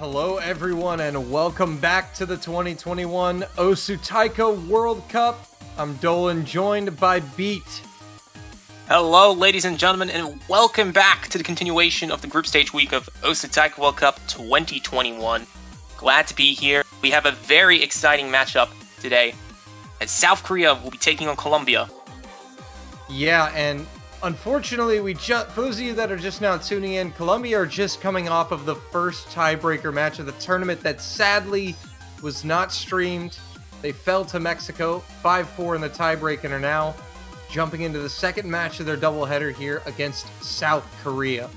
Hello everyone and welcome back to the 2021 Taiko World Cup. I'm Dolan, joined by Beat. Hello ladies and gentlemen, and welcome back to the continuation of the group stage week of Taiko World Cup 2021. Glad to be here. We have a very exciting matchup today, as South Korea will be taking on Colombia. Yeah, and unfortunately, for those of you that are just now tuning in, Colombia are just coming off of the first tiebreaker match of the tournament that sadly was not streamed. They fell to Mexico 5-4 in the tiebreak and are now jumping into the second match of their doubleheader here against South Korea.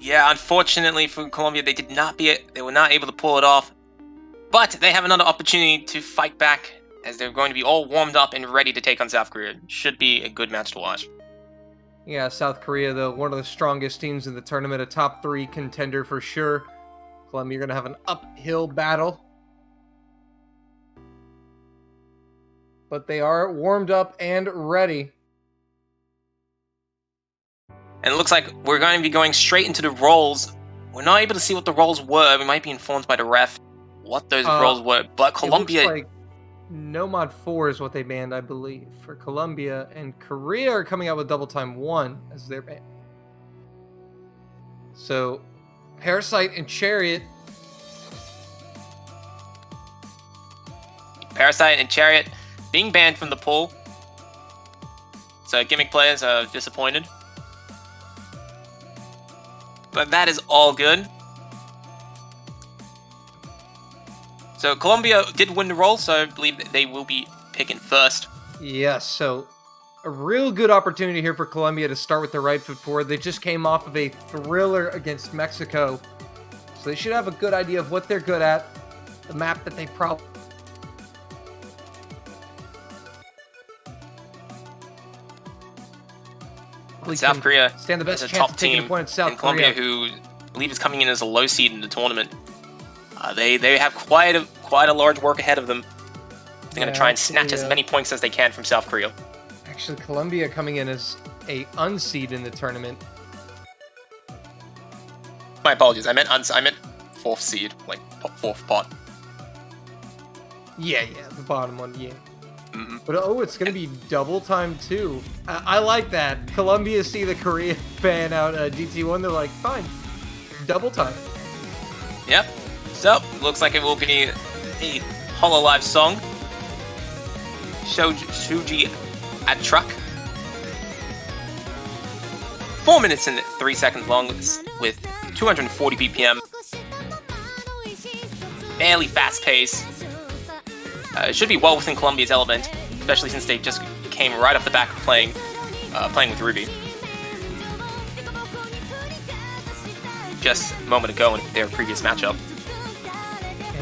Yeah, unfortunately for Colombia, they were not able to pull it off, but they have another opportunity to fight back, as they're going to be all warmed up and ready to take on South Korea. Should be a good match to watch. Yeah, South Korea, though, one of the strongest teams in the tournament, a top 3 contender for sure. Colombia, you're going to have an uphill battle. But they are warmed up and ready. And it looks like we're going to be going straight into the roles. We're not able to see what the roles were. We might be informed by the ref what those roles were. But Colombia... It looks like No Mod 4 is what they banned, I believe, for Colombia. And Korea are coming out with Double Time 1 as their ban. So, Parasite and Chariot. Parasite and Chariot being banned from the pool. So gimmick players are disappointed. But that is all good. So Colombia did win the role, so I believe that they will be picking first. Yes, so a real good opportunity here for Colombia to start with the right foot forward. They just came off of a thriller against Mexico. So they should have a good idea of what they're good at. The map that they probably... South Korea stand the best is a chance top of taking team a point at South in Colombia, Korea. who I believe is coming in as a low seed in the tournament. They have quite a large work ahead of them. They're going to try and snatch as many points as they can from South Korea. Actually, Colombia coming in as a unseed in the tournament. My apologies. I meant fourth seed, like fourth pot. Yeah, the bottom one, yeah. Mm-hmm. But it's going to be double time too. I like that. Colombia see the Korea ban out DT1. They're like, fine, double time. Yep. So, looks like it will be a Hololive song. Shuji at truck. 4 minutes and 3 seconds long with 240 BPM. Fairly fast pace. It should be well within Colombia's element, especially since they just came right off the back of playing with Ruby just a moment ago in their previous matchup.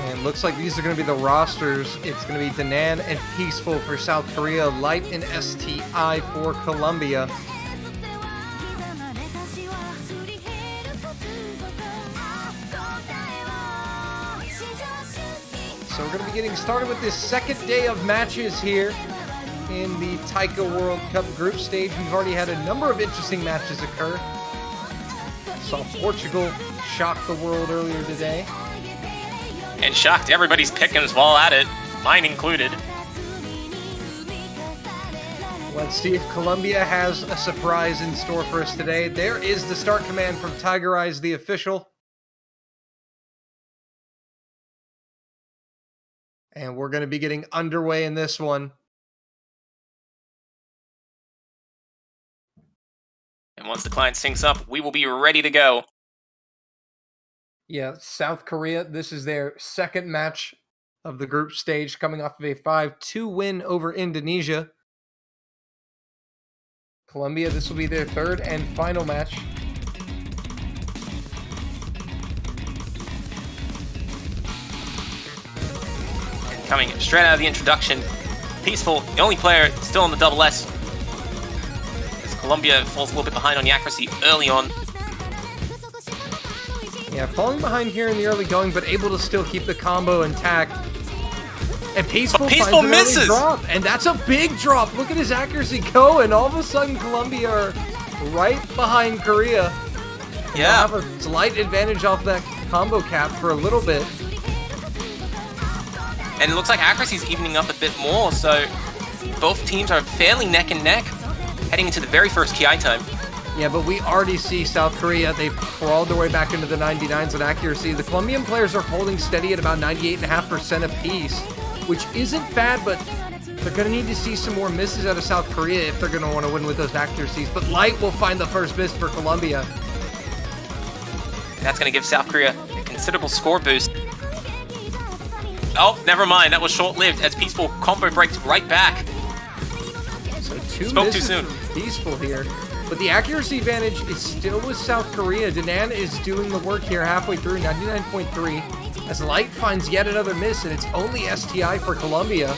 And looks like these are going to be the rosters. It's going to be Danan and Peaceful for South Korea, Light and STI for Colombia. So we're going to be getting started with this second day of matches here in the Taiko World Cup group stage. We've already had a number of interesting matches occur. Saw Portugal shock the world earlier today. And shocked everybody's pickings while at it, mine included. Let's see if Colombia has a surprise in store for us today. There is the start command from Tiger Eyes, the official. And we're going to be getting underway in this one. And once the client syncs up, we will be ready to go. Yeah, South Korea, this is their second match of the group stage, coming off of a 5-2 win over Indonesia. Colombia, this will be their third and final match. And coming straight out of the introduction, Peaceful, the only player still on the double S. As Colombia falls a little bit behind on the accuracy early on. Yeah, falling behind here in the early going, but able to still keep the combo intact. And Peaceful misses! Drop, and that's a big drop. Look at his accuracy go, and all of a sudden Colombia are right behind Korea. Yeah. They'll have a slight advantage off that combo cap for a little bit. And it looks like accuracy's evening up a bit more, so both teams are fairly neck and neck heading into the very first Ki time. Yeah, but we already see South Korea. They've crawled their way back into the 99s in accuracy. The Colombian players are holding steady at about 98.5% apiece, which isn't bad, but they're going to need to see some more misses out of South Korea if they're going to want to win with those accuracies. But Light will find the first miss for Colombia. And that's going to give South Korea a considerable score boost. Oh, never mind. That was short-lived as Peaceful combo breaks right back. So two Spoke too misses soon. from Peaceful here. But the accuracy advantage is still with South Korea. Danan is doing the work here halfway through, 99.3. As Light finds yet another miss, and it's only STI for Colombia,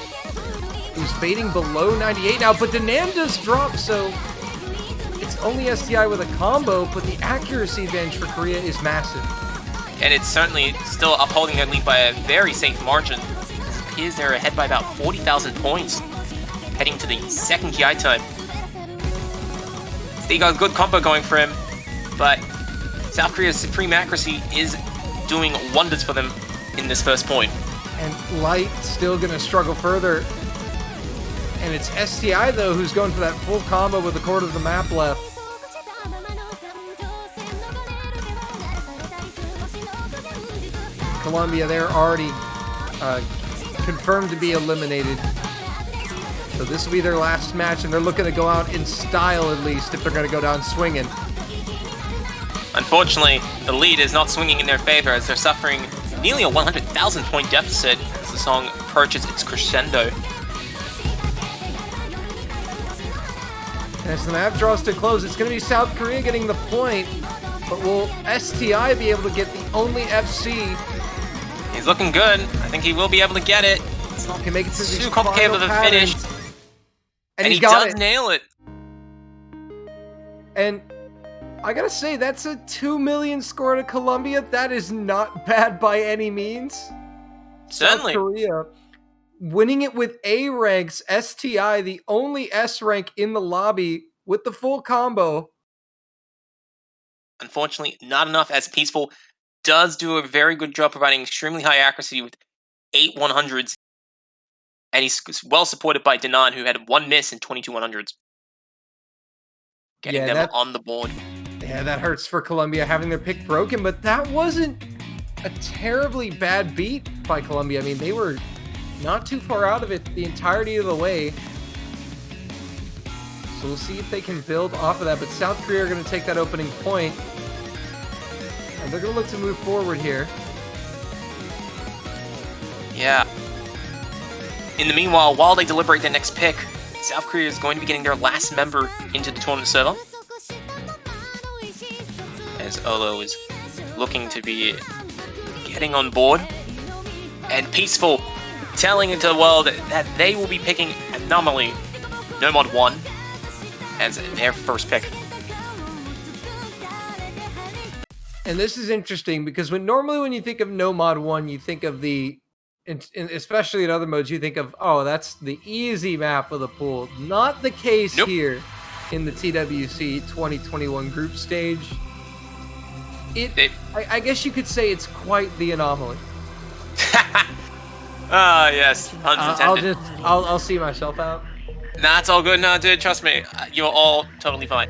who's fading below 98 now. But Danan does drop, so it's only STI with a combo, but the accuracy advantage for Korea is massive. And it's certainly still upholding their lead by a very safe margin. It appears they're ahead by about 40,000 points, heading to the second Ki time. They got a good combo going for him, but South Korea's supreme accuracy is doing wonders for them in this first point. And Light still going to struggle further. And it's STI, though, who's going for that full combo with a quarter of the map left. Colombia, they're already confirmed to be eliminated. So this will be their last match, and they're looking to go out in style, at least, if they're going to go down swinging. Unfortunately, the lead is not swinging in their favor as they're suffering nearly a 100,000 point deficit as the song approaches its crescendo. And as the map draws to close, it's going to be South Korea getting the point, but will STI be able to get the only FC? He's looking good. I think he will be able to get it. It's not going to make it to these Too complicated of a final finish. patterns. And he got does it. nail it. And I gotta say, that's a 2 million score to Colombia. That is not bad by any means. Certainly. South Korea winning it with A ranks, STI, the only S rank in the lobby with the full combo. Unfortunately, not enough, as Peaceful does do a very good job providing extremely high accuracy with 8 100s. And he's well supported by Danan, who had 1 miss in 22 100s. Getting them on the board. Yeah, that hurts for Colombia having their pick broken, but that wasn't a terribly bad beat by Colombia. I mean, they were not too far out of it the entirety of the way. So we'll see if they can build off of that. But South Korea are going to take that opening point, and they're going to look to move forward here. Yeah. In the meanwhile, while they deliberate their next pick, South Korea is going to be getting their last member into the tournament server. As Olo is looking to be getting on board. And Peaceful telling into the world that they will be picking Anomaly Nomad 1 as their first pick. And this is interesting because normally when you think of Nomad 1, you think of especially in other modes, you think of, oh, that's the easy map of the pool. Not the case here in the TWC 2021 group stage. I guess you could say it's quite the anomaly. Ah, yes. I'll see myself out. Nah, it's all good now, dude. Trust me. You're all totally fine.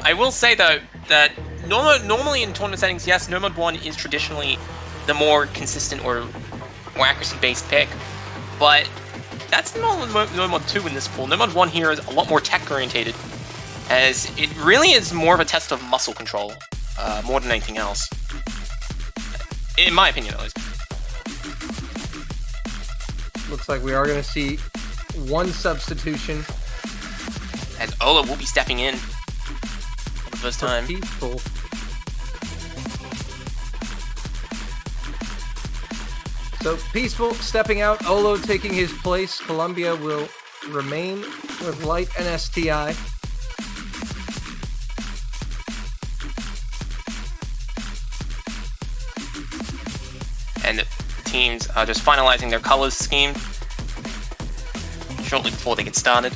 I will say, though, that normally in tournament settings, yes, Nomad 1 is traditionally the more consistent or more accuracy-based pick, but that's not Nomad 2 in this pool. Nomad 1 here is a lot more tech-orientated, as it really is more of a test of muscle control, more than anything else. In my opinion, at least. Looks like we are going to see one substitution. As Ola will be stepping in for the first time. Peaceful. So Peaceful stepping out, Olo taking his place. Colombia will remain with Light and STI. And the teams are just finalizing their colors scheme shortly before they get started.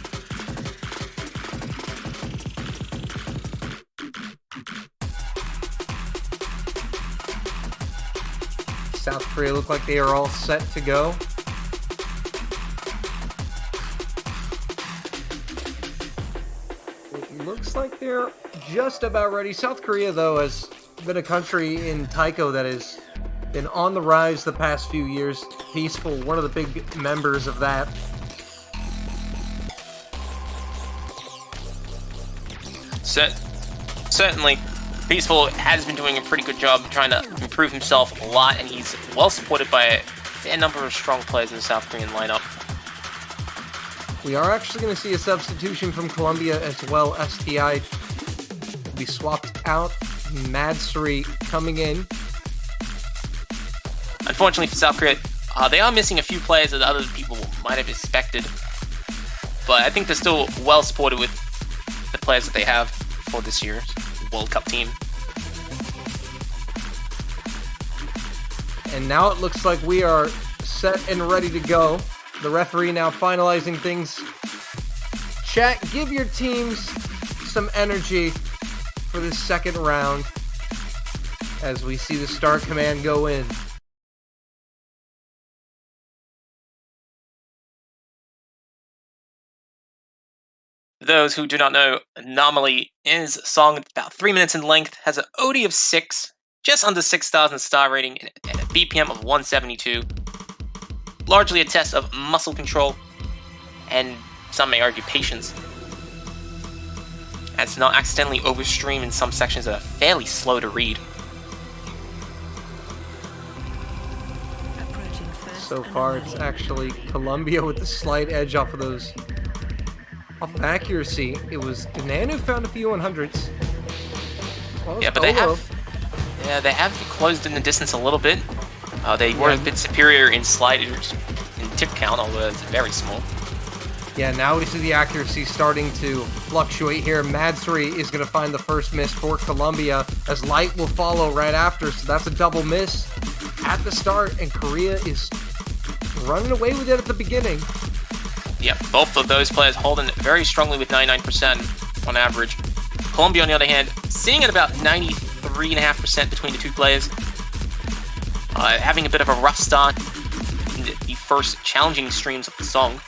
South Korea look like they are all set to go. It looks like they're just about ready. South Korea, though, has been a country in taiko that has been on the rise the past few years. Peaceful, one of the big members of that. Certainly, Peaceful has been doing a pretty good job trying to improve himself a lot, and he's well supported by a number of strong players in the South Korean lineup. We are actually going to see a substitution from Colombia as well. STI will be swapped out. Madsuri coming in. Unfortunately for South Korea, they are missing a few players that other people might have expected, but I think they're still well supported with the players that they have for this year's World Cup team. And now it looks like we are set and ready to go. The referee now finalizing things. Chat, give your teams some energy for this second round as we see the start command go in. Those who do not know, Anomaly is a song about 3 minutes in length, has an OD of 6, just under 6,000 star rating, and a BPM of 172. Largely a test of muscle control, and some may argue patience. As to not accidentally overstream in some sections that are fairly slow to read. So far, it's actually Colombia with the slight edge off of those. Off of accuracy, it was Danan who found a few 100s. Well, yeah, but they have closed in the distance a little bit. They were a bit superior in sliders, in tip count, although it's very small. Yeah, now we see the accuracy starting to fluctuate here. Madsuri is going to find the first miss for Colombia, as Light will follow right after, so that's a double miss at the start, and Korea is running away with it at the beginning. Yeah, both of those players holding very strongly with 99% on average. Colombia, on the other hand, sitting at about 93.5% between the two players. Having a bit of a rough start in the first challenging streams of the song.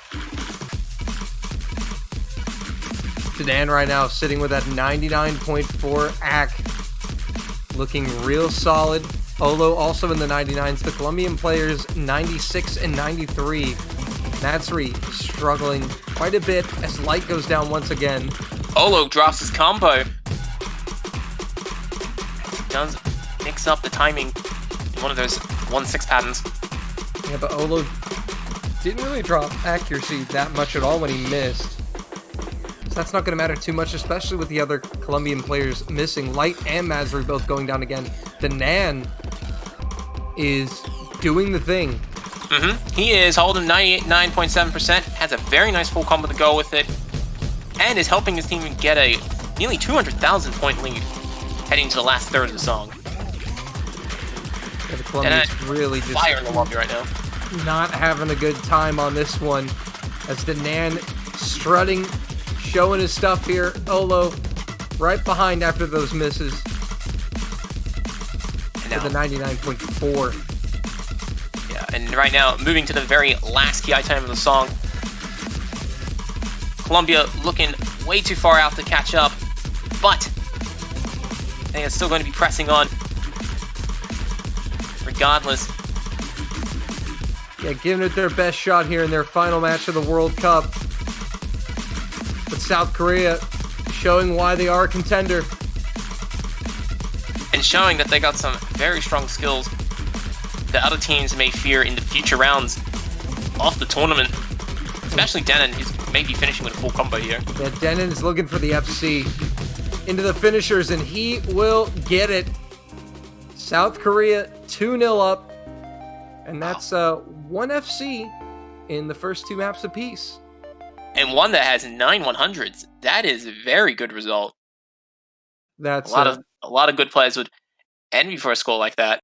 Danan right now sitting with that 99.4 AC. Looking real solid. Olo also in the 99s. The Colombian players 96 and 93. Madsuri struggling quite a bit as Light goes down once again. Olo drops his combo. He does mix up the timing in one of those 1-6 patterns. Yeah, but Olo didn't really drop accuracy that much at all when he missed. So that's not going to matter too much, especially with the other Colombian players missing. Light and Madsuri both going down again. Danan is doing the thing. He is holding 99.7%, has a very nice full combo to go with it, and is helping his team get a nearly 200,000 point lead heading to the last third of the song. Yeah, the Colombians really just fire in the lobby right now. Not having a good time on this one, as Danan strutting, showing his stuff here. Olo right behind after those misses. To the 99.4. And right now, moving to the very last key time of the song. Colombia looking way too far out to catch up, but they are still going to be pressing on regardless. Yeah, giving it their best shot here in their final match of the World Cup. But South Korea showing why they are a contender. And showing that they got some very strong skills that other teams may fear in the future rounds of the tournament. Especially Danan, who's maybe finishing with a full combo here. Yeah, Danan is looking for the FC into the finishers, and he will get it. South Korea 2-0 up, and that's 1 FC in the first two maps apiece. And one that has 9 100s. That is a very good result. That's a lot of good players would envy for a score like that.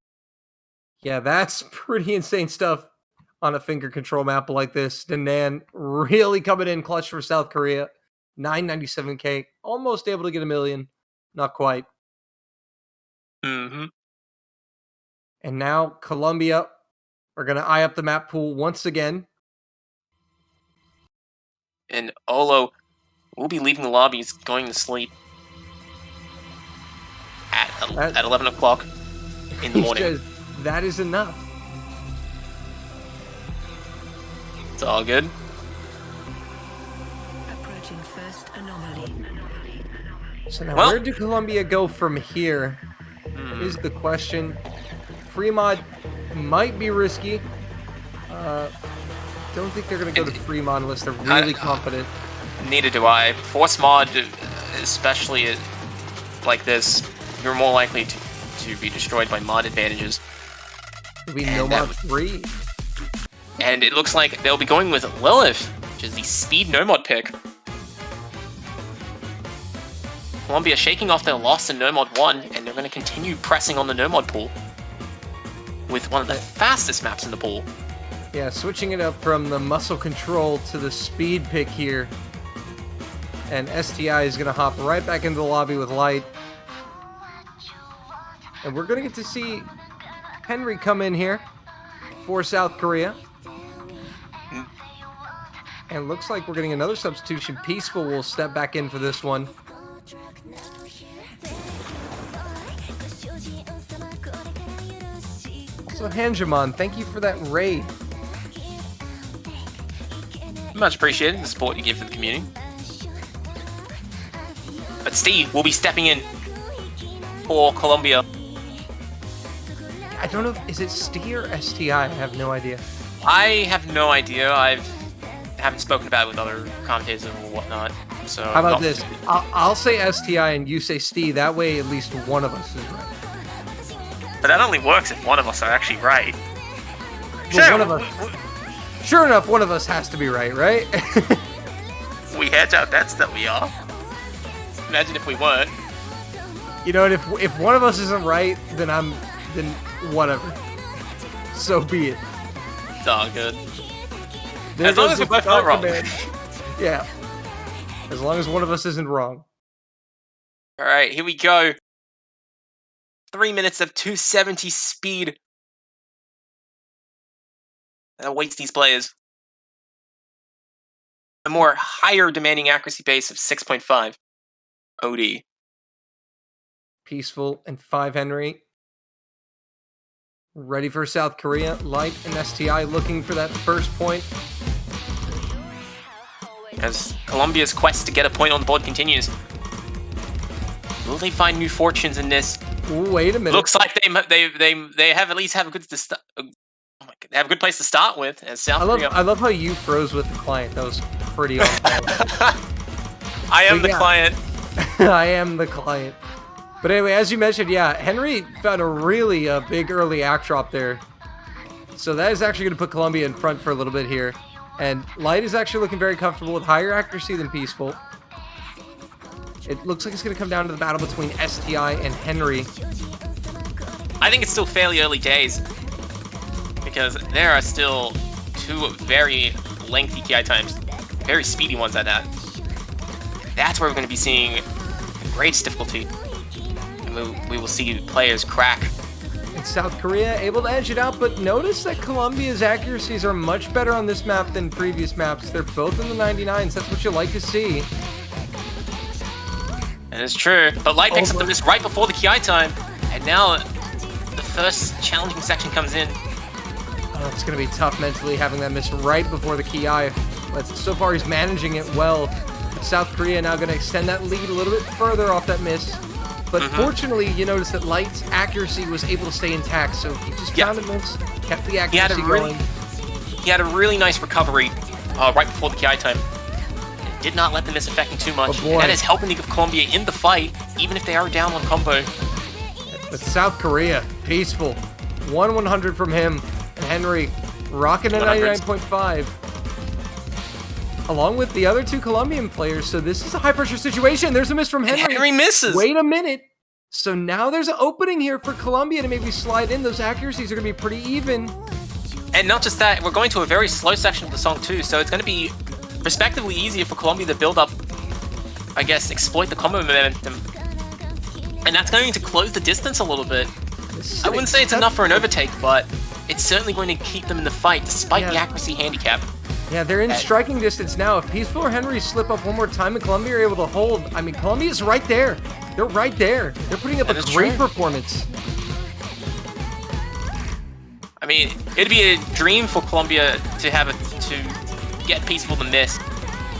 Yeah, that's pretty insane stuff on a finger control map like this. Danan really coming in clutch for South Korea. 997k, almost able to get 1 million. Not quite. Mm-hmm. And now Colombia are going to eye up the map pool once again. And Olo will be leaving the lobby. He's going to sleep at 11 o'clock in the morning. That is enough. It's all good. Approaching first anomaly. So now where do Colombia go from here? Is the question. Free mod might be risky. Don't think they're going to go to free mod unless they're really confident. Neither do I. Force mod, especially like this, you're more likely to be destroyed by mod advantages. It'll be no mod 3. And it looks like they'll be going with Lilith, which is the speed no mod pick. Colombia shaking off their loss in no mod 1, and they're going to continue pressing on the no mod pool with one of the fastest maps in the pool. Yeah, switching it up from the muscle control to the speed pick here. And STI is going to hop right back into the lobby with Light. And we're going to get to see Henry come in here for South Korea. And looks like we're getting another substitution. Peaceful will step back in for this one. So Hanjamon, thank you for that raid. Much appreciated, the support you give to the community. But Steve will be stepping in for Colombia. I don't know is it STI or STI? I have no idea. I have no idea. Haven't spoken about it with other commentators or whatnot. So how about this? I'll say STI and you say STI. That way, at least one of us is right. But that only works if one of us are actually right. Well, sure enough, one of us has to be right? We hedge our bets that we are. Imagine if we weren't. You know, if one of us isn't right, then whatever. So be it. It's all good. As long as we're both not wrong. Yeah. As long as one of us isn't wrong. All right, here we go. 3 minutes of 270 speed. That awaits these players. A more higher demanding accuracy base of 6.5 OD. Peaceful and 5 Henry. Ready for South Korea. Light and STI looking for that first point. As Colombia's quest to get a point on the board continues. Will they find new fortunes in this? Ooh, wait a minute. Looks like they have at least have a good they have a good place to start with. As South Korea. I love how you froze with the client. That was pretty on point. I am the client. I am the client. But anyway, as you mentioned, yeah, Henry found a really big early act drop there. So that is actually going to put Colombia in front for a little bit here. And Light is actually looking very comfortable with higher accuracy than Peaceful. It looks like it's going to come down to the battle between STI and Henry. I think it's still fairly early days. Because there are still 2 very lengthy TI times. Very speedy ones at that. That's where we're going to be seeing the greatest difficulty. And we will see players crack. And South Korea able to edge it out, but notice that Colombia's accuracies are much better on this map than previous maps. They're both in the 99s. That's what you like to see. And it's true. But Light picks up the miss right before the KI time. And now the first challenging section comes in. Oh, it's going to be tough mentally having that miss right before the KI. But so far he's managing it well. South Korea now going to extend that lead a little bit further off that miss. But fortunately, you notice that Light's accuracy was able to stay intact, so he just found a miss, kept the accuracy going. He had a really nice recovery right before the KI time. It did not let the miss affect him too much. And that is helping to give Colombia in the fight, even if they are down on combo. But South Korea, Peaceful. 100 from him. And Henry rocking a 99.5. Along with the other 2 Colombian players, so this is a high-pressure situation. There's a miss from Henry. Henry misses! Wait a minute. So now there's an opening here for Colombia to maybe slide in. Those accuracies are going to be pretty even. And not just that, we're going to a very slow section of the song too, so it's going to be respectively easier for Colombia to build up, I guess, exploit the combo momentum. And that's going to close the distance a little bit. I wouldn't say it's enough for an overtake, but it's certainly going to keep them in the fight, despite the accuracy handicap. Yeah, they're in striking distance now. If Peaceful or Henry slip up one more time and Columbia are able to hold, I mean, Columbia's right there. They're right there. They're putting up a great performance. I mean, it'd be a dream for Columbia to get Peaceful to miss.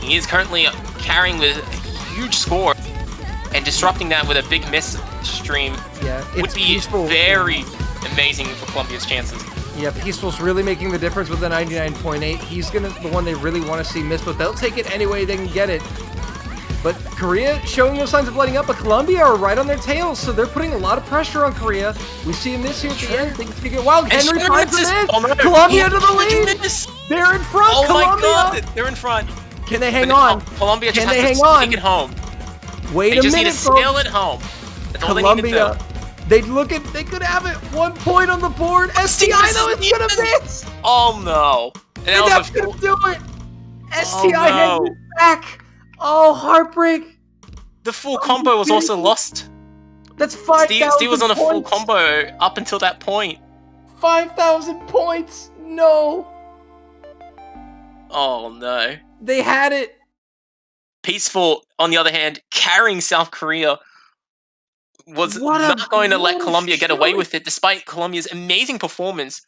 He is currently carrying with a huge score, and disrupting that with a big miss stream would be very amazing for Columbia's chances. Yeah, Peaceful's really making the difference with the 99.8. He's the one they really want to see miss, but they'll take it any way they can get it. But Korea showing no signs of letting up, but Columbia are right on their tails, so they're putting a lot of pressure on Korea. We see him miss here at the end. They get wild. Henry finds him in. Oh, no. Columbia to the lead. They're in front. Oh Columbia. my god, they're in front. Can they hang on? Columbia just has to take it home. Wait a minute, They just need to sail it home. That's all they need to do. They could have it. 1 point on the board. STI though is gonna miss. Oh no! They're not gonna do it. STI heads back. Oh, heartbreak. The full combo was also lost. That's 5,000 Steve was on a full combo up until that point. 5,000 points. No. Oh no. They had it. Peaceful, on the other hand, carrying South Korea, was not going to let Columbia get away with it, despite Columbia's amazing performance.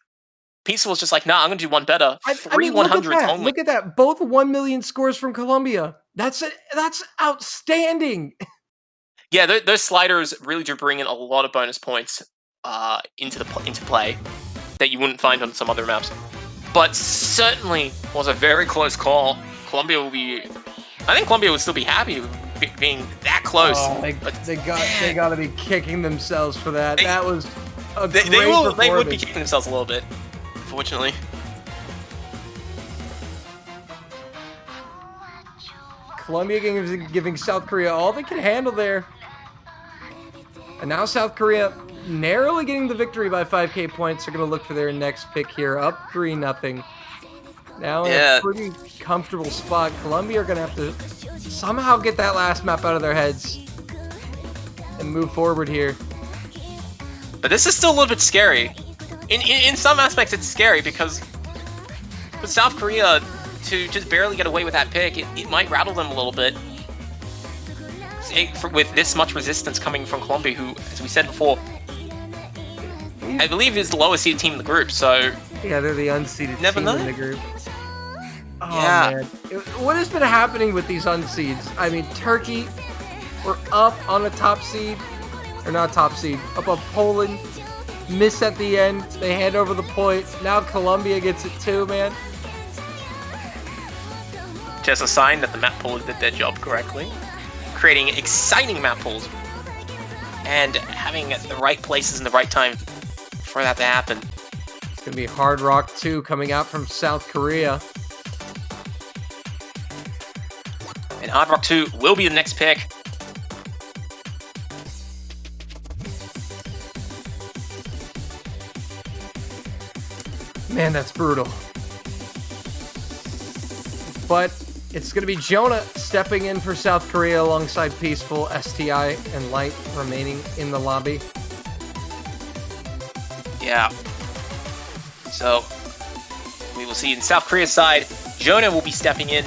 Peaceful was just like, nah, I'm going to do one better. Three 100s only. Look at that. Both 1 million scores from Columbia. That's outstanding. Yeah, those sliders really do bring in a lot of bonus points into play that you wouldn't find on some other maps. But certainly was a very close call. I think Columbia would still be happy being that close. Oh, they got to be kicking themselves for that. That was a great performance. They would be kicking themselves a little bit, unfortunately. Columbia giving South Korea all they can handle there. And now South Korea narrowly getting the victory by 5k points. They're going to look for their next pick here, up 3-0. Now in a pretty comfortable spot. Columbia are going to have to somehow get that last map out of their heads and move forward here. But this is still a little bit scary. In some aspects, it's scary because with South Korea to just barely get away with that pick, it might rattle them a little bit. With this much resistance coming from Columbia, who, as we said before, I believe is the lowest seeded team in the group, so... Yeah, they're the unseeded team in the group. Oh, yeah. Man. What has been happening with these unseeds? I mean, Turkey were up on a top seed, or not top seed, above Poland, miss at the end, they hand over the point, now Columbia gets it too, man. Just a sign that the map pools did their job correctly, creating exciting map pools, and having the right places in the right time for that to happen. It's going to be Hard Rock 2 coming out from South Korea. And Hard Rock 2 will be the next pick. Man, that's brutal. But it's going to be Jonah stepping in for South Korea alongside Peaceful, STI, and Light remaining in the lobby. Yeah. So, we will see in South Korea's side, Jonah will be stepping in.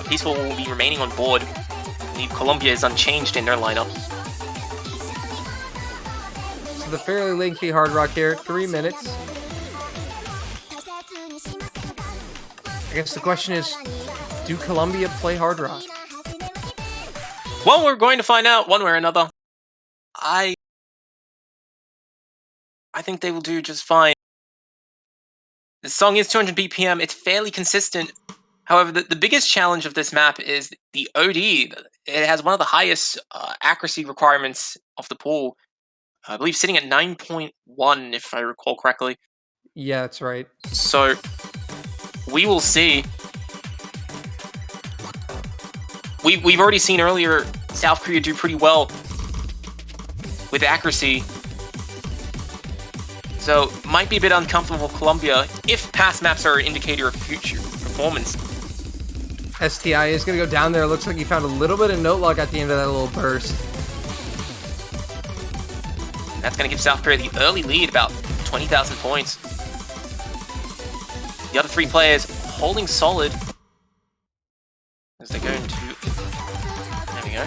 Peaceful will be remaining on board. Columbia is unchanged in their lineup. So the fairly lengthy Hard Rock here, 3 minutes. I guess the question is, do Columbia play Hard Rock? Well, we're going to find out one way or another. I think they will do just fine. The song is 200 BPM. It's fairly consistent. However, the biggest challenge of this map is the OD. It has one of the highest accuracy requirements of the pool. I believe sitting at 9.1, if I recall correctly. Yeah, that's right. So, we will see. We've already seen earlier South Korea do pretty well with accuracy. So, might be a bit uncomfortable for Columbia if past maps are an indicator of future performance. STI is going to go down there. Looks like he found a little bit of note log at the end of that little burst. That's going to give South Korea the early lead, about 20,000 points. The other 3 players holding solid as they're going to... There we go.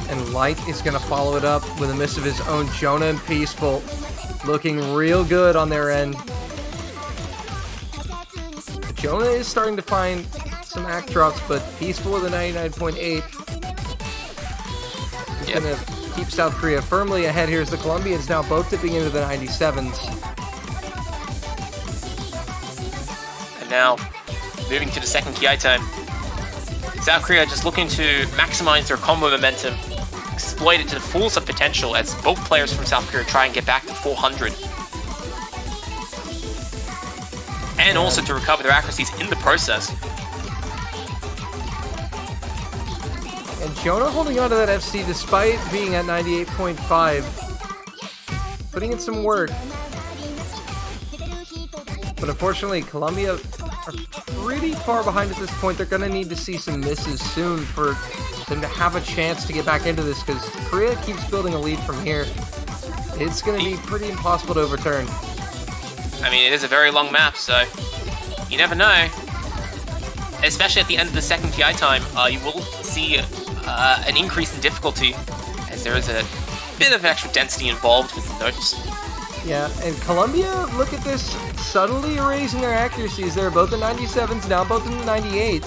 And Light is going to follow it up with a miss of his own. Jonah and Peaceful looking real good on their end. Jonah is starting to find some act drops, but Peaceful with a 99.8 is going to keep South Korea firmly ahead. Here's the Colombians now both dipping into the 97s. And now, moving to the second TI time. South Korea just looking to maximize their combo momentum, exploit it to the fullest of potential as both players from South Korea try and get back to 400. And also to recover their accuracies in the process. And Jonah holding on to that FC despite being at 98.5. Putting in some work. But unfortunately, Colombia are pretty far behind at this point. They're going to need to see some misses soon for them to have a chance to get back into this, because Korea keeps building a lead from here. It's going to be pretty impossible to overturn. I mean, it is a very long map, so you never know. Especially at the end of the second TI time, you will see an increase in difficulty, as there is a bit of extra density involved with the notes. Yeah, and Colombia, look at this, subtly raising their accuracies. They're both in 97s, now both in the 98s.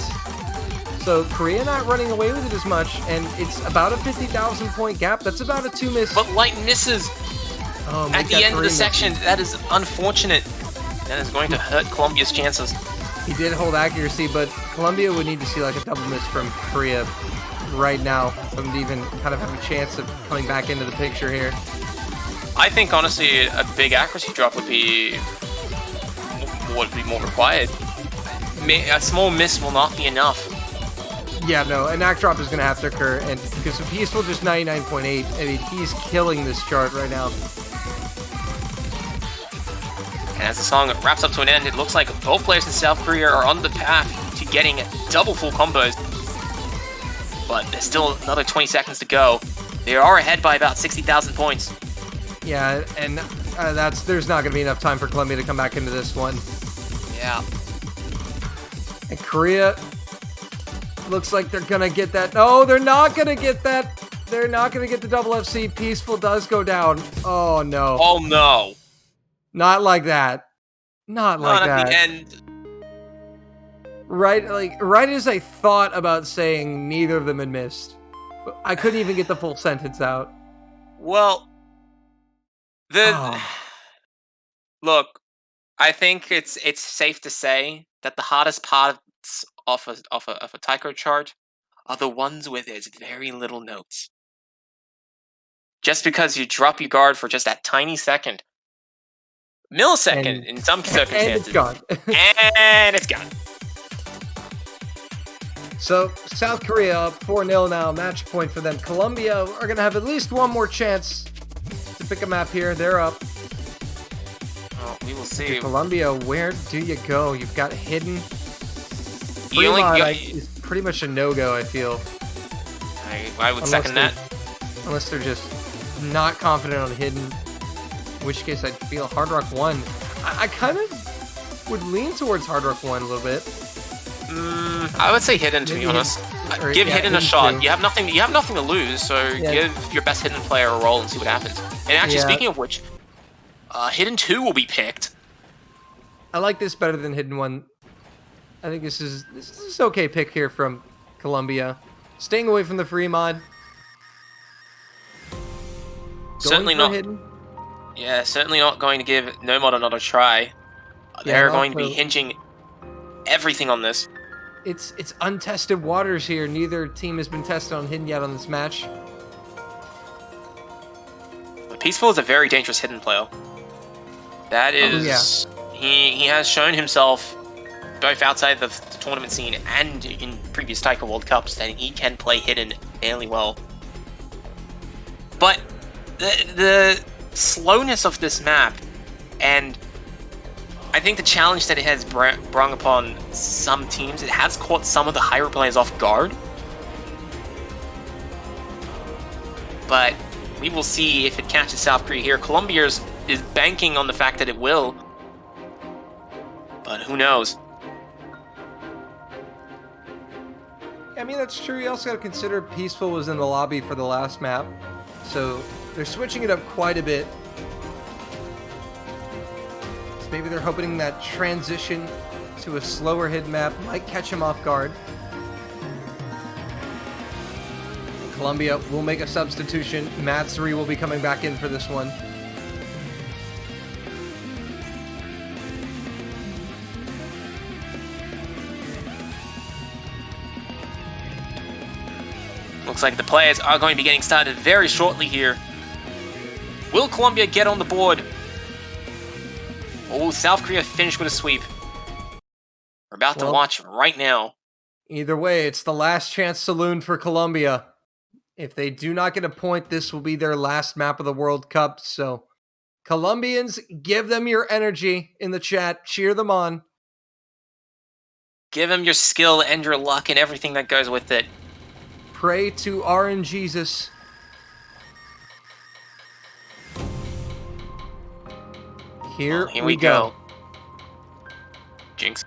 So Korea not running away with it as much, and it's about a 50,000 point gap. That's about a 2 miss. But Light misses at the end of the section. That is unfortunate. That is going to hurt Colombia's chances. He did hold accuracy, but Colombia would need to see like a double miss from Korea right now for them to even kind of have a chance of coming back into the picture here. I think, honestly, a big accuracy drop would be more required. A small miss will not be enough. Yeah, no, an act drop is going to have to occur, and because Peaceful just 99.8, I mean, he's killing this chart right now. And as the song wraps up to an end, it looks like both players in South Korea are on the path to getting double full combos. But there's still another 20 seconds to go. They are ahead by about 60,000 points. Yeah, and there's not going to be enough time for Colombia to come back into this one. Yeah. And Korea looks like they're going to get that. No, they're not going to get that. They're not going to get the double FC. Peaceful does go down. Oh, no. Oh, no. Not like that. Not like that. Not at the end. Right as I thought about saying neither of them had missed, I couldn't even get the full sentence out. Well, look, I think it's safe to say that the hardest parts of a taiko chart are the ones where there's very little notes. Just because you drop your guard for just that tiny second, millisecond in some circumstances, and it's gone. And it's gone. So, South Korea up 4-0 now, match point for them. Colombia are going to have at least one more chance to pick a map here. They're up. Well, we will see. Colombia, where do you go? You've got Hidden. You only is pretty much a no-go, I feel. I would second that. Unless they're just not confident on Hidden. In which case, I'd feel Hard Rock 1. I kind of would lean towards Hard Rock 1 a little bit. I would say Hidden, to be honest. Give Hidden a shot. You have nothing to lose, so give your best Hidden player a roll and see what happens. And actually, speaking of which, Hidden 2 will be picked. I like this better than Hidden 1. I think this is okay pick here from Colombia. Staying away from the free mod. Certainly not. Hidden. Yeah, certainly not going to give No Mod another try. They're going to be hinging everything on this. It's untested waters here. Neither team has been tested on Hidden yet on this match. But Peaceful is a very dangerous Hidden player. That is... He has shown himself, both outside the tournament scene and in previous Taiko World Cups, that he can play Hidden fairly well. But the slowness of this map, and I think the challenge that it has brought upon some teams, it has caught some of the higher players off guard. but we will see if it catches South Korea here. Colombia is banking on the fact that it will, but who knows? I mean, that's true. You also got to consider Peaceful was in the lobby for the last map, so they're switching it up quite a bit. So maybe they're hoping that transition to a slower hit map might catch him off guard. Colombia will make a substitution. Matsuri will be coming back in for this one. Looks like the players are going to be getting started very shortly here. Will Colombia get on the board? Oh, South Korea finished with a sweep. We're about to watch right now. Either way, it's the last chance saloon for Colombia. If they do not get a point, this will be their last map of the World Cup. So, Colombians, give them your energy in the chat. Cheer them on. Give them your skill and your luck and everything that goes with it. Pray to RNGesus. Here we go. Jinx.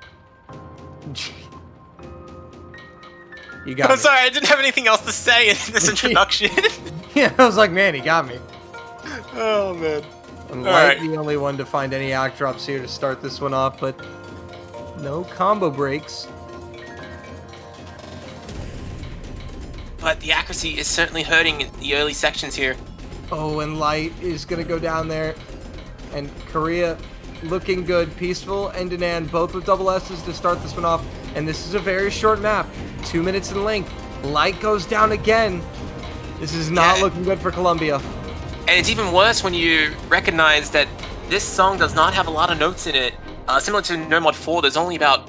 You got I'm me. sorry, I didn't have anything else to say in this introduction. Yeah, I was like, man, he got me. Oh, man. I'm right. the only one to find any act drops here to start this one off, but no combo breaks. But the accuracy is certainly hurting in the early sections here. Oh, and Light is going to go down there. And Korea looking good. Peaceful and Danan both with double S's to start this one off. And this is a very short map. 2 minutes in length. Light goes down again. This is not looking good for Colombia. And it's even worse when you recognize that this song does not have a lot of notes in it. Similar to No Mod 4, there's only about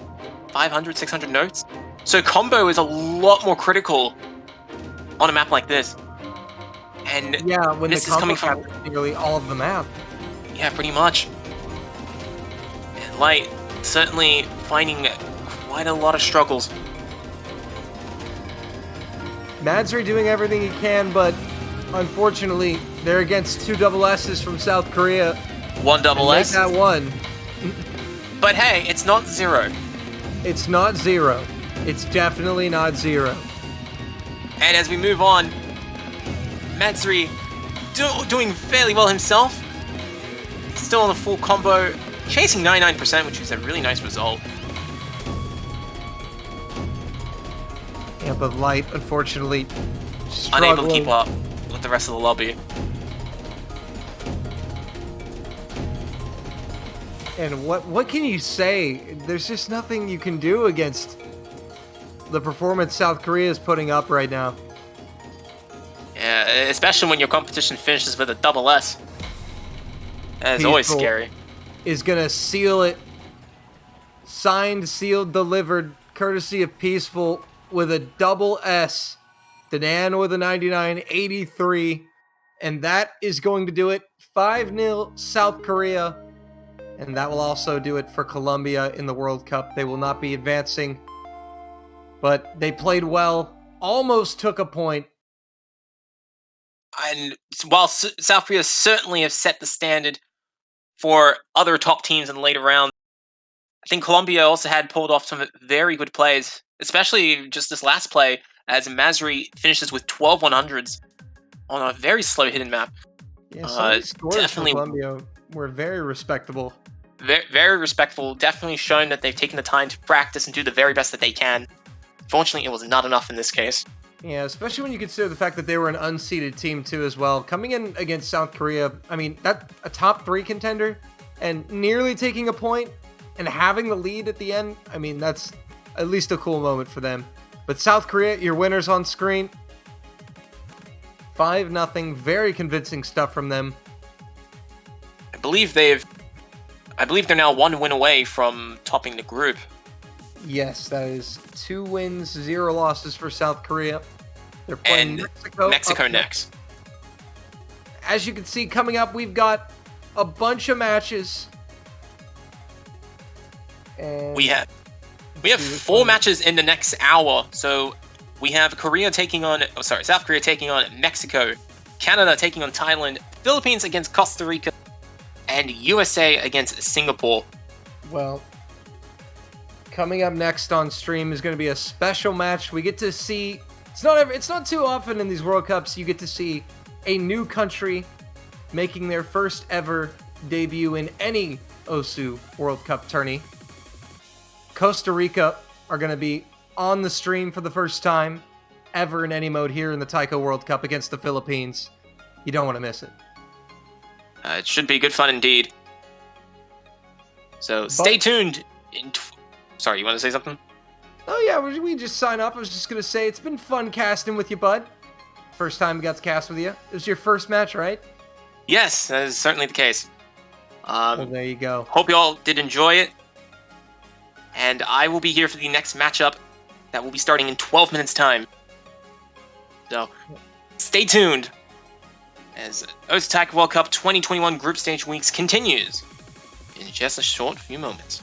500, 600 notes. So combo is a lot more critical on a map like this. And yeah, when this the is coming from nearly all of the map. Yeah, pretty much. And Light certainly finding quite a lot of struggles. Madsuri doing everything he can, but unfortunately, they're against 2 double S's from South Korea. 1 double S. That one. But hey, it's not 0. It's not 0. It's definitely not 0. And as we move on, Matsuri doing fairly well himself. Still on a full combo, chasing 99%, which is a really nice result. Yeah, but Light, unfortunately, struggling. Unable to keep up with the rest of the lobby. And what can you say? There's just nothing you can do against the performance South Korea is putting up right now. Yeah, especially when your competition finishes with a double S. That is always scary. Is gonna seal it. Signed, sealed, delivered, courtesy of Peaceful with a double S. Danan with a 99, 83. And that is going to do it. 5-0 South Korea. And that will also do it for Colombia in the World Cup. They will not be advancing. But they played well. Almost took a point. And while South Korea certainly have set the standard for other top teams in the later rounds, I think Colombia also had pulled off some very good plays, especially just this last play, as Matsuri finishes with 12 100s on a very slow hidden map. Yeah, some of these scores for Colombia were very respectable. Very, very respectful. Definitely shown that they've taken the time to practice and do the very best that they can. Fortunately, it was not enough in this case. Yeah, especially when you consider the fact that they were an unseeded team too as well. Coming in against South Korea, I mean, that's a top 3 contender and nearly taking a point and having the lead at the end. I mean, that's at least a cool moment for them. But South Korea, your winners on screen. 5-0, very convincing stuff from them. I believe they're now 1 win away from topping the group. Yes, that is 2 wins, 0 losses for South Korea. They're playing Mexico next. As you can see, coming up, we've got a bunch of matches. And we have 4 matches in the next hour. So we have South Korea taking on Mexico. Canada taking on Thailand, Philippines against Costa Rica, and USA against Singapore. Well, coming up next on stream is going to be a special match. We get to see, it's not too often in these World Cups you get to see a new country making their first ever debut in any OSU World Cup tourney. Costa Rica are going to be on the stream for the first time ever in any mode here in the Taiko World Cup against the Philippines. You don't want to miss it. It should be good fun indeed. So stay tuned. Sorry, you want to say something? Oh yeah, we just sign off. I was just going to say it's been fun casting with you, bud. First time we got to cast with you. It was your first match, right? Yes, that is certainly the case. Well, there you go. Hope you all did enjoy it. And I will be here for the next matchup that will be starting in 12 minutes' time. So, stay tuned as OSU World Cup 2021 Group Stage Weeks continues in just a short few moments.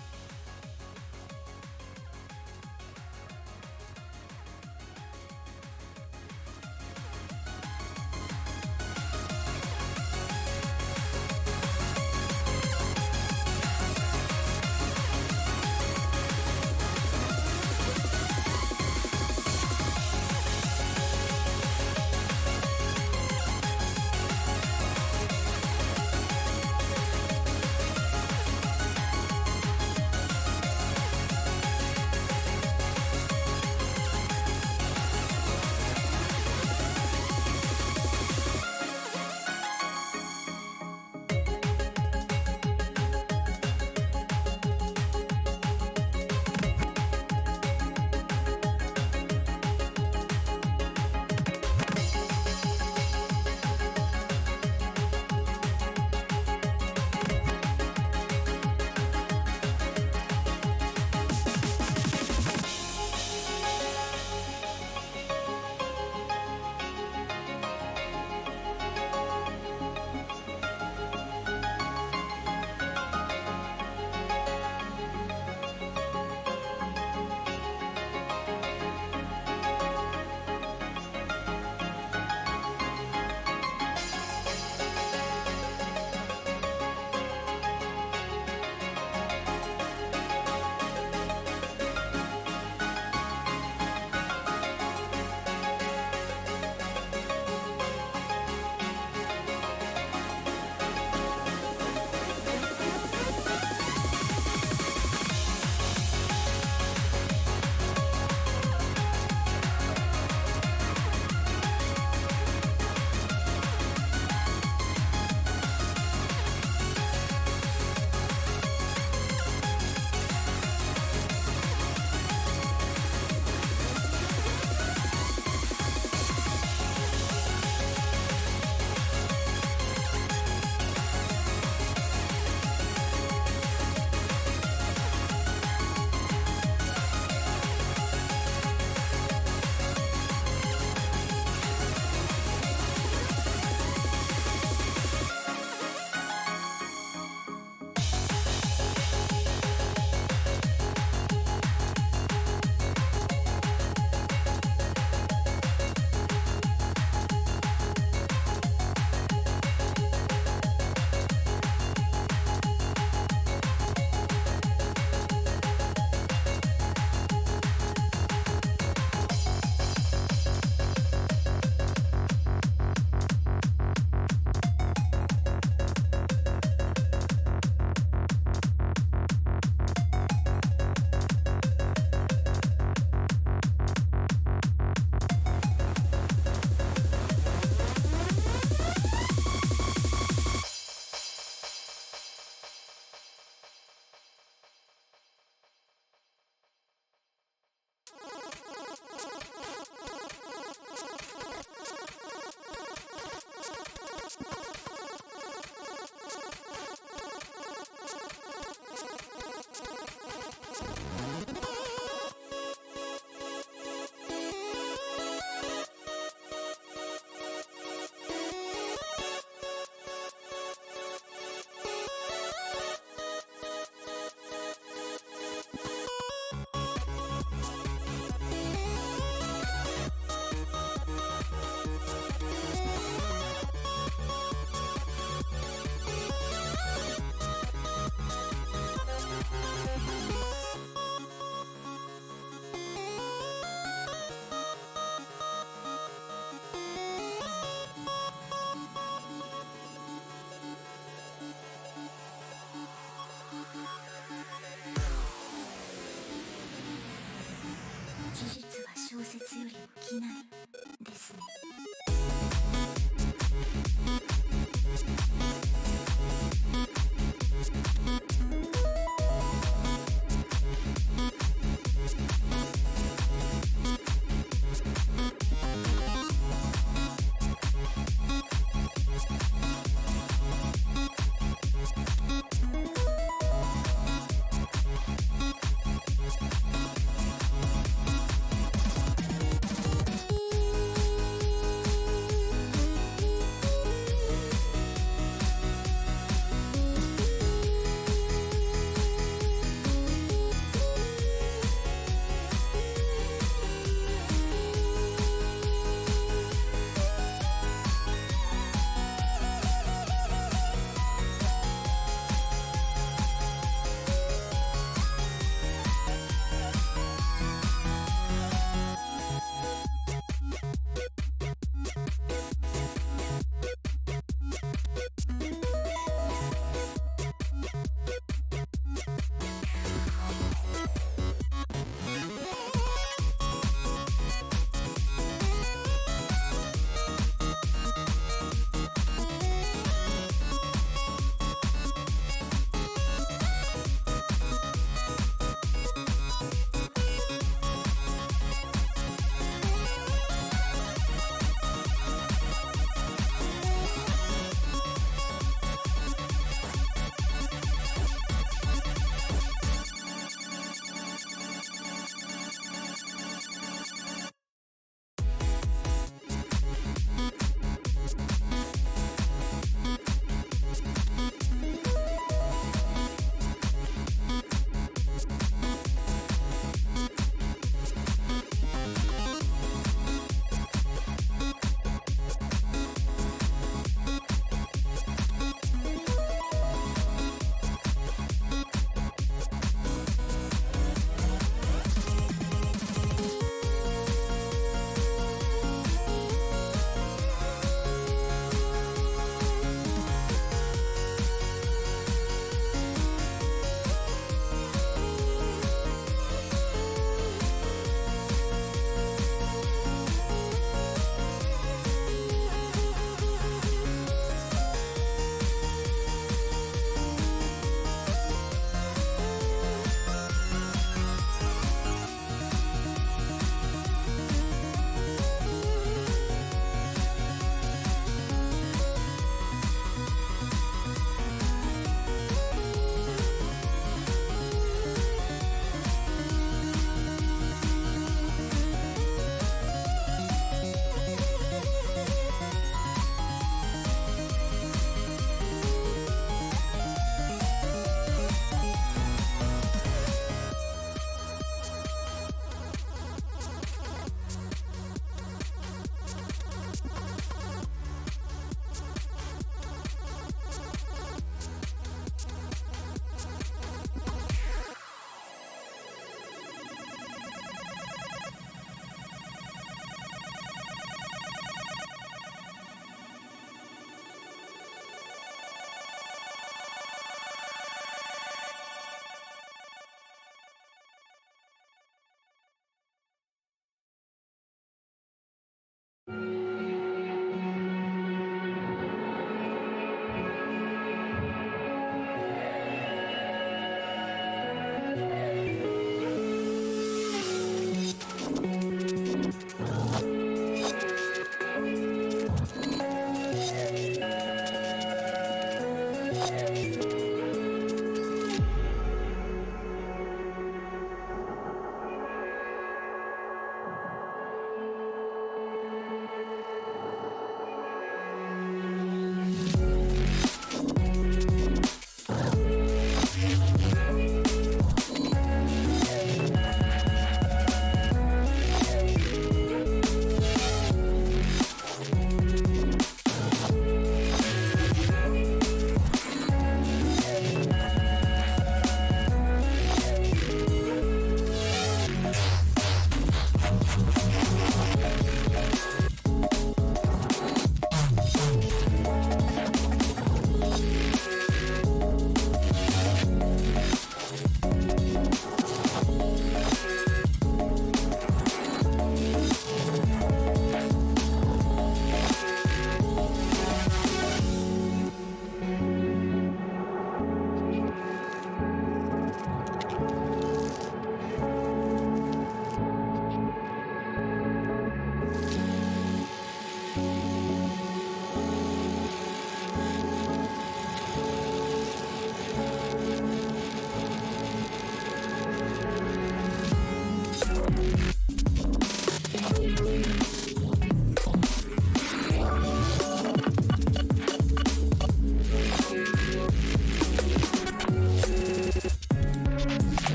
技術は小説よりも機内ですね。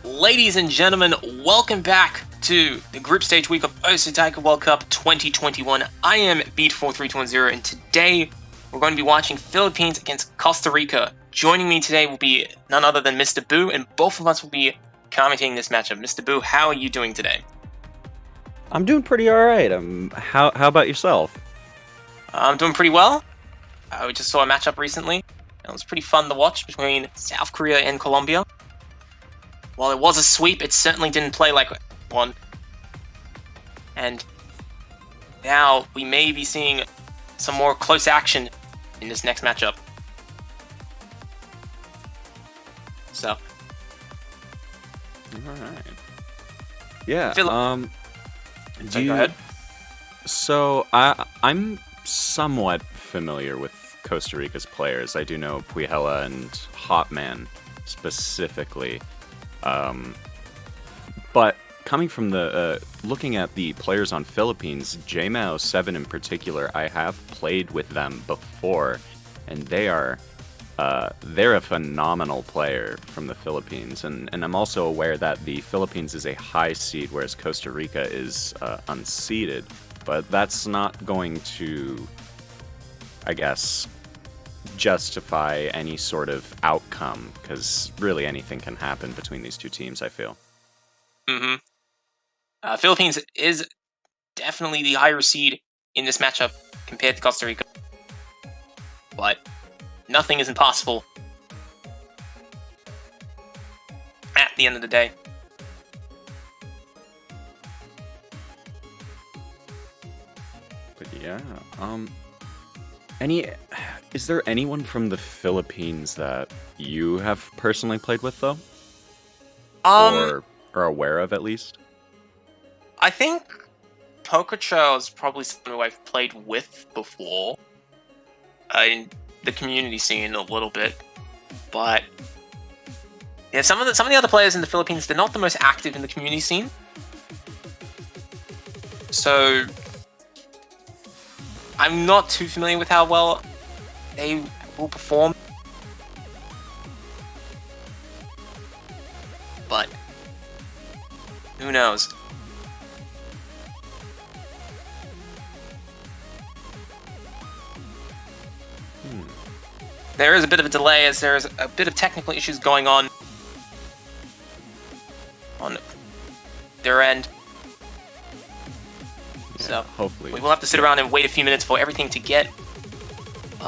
Ladies and gentlemen, welcome back to the group stage week of OSA Taiko World Cup 2021. I am Beat43210, and today we're going to be watching Philippines against Costa Rica. Joining me today will be none other than Mr. Boo, and both of us will be commentating this matchup. Mr. Boo, how are you doing today? I'm doing pretty alright. How about yourself? I'm doing pretty well. We just saw a matchup recently. It was pretty fun to watch between South Korea and Colombia. While it was a sweep, it certainly didn't play like one. And now we may be seeing some more close action in this next matchup. So. Alright. Yeah, Go ahead. So, I'm somewhat familiar with Costa Rica's players. I do know Puihela and Hotman specifically. But coming from the looking at the players on Philippines, JMAO7 in particular, I have played with them before, and they're a phenomenal player from the Philippines, and I'm also aware that the Philippines is a high seed, whereas Costa Rica is unseeded. But that's not going to, I guess, justify any sort of outcome, because really anything can happen between these two teams, I feel. Philippines is definitely the higher seed in this matchup compared to Costa Rica. But nothing is impossible at the end of the day. But yeah, is there anyone from the Philippines that you have personally played with, though? Or are aware of, at least? I think Pococho is probably someone who I've played with before in the community scene a little bit, but yeah, some of the other players in the Philippines, they're not the most active in the community scene, so I'm not too familiar with how well they will perform. But who knows? There is a bit of a delay as there's a bit of technical issues going on their end. Yeah, So hopefully we will have to sit around and wait a few minutes for everything to get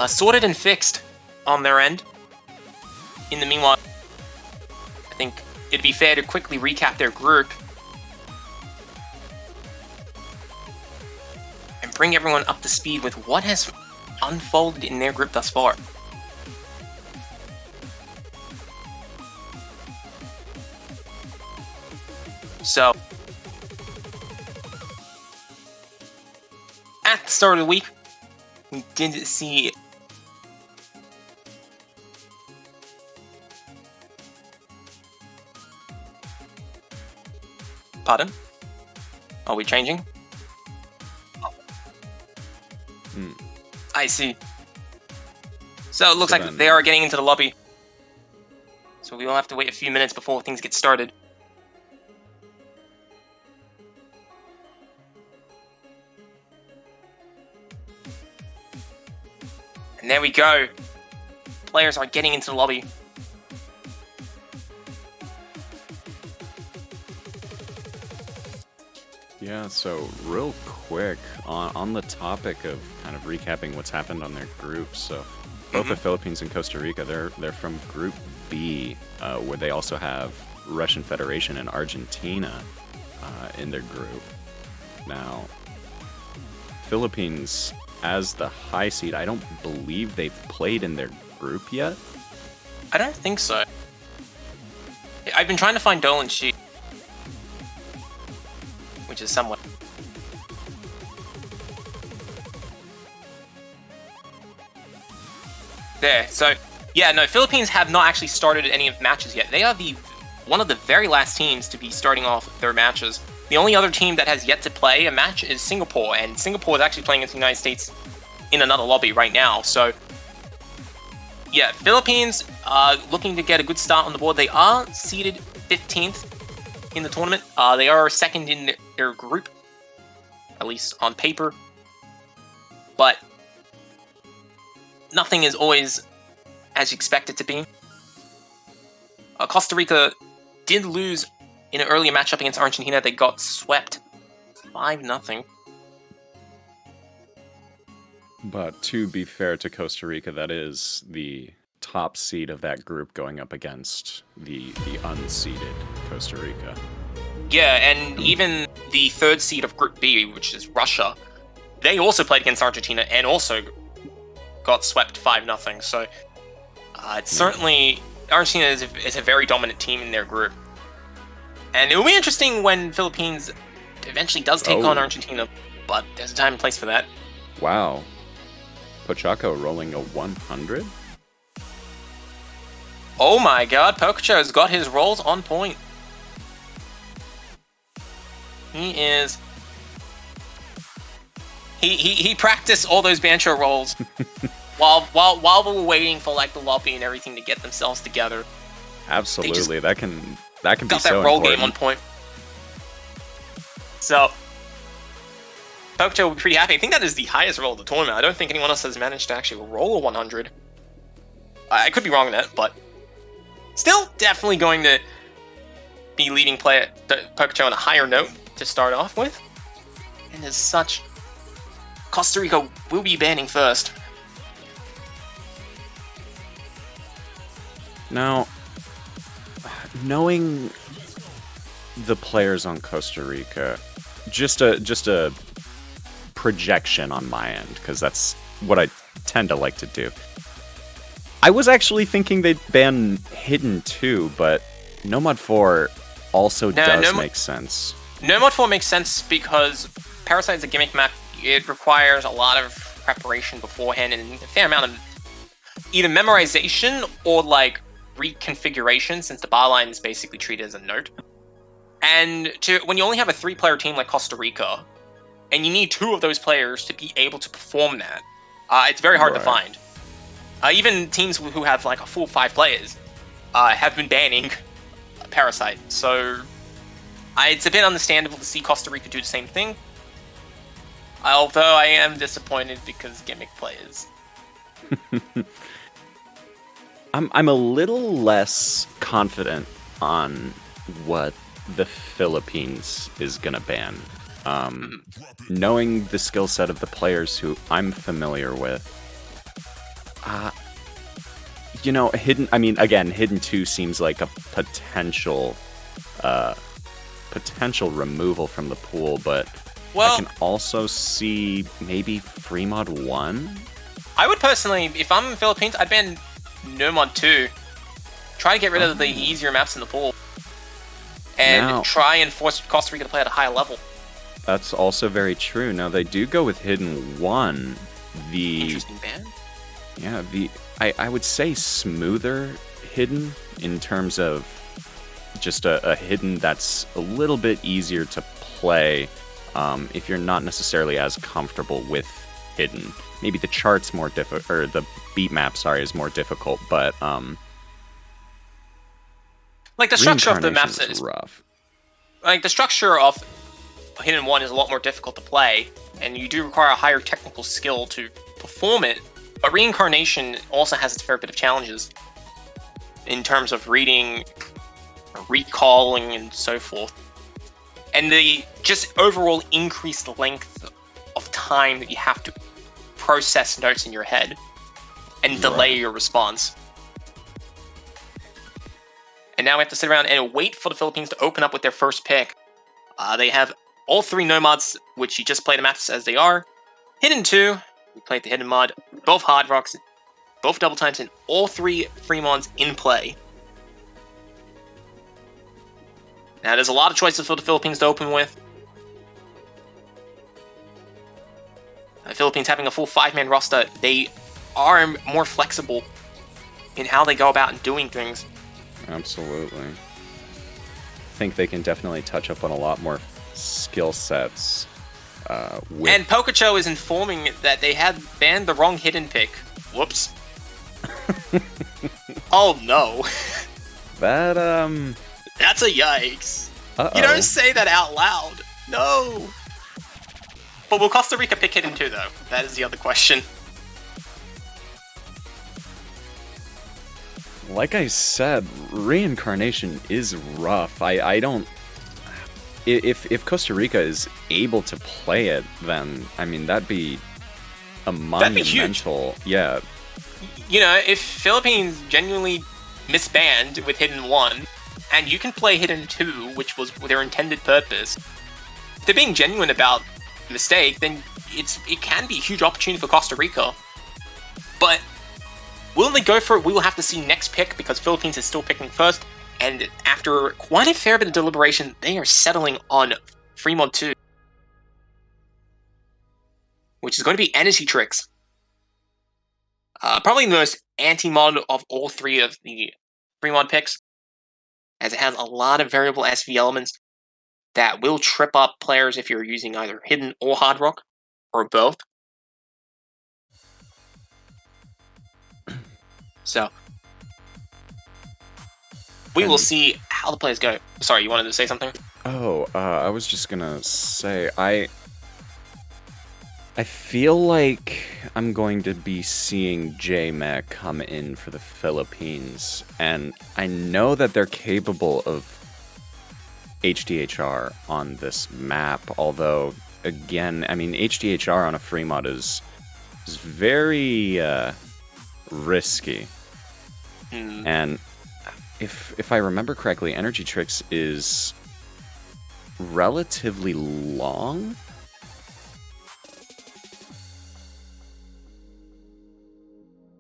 sorted and fixed on their end. In the meanwhile, I think it'd be fair to quickly recap their group and bring everyone up to speed with what has unfolded in their group thus far. So, at the start of the week, we did see Pardon? Are we changing? I see. So it looks So like then- they are getting into the lobby. So we will have to wait a few minutes before things get started. And there we go. Players are getting into the lobby. Yeah, so real quick, on the topic of kind of recapping what's happened on their groups, so both the Philippines and Costa Rica, they're from Group B, where they also have Russian Federation and Argentina in their group. Now, Philippines, as the high seed, I don't believe they've played in their group yet. I don't think so. I've been trying to find Dolan Shi, which is somewhat... There, so, yeah, no, Philippines have not actually started any of the matches yet. They are one of the very last teams to be starting off their matches. The only other team that has yet to play a match is Singapore, and Singapore is actually playing against the United States in another lobby right now, so... Yeah, Philippines looking to get a good start on the board. They are seeded 15th in the tournament. They are second in their group, at least on paper. But nothing is always as you expect it to be. Costa Rica did lose in an earlier matchup against Argentina. They got swept 5-0. But to be fair to Costa Rica, that is the top seed of that group going up against the unseeded Costa Rica. Yeah, and even the third seed of Group B, which is Russia, they also played against Argentina and also got swept 5-0. So it's certainly... Argentina is a very dominant team in their group. And it will be interesting when Philippines eventually does take on Argentina, but there's a time and place for that. Wow. Pochaco rolling a 100? Oh my god, Pochaco's got his rolls on point. He is... He practiced all those bancho rolls while we were waiting for like the lobby and everything to get themselves together. Absolutely, that can be Got so that roll important. game on point. So, Pochaco will be pretty happy. I think that is the highest roll of the tournament. I don't think anyone else has managed to actually roll a 100. I could be wrong on that, but still definitely going to be leading Pochaco on a higher note to start off with. And as such, Costa Rica will be banning first. Now, knowing the players on Costa Rica, just a projection on my end, because that's what I tend to like to do. I was actually thinking they'd ban Hidden too, but Nomad 4 also does make sense. Nomad 4 makes sense because Parasite is a gimmick map. It requires a lot of preparation beforehand and a fair amount of either memorization or like reconfiguration, since the bar line is basically treated as a note. And when you only have a 3-player team like Costa Rica, and you need 2 of those players to be able to perform that, it's very hard to find. Even teams who have like a full 5 players have been banning Parasite, so it's a bit understandable to see Costa Rica do the same thing. Although I am disappointed because gimmick players. I'm a little less confident on what the Philippines is gonna ban. Knowing the skill set of the players who I'm familiar with, Hidden. I mean, again, Hidden 2 seems like a potential removal from the pool, but I can also see maybe Fremod 1. I would personally, if I'm in the Philippines, I'd ban Nomad 2. Try to get rid of the easier maps in the pool. And try and force Costa Rica to play at a higher level. That's also very true. Now, they do go with Hidden 1. Interesting ban. Yeah, I would say smoother Hidden in terms of just a hidden that's a little bit easier to play if you're not necessarily as comfortable with hidden. Maybe the chart's more difficult, or the beat map, sorry, is more difficult, but like the structure of the maps Reincarnation's is rough. like the structure of Hidden 1 is a lot more difficult to play, and you do require a higher technical skill to perform it, but Reincarnation also has its fair bit of challenges in terms of reading, recalling, and so forth. And the just overall increased length of time that you have to process notes in your head and delay your response. And now we have to sit around and wait for the Philippines to open up with their first pick. They have all 3 Nomads, which you just play the maps as they are. Hidden 2, we played the Hidden mod. Both Hard Rocks, both Double Times, and all 3 Fremons in play. Now, there's a lot of choices for the Philippines to open with. The Philippines having a full 5-man roster, they are more flexible in how they go about doing things. Absolutely. I think they can definitely touch up on a lot more skill sets. And Pokecho is informing that they had banned the wrong hidden pick. Whoops. Oh no. That, That's a yikes. Uh-oh. You don't say that out loud. No. But will Costa Rica pick hidden too, though? That is the other question. Like I said, Reincarnation is rough. I don't... If Costa Rica is able to play it, then, I mean, that'd be a monumental... Huge. Yeah. You know, if Philippines genuinely misbanned with Hidden 1, and you can play Hidden 2, which was their intended purpose, if they're being genuine about the mistake, then it can be a huge opportunity for Costa Rica. But will they go for it? We will have to see next pick, because Philippines is still picking first, and after quite a fair bit of deliberation, they are settling on Fremont 2, which is going to be Energy Tricks. Probably the most anti-mod of all 3 of the Fremont picks, as it has a lot of variable SV elements that will trip up players if you're using either Hidden or Hard Rock, or both. So, we will see how the players go. Sorry, you wanted to say something? Oh, I was just gonna say, I feel like I'm going to be seeing JMech come in for the Philippines, and I know that they're capable of HDHR on this map, although, again, I mean, HDHR on a free mod is very risky. And if I remember correctly, Energy Tricks is relatively long.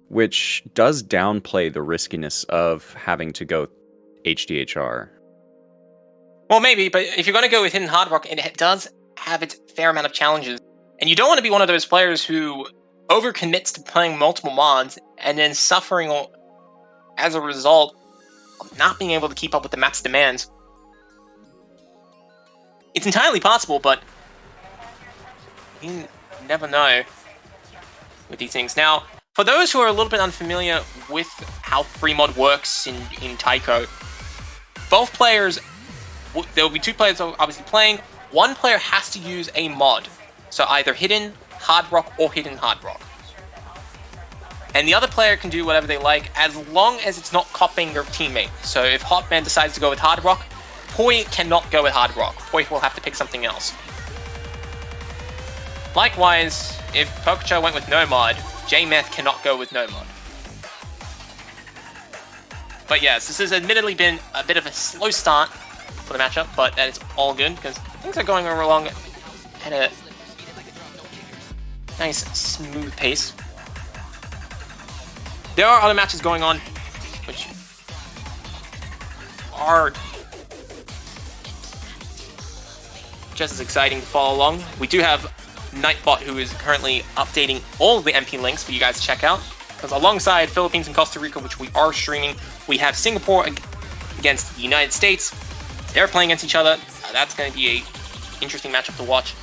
Which does downplay the riskiness of having to go HDHR. Well, maybe, but if you're going to go with Hidden Hard Rock, it does have its fair amount of challenges. And you don't want to be one of those players who overcommits to playing multiple mods and then suffering as a result of not being able to keep up with the map's demands. It's entirely possible, but you never know with these things. Now, for those who are a little bit unfamiliar with how free mod works in Taiko, both players, there will be 2 players obviously playing. One player has to use a mod, so either Hidden Hard Rock or Hidden Hard Rock. And the other player can do whatever they like, as long as it's not copying their teammate. So if Hotman decides to go with Hard Rock, Poi cannot go with Hard Rock. Poi will have to pick something else. Likewise, if Pokecho went with no mod, JMeth cannot go with no mod. But yes, this has admittedly been a bit of a slow start for the matchup, but that is all good, because things are going along at a nice, smooth pace. There are other matches going on, which are just as exciting to follow along. We do have Nightbot, who is currently updating all of the MP links for you guys to check out. Because alongside Philippines and Costa Rica, which we are streaming, we have Singapore against the United States. They're playing against each other. That's going to be a interesting matchup to watch,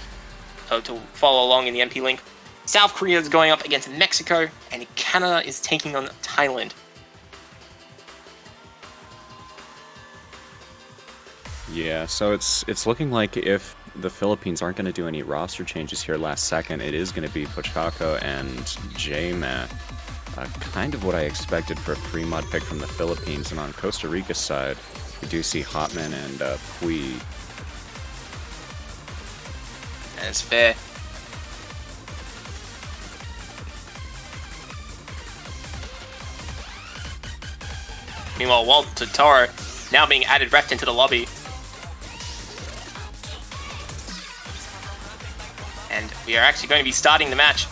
to follow along in the MP link. South Korea is going up against Mexico, and Canada is taking on Thailand. Yeah, so it's looking like if the Philippines aren't going to do any roster changes here last second, it is going to be Pochako and J-Ma. Kind of what I expected for a 3-mod pick from the Philippines. And on Costa Rica's side, we do see Hotman and Pui. That's fair. Meanwhile, Walt Totoro now being added reft into the lobby. And we are actually going to be starting the match.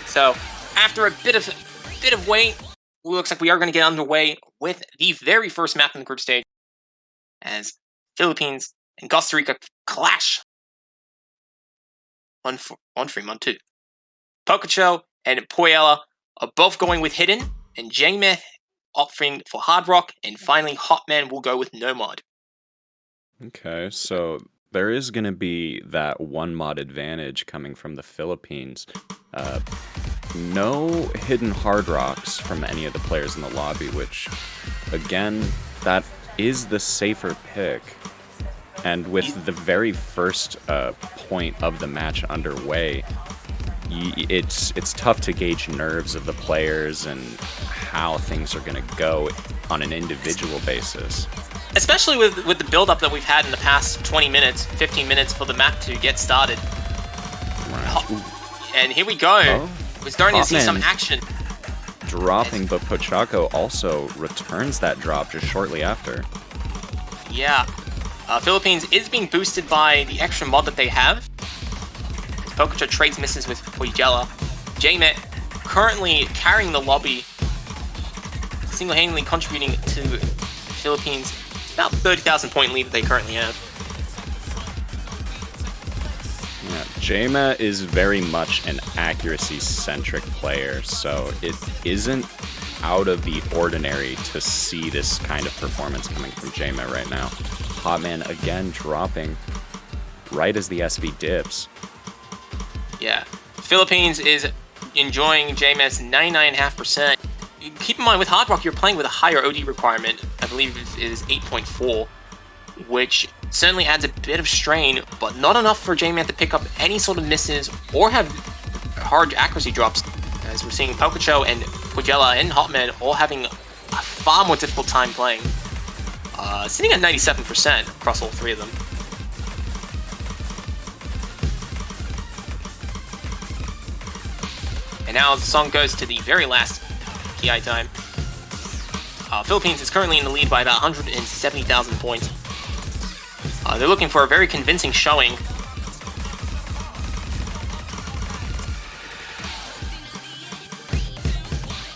So, after a bit of wait, it looks like we are going to get underway with the very first map in the group stage, as Philippines and Costa Rica clash. One free, 2. Pococho and Poyela are both going with Hidden, and Jangmeh opting for Hard Rock, and finally Hotman will go with No Mod. Okay, so there is going to be that 1-mod advantage coming from the Philippines. No hidden hard rocks from any of the players in the lobby, which, again, that is the safer pick. And with the very first point of the match underway, it's tough to gauge nerves of the players and how things are going to go on an individual basis. Especially with the build-up that we've had in the past 20 minutes, 15 minutes for the map to get started. Right. And here we go. Oh. We're starting to see Hotman some action. Dropping, but Pochako also returns that drop just shortly after. Yeah. Philippines is being boosted by the extra mod that they have. Pococho trades misses with Poyela. Jmet currently carrying the lobby, single-handedly contributing to the Philippines' about 30,000 point lead that they currently have. Yeah, Jma is very much an accuracy-centric player, so it isn't out of the ordinary to see this kind of performance coming from Jma right now. Hotman again dropping right as the SV dips. Yeah. Philippines is enjoying JMS 99.5%. Keep in mind, with Hard Rock, you're playing with a higher OD requirement. I believe it is 8.4, which certainly adds a bit of strain, but not enough for J-Man to pick up any sort of misses or have hard accuracy drops, as we're seeing Pococho and Pujella and Hotman all having a far more difficult time playing. Sitting at 97% across all three of them. And now the song goes to the very last PI time. Philippines is currently in the lead by about 170,000 points. They're looking for a very convincing showing.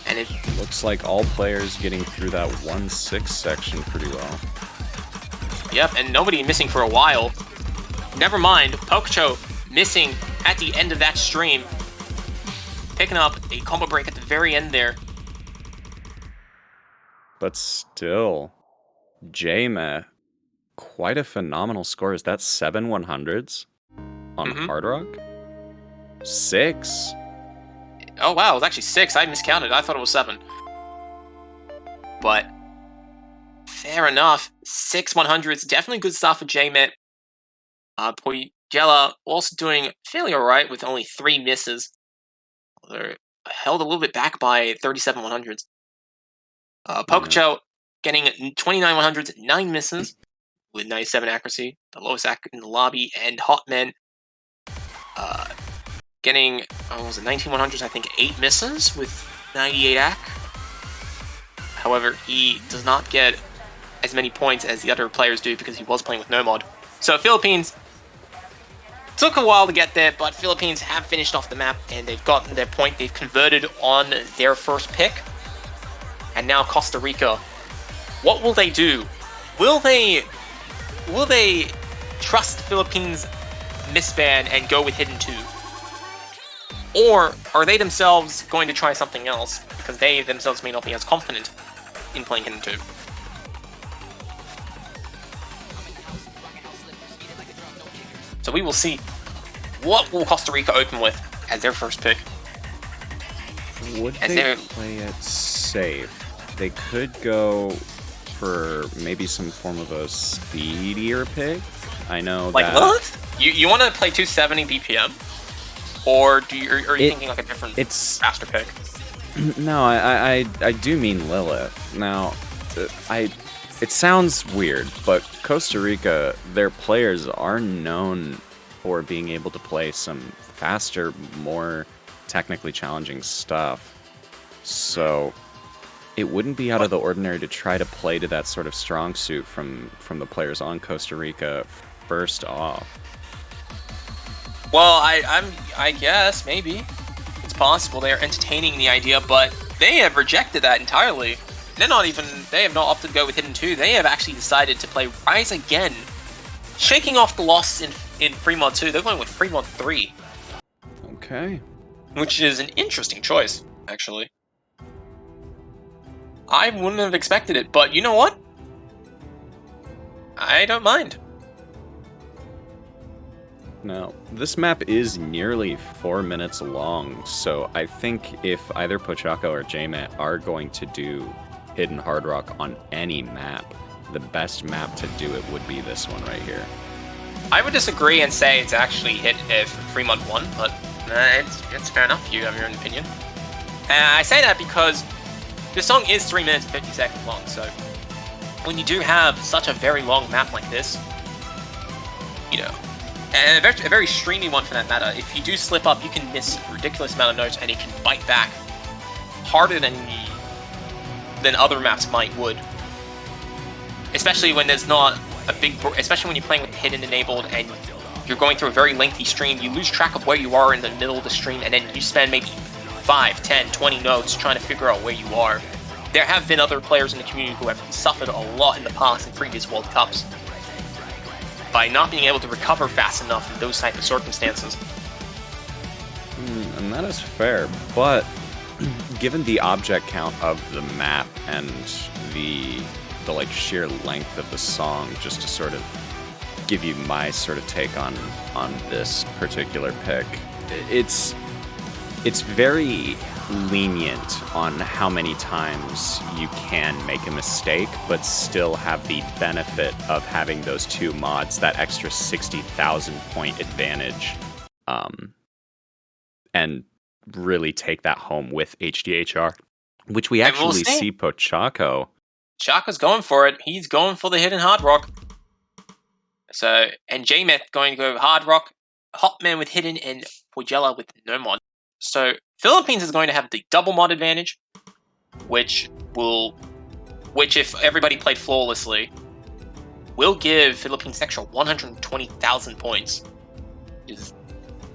And it looks like all players getting through that 1-6 section pretty well. Yep, and nobody missing for a while. Never mind, Pococho missing at the end of that stream. Picking up a combo break at the very end there. But still, Jma, quite a phenomenal score. Is that 7 100s on Hard Rock? 6. Oh wow, it was actually 6. I miscounted. I thought it was 7. But fair enough. 6 100s. Definitely good stuff for Jmet. Poyela also doing fairly alright with only 3 misses. They're held a little bit back by 37 100s. Pococho getting 29 100s, 9 misses with 97 accuracy, the lowest in the lobby, and Hotman getting, was it 19 100s, I think 8 misses with 98 ac. However, he does not get as many points as the other players do because he was playing with no mod. So Philippines took a while to get there, but Philippines have finished off the map and they've gotten their point. They've converted on their first pick. And now Costa Rica. What will they do? Will they trust Philippines misban and go with Hidden 2? Or are they themselves going to try something else? Because they themselves may not be as confident. in playing Hidden 2. So we will see what will Costa Rica open with as their first pick. Would As they they're- play it safe? They could go for maybe some form of a speedier pick. I know Like that Lilith? You want to play 270 BPM? Or are you It- thinking like a different, it's faster pick? no, I do mean Lilith. Now, it sounds weird, but Costa Rica, their players are known for being able to play some faster, more technically challenging stuff. So it wouldn't be out of the ordinary to try to play to that sort of strong suit from the players on Costa Rica first off. Well, I guess maybe it's possible they are entertaining the idea, but they have rejected that entirely. They have not opted to go with Hidden 2. They have actually decided to play Rise again, shaking off the loss in Free Mod 2. They're going with Free Mod 3, Okay. which is an interesting choice, actually. I wouldn't have expected it, but you know what? I don't mind. Now, this map is nearly 4 minutes long, so I think if either Pochako or JMet are going to do Hidden Hard Rock on any map, the best map to do it would be this one right here. I would disagree and say it's actually hit if Free Mod 1, but it's fair enough. You have your own opinion. And I say that because the song is 3 minutes and 50 seconds long, so when you do have such a very long map like this, you know, and a very streamy one for that matter, if you do slip up, you can miss a ridiculous amount of notes and it can bite back harder than other maps would. Especially when there's not a big, especially when you're playing with Hidden enabled and you're going through a very lengthy stream, you lose track of where you are in the middle of the stream and then you spend maybe 5, 10, 20 notes trying to figure out where you are. There have been other players in the community who have suffered a lot in the past in previous World Cups by not being able to recover fast enough in those type of circumstances. And that is fair, but given the object count of the map and the like sheer length of the song, just to sort of give you my sort of take on this particular pick, it's very lenient on how many times you can make a mistake, but still have the benefit of having those two mods, that extra 60,000 point advantage, and really take that home with HDHR, which we And we'll actually see. see Pochako. Chaka's going for it. He's going for the Hidden Hard Rock. So, and JMeth going to go Hard Rock, Hotman with Hidden, and Pojella with no mod. So, Philippines is going to have the double mod advantage, which if everybody played flawlessly, will give Philippines an extra 120,000 points. Which is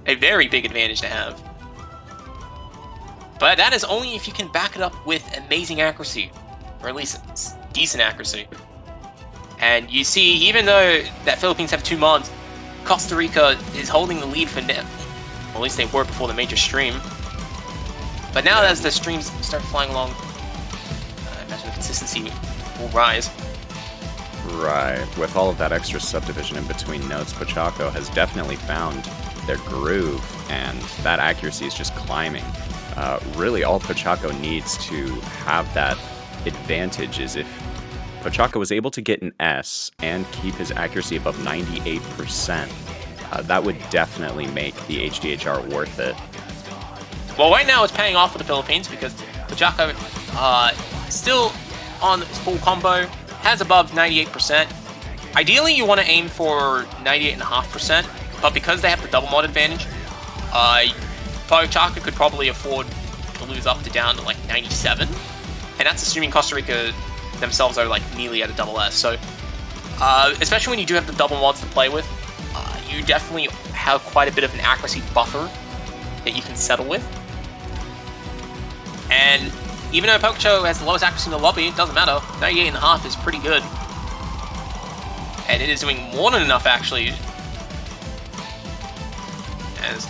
a very big advantage to have. But that is only if you can back it up with amazing accuracy, or at least decent accuracy. And you see, even though that Philippines have two mods, Costa Rica is holding the lead for now. Well, at least they were before the major stream. But now as the streams start flying along, I imagine the consistency will rise. Right. With all of that extra subdivision in between notes, Pochako has definitely found their groove, and that accuracy is just climbing. Really, all Pochako needs to have that advantage is if Pochako was able to get an S and keep his accuracy above 98%. That would definitely make the HDHR worth it. Well, right now it's paying off for the Philippines because Pochako still on full combo, has above 98%. Ideally, you want to aim for 98.5%, but because they have the double mod advantage, Pochako could probably afford to lose up to down to like 97, and that's assuming Costa Rica themselves are like nearly at a double S. So, especially when you do have the double mods to play with, you definitely have quite a bit of an accuracy buffer that you can settle with. And even though Pochako has the lowest accuracy in the lobby, it doesn't matter. 98.5 is pretty good. And it is doing more than enough, actually. As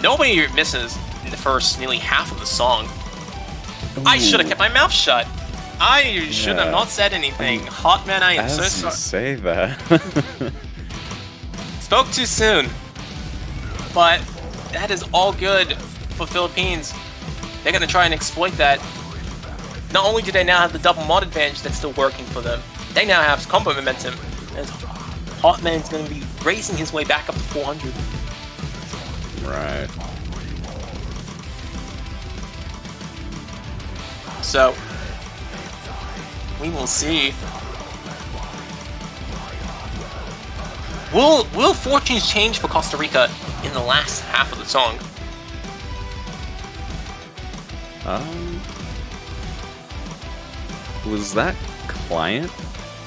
nobody misses in the first nearly half of the song. I should have kept my mouth shut. I should have not said anything. Hot man, I am As so you sorry. say that. Spoke too soon. But that is all good for Philippines. They're going to try and exploit that. Not only do they now have the double mod advantage that's still working for them, they now have combo momentum. As Hotman's going to be racing his way back up to 400. Right. So, we will see. Will fortunes change for Costa Rica in the last half of the song? Was that client?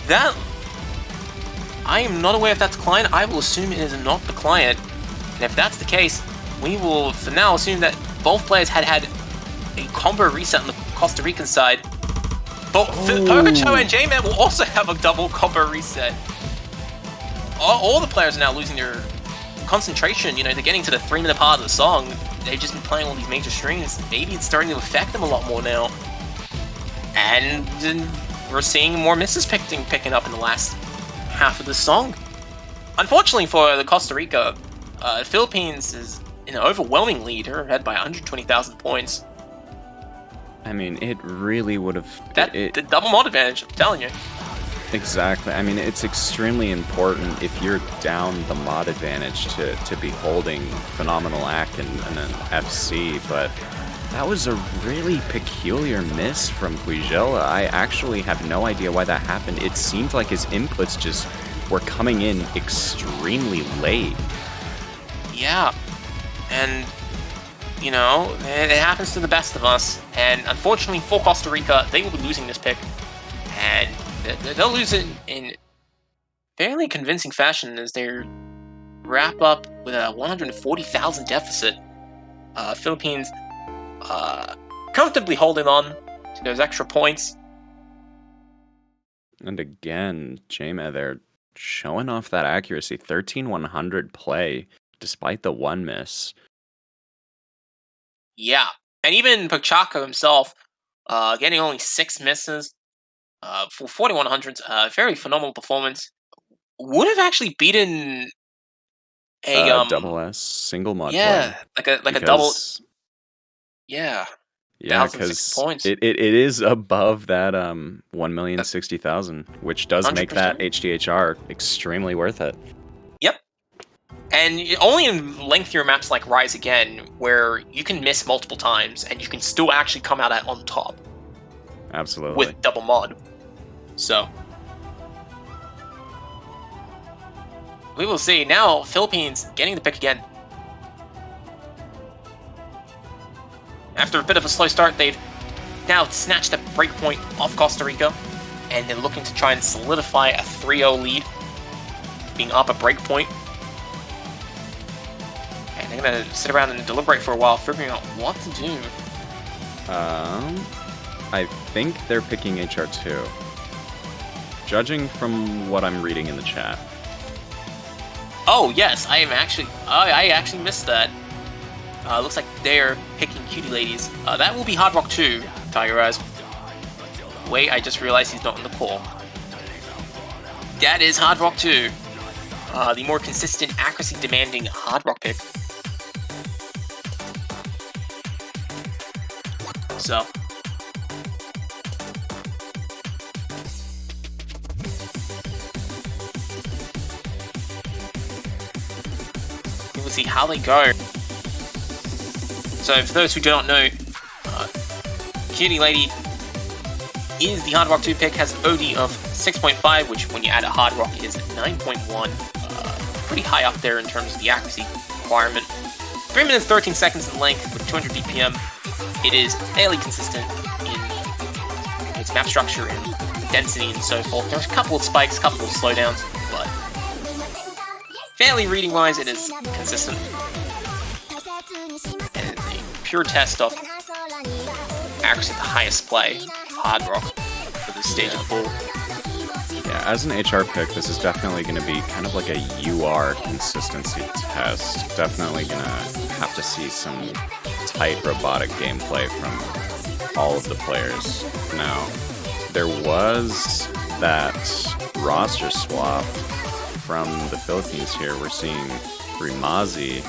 That... I am not aware if that's client. I will assume it is not the client. And if that's the case, we will, for now, assume that both players had a combo reset on the Costa Rican side. But Pogacho and J-Man will also have a double combo reset. All the players are now losing their concentration. You know, they're getting to the 3-minute part of the song. They've just been playing all these major streams. Maybe it's starting to affect them a lot more now. And we're seeing more misses picking up in the last half of the song. Unfortunately for the Costa Rica, Philippines is in an overwhelming lead. They're ahead by 120,000 points. I mean, it really would have... The double mod advantage, I'm telling you. Exactly. I mean, it's extremely important if you're down the mod advantage to be holding Phenomenal Act and an FC, but that was a really peculiar miss from Puigela. I actually have no idea why that happened. It seemed like his inputs just were coming in extremely late. Yeah, and, you know, it happens to the best of us, and unfortunately for Costa Rica, they will be losing this pick, and they'll lose it in fairly convincing fashion as they wrap up with a 140,000 deficit. Philippines comfortably holding on to those extra points. And again, Jama, they're showing off that accuracy. 13-100 play, despite the one miss. Yeah, and even Pachaco himself, getting only 6 misses for 4100s, very phenomenal performance. Would have actually beaten a double S single mod yeah, play. like a double. Yeah. Yeah, 1,006 because points. it is above that 1,060,000, which does make 100%. that HDHR extremely worth it. Yep. And only in lengthier maps like Rise Again, where you can miss multiple times and you can still actually come out on top. Absolutely. With double mod. So we will see. Now Philippines getting the pick again. After a bit of a slow start, they've now snatched a breakpoint off Costa Rica, and they're looking to try and solidify a 3-0 lead, being up a breakpoint. And they're going to sit around and deliberate for a while, figuring out what to do. I think they're picking HR2. Judging from what I'm reading in the chat. Oh yes, I actually missed that. Looks like they're picking Cutie Ladies. That will be Hard Rock 2, Tiger Eyes. Wait, I just realized he's not in the call. That is Hard Rock 2. The more consistent, accuracy-demanding Hard Rock pick. So we will see how they go. So for those who do not know, Cutie Lady is the Hard Rock 2 pick, has an OD of 6.5, which when you add a Hard Rock is 9.1. Pretty high up there in terms of the accuracy requirement. 3 minutes 13 seconds in length with 200 BPM. It is fairly consistent in its map structure and density and so forth. There's a couple of spikes, a couple of slowdowns, but fairly reading-wise, it is consistent. And a pure test of accuracy at the highest play, Hard Rock, for this stage of the pool. Yeah, as an HR pick, this is definitely going to be kind of like a UR consistency test. Definitely going to have to see some tight robotic gameplay from all of the players. Now, there was that roster swap from the Philippines here. We're seeing Rimazi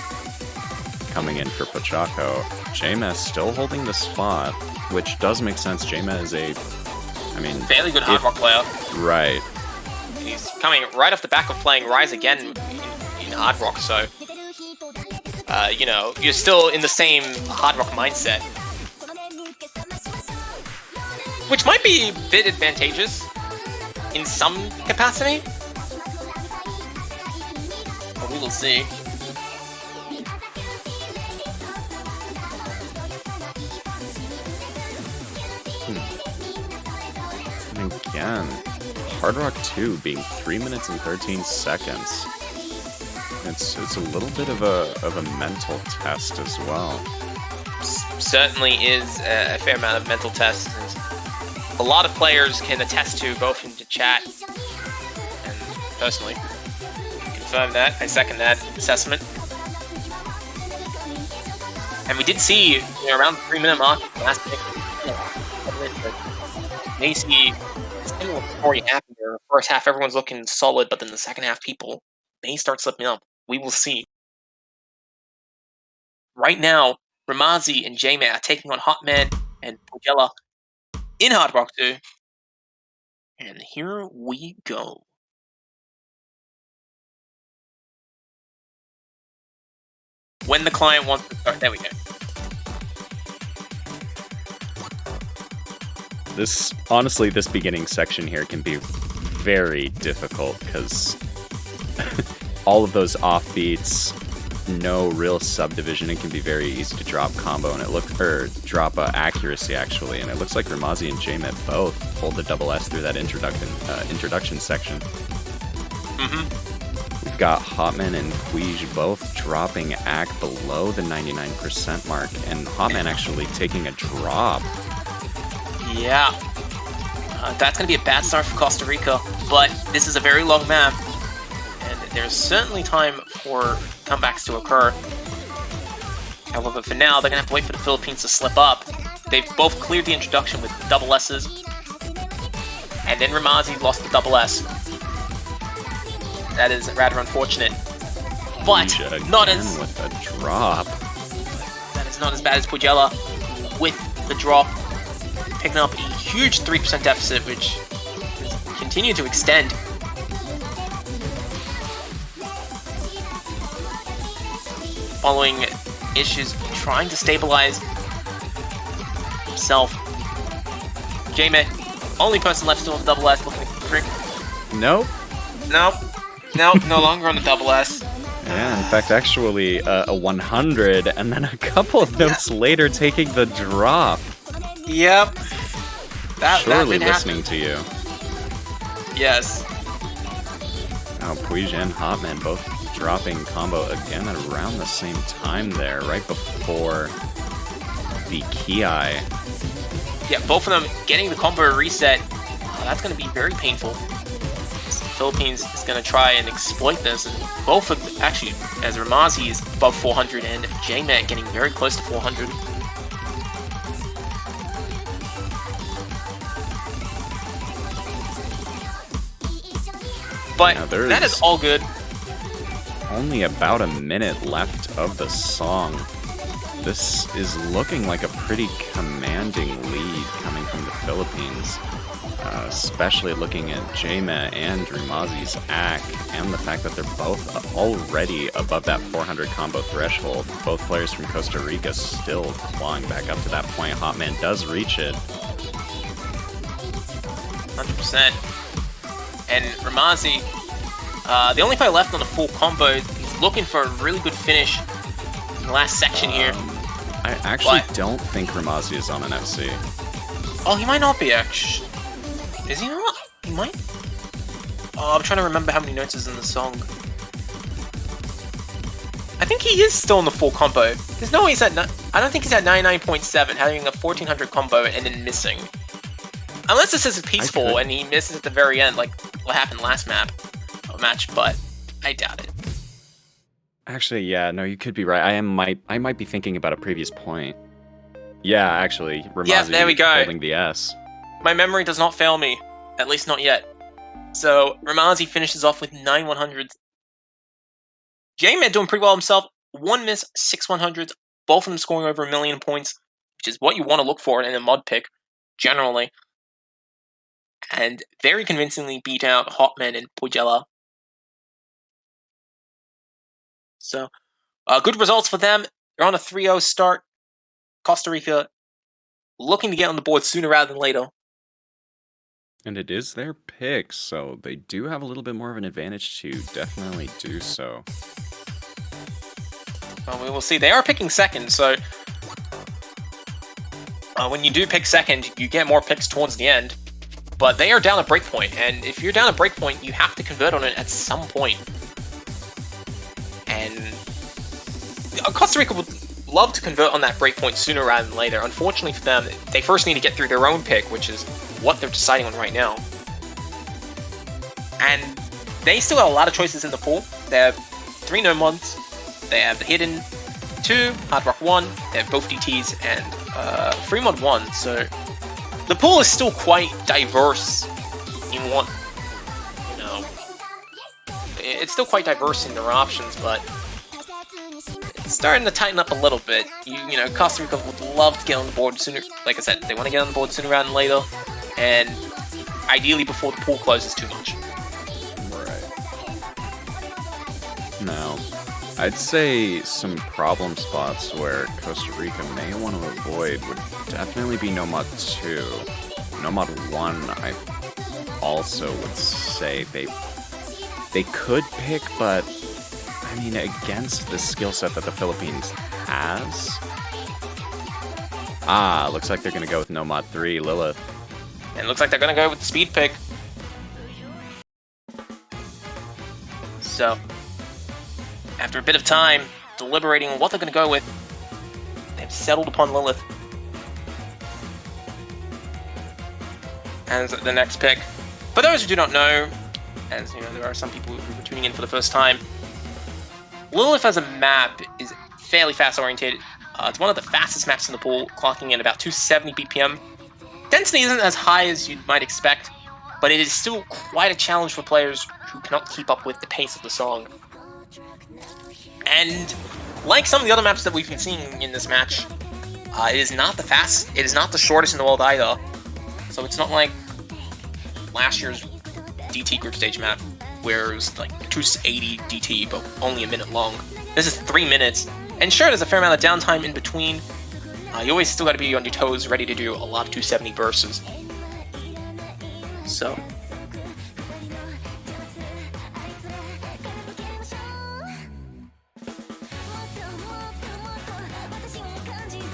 coming in for Pochaco. JMA still holding the spot, which does make sense. JMA is fairly good hard rock player. Right. He's coming right off the back of playing Rise again in hard rock, so you're still in the same hard rock mindset, which might be a bit advantageous in some capacity. But we will see. And again, Hard Rock 2 being 3 minutes and 13 seconds. It's a little bit of a mental test as well. Certainly is a fair amount of mental tests. A lot of players can attest to, both in the chat and personally. Confirm that. I second that assessment. And we did see around the 3-minute mark last pick. May see a similar story happen here. First half, everyone's looking solid, but then the second half, people may start slipping up. We will see. Right now, Rimazi and JMA are taking on Hotman and Pogella in Hard Rock 2. And here we go. When the client wants to start, there we go. Honestly, this beginning section here can be very difficult because all of those offbeats, no real subdivision. It can be very easy to drop combo, and drop accuracy actually. And it looks like Rimazi and JMet both pulled the double S through that introduction section. We've got Hotman and Quij both dropping AC below the 99% mark, and Hotman actually taking a drop. Yeah. That's going to be a bad start for Costa Rica, but this is a very long map, and there's certainly time for comebacks to occur. However, for now, they're going to have to wait for the Philippines to slip up. They've both cleared the introduction with double S's, and then Rimazi lost the double S. That is rather unfortunate, but not as with a drop. That is not as bad as Pogella with the drop, picking up a huge 3% deficit, which continued to extend. Following issues trying to stabilize himself. J-Met, only person left still with double S, looking at the trick. Nope. Nope, no longer on the double S. Yeah, in fact, actually a 100, and then a couple of notes later taking the drop. Yep. Surely that listening to you. Yes. Now, Puig and Hotman both dropping combo again at around the same time there, right before the Ki. Yeah, both of them getting the combo reset. That's going to be very painful. The Philippines is going to try and exploit this. And both of, actually, as Rimazi is above 400 and J-Met getting very close to 400. But now, that is all good. Only about a minute left of the song. This is looking like a pretty commanding lead coming from the Philippines. Especially looking at Jema and Rimazi's AC, and the fact that they're both already above that 400 combo threshold. Both players from Costa Rica still clawing back up to that point. Hotman does reach it. 100%. And Rimazi, the only player left on the full combo, he's looking for a really good finish in the last section here. I actually don't think Rimazi is on an FC. Oh, he might not be, actually. Is he not? He might? Oh, I'm trying to remember how many notes is in the song. I think he is still in the full combo. There's no way he's at... I don't think he's at 99.7, having a 1400 combo and then missing. Unless this is peaceful and he misses at the very end, like what happened last match, but I doubt it. Actually, yeah, no, you could be right. I might be thinking about a previous point. Yeah, actually, Ramazi Yeah, there we go. holding the S. My memory does not fail me. At least not yet. So, Ramazi finishes off with 9 100s. J-Med doing pretty well himself. 1 miss, 6 100s. Both of them scoring over 1 million points, which is what you want to look for in a mod pick, generally. And very convincingly beat out Hotman and Pujella. So, good results for them. They're on a 3-0 start. Costa Rica looking to get on the board sooner rather than later. And it is their pick, so they do have a little bit more of an advantage to definitely do so. Well, we will see. They are picking second, so when you do pick second, you get more picks towards the end. But they are down a breakpoint, and if you're down a breakpoint, you have to convert on it at some point. And Costa Rica would love to convert on that breakpoint sooner rather than later. Unfortunately for them, they first need to get through their own pick, which is what they're deciding on right now. And they still have a lot of choices in the pool. They have 3 no mods. They have the Hidden 2, Hard Rock 1. They have both DTs and Free Mod 1. So the pool is still quite diverse in what, it's still quite diverse in their options, but it's starting to tighten up a little bit. You know, Costa Rica would love to get on the board sooner. Like I said, they want to get on the board sooner rather than later, and ideally before the pool closes too much. Right. Now, I'd say some problem spots where Costa Rica may want to avoid would definitely be No Mod 2. No Mod 1, I also would say they could pick, but I mean, against the skill set that the Philippines has. Looks like they're going to go with No Mod 3, Lilith. And looks like they're going to go with the speed pick. So, after a bit of time deliberating on what they're going to go with, they've settled upon Lilith as the next pick. For those who do not know, as you know, there are some people who are tuning in for the first time, Lilith as a map is fairly fast oriented. It's one of the fastest maps in the pool, clocking in about 270 BPM. Density isn't as high as you might expect, but it is still quite a challenge for players who cannot keep up with the pace of the song. And like some of the other maps that we've been seeing in this match, it is not the shortest in the world either. So it's not like last year's DT group stage map, where it was like 280 DT, but only a minute long. This is 3 minutes, and sure, there's a fair amount of downtime in between. You always still gotta be on your toes, ready to do a lot of 270 bursts. So.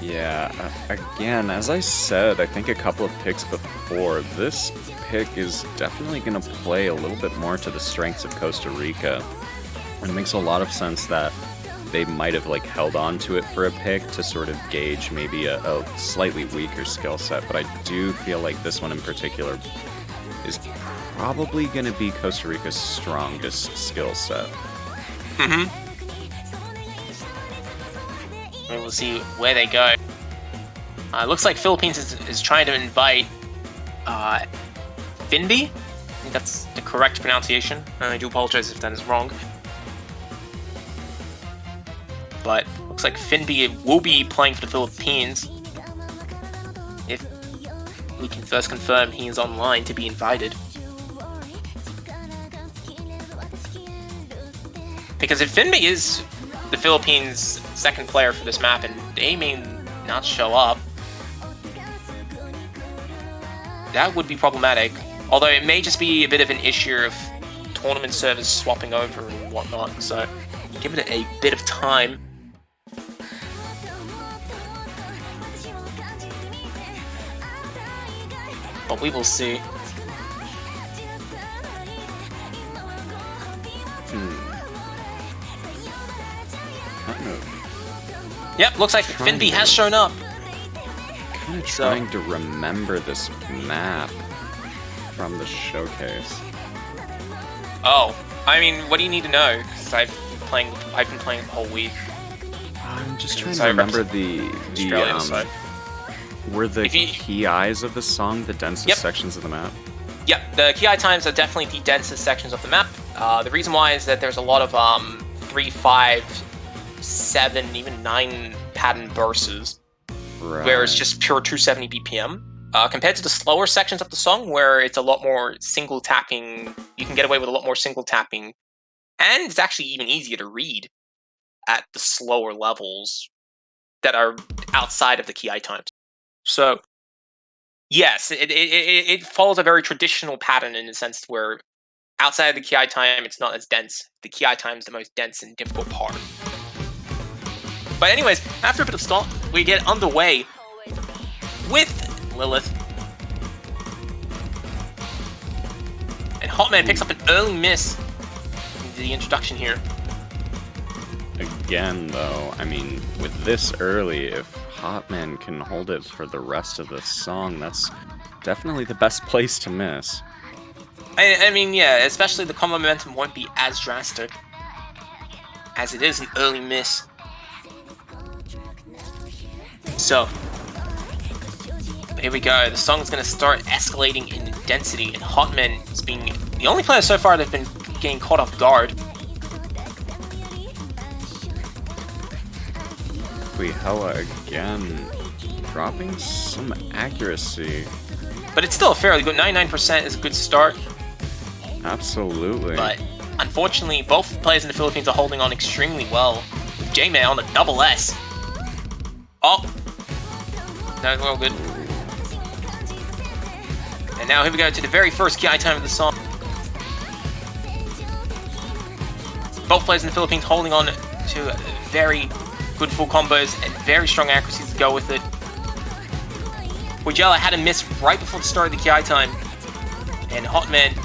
Yeah, again, as I said, I think a couple of picks before, this pick is definitely going to play a little bit more to the strengths of Costa Rica. And it makes a lot of sense that they might have held on to it for a pick to sort of gauge maybe a slightly weaker skill set, but I do feel like this one in particular is probably going to be Costa Rica's strongest skill set. Mm-hmm. We'll see where they go. Looks like Philippines is trying to invite Finby. I think that's the correct pronunciation. I do apologize if that is wrong. But looks like Finby will be playing for the Philippines. If we can first confirm he is online to be invited. Because if Finby is the Philippines' second player for this map and they may not show up, that would be problematic. Although it may just be a bit of an issue of tournament servers swapping over and whatnot, so give it a bit of time. But we will see. Yep, looks like Finby has shown up. Kind of trying to remember this map from the showcase. Oh, I mean, what do you need to know? Because I've been playing the whole week. I'm just trying to remember the Were the If you- key eyes of the song the densest Yep. sections of the map? Yep, the key eye times are definitely the densest sections of the map. The reason why is that there's a lot of 3, 5, 7, even 9 pattern bursts, Right. where it's just pure 270 BPM. Compared to the slower sections of the song, where it's a lot more single tapping, you can get away with a lot more single tapping, and it's actually even easier to read at the slower levels that are outside of the key eye times. So, yes, it follows a very traditional pattern in the sense where outside of the key eye time, it's not as dense. The key eye time is the most dense and difficult part. But anyways, after a bit of stall, we get underway with Lilith. And Hotman picks up an early miss in the introduction here. Again, though, I mean, with this early, if Hotman can hold it for the rest of the song, that's definitely the best place to miss. I mean, yeah, especially the combo momentum won't be as drastic, as it is an early miss. So, here we go. The song's going to start escalating in density, and Hotman is being the only player so far that's been getting caught off guard. Hella again, dropping some accuracy. But it's still a fairly good 99% is a good start. Absolutely. But unfortunately, both players in the Philippines are holding on extremely well. With J-Man on the double S. Oh, that was well good. And now here we go to the very first key eye time of the song. Both players in the Philippines holding on to very good full combos and very strong accuracies to go with it. Pujella had a miss right before the start of the key eye time. And Hotman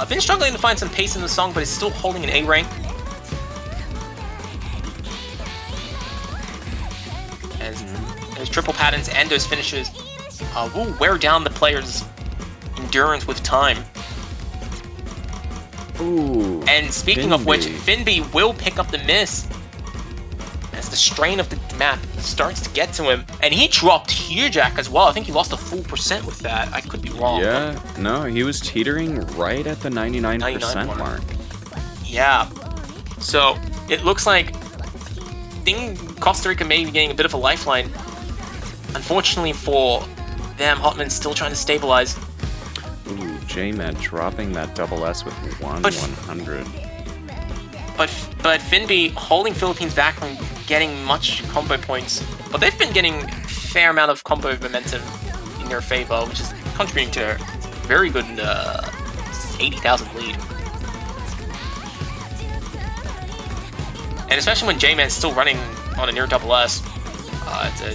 been struggling to find some pace in the song, but is still holding an A rank. As those triple patterns and those finishes will wear down the player's endurance with time. Ooh. And speaking of which, Finby will pick up the miss as the strain of the map starts to get to him. And he dropped Jack as well. I think he lost a full % with that. I could be wrong. Yeah, no, he was teetering right at the 99% 99 mark. Yeah. So it looks like Costa Rica may be getting a bit of a lifeline. Unfortunately for them, Hotman's still trying to stabilize. Ooh, J-Man dropping that double S with 100. But Finby holding Philippines back from getting much combo points. But they've been getting a fair amount of combo momentum in their favor, which is contributing to a very good 80,000 lead. And especially when J-Man's still running on a near double S, it's a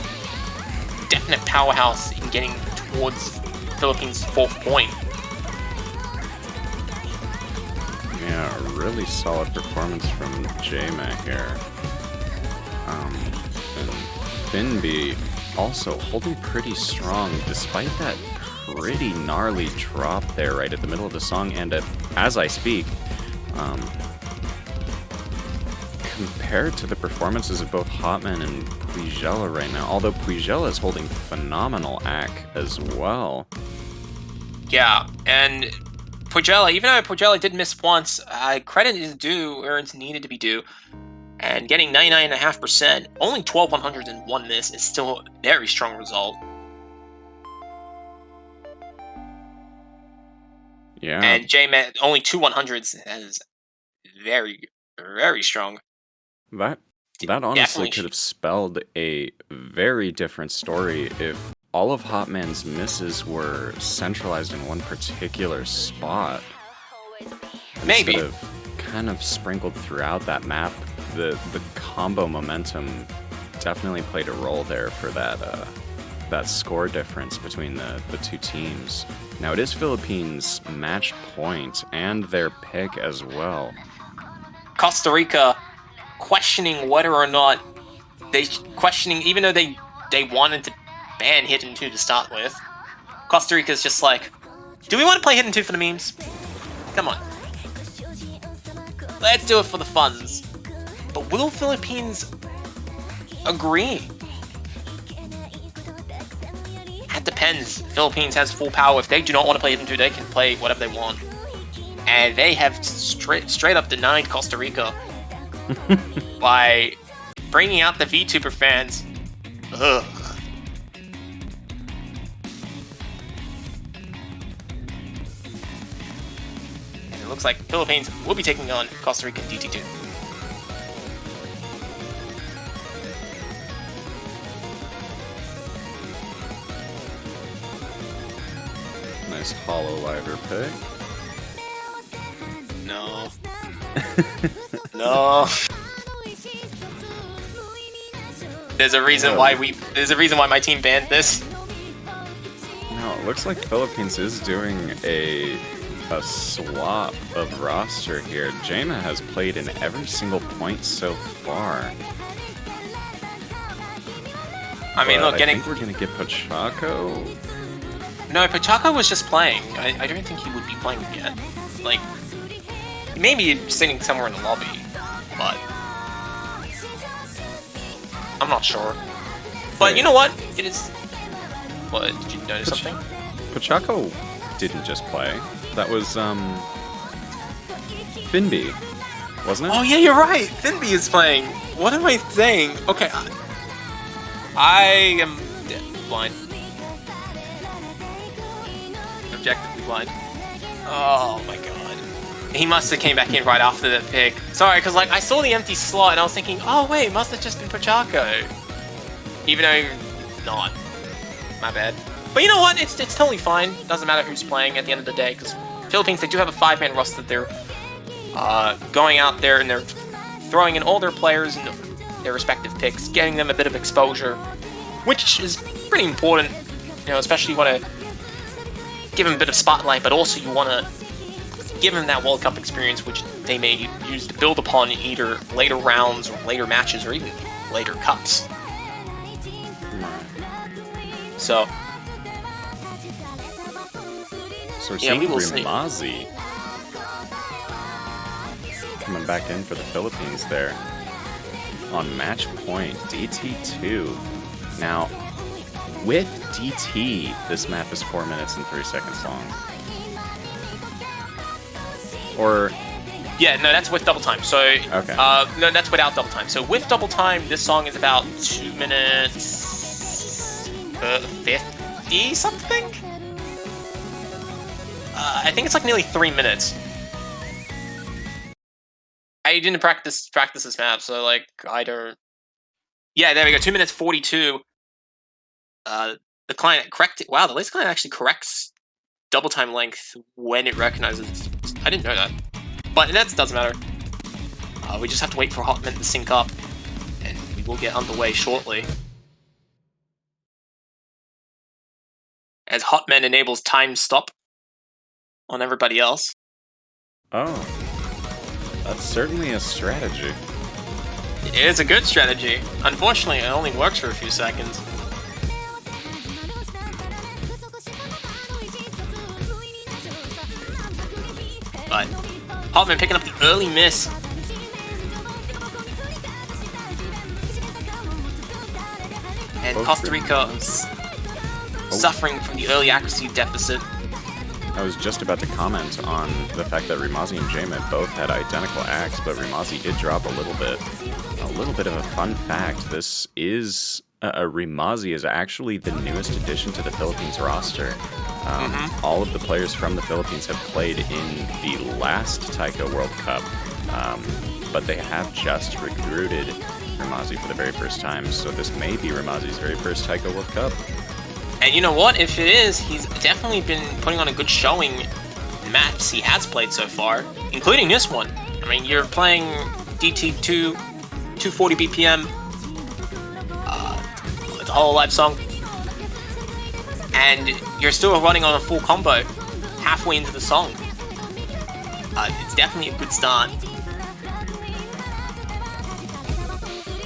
definite powerhouse in getting towards Philippines' 4th point. Yeah, really solid performance from J-Man here. And Finby also holding pretty strong despite that pretty gnarly drop there right at the middle of the song. And as I speak, compared to the performances of both Hotman and Pujella right now, although Pujella is holding phenomenal AC as well. Yeah, and Pujella, even though Pujella did miss once, credit is due where it's needed to be due. And getting 99.5%, only 12 100s and 1 miss is still a very strong result. Yeah. And J-Man, only 2 100s, that is very, very strong. That honestly Definitely could have spelled a very different story if all of Hotman's misses were centralized in one particular spot. Maybe. Instead of kind of sprinkled throughout that map. The combo momentum definitely played a role there for that score difference between the two teams. Now it is Philippines' match point and their pick as well. Costa Rica questioning whether or not even though they wanted to ban Hidden 2 to start with, Costa Rica's just like, do we want to play Hidden 2 for the memes? Come on. Let's do it for the funds. But will Philippines agree? depends. Philippines has full power. If they do not want to play them 2, they can play whatever they want. And they have straight up denied Costa Rica by bringing out the VTuber fans. Ugh. And it looks like Philippines will be taking on Costa Rica in DT2. Nice hollow liver pick. No. No. There's a reason why my team banned this. No, it looks like Philippines is doing a swap of roster here. Jaima has played in every single point so far. I mean, look, I think we're gonna get Pachaco. No, Pachaco was just playing. I don't think he would be playing yet. Like, he may be sitting somewhere in the lobby, but I'm not sure. But you know what? It is. What? Did you notice something? Pachaco didn't just play. That was Finby, wasn't it? Oh yeah, you're right. Finby is playing. What am I saying? Okay, I am blind. Objectively blind. Oh my god. He must have came back in right after that pick. Sorry, because like I saw the empty slot and I was thinking, oh wait, must have just been Pachaco. Even though not. My bad. But you know what? It's totally fine. Doesn't matter who's playing at the end of the day, because Philippines, they do have a 5-man roster that they're going out there and they're throwing in all their players and their respective picks, getting them a bit of exposure, which is pretty important. You know, especially you want to give them a bit of spotlight, but also you want to give them that World Cup experience, which they may use to build upon in either later rounds or later matches or even later cups. So we're yeah, seeing we will Rimazi coming back in for the Philippines there on match point DT2. Now, with DT, this map is 4 minutes and 3 seconds long. Or yeah, no, that's with double time. So okay. No, that's without double time. So with double time, this song is about 2 minutes 50 something. I think it's like nearly 3 minutes. I didn't practice this map, so like I don't. Yeah, there we go. 2 minutes 42. The client corrected. Wow, the latest client actually corrects double time length when it recognizes. I didn't know that, but that doesn't matter. We just have to wait for Hotman to sync up, and we will get underway shortly. As Hotman enables time stop on everybody else. Oh, that's certainly a strategy. It is a good strategy. Unfortunately, it only works for a few seconds. But Hotman picking up the early miss. And Costa Rica suffering from the early accuracy deficit. I was just about to comment on the fact that Rimazi and Jaima both had identical acts, but Rimazi did drop a little bit. A little bit of a fun fact, this is... Rimazi is actually the newest addition to the Philippines roster. All of the players from the Philippines have played in the last Taiko World Cup, but they have just recruited Rimazi for the very first time, so this may be Rimazi's very first Taiko World Cup. And you know what? If it is, he's definitely been putting on a good showing in maps he has played so far, including this one. I mean, you're playing DT2, 240 BPM, it's a whole live song, and you're still running on a full combo halfway into the song. It's definitely a good start.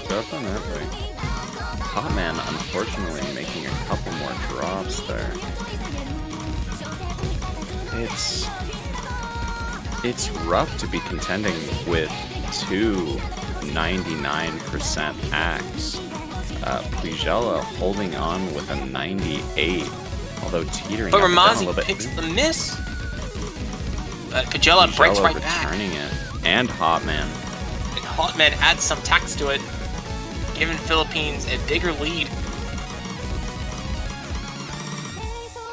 Definitely. Hotman, unfortunately, making a couple more drops there. It's rough to be contending with two 99% acts. Pujella holding on with a 98. Although teetering But up and down a Ramazi little bit. picks the miss. Kajella breaks right back. returning it. And Hotman. And Hotman adds some tax to it, giving Philippines a bigger lead.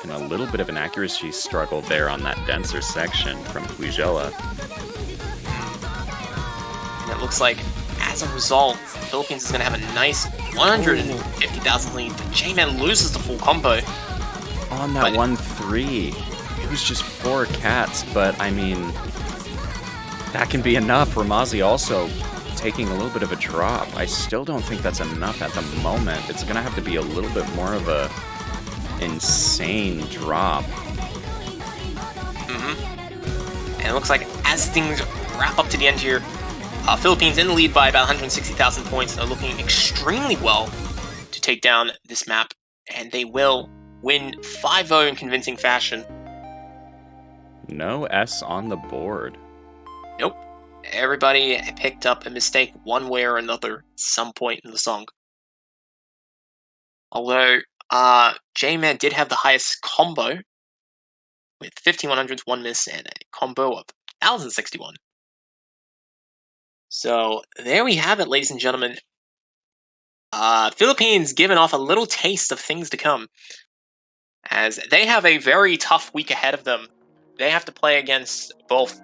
And a little bit of an accuracy struggle there on that denser section from Huijela. And it looks like, as a result, Philippines is going to have a nice 150,000 lead, but J-Man loses the full combo. On that 1-3, it was just 4 cats, but I mean, that can be enough. Ramazi also taking a little bit of a drop. I still don't think that's enough at the moment. It's going to have to be a little bit more of a insane drop. And it looks like as things wrap up to the end here, Philippines in the lead by about 160,000 points are looking extremely well to take down this map, and they will win 5-0 in convincing fashion. No S on the board. Nope. Everybody picked up a mistake one way or another at some point in the song. Although, J-Man did have the highest combo with 5100s, 1 miss, and a combo of 1061. So, there we have it, ladies and gentlemen. Philippines giving off a little taste of things to come, as they have a very tough week ahead of them. They have to play against both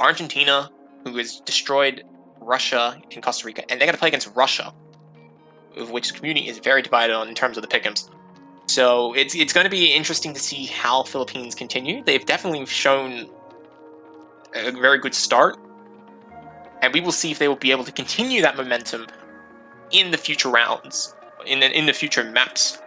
Argentina, who has destroyed Russia and Costa Rica, and they got to play against Russia, of which the community is very divided on in terms of the pick'ems. So it's going to be interesting to see how Philippines continue. They've definitely shown a very good start, and we will see if they will be able to continue that momentum in the future rounds, in the future maps,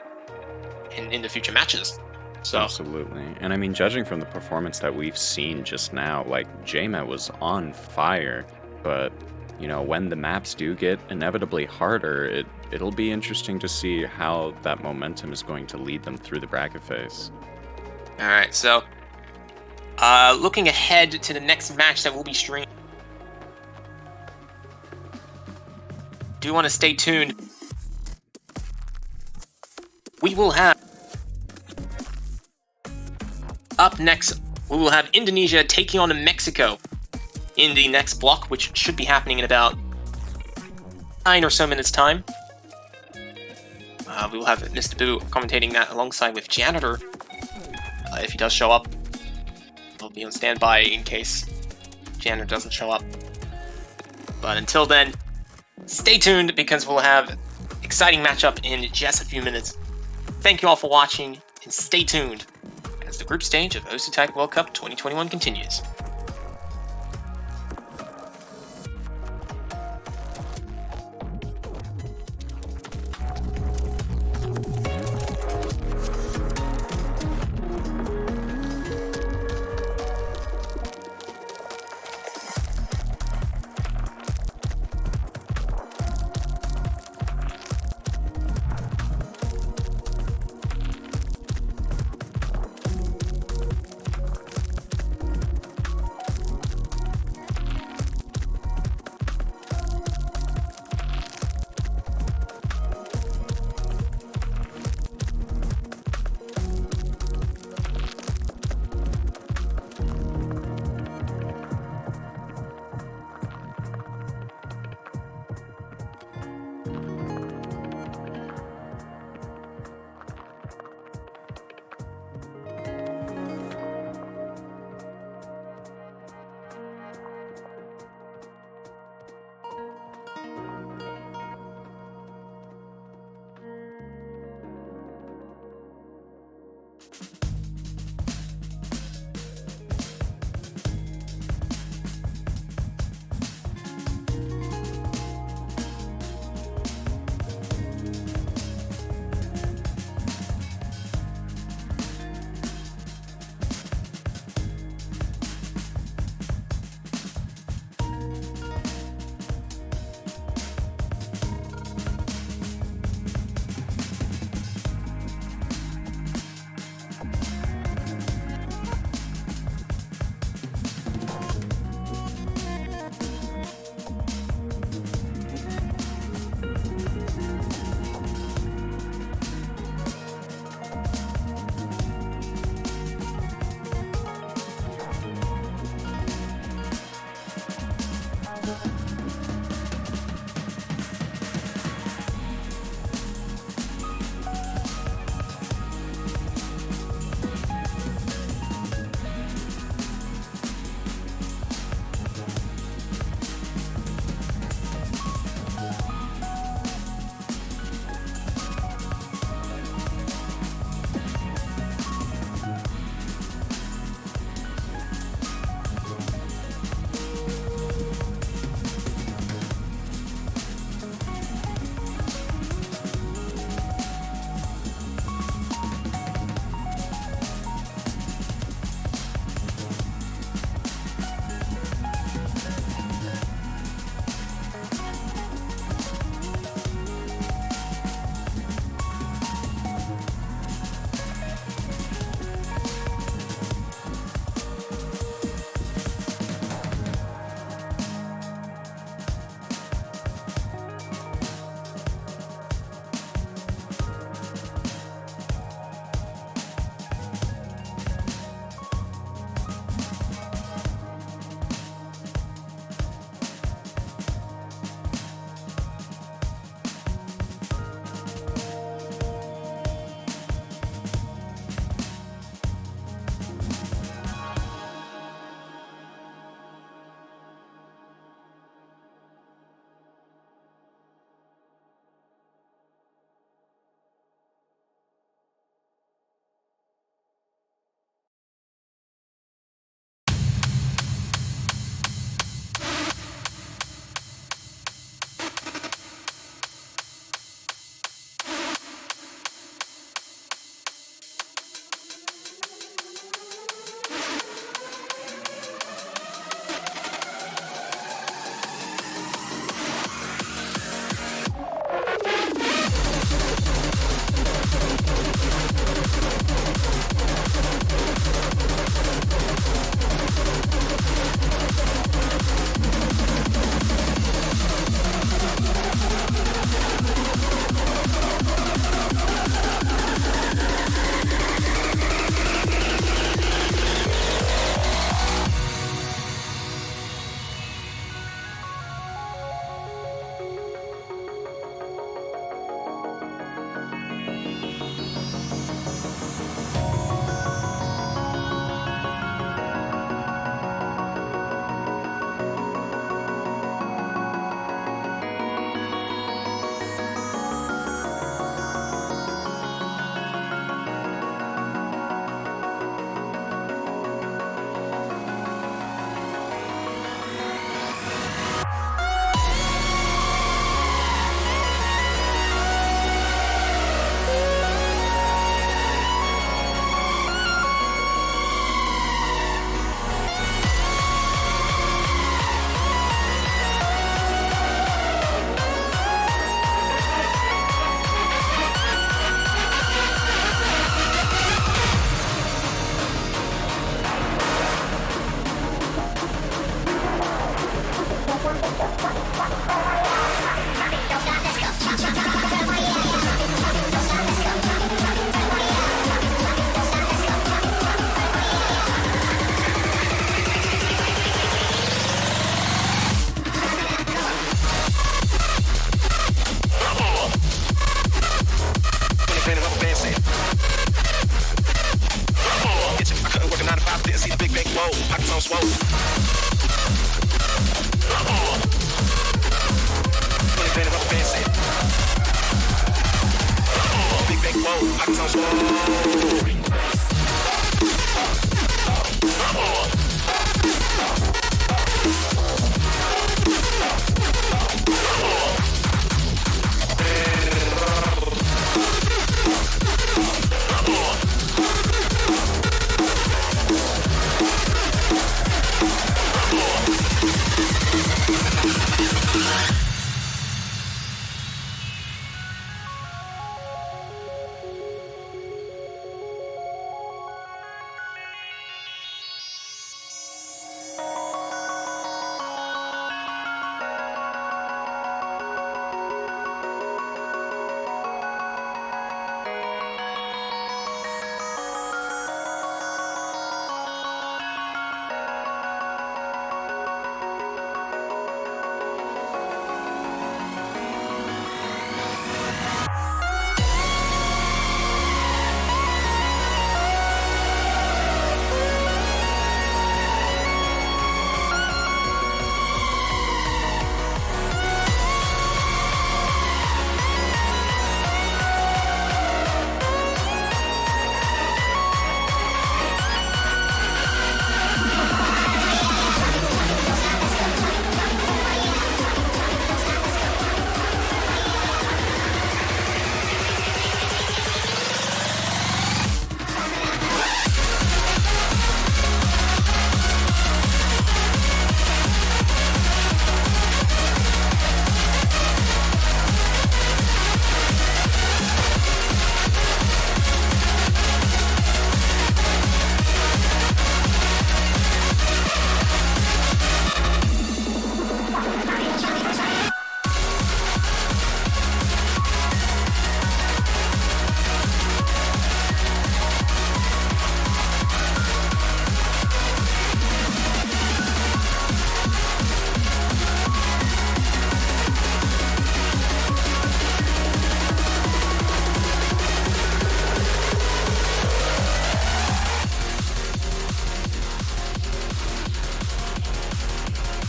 and in the future matches. So Absolutely. And I mean, judging from the performance that we've seen just now, like, J-Man was on fire, but, you know, when the maps do get inevitably harder, it'll be interesting to see how that momentum is going to lead them through the bracket phase. Alright, so looking ahead to the next match that will be streamed, do want to stay tuned. We will have up next, we will have Indonesia taking on Mexico in the next block, which should be happening in about 9 or so minutes time. We will have Mr. Boo commentating that alongside with Janitor. If he does show up, he'll be on standby in case Janitor doesn't show up. But until then, stay tuned because we'll have exciting matchup in just a few minutes. Thank you all for watching, and stay tuned as the group stage of OC Taiko World Cup 2021 continues.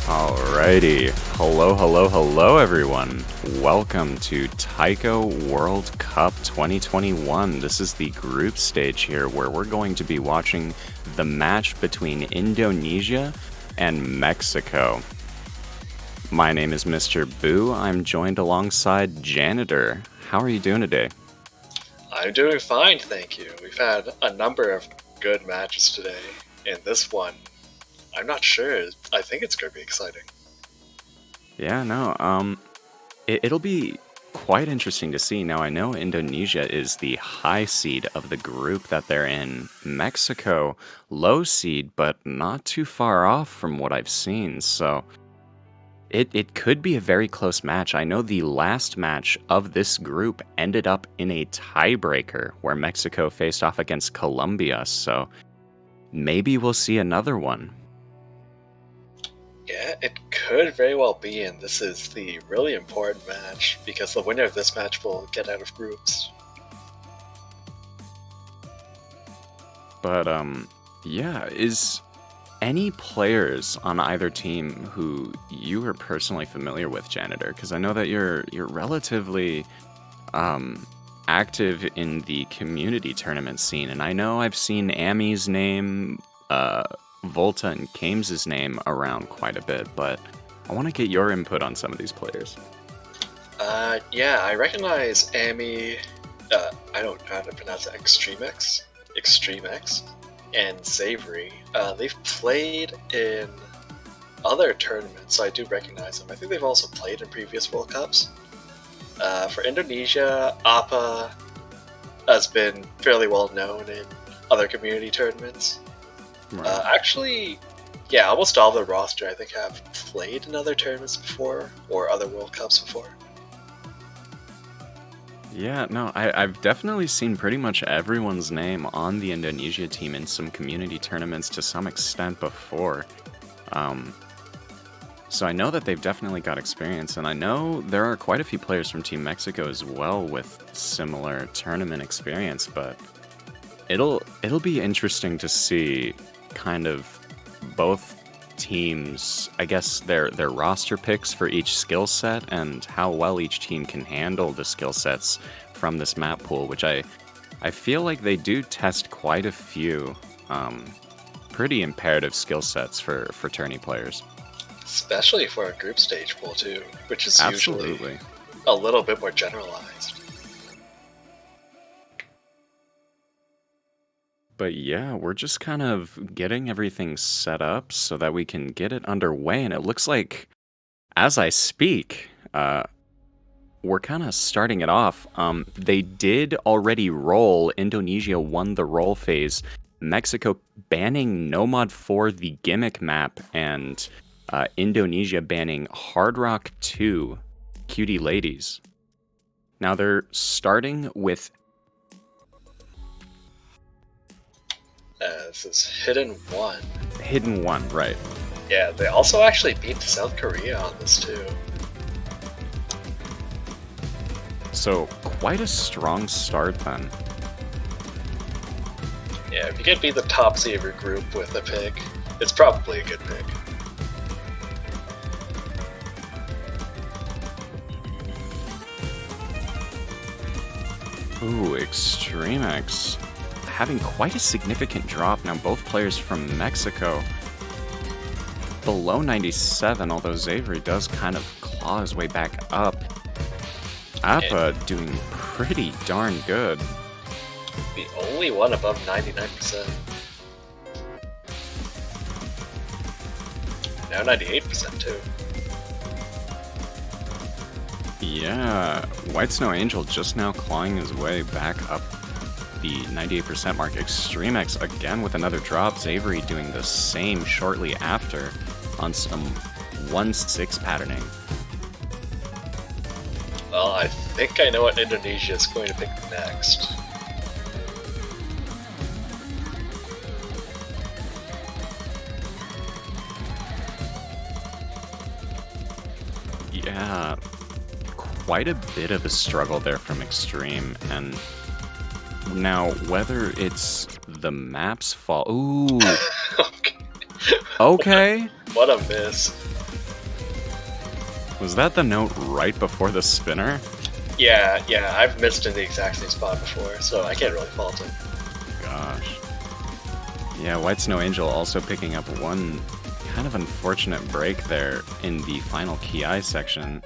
Alrighty. Hello, everyone. Welcome to Taiko World Cup 2021. This is the group stage here where we're going to be watching the match between Indonesia and Mexico. My name is Mr. Boo. I'm joined alongside Janitor. How are you doing today? I'm doing fine, thank you. We've had a number of good matches today, and this one, I'm not sure. I think it's going to be exciting. Yeah, no, it'll be quite interesting to see. Now, I know Indonesia is the high seed of the group that they're in. Mexico, low seed, but not too far off from what I've seen, so it could be a very close match. I know the last match of this group ended up in a tiebreaker where Mexico faced off against Colombia, so maybe we'll see another one. Yeah, it could very well be, and this is the really important match because the winner of this match will get out of groups. But, yeah, is any players on either team who you are personally familiar with, Janitor? Because I know that you're relatively active in the community tournament scene, and I know I've seen Ami's name, Volta and Kames' name around quite a bit, but I want to get your input on some of these players. Yeah, I recognize Ami, I don't know how to pronounce it, Extreme X, and Savory. They've played in other tournaments, so I do recognize them. I think they've also played in previous World Cups. For Indonesia, Appa has been fairly well known in other community tournaments. Right. Actually, yeah, almost all the roster I think have played in other tournaments before, or other World Cups before. Yeah, no, I've definitely seen pretty much everyone's name on the Indonesia team in some community tournaments to some extent before. So I know that they've definitely got experience, and I know there are quite a few players from Team Mexico as well with similar tournament experience, but it'll be interesting to see kind of both teams, I guess their roster picks for each skill set and how well each team can handle the skill sets from this map pool, which I feel like they do test quite a few pretty imperative skill sets for tourney players. Especially for a group stage pool too, which is Absolutely. usually a little bit more generalized. But yeah, we're just kind of getting everything set up so that we can get it underway. And it looks like, as I speak, we're kind of starting it off. They did already roll. Indonesia won the roll phase. Mexico banning Nomad for the gimmick map, and Indonesia banning Hard Rock 2 Cutie Ladies. Now they're starting with... This is Hidden 1. Hidden 1, right. Yeah, they also actually beat South Korea on this too. So, quite a strong start then. Yeah, if you can beat the top seed of your group with a pick, it's probably a good pick. Ooh, Extreme X having quite a significant drop. Now both players from Mexico below 97, although Xavier does kind of claw his way back up. Appa doing pretty darn good. The only one above 99%. Now 98% too. Yeah, White Snow Angel just now clawing his way back up the 98% mark. Extreme X again with another drop. Xavier doing the same shortly after on some 1-6 patterning. Well, I think I know what Indonesia is going to pick next. Yeah, quite a bit of a struggle there from Extreme, and now whether it's the map's fault. Ooh. Okay. Okay. What a miss. Was that the note right before the spinner? Yeah, I've missed in the exact same spot before, so I can't really fault him. Gosh. Yeah, White Snow Angel also picking up one kind of unfortunate break there in the final Ki section.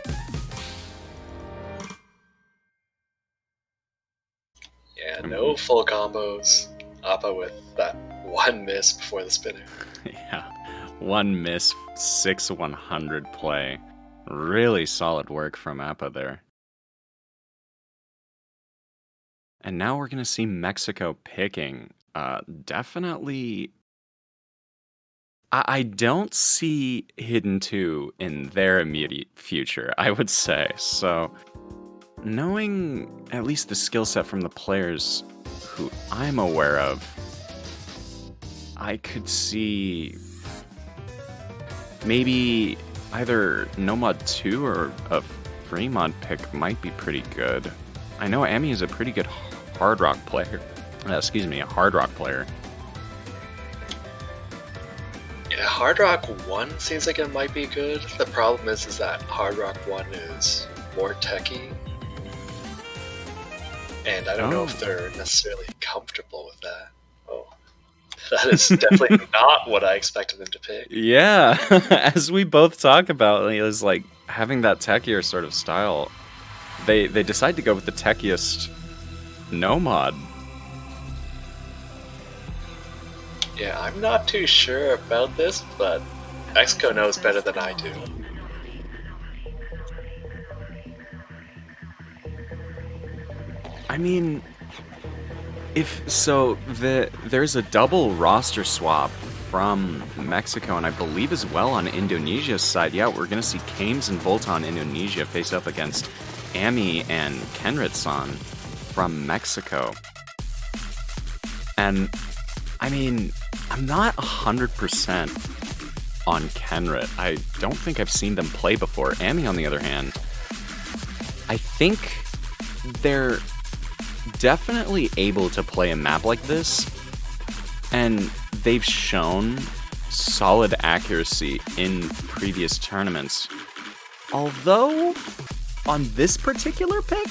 Yeah, no full combos. Appa with that one miss before the spinner. Yeah, one miss, 6-100 play. Really solid work from Appa there. And now we're going to see Mexico picking. Definitely... I don't see Hidden 2 in their immediate future, I would say. So, knowing at least the skill set from the players who I'm aware of, I could see maybe either Nomad 2 or a Fremont pick might be pretty good. I know Amy is a pretty good hard rock player. A hard rock player. Yeah, Hard Rock 1 seems like it might be good. The problem is that Hard Rock 1 is more techy. And I don't know if they're necessarily comfortable with that. Oh, that is definitely not what I expected them to pick. Yeah, as we both talk about, it was like having that techier sort of style. They decide to go with the techiest Nomad. Yeah, I'm not too sure about this, but Mexico knows better than I do. I mean, there's a double roster swap from Mexico, and I believe as well on Indonesia's side. Yeah, we're gonna see Kames and Volta on Indonesia face up against Ami and Kenrit-san from Mexico. And I mean, I'm not 100% on Kenrit. I don't think I've seen them play before. Ami, on the other hand, I think they're definitely able to play a map like this, and they've shown solid accuracy in previous tournaments. Although, on this particular pick,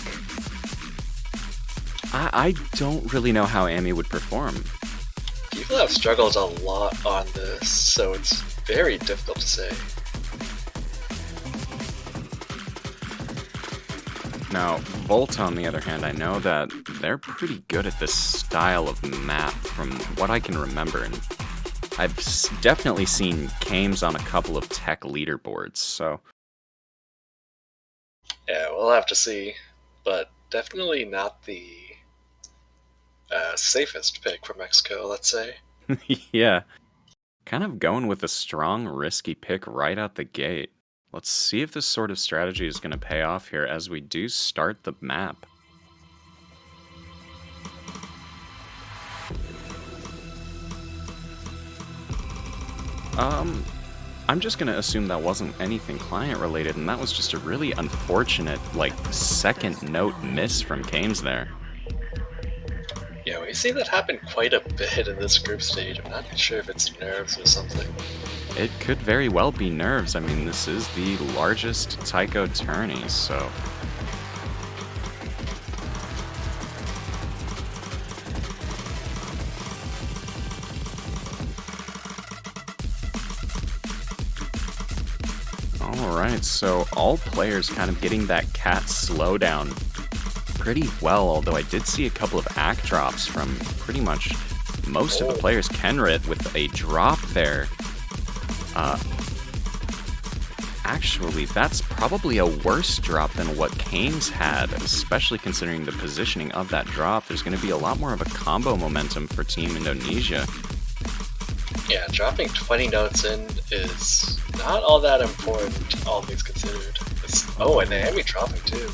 I don't really know how Ami would perform. People have struggled a lot on this, so it's very difficult to say. Now, Volta, on the other hand, I know that they're pretty good at this style of map from what I can remember, and I've definitely seen Kames on a couple of tech leaderboards, so... Yeah, we'll have to see, but definitely not the safest pick for Mexico, let's say. Yeah, kind of going with a strong, risky pick right out the gate. Let's see if this sort of strategy is going to pay off here as we do start the map. I'm just going to assume that wasn't anything client related, and that was just a really unfortunate, second note miss from Kames there. Yeah, we see that happen quite a bit in this group stage. I'm not sure if it's nerves or something. It could very well be nerves. I mean, this is the largest taiko tourney, so... Alright, so all players kind of getting that cat slowdown pretty well, although I did see a couple of act drops from pretty much most of the players. Kenrit with a drop there. Actually, that's probably a worse drop than what Kames had, especially considering the positioning of that drop. There's going to be a lot more of a combo momentum for Team Indonesia. Yeah, dropping 20 notes in is not all that important, all things considered. And Ami dropping too.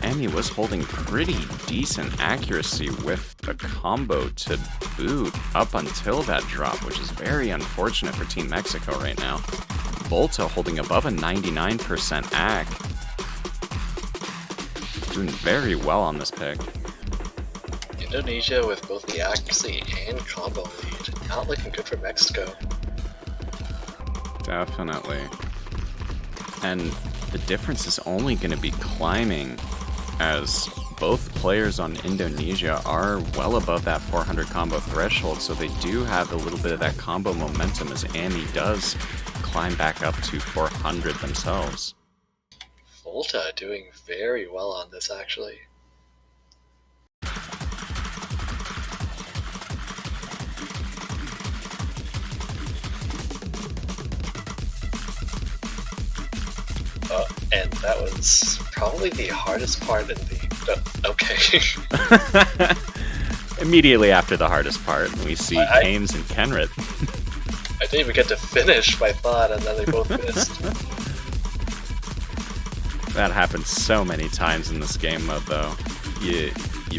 Ami was holding pretty decent accuracy with a combo to boot up until that drop, which is very unfortunate for Team Mexico right now. Volta holding above a 99% ac. Doing very well on this pick. Indonesia with both the accuracy and combo lead. Not looking good for Mexico. Definitely. And the difference is only going to be climbing as both players on Indonesia are well above that 400 combo threshold, so they do have a little bit of that combo momentum as Ami does climb back up to 400 themselves. Volta doing very well on this, actually. And that was probably the hardest part in the... okay. Immediately after the hardest part, we see Kames and Kenrit. I didn't even get to finish my thought, and then they both missed. That happens so many times in this game mode, though. You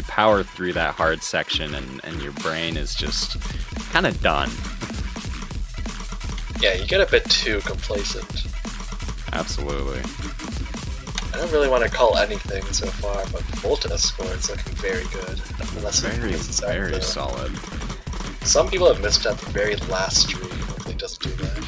power through that hard section, and your brain is just kind of done. Yeah, you get a bit too complacent. Absolutely. I don't really want to call anything so far, but Volta's score is looking very good. Very solid. Some people have missed at the very last stream. Hopefully, it doesn't do that.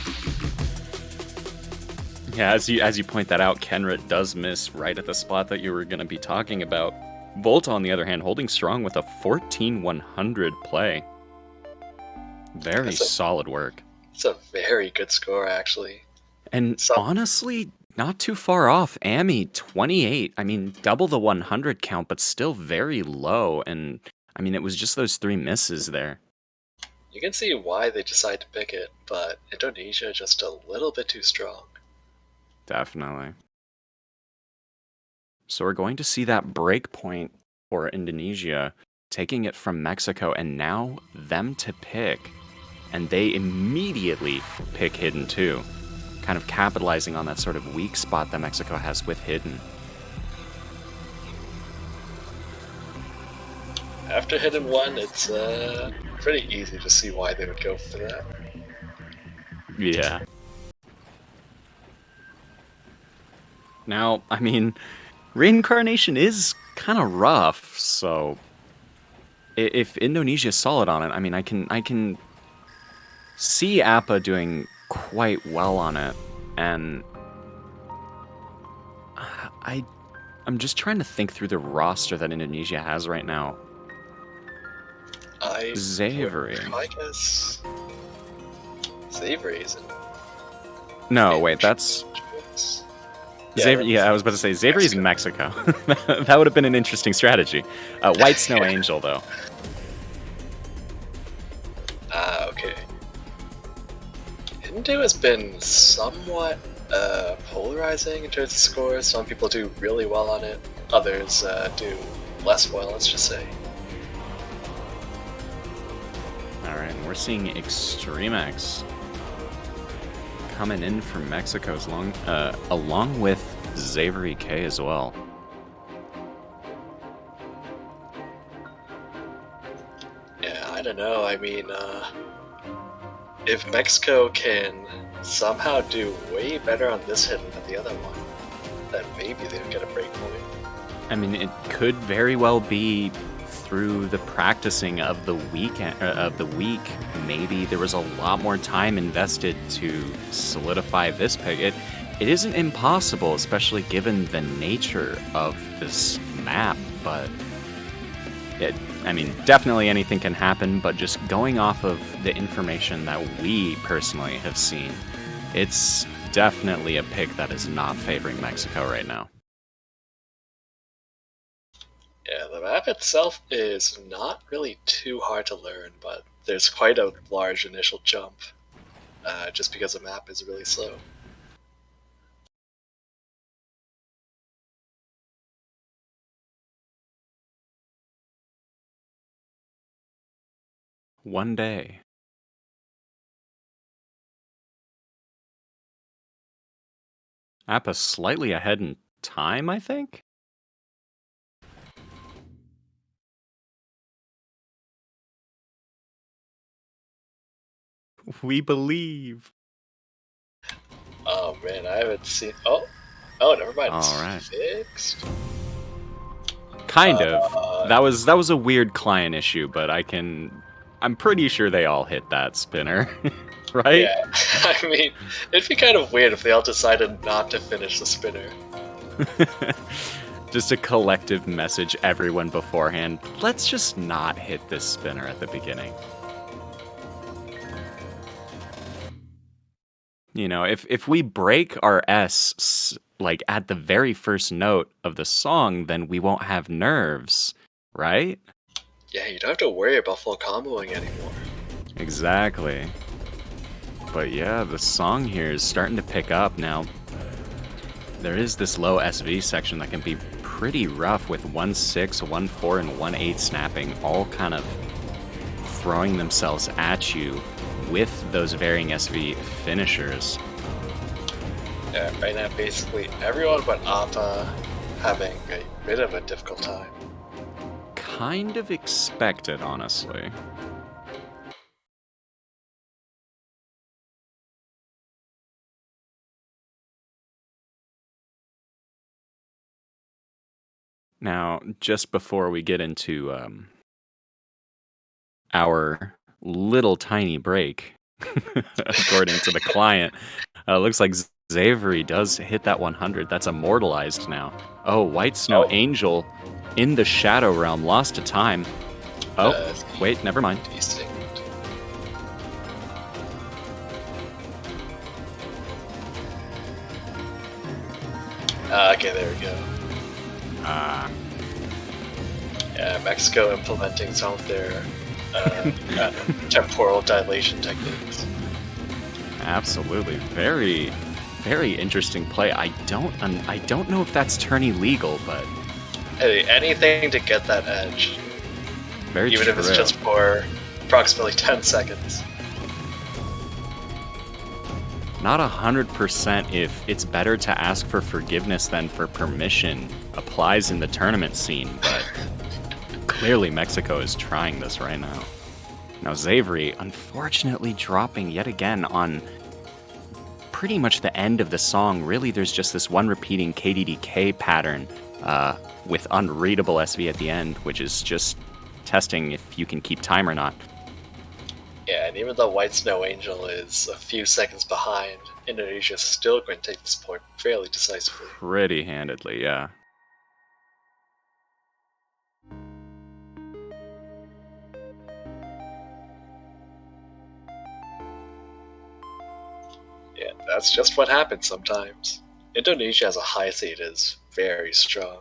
Yeah, as you point that out, Kenrit does miss right at the spot that you were going to be talking about. Volta, on the other hand, holding strong with a 14,100 play. Very solid work. It's a very good score, actually. And honestly, not too far off. Ami, 28. I mean, double the 100 count, but still very low. And, I mean, it was just those 3 misses there. You can see why they decided to pick it, but Indonesia just a little bit too strong. Definitely. So we're going to see that break point for Indonesia, taking it from Mexico, and now them to pick. And they immediately pick Hidden too, kind of capitalizing on that sort of weak spot that Mexico has with Hidden. After Hidden 1, it's pretty easy to see why they would go for that. Yeah. Now, I mean, Reincarnation is kind of rough, so if Indonesia's solid on it, I mean, I can see Appa doing quite well on it, and I'm just trying to think through the roster that Indonesia has right now. Xavery. I guess Xavery isn't. No, wait, that's Xavier. Yeah, I was about to say Xavery's in Mexico. That would have been an interesting strategy. White Snow Angel, though. Okay. Hindu has been somewhat polarizing in terms of scores. Some people do really well on it, others do less well, let's just say. Alright, we're seeing Extremex coming in from Mexico along with Xavery K as well. Yeah, I don't know. I mean, if Mexico can somehow do way better on this hidden than the other one, then maybe they would get a break point. I mean, it could very well be through the practicing of the week. Maybe there was a lot more time invested to solidify this pick. It isn't impossible, especially given the nature of this map, but I mean, definitely anything can happen, but just going off of the information that we personally have seen, it's definitely a pick that is not favoring Mexico right now. Yeah, the map itself is not really too hard to learn, but there's quite a large initial jump, just because the map is really slow. One day. Appa slightly ahead in time, I think? We believe. Oh man, I haven't seen. Oh, never mind. It's All right. fixed. Kind of. That was a weird client issue, but I can I'm pretty sure they all hit that spinner, right? Yeah, I mean, it'd be kind of weird if they all decided not to finish the spinner. Just a collective message, everyone beforehand. Let's just not hit this spinner at the beginning. You know, if we break our S like at the very first note of the song, then we won't have nerves, right? Yeah, you don't have to worry about full comboing anymore. Exactly. But yeah, the song here is starting to pick up now. There is this low SV section that can be pretty rough with 1-6, 1-4, and 1-8 snapping, all kind of throwing themselves at you with those varying SV finishers. Yeah, right now basically everyone but Appa having a bit of a difficult time. Kind of expected, honestly. Now, just before we get into our little tiny break, according to the client, looks like Xavery does hit that 100. That's immortalized now. Oh, White Snow Angel in the Shadow Realm lost to time. Oh, wait, never mind. Decent. Okay, there we go. Yeah, Mexico implementing some of their temporal dilation techniques. Absolutely, very, very interesting play. I don't know if that's tourney legal, but Hey, anything to get that edge, very even true. if it's just for approximately 10 seconds. Not 100% if it's better to ask for forgiveness than for permission applies in the tournament scene, but clearly Mexico is trying this right now. Now Xavery, unfortunately dropping yet again on pretty much the end of the song. Really, there's just this one repeating KDDK pattern with unreadable SV at the end, which is just testing if you can keep time or not. Yeah, and even though White Snow Angel is a few seconds behind, Indonesia's still going to take this point fairly decisively. Pretty handedly, yeah. Yeah, that's just what happens sometimes. Indonesia as a high seed is very strong.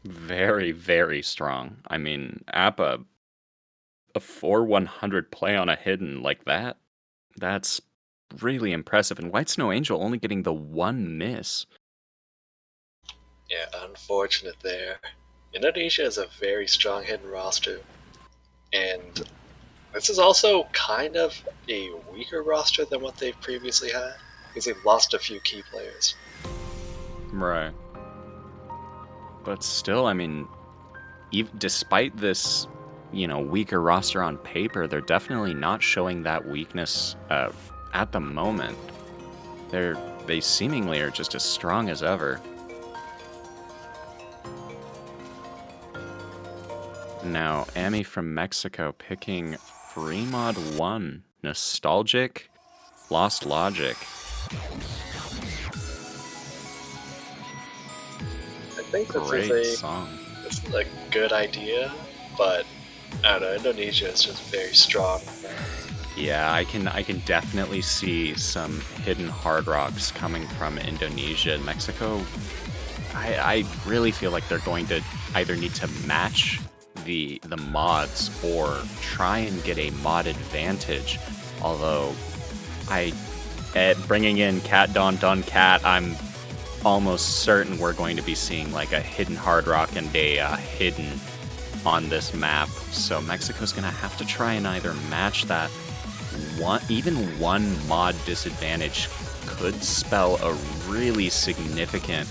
Very, very strong. I mean, Appa, a 4-100 play on a hidden like that, that's really impressive. And White Snow Angel only getting the one miss. Yeah, unfortunate there. Indonesia is a very strong hidden roster, and this is also kind of a weaker roster than what they've previously had, because they've lost a few key players. Right. But still, I mean, despite this, weaker roster on paper, they're definitely not showing that weakness at the moment. They seemingly are just as strong as ever. Now, Amy from Mexico picking Free Mod 1, Nostalgic, Lost Logic. I think Great this song. is a good idea, but I don't know, Indonesia is just very strong. Yeah, I can definitely see some hidden hard rocks coming from Indonesia and Mexico. I really feel like they're going to either need to match the mods or try and get a mod advantage. Although, bringing in Cat Don Cat, I'm almost certain we're going to be seeing like a hidden hard rock and a hidden on this map. So Mexico's going to have to try and either match that. Even one mod disadvantage could spell a really significant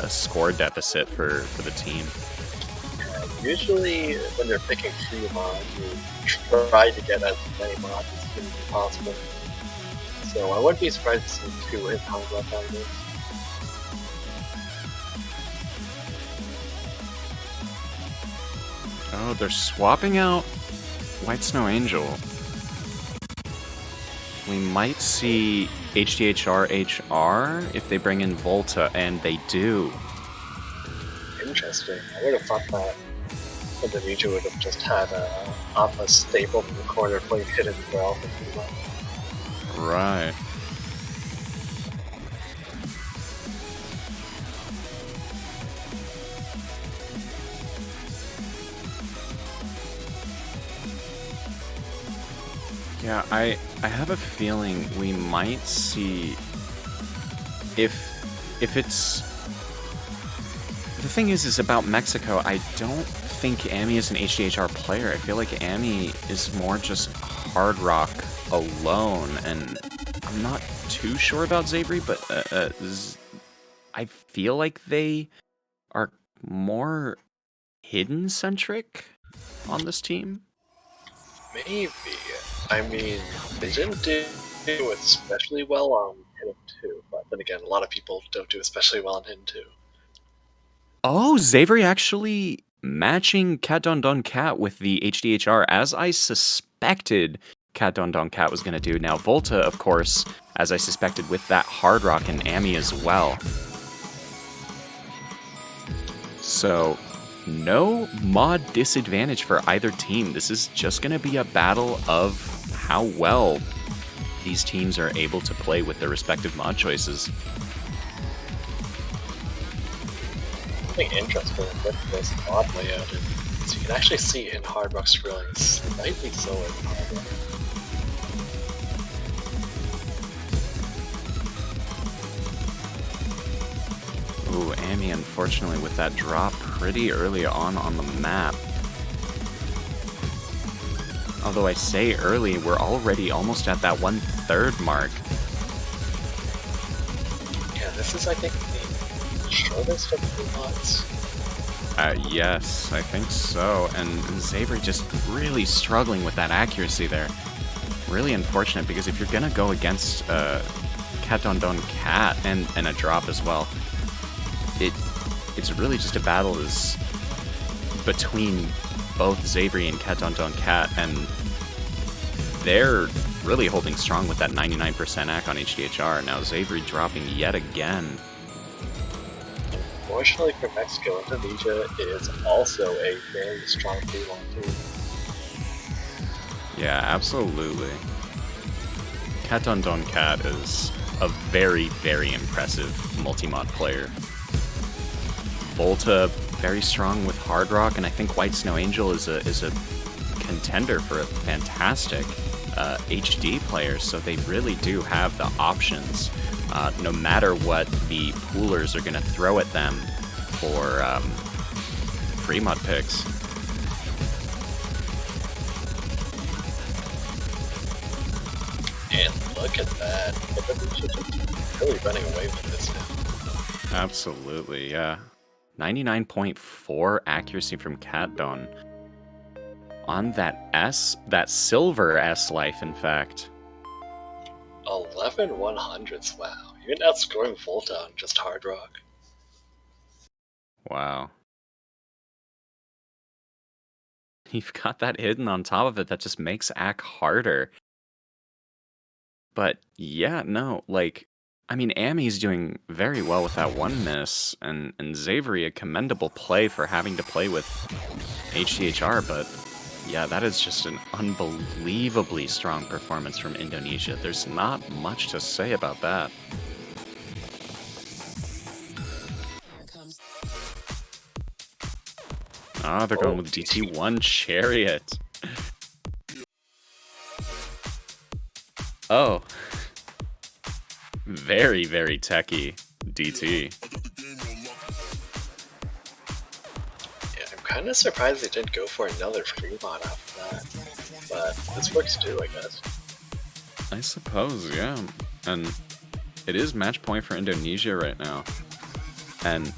score deficit for the team. Usually, when you're picking free mods, you try to get as many mods as soon as possible. So I wouldn't be surprised to see 2 hidden hard rock out of this. Oh, they're swapping out White Snow Angel, we might see HDHR HR if they bring in Volta, and they do. Interesting. I would have thought that Indonesia would have just had Alpha stable in the corner playing Hidden Realm and Right. Yeah, I have a feeling we might see if it's the thing is about Mexico. I don't think Amy is an HDHR player. I feel like Amy is more just hard rock alone, and I'm not too sure about Xavier, but I feel like they are more hidden centric on this team. maybe. I mean, they didn't do especially well on Hidden 2, but then again, a lot of people don't do especially well on Hidden 2. Oh, Xavier actually matching Cat Don Don Cat with the HDHR, as I suspected Cat Don Don Cat was going to do. Now, Volta, of course, as I suspected, with that hard rock and Amy as well. So, no mod disadvantage for either team. This is just going to be a battle of how well these teams are able to play with their respective mod choices. Something interesting with this mod layout is you can actually see in Hard Rock scrolling slightly slower than Hard Rock. Ooh, Amy, unfortunately, with that drop pretty early on the map. Although I say early, we're already almost at that 1/3 mark. Yeah, this is, I think, the shortest of the mods. Yes, I think so. And Xavier just really struggling with that accuracy there. Really unfortunate, because if you're gonna go against Cat Don Don Cat and a drop as well, it's really just a battle is between both Xavier and Cat Don Don Cat, and they're really holding strong with that 99% AC on HDHR. Now Xavier dropping yet again. Unfortunately for Mexico, Indonesia is also a very strong P1 team. Yeah, absolutely. Cat Don Don Cat is a very, very impressive multi-mod player. Volta, very strong with Hard Rock, and I think White Snow Angel is a contender for a fantastic HD player, so they really do have the options, no matter what the poolers are going to throw at them for free mod picks. And look at that. Indonesia just really running away with this now. Absolutely, yeah. 99.4 accuracy from Cat Don. On that silver S life, in fact. 11 100s, wow. Even outscoring Volta on just Hard Rock. Wow. You've got that hidden on top of it that just makes AC harder. But yeah, no, like, I mean, Amy's doing very well with that one miss, and Xavier, a commendable play for having to play with HDHR, but yeah, that is just an unbelievably strong performance from Indonesia. There's not much to say about that. Ah, they're going with DT1 Chariot. Oh. Very, very techy DT. Yeah, I'm kind of surprised they didn't go for another free mod after that. But this works too, I guess. I suppose, yeah. And it is match point for Indonesia right now. And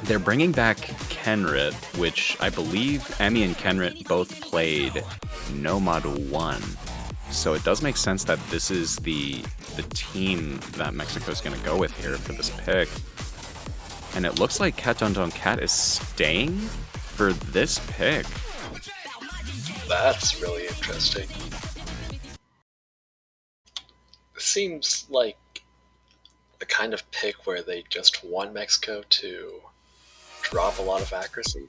they're bringing back Kenrit, which I believe Emmy and Kenrit both played No Mod 1. So it does make sense that this is the team that Mexico's going to go with here for this pick. And it looks like Cat Don Don Cat is staying for this pick. That's really interesting. It seems like the kind of pick where they just want Mexico to drop a lot of accuracy.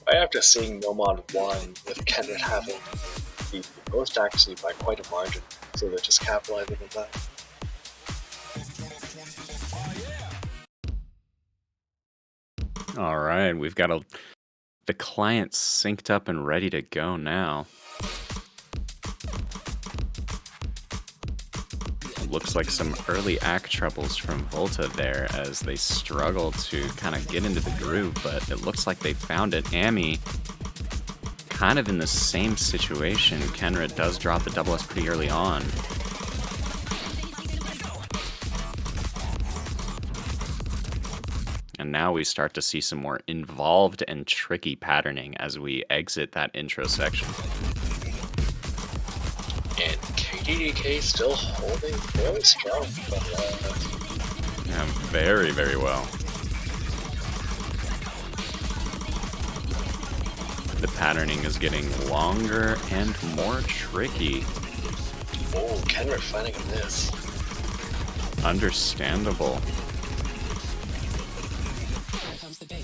Right after seeing Nomad 1 with Kenrit having the most accuracy by quite a margin, so they're just capitalizing on that. All right, we've got the client synced up and ready to go now. Looks like some early act troubles from Volta there as they struggle to kind of get into the groove, but it looks like they found it. Ami kind of in the same situation. Kenra does drop the double S pretty early on. And now we start to see some more involved and tricky patterning as we exit that intro section. And KDDK still holding fairly strong, but Yeah, very, very well. The patterning is getting longer and more tricky. oh, Kenrit finding a miss. Understandable.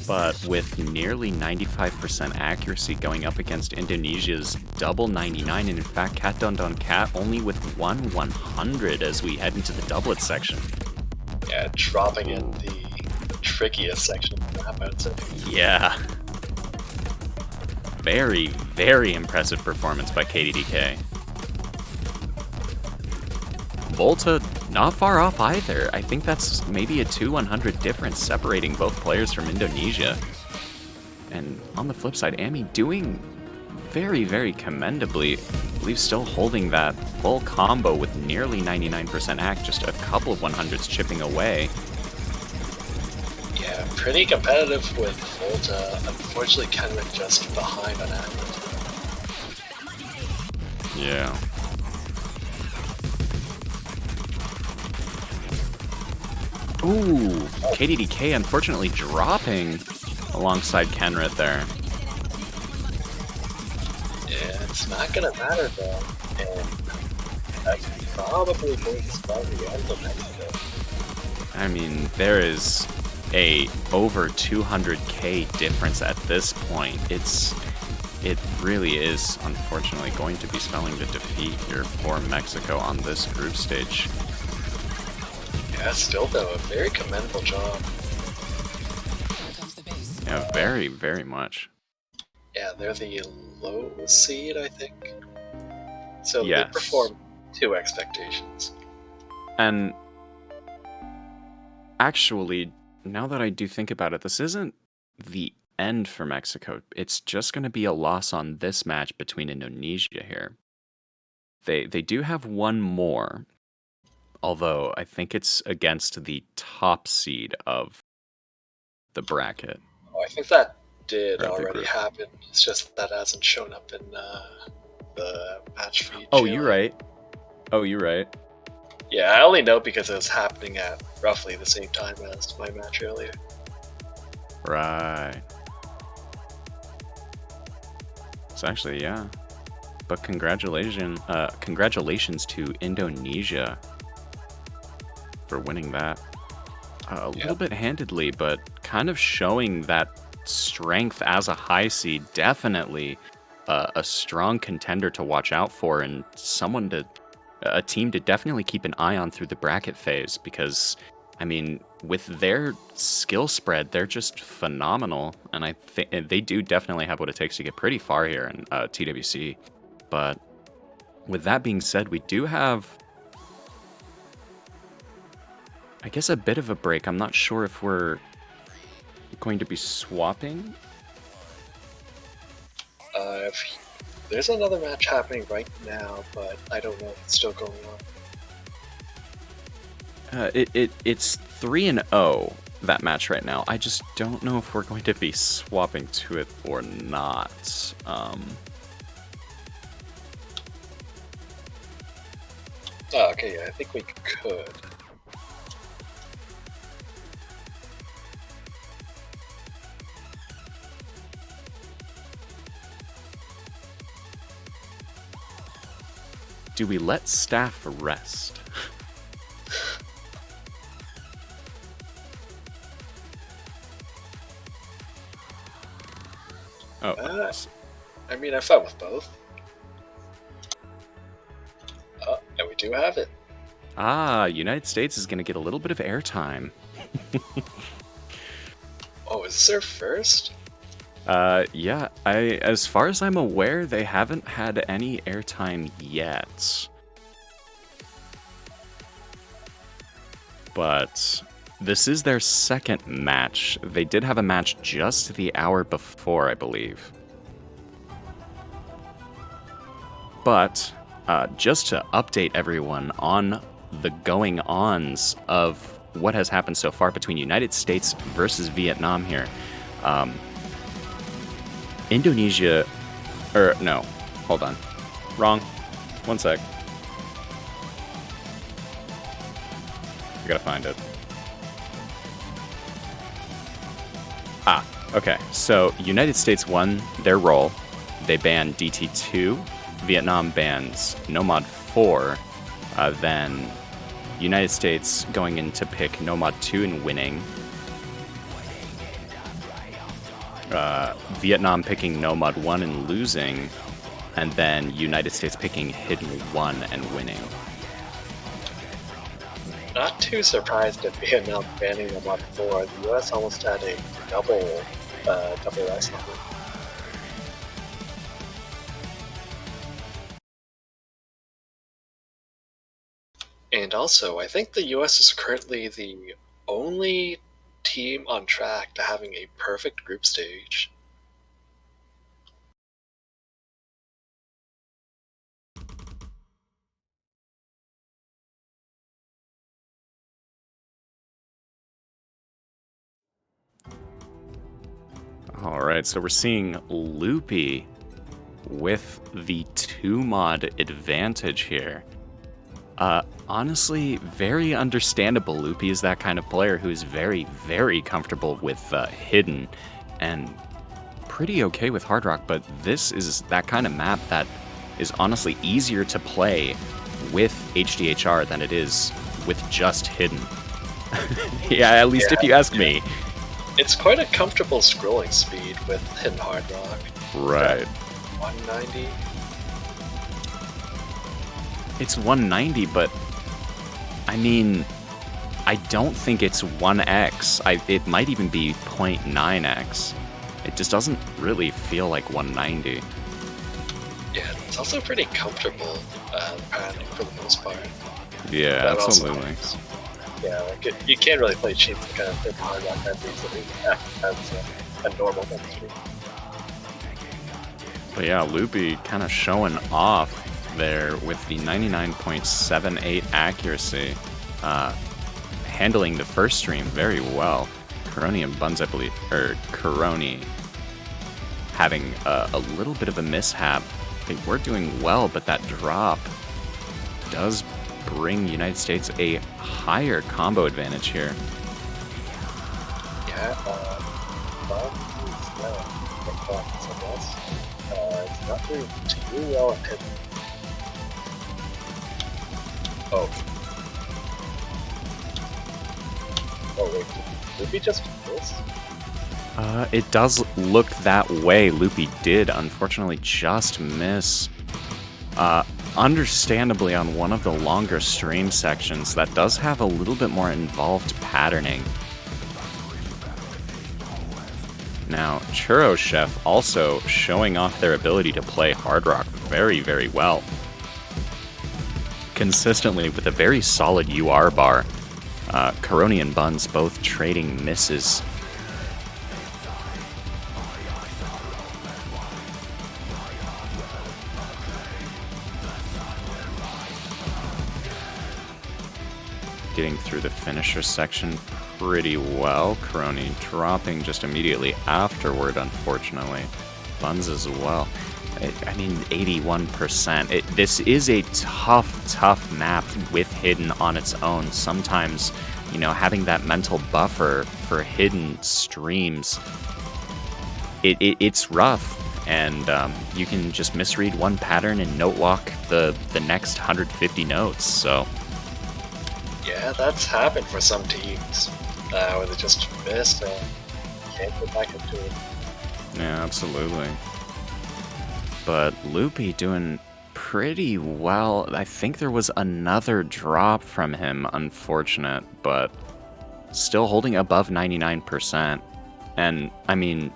But with nearly 95% accuracy going up against Indonesia's double 99, and in fact, Cat Don Don Cat only with 100 as we head into the doublet section. Yeah, dropping in the trickiest section of the map, I'd say. Yeah. Very, very impressive performance by KDDK. Volta, not far off either. I think that's maybe a 2-100 difference separating both players from Indonesia. And on the flip side, Ami doing very, very commendably. I believe still holding that full combo with nearly 99% act, just a couple of 100s chipping away. Yeah, pretty competitive with Volta. Unfortunately, Kenrit just behind on act. Yeah. Ooh, KDDK unfortunately dropping alongside Kenrit there. Yeah, it's not gonna matter though. And that's probably going to spell the end of Mexico. I mean, there is a over 200k difference at this point. It really is unfortunately going to be spelling the defeat here for Mexico on this group stage. Yeah, still though, a very commendable job. Yeah, very, very much. Yeah, they're the low seed, I think. So Yes. they performed to expectations. And actually, now that I do think about it, this isn't the end for Mexico. It's just going to be a loss on this match between Indonesia here. They do have one more, although I think it's against the top seed of the bracket. Oh, I think that did Or the already group. happen. It's just that hasn't shown up in the match feed. Oh, channel. you're right. Oh, you're right. Yeah, I only know because it was happening at roughly the same time as my match earlier. Right. So actually, yeah. But congratulations to Indonesia for winning that. A little bit handedly, but kind of showing that strength as a high seed. Definitely a strong contender to watch out for, and a team to definitely keep an eye on through the bracket phase, because I mean, with their skill spread, they're just phenomenal, and I think they do definitely have what it takes to get pretty far here in TWC. But with that being said, we do have, I guess, a bit of a break. I'm not sure if we're going to be swapping. There's another match happening right now, but I don't know if it's still going on. It's 3-0, that match right now. I just don't know if we're going to be swapping to it or not. Oh, okay, yeah, I think we could. Do we let staff rest? Oh. I mean, I fought with both. And we do have it. Ah, United States is going to get a little bit of airtime. Oh, is this their first? Yeah, as far as I'm aware, they haven't had any airtime yet. But this is their second match. They did have a match just the hour before, I believe. But just to update everyone on the going-ons of what has happened so far between United States versus Vietnam here. Indonesia, no, hold on. Wrong. One sec. I gotta find it. Okay. So United States won their role. They banned DT2. Vietnam bans Nomad 4. Then United States going in to pick Nomad 2 and winning. Vietnam picking Nomad 1 and losing. And then United States picking Hidden 1 and winning. Not too surprised at Vietnam banning Nomad 4. The US almost had a double S number. And also, I think the US is currently the only team on track to having a perfect group stage. Alright, so we're seeing Loopy with the 2-mod advantage here. Honestly, very understandable. Loopy is that kind of player who's very, very comfortable with Hidden and pretty okay with Hard Rock, but this is that kind of map that is honestly easier to play with HDHR than it is with just Hidden. Yeah, at least if you ask me. It's quite a comfortable scrolling speed with Hidden Hard Rock. Right. 190. It's 190, but I mean, I don't think it's 1x. It might even be 0.9x. It just doesn't really feel like 190. Yeah, it's also pretty comfortable padding for the most part. Yeah, That absolutely. also, yeah, like you can't really play cheap to kind of Hidden Hard Rock that easily as a normal chemistry. But yeah, Loopy kind of showing off there with the 99.78 accuracy, handling the first stream very well. Coroni and Buns, I believe, or Coroni having a little bit of a mishap. They were doing well, but that drop does bring United States a higher combo advantage here. Yeah, it's not doing too well at Hidden. Oh, wait, did Loopy just miss? It does look that way. Loopy did, unfortunately, just miss. Understandably, on one of the longer stream sections, that does have a little bit more involved patterning. Now, Churro Chef also showing off their ability to play Hard Rock very, very well. Consistently with a very solid UR bar. Coroni and Buns both trading misses. Getting through the finisher section pretty well. Coroni dropping just immediately afterward, unfortunately. Buns as well. I mean, 81%. This is a tough map with Hidden on its own. Sometimes, having that mental buffer for Hidden streams, it's rough. and you can just misread one pattern and note walk the next 150 notes. So Yeah, that's happened for some teams where they just missed and can't get back into it. yeah, absolutely. But Loopy doing pretty well. I think there was another drop from him, unfortunate, but still holding above 99%. And I mean,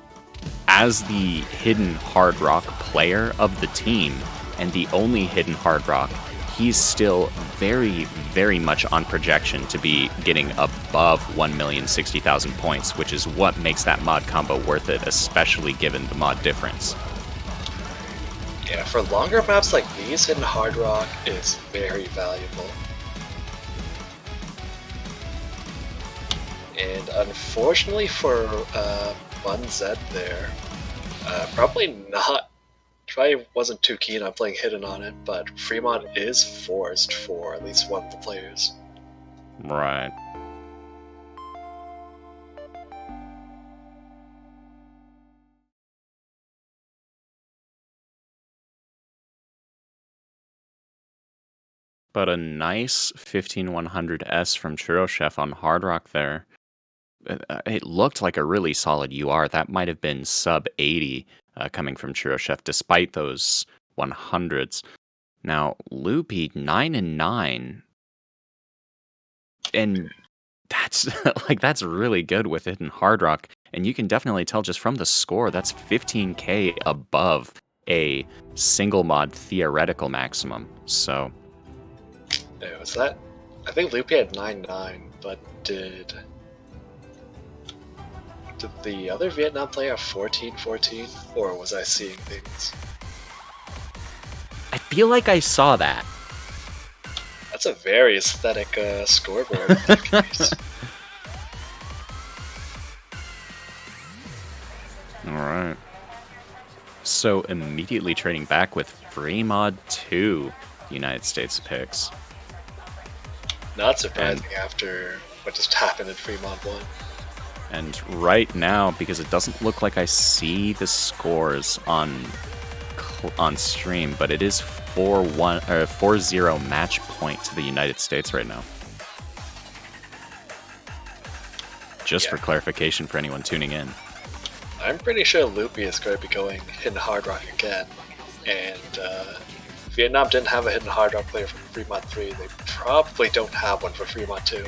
as the hidden hard rock player of the team and the only hidden hard rock, he's still very, very much on projection to be getting above 1,060,000 points, which is what makes that mod combo worth it, especially given the mod difference. Yeah, for longer maps like these, hidden hard rock is very valuable. And unfortunately for 1Z there, probably wasn't too keen on playing hidden on it, but Fremont is forced for at least one of the players. Right. But a nice 15100S from Churro Chef on Hard Rock there. It looked like a really solid UR. That might have been sub 80 coming from Churro Chef, despite those 100s. Now, Loopy 9 and 9, and that's that's really good with Hidden Hard Rock. And you can definitely tell just from the score, that's 15k above a single mod theoretical maximum. So. Yeah, was that? I think Loopy had 9-9, but did the other Vietnam player have 14-14, or was I seeing things? I feel like I saw that. That's a very aesthetic scoreboard in that case. Alright. So immediately trading back with Free Mod 2 United States picks. Not surprising after what just happened in Fremont 1. And right now, because it doesn't look like I see the scores on stream, but it is 4-1 or 4-0 match point to the United States right now. Just for clarification for anyone tuning in. I'm pretty sure Loopy is going to be going Hidden Hard Rock again, and Vietnam didn't have a Hidden Hard Rock player from Fremont 3. They probably don't have one for Fremont 2.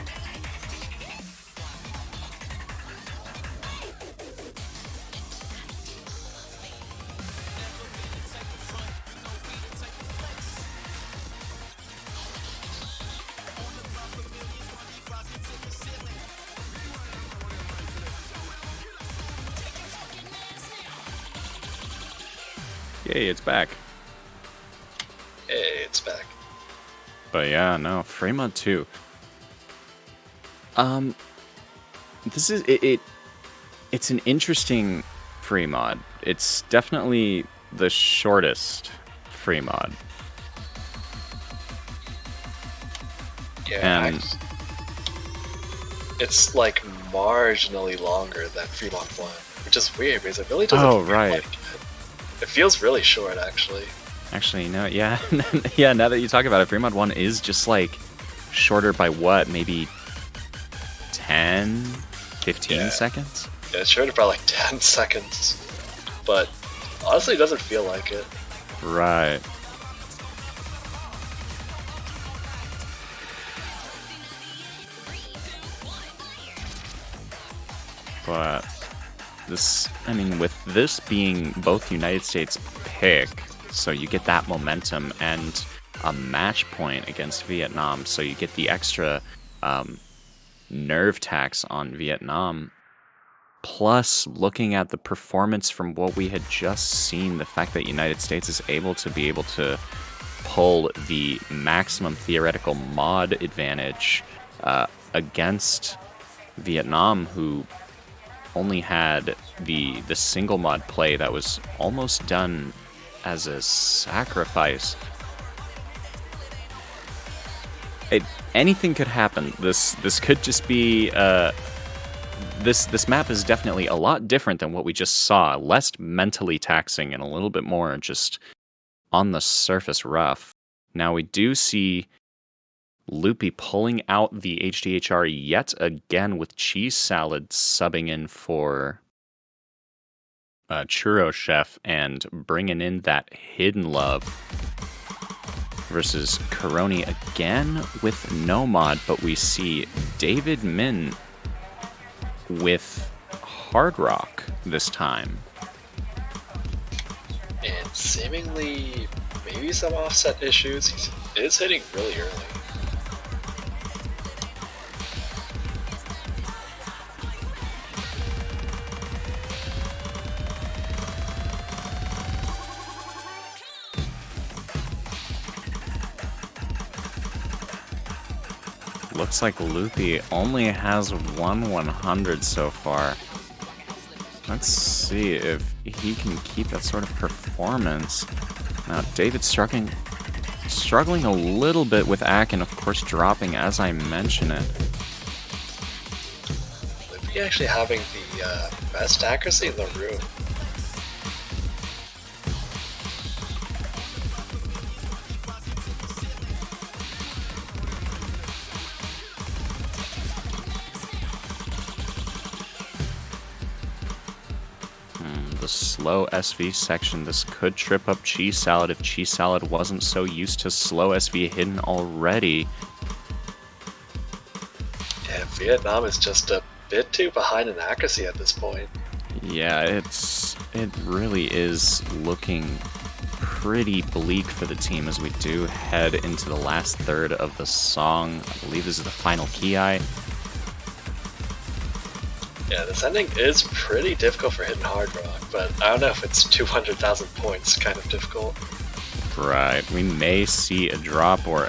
Yay, it's back. Hey, it's back. But yeah, no, Fremont 2. This is it. It's an interesting free mod. It's definitely the shortest free mod. Yeah, And it's like marginally longer than Fremont 1, which is weird because it really doesn't feel like it. It feels really short, actually. Actually, no, yeah. Yeah, now that you talk about it, Fremont 1 is just like shorter by what? Maybe 10, 15 seconds? Yeah, it's shorter by like 10 seconds. But honestly, it doesn't feel like it. Right. But this, I mean, with this being both United States pick, so you get that momentum and a match point against Vietnam, so you get the extra nerve tax on Vietnam. Plus, looking at the performance from what we had just seen, the fact that United States is able to pull the maximum theoretical mod advantage against Vietnam, who only had the single mod play that was almost done as a sacrifice. Anything could happen. This could just be this map is definitely a lot different than what we just saw. Less mentally taxing and a little bit more just on the surface rough. Now we do see Loopy pulling out the HDHR yet again with Cheese Salad subbing in for Churro Chef and bringing in that Hidden Love versus Karoni again with no mod, but we see David Min with Hard Rock this time. And seemingly maybe some offset issues. He is hitting really early. Looks like Loopy only has 100 so far. Let's see if he can keep that sort of performance. Now, David's struggling a little bit with Akin, of course, dropping as I mention it. Loopy actually having the best accuracy in the room. The slow SV section. This could trip up Cheese Salad if Cheese Salad wasn't so used to slow SV hidden already. And Vietnam is just a bit too behind in accuracy at this point. Yeah, it really is looking pretty bleak for the team as we do head into the last third of the song. I believe this is the final key eye. Yeah, this ending is pretty difficult for Hidden Hard Rock, but I don't know if it's 200,000 points kind of difficult. Right, we may see a drop or,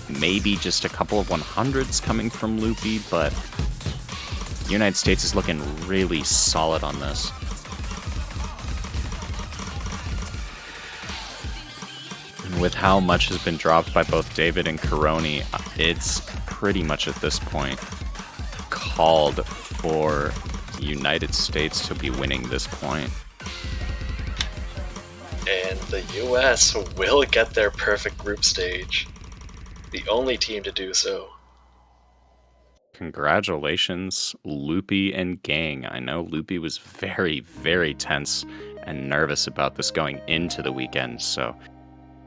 maybe just a couple of 100s coming from Loopy, but the United States is looking really solid on this. And with how much has been dropped by both David and Karoni, it's pretty much at this point called for the United States to be winning this point. And the US will get their perfect group stage. The only team to do so. Congratulations, Loopy and gang. I know Loopy was very, very tense and nervous about this going into the weekend, so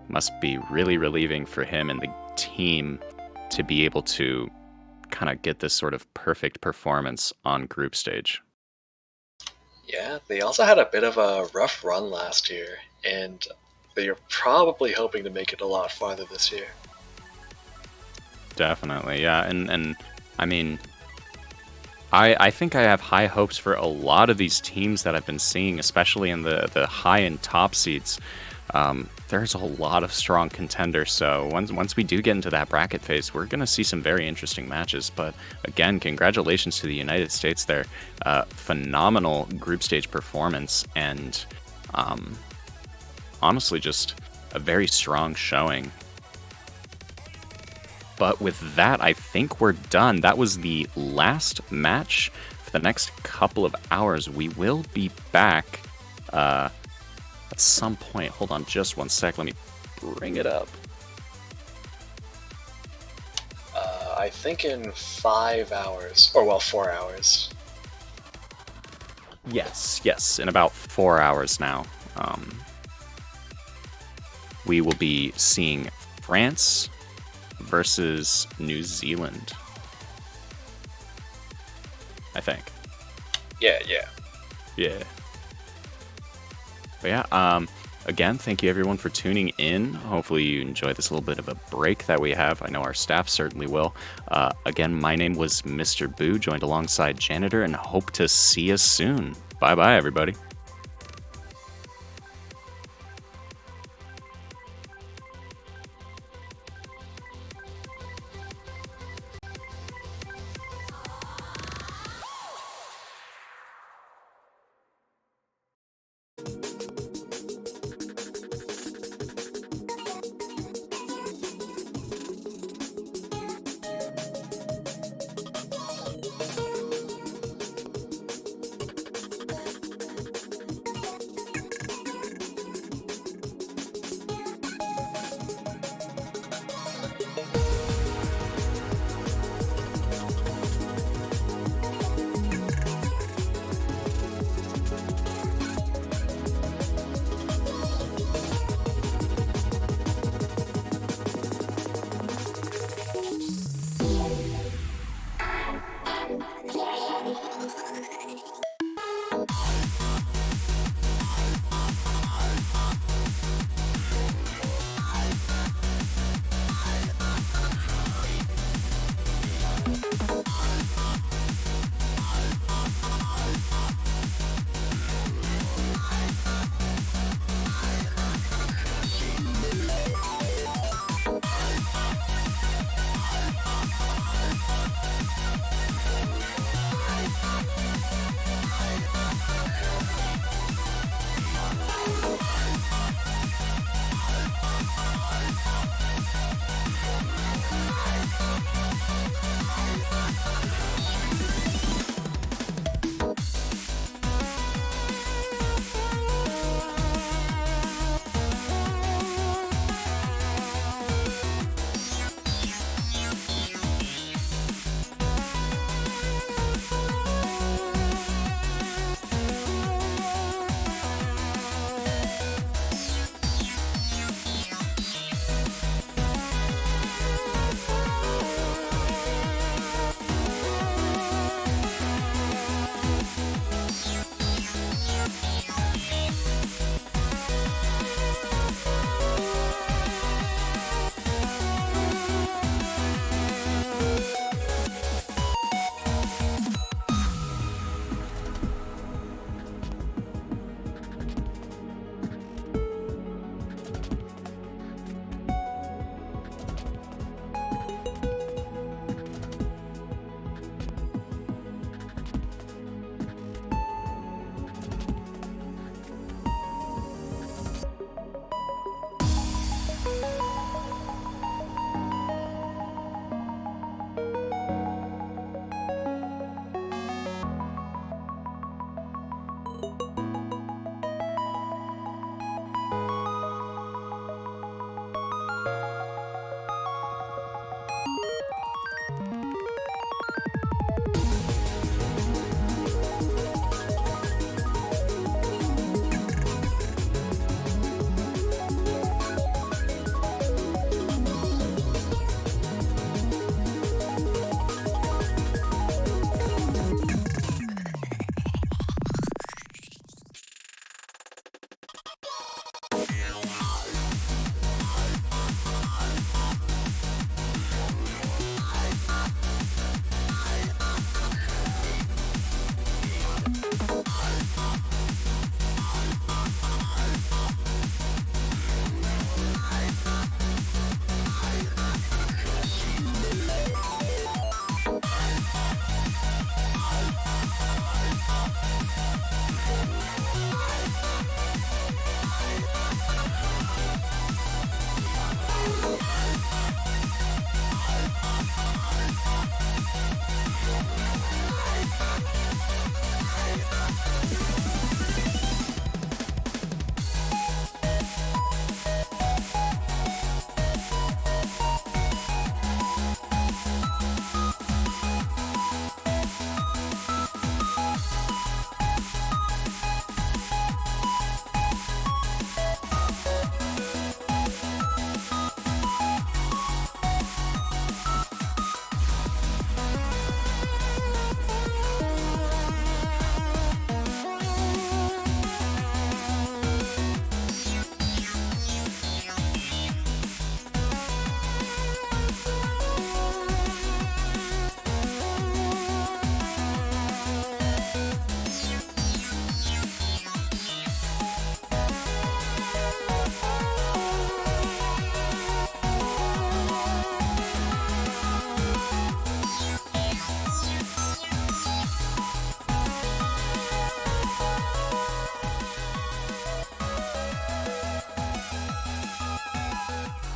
must be really relieving for him and the team to be able to kind of get this sort of perfect performance on group stage. Yeah, they also had a bit of a rough run last year, and they are probably hoping to make it a lot farther this year. Definitely, yeah, and I mean, I think I have high hopes for a lot of these teams that I've been seeing, especially in the high and top seeds. There's a lot of strong contenders, so once we do get into that bracket phase, we're going to see some very interesting matches. But again, congratulations to the United States there. Phenomenal group stage performance, and honestly, just a very strong showing. But with that, I think we're done. That was the last match for the next couple of hours. We will be back at some point. Hold on just one sec. Let me bring it up. I think in 5 hours, or well, 4 hours. Yes, in about 4 hours now. We will be seeing France versus New Zealand, I think. Yeah. But yeah, again, thank you everyone for tuning in. Hopefully you enjoyed this little bit of a break that we have. I know our staff certainly will. Again, my name was Mr. Boo, joined alongside Janitor, and hope to see you soon. Bye-bye, everybody.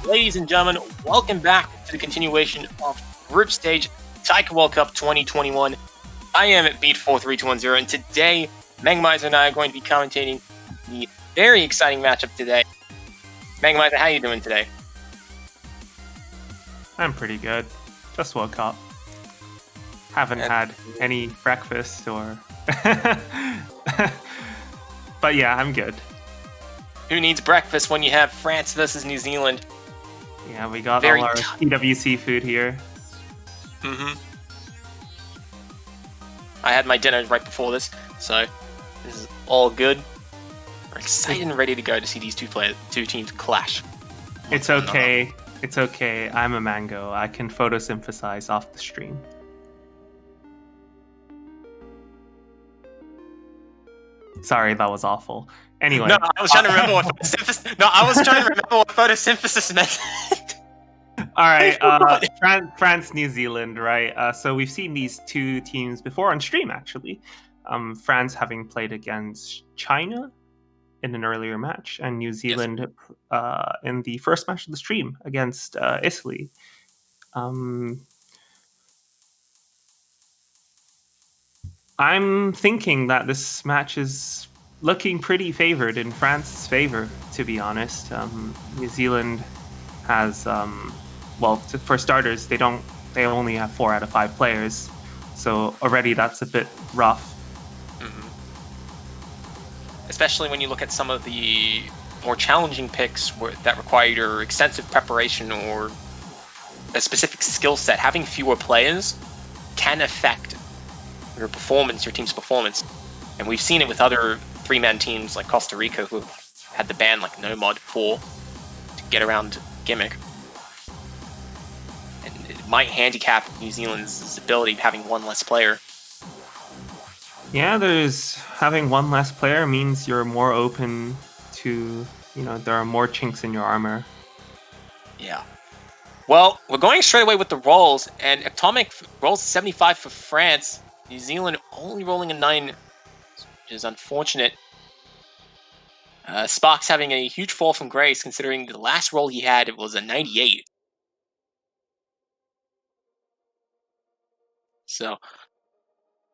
Ladies and gentlemen, welcome back to the continuation of Group Stage Taiko World Cup 2021. I am at Beat43210, and today, Megamizer and I are going to be commentating the very exciting matchup today. Megamizer, how are you doing today? I'm pretty good. Just woke up. Haven't had any breakfast or... But yeah, I'm good. Who needs breakfast when you have France versus New Zealand? Yeah, we got Very all our PWC food here. Mm-hmm. I had my dinner right before this, so this is all good. We're excited and ready to go to see these two teams clash. It's okay. It's okay. I'm a mango. I can photosynthesize off the stream. Sorry, that was awful. Anyway. No, I was trying to remember what photosynthesis. No, I was trying to remember what photosynthesis meant. All right, France, New Zealand, right? So we've seen these two teams before on stream, actually. France having played against China in an earlier match, and New Zealand in the first match of the stream against Italy. I'm thinking that this match is looking pretty favored in France's favor, to be honest. New Zealand has, for starters, they only have 4 out of 5 players, so already that's a bit rough. Mm-hmm. Especially when you look at some of the more challenging picks that require either extensive preparation or a specific skill set. Having fewer players can affect your team's performance. And we've seen it with other 3-man teams like Costa Rica, who had the ban like Nomad 4 to get around Gimmick. And it might handicap New Zealand's ability of having one less player. Yeah, having one less player means you're more open to, there are more chinks in your armor. Yeah. Well, we're going straight away with the rolls, and Atomic rolls 75 for France. New Zealand only rolling a 9, which is unfortunate. Sparks having a huge fall from grace, considering the last roll he had was a 98. So,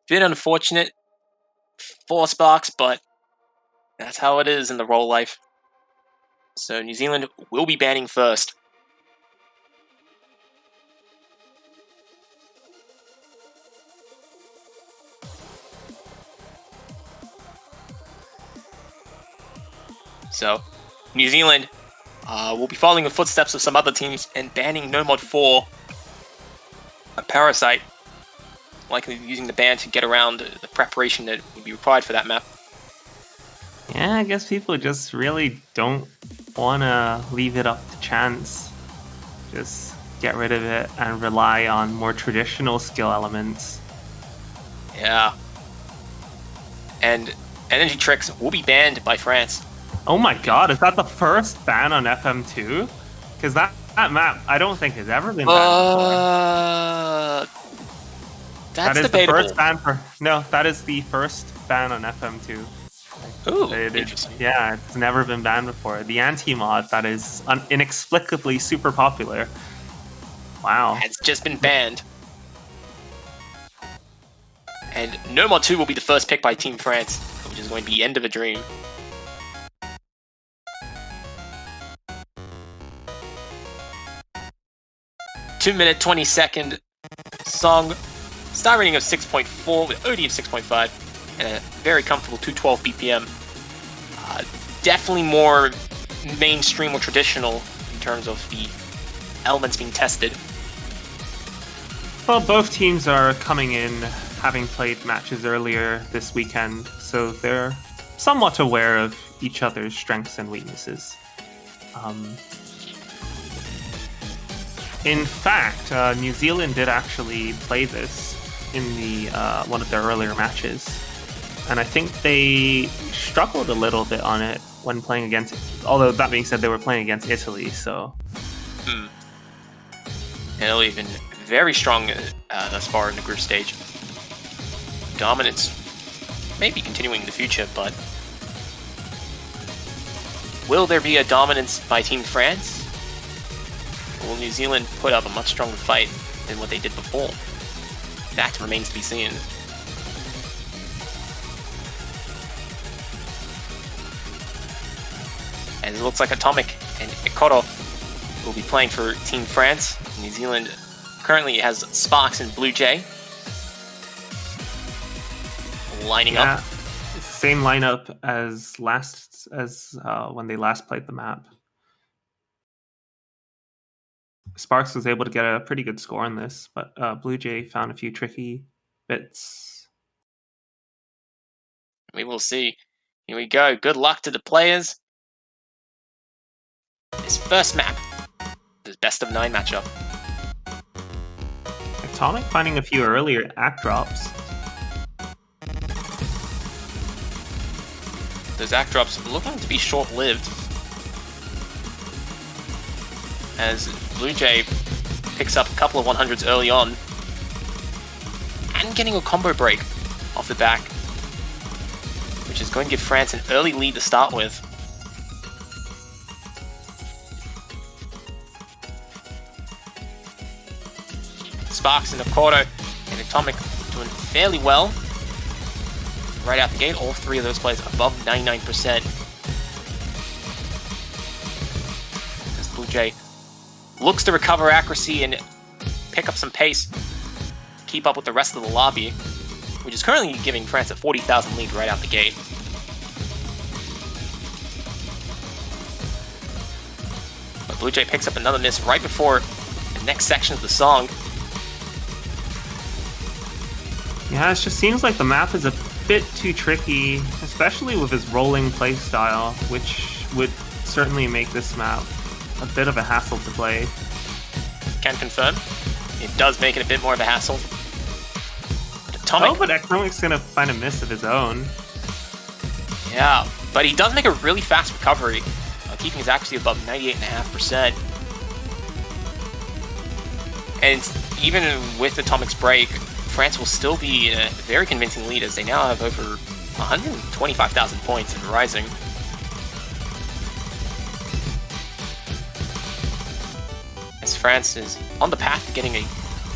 bit unfortunate for Sparks, but that's how it is in the roll life. So New Zealand will be banning first. So, New Zealand will be following the footsteps of some other teams and banning Nomad 4, a Parasite, likely using the ban to get around the preparation that would be required for that map. Yeah, I guess people just really don't want to leave it up to chance. Just get rid of it and rely on more traditional skill elements. Yeah. And Energy Tricks will be banned by France. Oh my god, is that the first ban on FM2? Because that map, I don't think has ever been banned before. That's debatable. The first ban that is the first ban on FM2. Ooh, interesting. Yeah, it's never been banned before. The anti-mod that is inexplicably super popular. Wow. It's just been banned. And Nomad 2 will be the first pick by Team France, which is going to be End of a Dream. Two-minute, 20-second song. Star rating of 6.4 with OD of 6.5 and a very comfortable 212 BPM. Definitely more mainstream or traditional in terms of the elements being tested. Well, both teams are coming in having played matches earlier this weekend, so they're somewhat aware of each other's strengths and weaknesses. In fact, New Zealand did actually play this in the one of their earlier matches, and I think they struggled a little bit on it when playing against it. Although that being said, they were playing against Italy, so. Italy have been very strong thus far in the group stage. Dominance may be continuing in the future, but will there be a dominance by Team France? Will New Zealand put up a much stronger fight than what they did before? That remains to be seen. And it looks like Atomic and Ikoro will be playing for Team France. New Zealand currently has Sparks and Blue Jay lining up. It's the same lineup as when they last played the map. Sparks was able to get a pretty good score on this, but Blue Jay found a few tricky bits. We will see. Here we go. Good luck to the players. This first map, this best of 9 matchup. Atomic finding a few earlier act drops. Those act drops looking to be short-lived, as Blue Jay picks up a couple of 100s early on and getting a combo break off the back, which is going to give France an early lead to start with. Sparks and Ikoro and Atomic doing fairly well right out the gate. All three of those players above 99%. As Blue Jay looks to recover accuracy and pick up some pace, keep up with the rest of the lobby, which is currently giving France a 40,000 lead right out the gate. But Blue Jay picks up another miss right before the next section of the song. Yeah, it just seems like the map is a bit too tricky, especially with his rolling playstyle, which would certainly make this map a bit of a hassle to play. Can confirm, it does make it a bit more of a hassle. But Atomic... Oh, but Atomic's gonna find a miss of his own. Yeah, but he does make a really fast recovery, keeping his accuracy above 98.5%. And even with Atomic's break, France will still be in a very convincing lead, as they now have over 125,000 points and rising. As France is on the path to getting a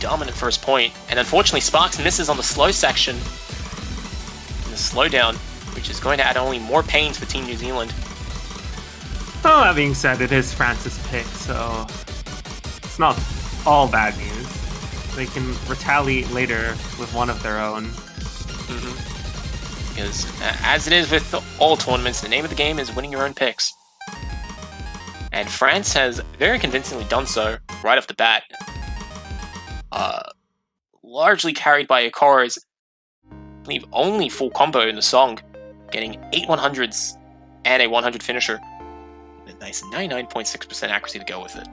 dominant first point, and unfortunately Sparks misses on the slow section in the slowdown, which is going to add only more pains for Team New Zealand. Well, that being said, it is France's pick, so it's not all bad news. They can retaliate later with one of their own. Because as it is with all tournaments, the name of the game is winning your own picks. And France has very convincingly done so right off the bat. Largely carried by Ikoro's, I believe, only full combo in the song, getting 8 100s and a 100 finisher. A nice 99.6% accuracy to go with it.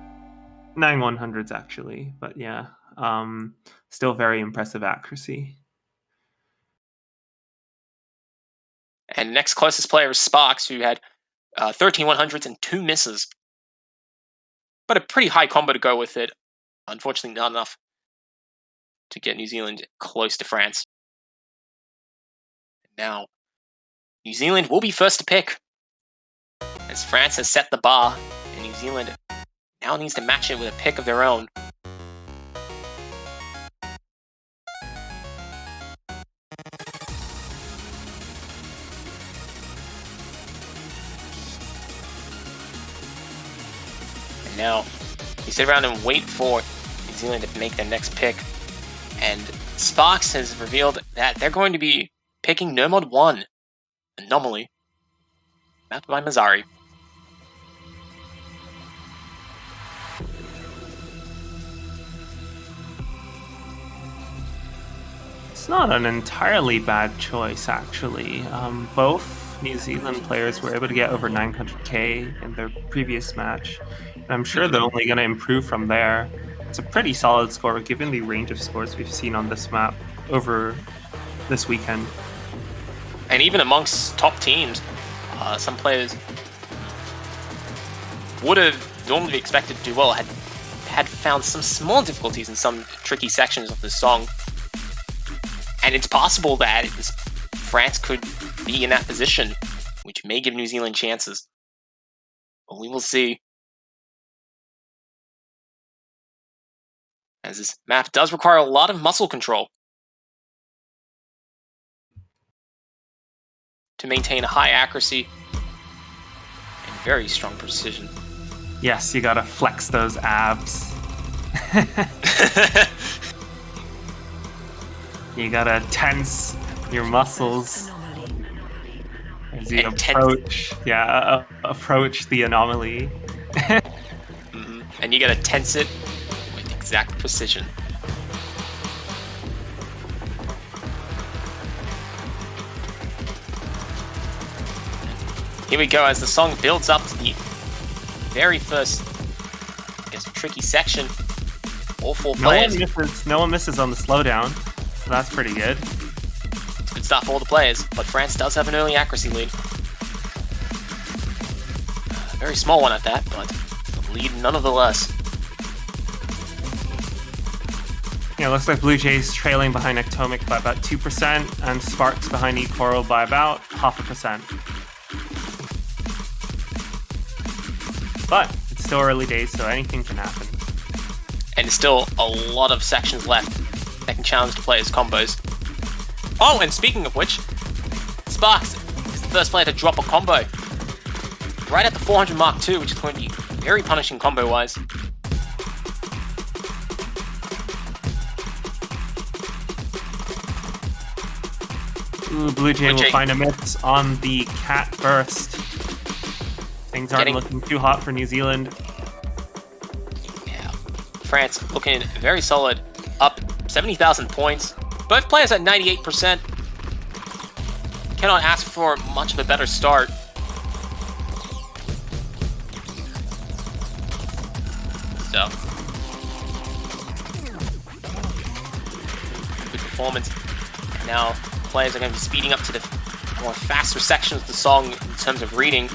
9 100s actually, but yeah. Still very impressive accuracy. And next closest player is Sparks, who had 13 100s and 2 misses. But a pretty high combo to go with it. Unfortunately, not enough to get New Zealand close to France. Now, New Zealand will be first to pick, as France has set the bar, and New Zealand now needs to match it with a pick of their own. And now, you sit around and wait for New Zealand to make their next pick. And Sparks has revealed that they're going to be picking No Mod 1, Anomaly, mapped by Mazzari. It's not an entirely bad choice, actually. Both New Zealand players were able to get over 900k in their previous match. And I'm sure they're only going to improve from there. It's a pretty solid score, given the range of scores we've seen on this map over this weekend. And even amongst top teams, some players would have normally expected to do well, had found some small difficulties in some tricky sections of the song. And it's possible that France could be in that position, which may give New Zealand chances. But we will see. as this map does require a lot of muscle control to maintain high accuracy and very strong precision. Yes, you gotta flex those abs. You gotta tense your muscles Anomaly. as you And approach the anomaly. And you gotta tense it with exact precision. Here we go as the song builds up to the very first, I guess, tricky section. All four players. No one misses on the slowdown, so that's pretty good. Good stuff for all the players, but France does have an early accuracy lead. A very small one at that, but a lead nonetheless. Yeah, it looks like Blue Jays trailing behind Atomic by about 2%, and Sparks behind eCoral by about 0.5%. But it's still early days, so anything can happen. And there's still a lot of sections left that can challenge the players' combos. Oh, and speaking of which, Sparks is the first player to drop a combo. Right at the 400 mark too, which is going to be very punishing combo-wise. Ooh, Blue Jay will find a miss on the cat burst. Things aren't looking too hot for New Zealand. Yeah, France looking very solid, up 70,000 points. Both players at 98%. Cannot ask for much of a better start. So, good performance. And now players are going to be speeding up to the more faster sections of the song in terms of reading.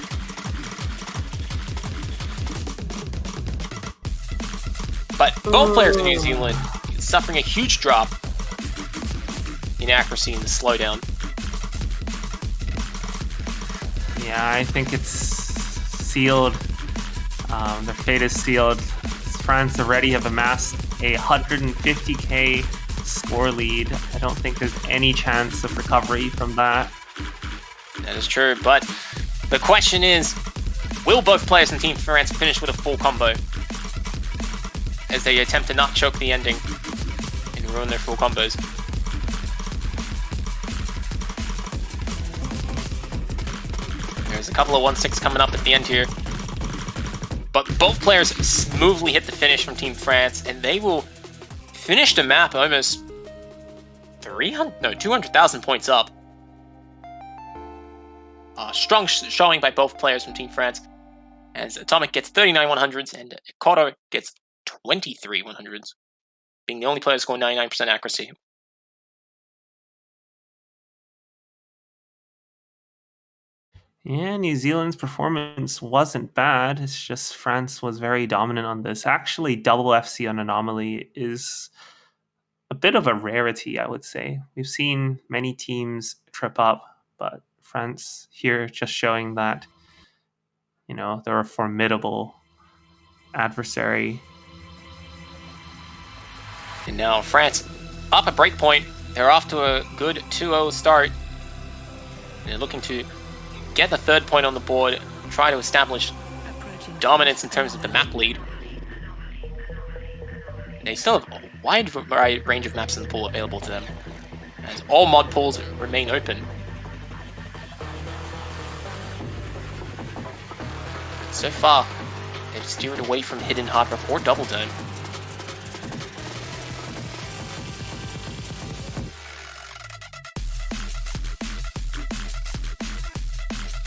But both players in New Zealand suffering a huge drop in accuracy in the slowdown. Yeah, I think it's sealed. Their fate is sealed. France already have amassed a 150k score lead. I don't think there's any chance of recovery from that. That is true, but the question is, will both players in Team France finish with a full combo as they attempt to not choke the ending and ruin their full combos? There's a couple of 1-6 coming up at the end here. But both players smoothly hit the finish from Team France, and they will finish the map almost 200,000 points up. Strong showing by both players from Team France, as Atomic gets 39 100s and Koto gets 23 100s, being the only player scoring 99% accuracy. Yeah, New Zealand's performance wasn't bad. It's just France was very dominant on this. Actually, double FC on Anomaly is a bit of a rarity, I would say. We've seen many teams trip up, but France here just showing that, you know, they're a formidable adversary. And now France up at breakpoint. They're off to a good 2-0 start. They're looking to get the third point on the board, try to establish dominance in terms of the map lead. They still have a wide range of maps in the pool available to them, as all mod pools remain open. So far, they've steered away from Hidden Hard Rock or Double Dome.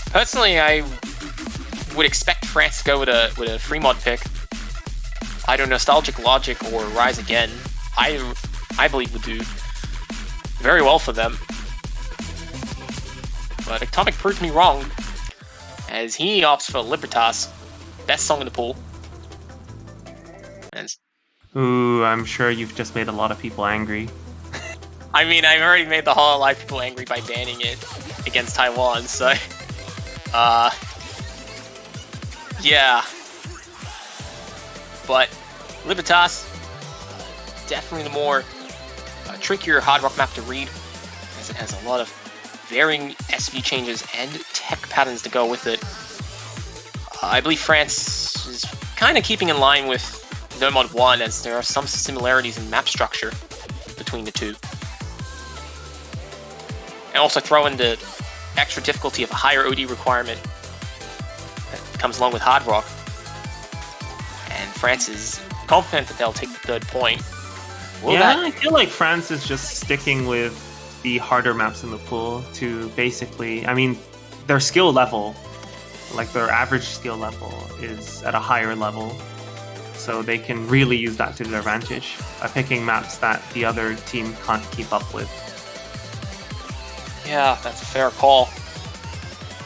Personally, I would expect France to go with a free mod pick. Either Nostalgic Logic or Rise Again. I believe would do very well for them. But Atomic proved me wrong, as he opts for Libertas, best song in the pool. Ooh, I'm sure you've just made a lot of people angry. I mean, I've already made the whole lot of people angry by banning it against Taiwan, so... yeah. But Libertas definitely the more trickier Hard Rock map to read, as it has a lot of varying SV changes and tech patterns to go with it. I believe France is kind of keeping in line with No Mod 1, as there are some similarities in map structure between the two. And also throw in the extra difficulty of a higher OD requirement that comes along with Hard Rock. And France is confident that they'll take the third point. I feel like France is just sticking with the harder maps in the pool to basically, I mean, their skill level, like their average skill level, is at a higher level. So they can really use that to their advantage by picking maps that the other team can't keep up with. Yeah, that's a fair call.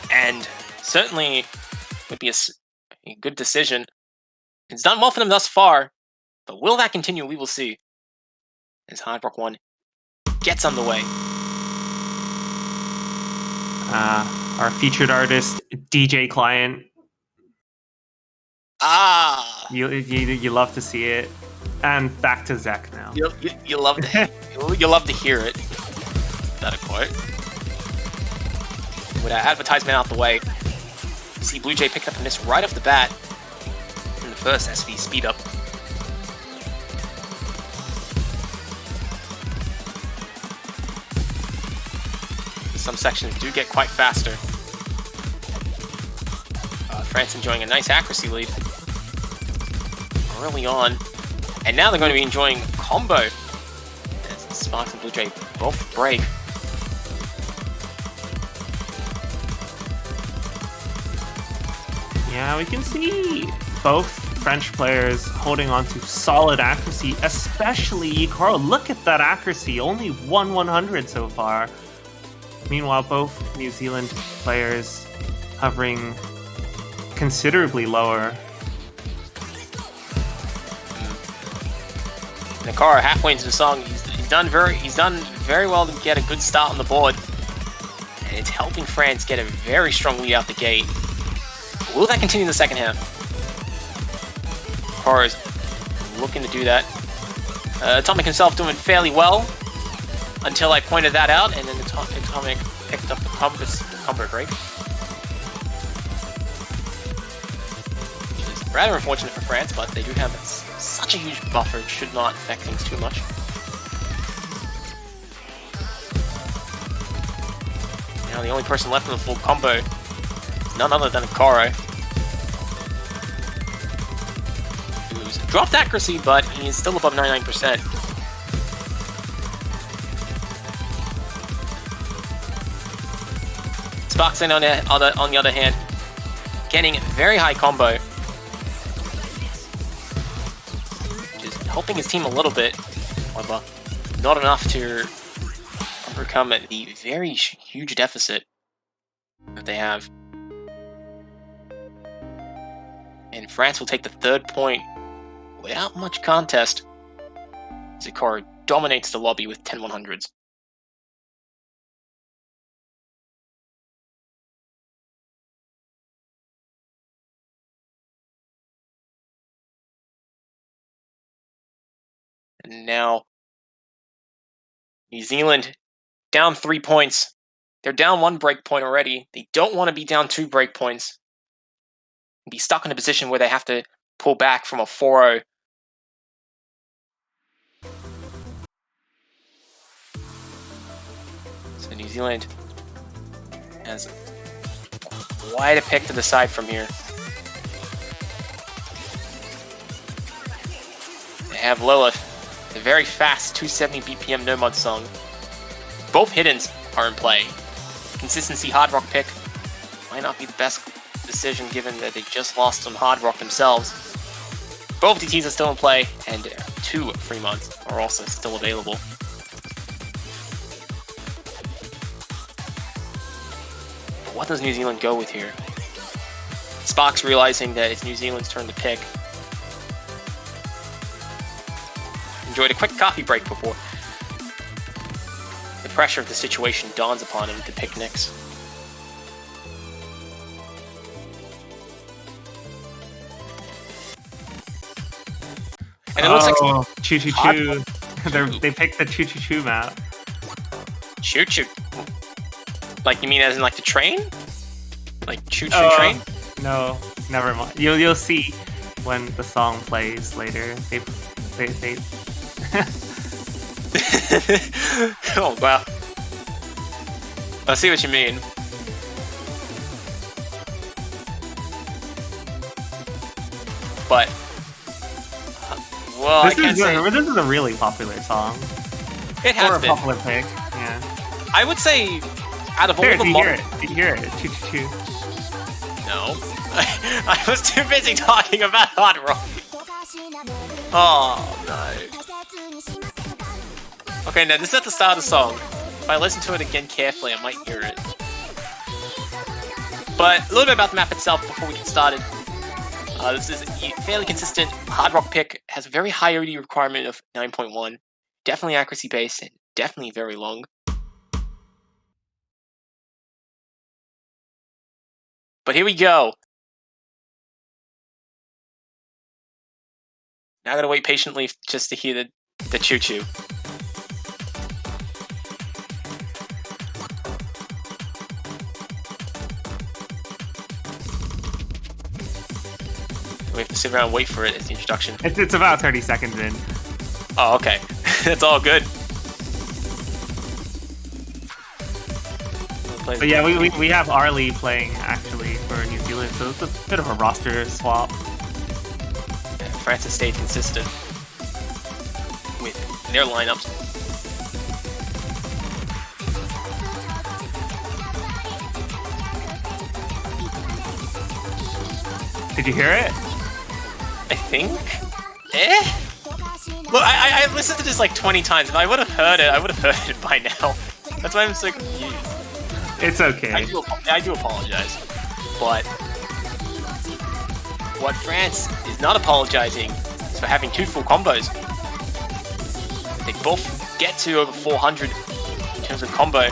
And certainly would be a good decision. It's done well for them thus far, but will that continue? We will see. As Hard Rock 1 gets underway. Our featured artist, DJ Client. You love to see it. And back to Zek now. You love to hear it. That a quote. With our advertisement out the way, you see Blue Jay picked up a miss right off the bat in the first SV speed up. Some sections do get quite faster. France enjoying a nice accuracy lead early on. And now they're going to be enjoying combo as Sparks and Blue Jay both break. Yeah, we can see both French players holding on to solid accuracy, especially Ikaro. Look at that accuracy, only 1/100 so far. Meanwhile, both New Zealand players hovering considerably lower. Nakara halfway into the song, he's done very well to get a good start on the board, and it's helping France get a very strong lead out the gate. Will that continue in the second half? Nakara is looking to do that. Atomic himself doing fairly well until I pointed that out, and then Atomic picked up the combo break. Which is rather unfortunate for France, but they do have such a huge buffer, it should not affect things too much. Now the only person left in the full combo is none other than Akaro, who's dropped accuracy, but he is still above 99%. Sparkson on the other hand, getting very high combo, which is helping his team a little bit, although not enough to overcome the very huge deficit that they have. And France will take the third point without much contest. Zikaro dominates the lobby with 10/100s. And now, New Zealand down 3 points. They're down 1 break point already. They don't want to be down 2 break points. Be stuck in a position where they have to pull back from a 4-0. So New Zealand has quite a pick to decide from here. They have Lilith, the very fast 270 BPM Nomad song. Both hiddens are in play. Consistency Hard Rock pick might not be the best decision given that they just lost on Hard Rock themselves. Both DTs are still in play, and 2 free mods are also still available. But what does New Zealand go with here? Spock's realizing that it's New Zealand's turn to pick. Enjoyed a quick coffee break before the pressure of the situation dawns upon him to pick Nyx. And it looks like Choo choo choo. They picked the Choo Choo Choo map. Choo choo. Like, you mean as in like the train? Like choo choo Oh, train? No, never mind. You'll see when the song plays later. They Oh wow. I see what you mean. But well, I can't say this is a really popular song. it Or has a been. popular pick. Yeah. I would say out of all Here, the do you hear modern. it? Do you hear it? Choo Choo Choo. No, I was too busy talking about hard rock. Oh no. Okay, now this is at the start of the song. If I listen to it again carefully, I might hear it. But a little bit about the map itself before we get started. This is a fairly consistent hard rock pick. Has a very high OD requirement of 9.1. Definitely accuracy based and definitely very long. But here we go. Now I gotta wait patiently just to hear the choo choo. We have to sit around and wait for it as the introduction. It's about 30 seconds in. Oh, okay. That's all good. But yeah, we have Arlie playing actually for New Zealand, so it's a bit of a roster swap. France has stayed consistent with their lineups. Did you hear it? I think? Look, I listened to this like 20 times. If I would have heard it, I would have heard it by now. That's why I'm so confused. It's okay. I do apologize. But what France is not apologizing is for having two full combos. They both get to over 400 in terms of combo.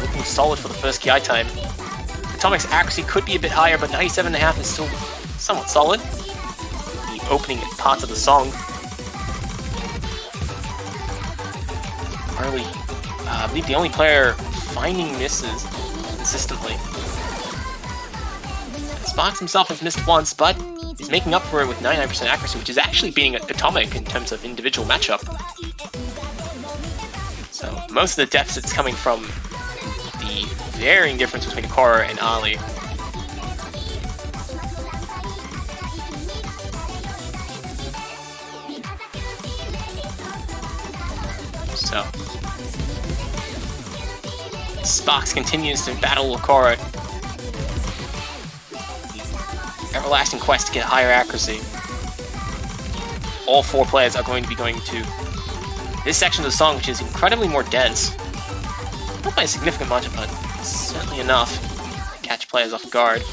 Looking solid for the first KI time. Atomic's accuracy could be a bit higher, but 97.5 is still somewhat solid. The opening parts of the song. Early, I believe the only player finding misses consistently. Sparks himself has missed once, but he's making up for it with 99% accuracy, which is actually beating Atomic in terms of individual matchup. So most of the deficit's coming from the varying difference between Korra and Ali. So Sparks continues to battle Korra. Everlasting quest to get higher accuracy. All four players are going to be going to this section of the song, which is incredibly more dense. Not by a significant margin, but certainly enough to catch players off guard.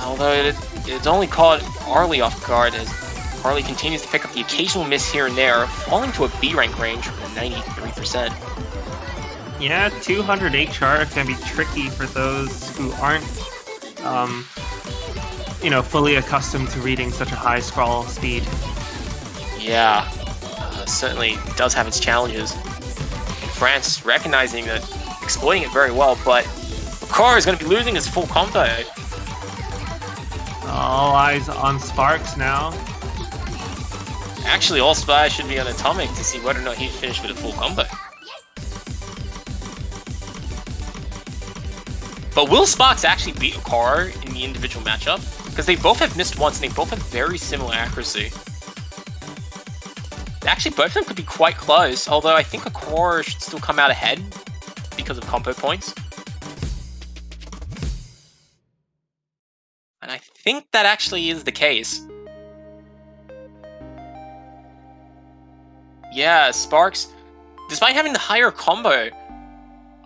Although it's only caught Arlie off guard, as Arlie continues to pick up the occasional miss here and there, falling to a B rank range from 93%. Yeah, 200 HR can be tricky for those who aren't, fully accustomed to reading such a high scroll speed. Yeah, certainly does have its challenges. France recognizing that, exploiting it very well, but Korra is going to be losing his full combo. All eyes on Sparks now. Actually, all spies should be on Atomic to see whether or not he finished with a full combo. But will Sparks actually beat Korra in the individual matchup? Because they both have missed once and they both have very similar accuracy. Actually, both of them could be quite close, although I think Korra should still come out ahead because of combo points. And I think that actually is the case. Yeah, Sparks, despite having the higher combo,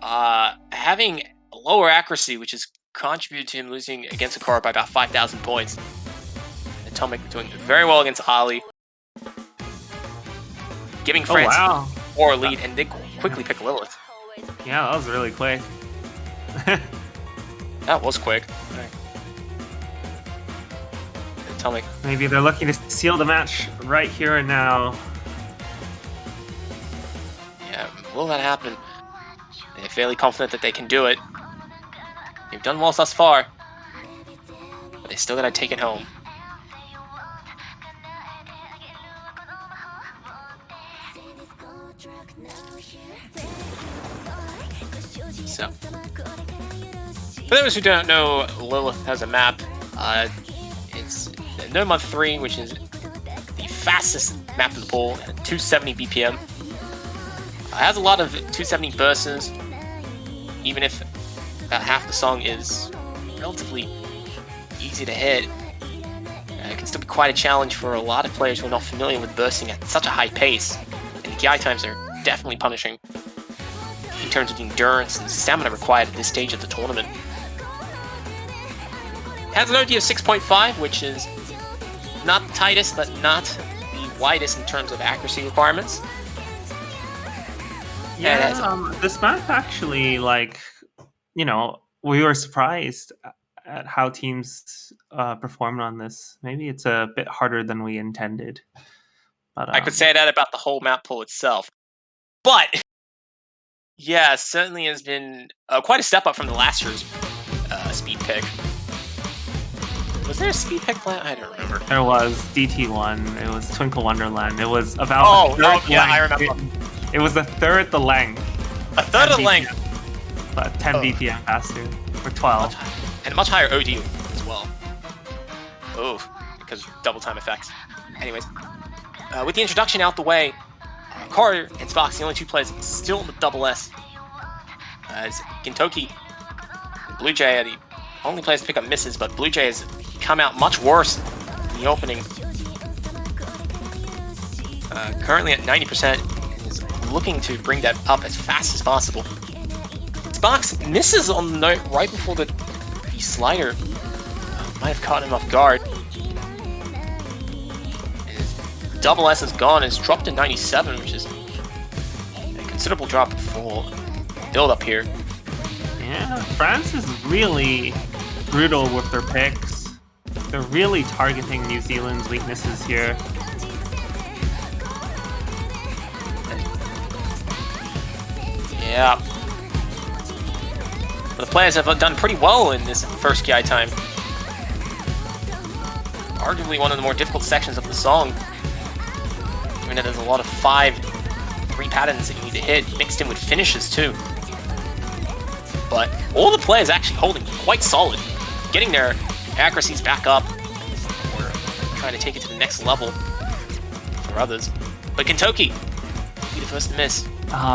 having a lower accuracy, which has contributed to him losing against Korra by about 5,000 points. Atomic doing very well against Ali, giving France more lead, and they quickly pick Lilith. Yeah, that was really quick. That was quick. Tell me. Maybe they're looking to seal the match right here and now. Yeah, will that happen? They're fairly confident that they can do it. They've done well thus far, but they still gotta take it home. So, for those who don't know, Lilith has a map. It's No Month 3, which is the fastest map in the pool, at 270 BPM. It has a lot of 270 bursts, even if about half the song is relatively easy to hit. It can still be quite a challenge for a lot of players who are not familiar with bursting at such a high pace, and the KI times are definitely punishing in terms of the endurance and stamina required at this stage of the tournament. Has an OD of 6.5, which is not the tightest, but not the widest in terms of accuracy requirements. Yeah, this map actually, we were surprised at how teams performed on this. Maybe it's a bit harder than we intended. But I could say that about the whole map pool itself. But, yeah, certainly has been quite a step up from the last year's speed pick. Was there a speed pick plan? I don't remember. There was DT1. It was Twinkle Wonderland. It was about I remember. It was a third the length. A third of the length. But 10 BPM faster. Or 12. And a much higher OD as well. Oh, because double time effects. Anyways, with the introduction out the way, Carter and Spox, the only two players still in the double S. As Gintoki and Blue Jay are the only players to pick up misses, but Blue Jay has come out much worse in the opening. Currently at 90%, and is looking to bring that up as fast as possible. Spox misses on the note right before the slider might have caught him off guard. And his double S is gone and it's dropped to 97, which is a considerable drop for build up here. Yeah, France is really brutal with their picks. They're really targeting New Zealand's weaknesses here. Yeah. The players have done pretty well in this first KI time. Arguably one of the more difficult sections of the song. I mean, there's a lot of 5-3 patterns that you need to hit, mixed in with finishes too. But all the players actually holding quite solid, getting their accuracies back up, or trying to take it to the next level for others. But Kentucky will be the first to miss.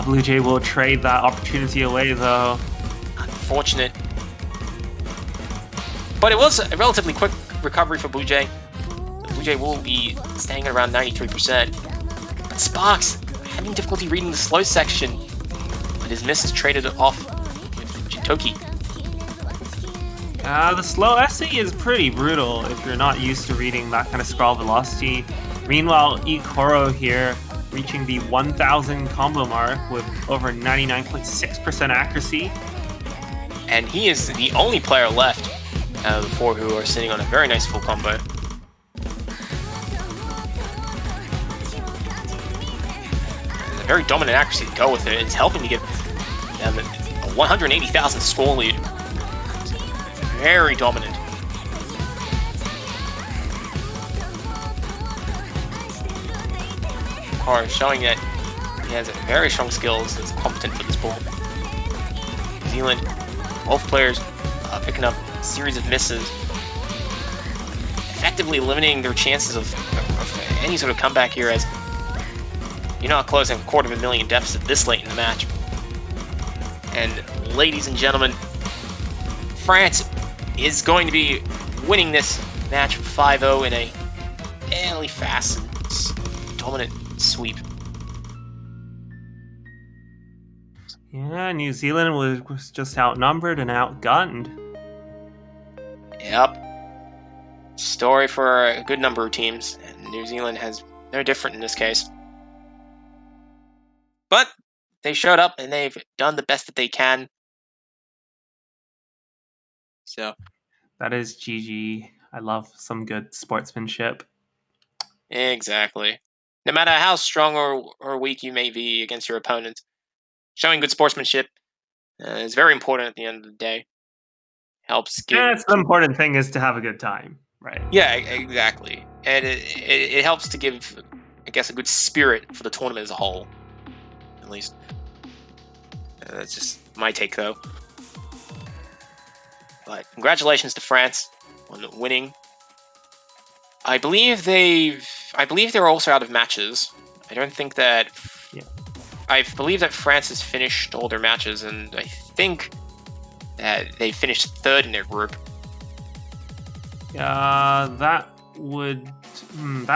Blue Jay will trade that opportunity away though. Unfortunate. But it was a relatively quick recovery for Blue Jay. Blue Jay will be staying at around 93%. But Spox having difficulty reading the slow section, but his miss is traded off with Jintoki. The slow SE is pretty brutal if you're not used to reading that kind of scroll velocity. Meanwhile, Ikoro here reaching the 1000 combo mark with over 99.6% accuracy. And he is the only player left out of the four who are sitting on a very nice full combo. And a very dominant accuracy to go with it. It's helping to give them a 180,000 score lead. Very dominant. Carr showing that he has very strong skills and is competent for this pool. New Zealand, both players picking up a series of misses, effectively eliminating their chances of any sort of comeback here, as you're not closing a 250,000 deficit this late in the match. And ladies and gentlemen, France is going to be winning this match 5-0 in a fairly fast and dominant sweep. Yeah, New Zealand was just outnumbered and outgunned. Yep. Story for a good number of teams, and New Zealand has no different in this case. But they showed up and they've done the best that they can. So that is GG. I love some good sportsmanship. Exactly. No matter how strong or weak you may be against your opponent, showing good sportsmanship is very important at the end of the day. Helps give. That's the important thing, is to have a good time, right? Yeah, exactly. And it helps to give, I guess, a good spirit for the tournament as a whole. At least. That's just my take, though. But congratulations to France on winning. I believe they're also out of matches. I don't think that. Yeah. I believe that France has finished all their matches, and I think that they finished third in their group. That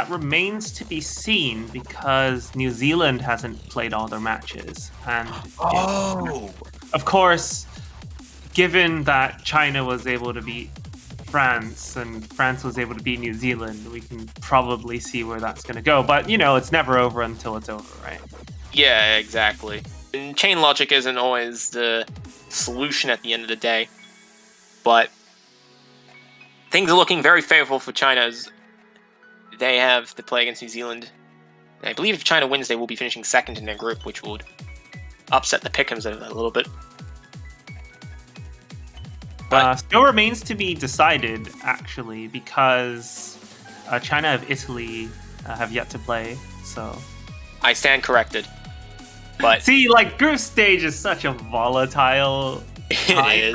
remains to be seen, because New Zealand hasn't played all their matches, and of course, given that China was able to beat France and France was able to beat New Zealand, we can probably see where that's going to go. But it's never over until it's over, right? Yeah, exactly. And chain logic isn't always the solution at the end of the day, but things are looking very favorable for China as they have to play against New Zealand. And I believe if China wins, they will be finishing second in their group, which would upset the pick'ems a little bit. But Still remains to be decided, actually, because China and Italy have yet to play. So I stand corrected. But see, group stage is such a volatile time. it is.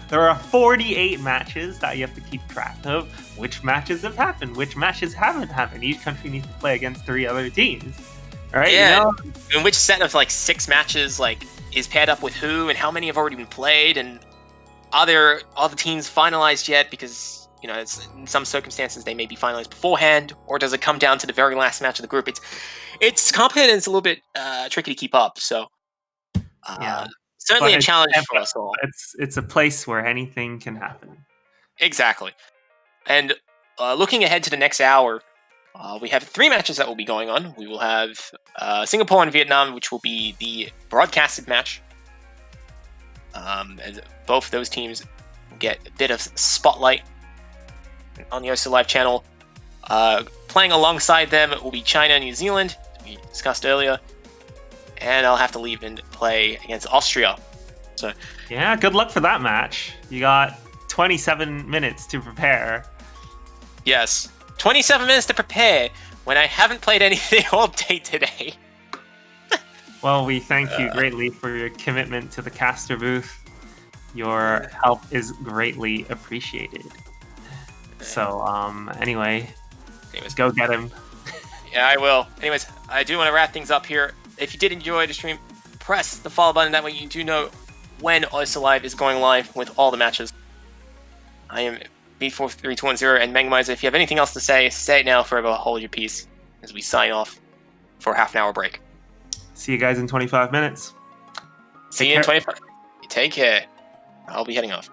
There are 48 matches that you have to keep track of. Which matches have happened? Which matches haven't happened? Each country needs to play against 3 other teams. All right? Yeah. And which set of 6 matches is paired up with who, and how many have already been played, and are the teams finalized yet? Because in some circumstances they may be finalized beforehand, or does it come down to the very last match of the group? It's complicated and it's a little bit tricky to keep up. So certainly a challenge for us all. It's a place where anything can happen. Exactly. And looking ahead to the next hour, we have 3 matches that will be going on. We will have Singapore and Vietnam, which will be the broadcasted match. As both of those teams get a bit of spotlight on the OSO Live channel. Playing alongside them will be China and New Zealand, as we discussed earlier. And I'll have to leave and play against Austria. So yeah, good luck for that match. You got 27 minutes to prepare. Yes, 27 minutes to prepare when I haven't played anything all day today. Well, we thank you greatly for your commitment to the caster booth. Your help is greatly appreciated. So, anyway, go get him. Yeah, I will. Anyways, I do want to wrap things up here. If you did enjoy the stream, press the follow button. That way you do know when OSO Live is going live with all the matches. I am B43210 and Megamizer. If you have anything else to say it now, forever hold your peace as we sign off for a half-an-hour break. See you guys in 25 minutes. See you in 25. Take care. I'll be heading off.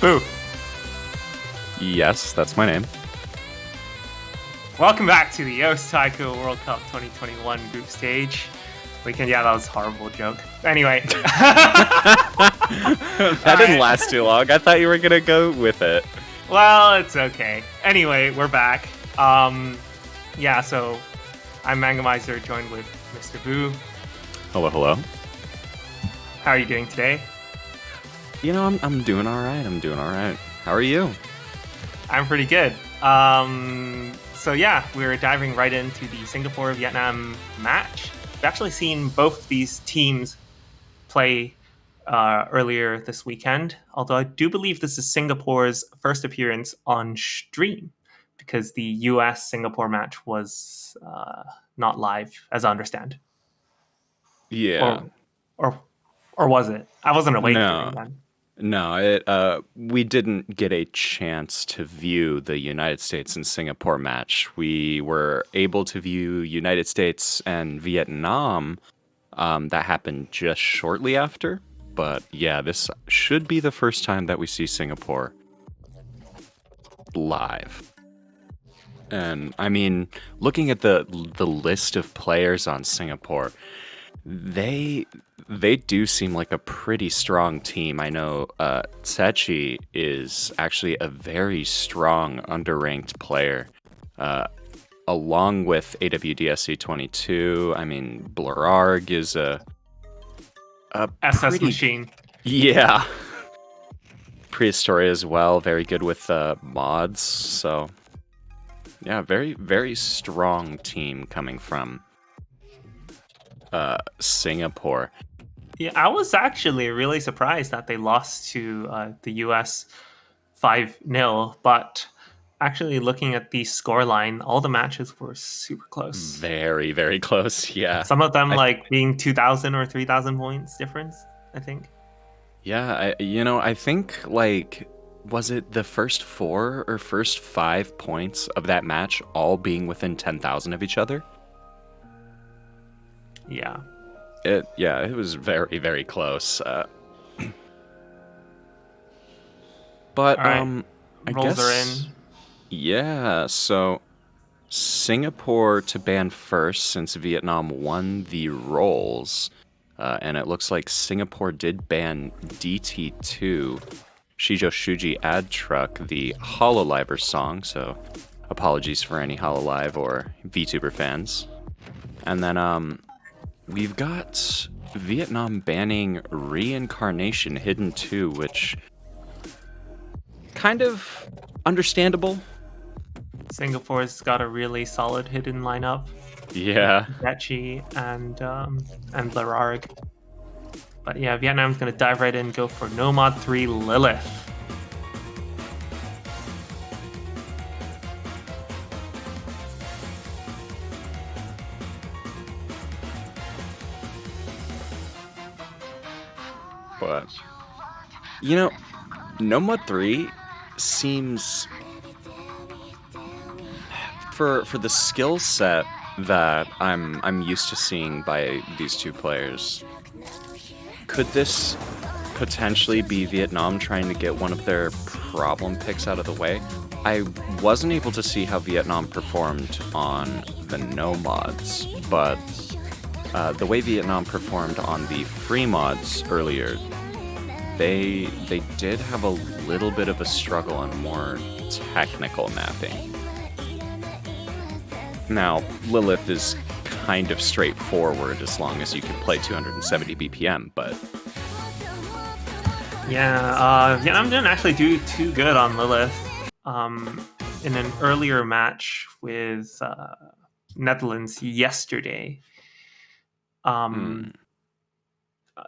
Boo. Yes, that's my name. Welcome back to the Taiko World Cup 2021 group stage. Yeah, that was a horrible joke. Anyway. That didn't last too long. I thought you were going to go with it. Well, it's okay. Anyway, we're back. Yeah, so I'm Mangamizer, joined with Mr. Boo. Hello, hello. How are you doing today? You know, I'm doing all right. I'm doing all right. How are you? I'm pretty good. So yeah, we're diving right into the Singapore-Vietnam match. We've actually seen both these teams play earlier this weekend, although I do believe this is Singapore's first appearance on stream, because the US-Singapore match was not live, as I understand. Yeah. Or was it? I wasn't awake No. during then. No, we didn't get a chance to view the United States and Singapore match. We were able to view United States and Vietnam. That happened just shortly after. But yeah, this should be the first time that we see Singapore live. And I mean, looking at the list of players on Singapore, they do seem like a pretty strong team. I know Tsechi is actually a very strong underranked player. Along with AWDSC 22, I mean, Blararg is a SS machine. Yeah. Prehistoria as well, very good with mods. So yeah, very, very strong team coming from Singapore. Yeah, I was actually really surprised that they lost to the US 5-0, but actually looking at the scoreline, all the matches were super close. Very, very close, yeah. Some of them being 2,000 or 3,000 points difference, I think. Yeah, I think, was it the first 4 or first 5 points of that match all being within 10,000 of each other? Yeah. It was very, very close. But right. I Rolls guess are in. Yeah, so Singapore to ban first since Vietnam won the rolls, and it looks like Singapore did ban DT2 Shijo Shuji Ad Truck, the Hololiver song. So apologies for any Hololive or VTuber fans. And then we've got Vietnam banning Reincarnation Hidden 2, which kind of understandable. Singapore's got a really solid hidden lineup. Yeah. Dechi and Blararg. But yeah, Vietnam's going to dive right in, go for No Mod 3 Lilith. But, you know, Nomad 3 seems, for the skill set that I'm used to seeing by these two players, could this potentially be Vietnam trying to get one of their problem picks out of the way? I wasn't able to see how Vietnam performed on the no mods, but the way Vietnam performed on the free mods earlier, they did have a little bit of a struggle on more technical mapping. Now, Lilith is kind of straightforward as long as you can play 270 BPM, but... Yeah, Vietnam didn't actually do too good on Lilith. In an earlier match with Netherlands yesterday,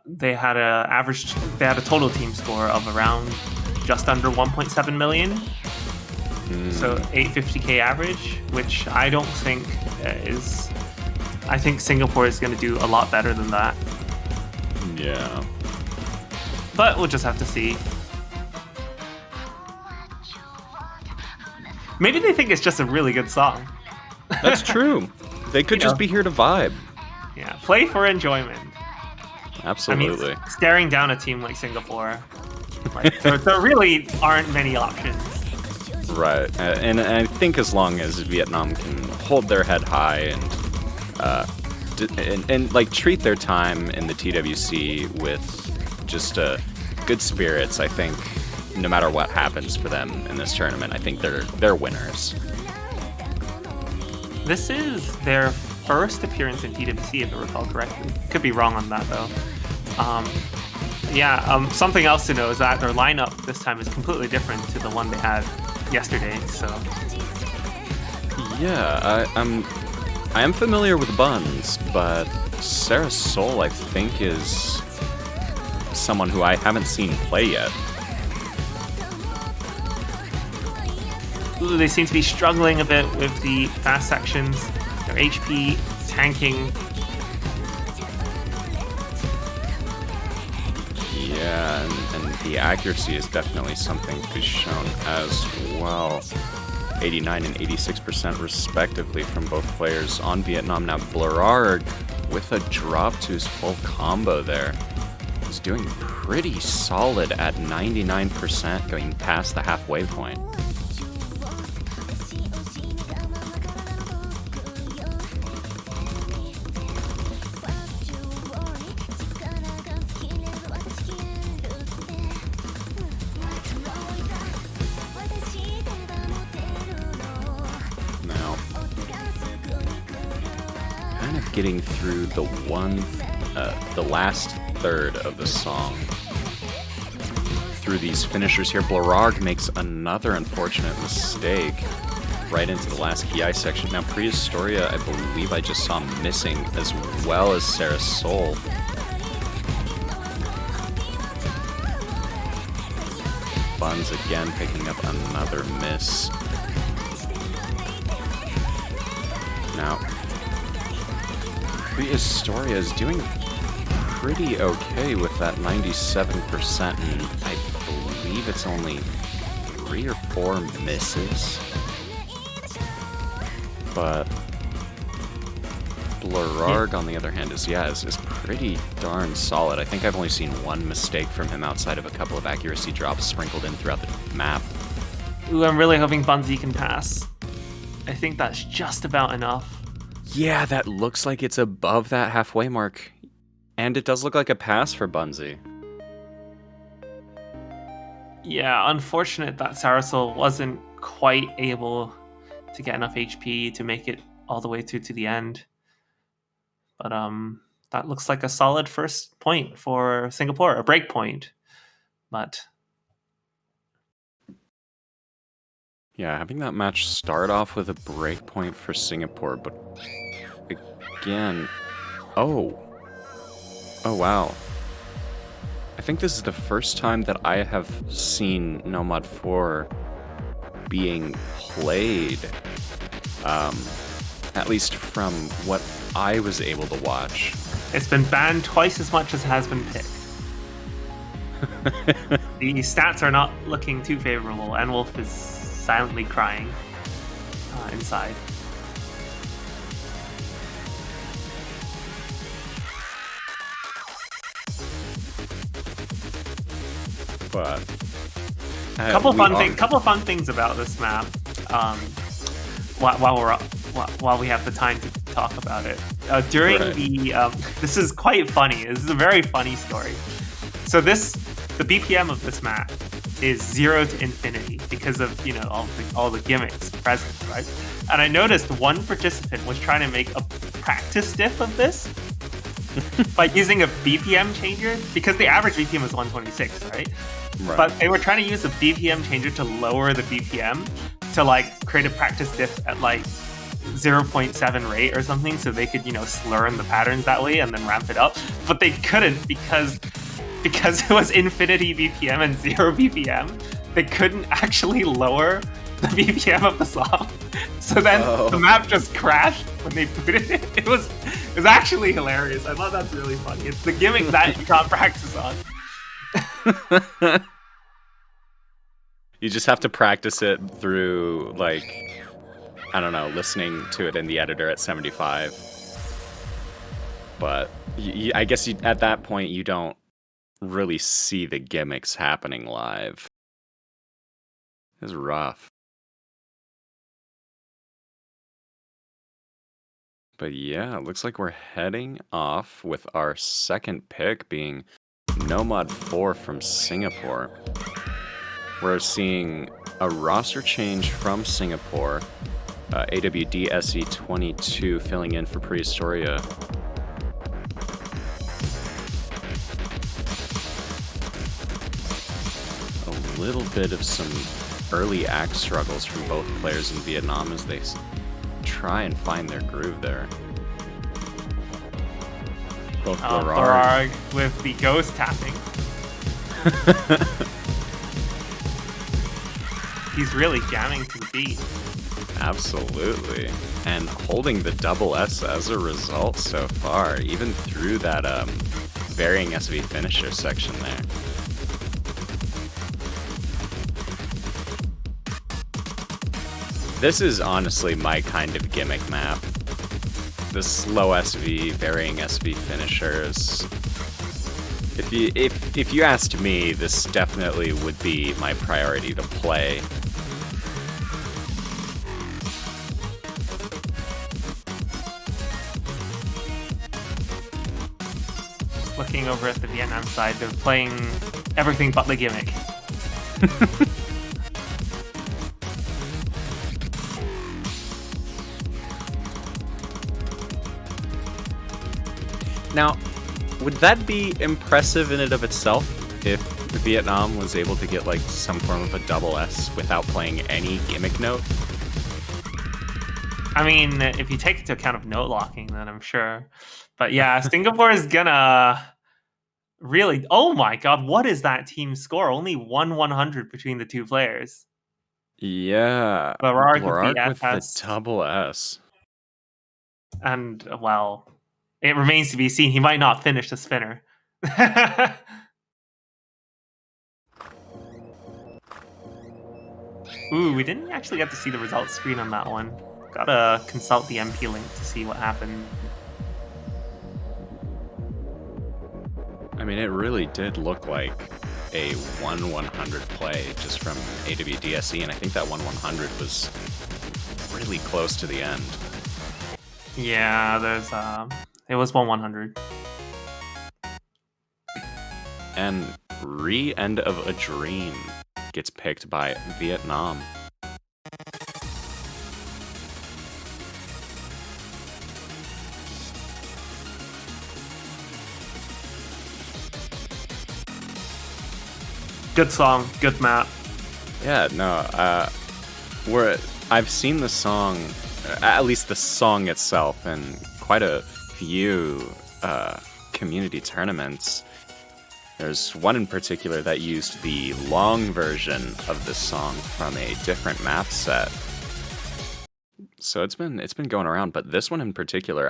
they had a total team score of around just under 1.7 million. So 850k average, which I don't think is. I think Singapore is going to do a lot better than that. Yeah. But we'll just have to see. Maybe they think it's just a really good song. That's true. They could just be here to vibe. Yeah, play for enjoyment. Absolutely. I mean, staring down a team like Singapore, like, there really aren't many options. Right, and I think as long as Vietnam can hold their head high and like treat their time in the TWC with just good spirits, I think no matter what happens for them in this tournament, I think they're winners. This is their first appearance in TWC, if I recall correctly. Could be wrong on that though. Something else to know is that their lineup this time is completely different to the one they had yesterday. So yeah, I am familiar with Buns, but Sarah Soul I think is someone who I haven't seen play yet. Ooh, they seem to be struggling a bit with the fast sections. Their HP tanking. Yeah, and the accuracy is definitely something to be shown as well. 89 and 86% respectively from both players on Vietnam. Now Blararg with a drop to his full combo there is doing pretty solid at 99% going past the halfway point. Getting through the last third of the song. Through these finishers here, Blararg makes another unfortunate mistake right into the last Ki section. Now Prehistoria, I believe I just saw missing, as well as Sarah Soul. Buns again picking up another miss. Now Prehistoria is doing pretty okay with that 97%, and I believe it's only 3 or 4 misses. But Blararg, on the other hand, is pretty darn solid. I think I've only seen one mistake from him outside of a couple of accuracy drops sprinkled in throughout the map. Ooh, I'm really hoping Bunzi can pass. I think that's just about enough. Yeah, that looks like it's above that halfway mark. And it does look like a pass for Bunzi. Yeah, unfortunate that Sarasol wasn't quite able to get enough HP to make it all the way through to the end. But that looks like a solid first point for Singapore, a break point. But yeah, having that match start off with a break point for Singapore, but again, oh wow. think this is the first time that I have seen Nomad 4 being played, at least from what I was able to watch. It's been banned twice as much as it has been picked. The stats are not looking too favorable, and Wolf is silently crying inside. But Couple of fun things about this map. While we have the time to talk about it, during this is quite funny. This is a very funny story. So the BPM of this map is 0 to infinity because of all the gimmicks present, right? And I noticed one participant was trying to make a practice diff of this by using a BPM changer, because the average BPM is 126, right? But they were trying to use a BPM changer to lower the BPM to like create a practice diff at like 0.7 rate or something, so they could learn the patterns that way and then ramp it up. But they couldn't because it was infinity BPM and 0 BPM. They couldn't actually lower the BPM of the song. So then the map just crashed when they booted it. It was actually hilarious. I thought that's really funny. It's the gimmick that you can't practice on. You just have to practice it through, like, I don't know, listening to it in the editor at 75. But I guess at that point you don't really see the gimmicks happening live. It's rough. But yeah, it looks like we're heading off with our second pick being Nomad 4 from Singapore. We're seeing a roster change from Singapore. AWD SE22 filling in for Prehistoria. A little bit of some early act struggles from both players in Vietnam as they try and find their groove there. Both Barag with the ghost tapping. He's really jamming to the beat. Absolutely. And holding the double S as a result so far, even through that varying SV finisher section there. This is honestly my kind of gimmick map. The slow SV, varying SV finishers. If you asked me, this definitely would be my priority to play. Looking over at the Vietnam side, they're playing everything but the gimmick. Now, would that be impressive in and of itself if Vietnam was able to get like some form of a double S without playing any gimmick note? I mean, if you take into account of note locking, then I'm sure. But yeah, Singapore is gonna really... Oh my god, what is that team score? Only 100 between the two players. Yeah, Barag with the double S. And, well, it remains to be seen. He might not finish the spinner. Ooh, we didn't actually get to see the results screen on that one. Gotta consult the MP link to see what happened. I mean, it really did look like a 1-100 play just from AWDSE, and I think that 1-100 was really close to the end. Yeah, there's it was 1-100. And Re-End of a Dream gets picked by Vietnam. Good song, good map. Yeah, no, I've seen the song, at least the song itself, in quite a few community tournaments. There's one in particular that used the long version of this song from a different map set. So it's been going around, but this one in particular,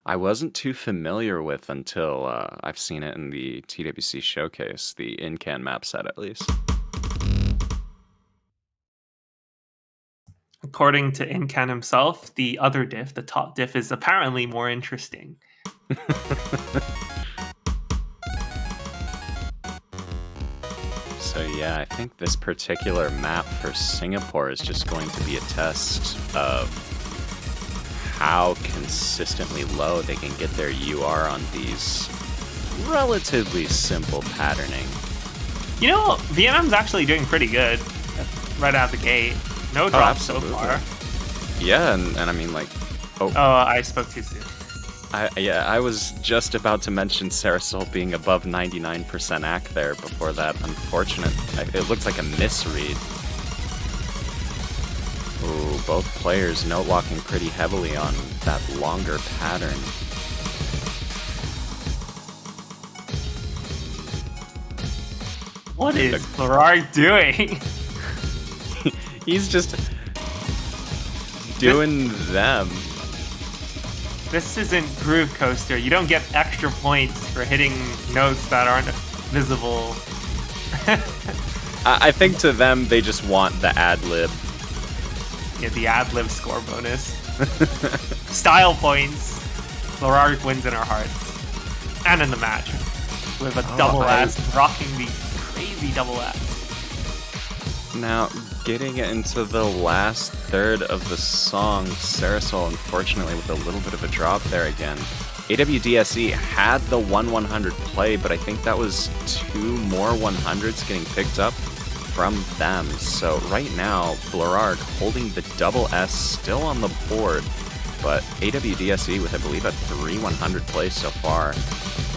I wasn't too familiar with until I've seen it in the TWC showcase, the in-can map set at least. According to Incan himself, the other diff, the top diff, is apparently more interesting. So yeah, I think this particular map for Singapore is just going to be a test of how consistently low they can get their UR on these relatively simple patterning. You know, Vietnam's actually doing pretty good right out the gate. No drops so far. Yeah, and I mean, like... Oh, I spoke too soon. I was just about to mention Sarasol being above 99% AC there before that unfortunate... It looks like a misread. Ooh, both players note-locking pretty heavily on that longer pattern. What is Gerard doing? He's just doing them. This isn't Groove Coaster. You don't get extra points for hitting notes that aren't visible. I think to them, they just want the ad-lib. Yeah, the ad-lib score bonus. Style points. Gerard wins in our hearts. And in the match. With a double S, rocking the crazy double S. Now, getting into the last third of the song, Sarasol, unfortunately, with a little bit of a drop there again. AWDSE had the 1-100 play, but I think that was 2 more 100s getting picked up from them. So right now, Blararg holding the double S still on the board, but AWDSE with, I believe, a 3 100 play so far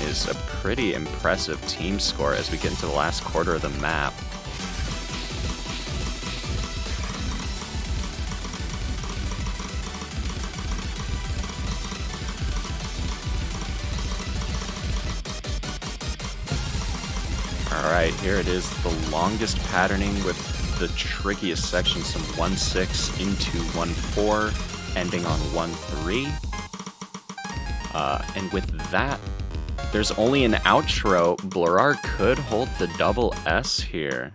is a pretty impressive team score as we get into the last quarter of the map. Alright, here it is, the longest patterning with the trickiest section, some 1-6 into 1-4, ending on 1-3. And with that, there's only an outro. Blararg could hold the double S here.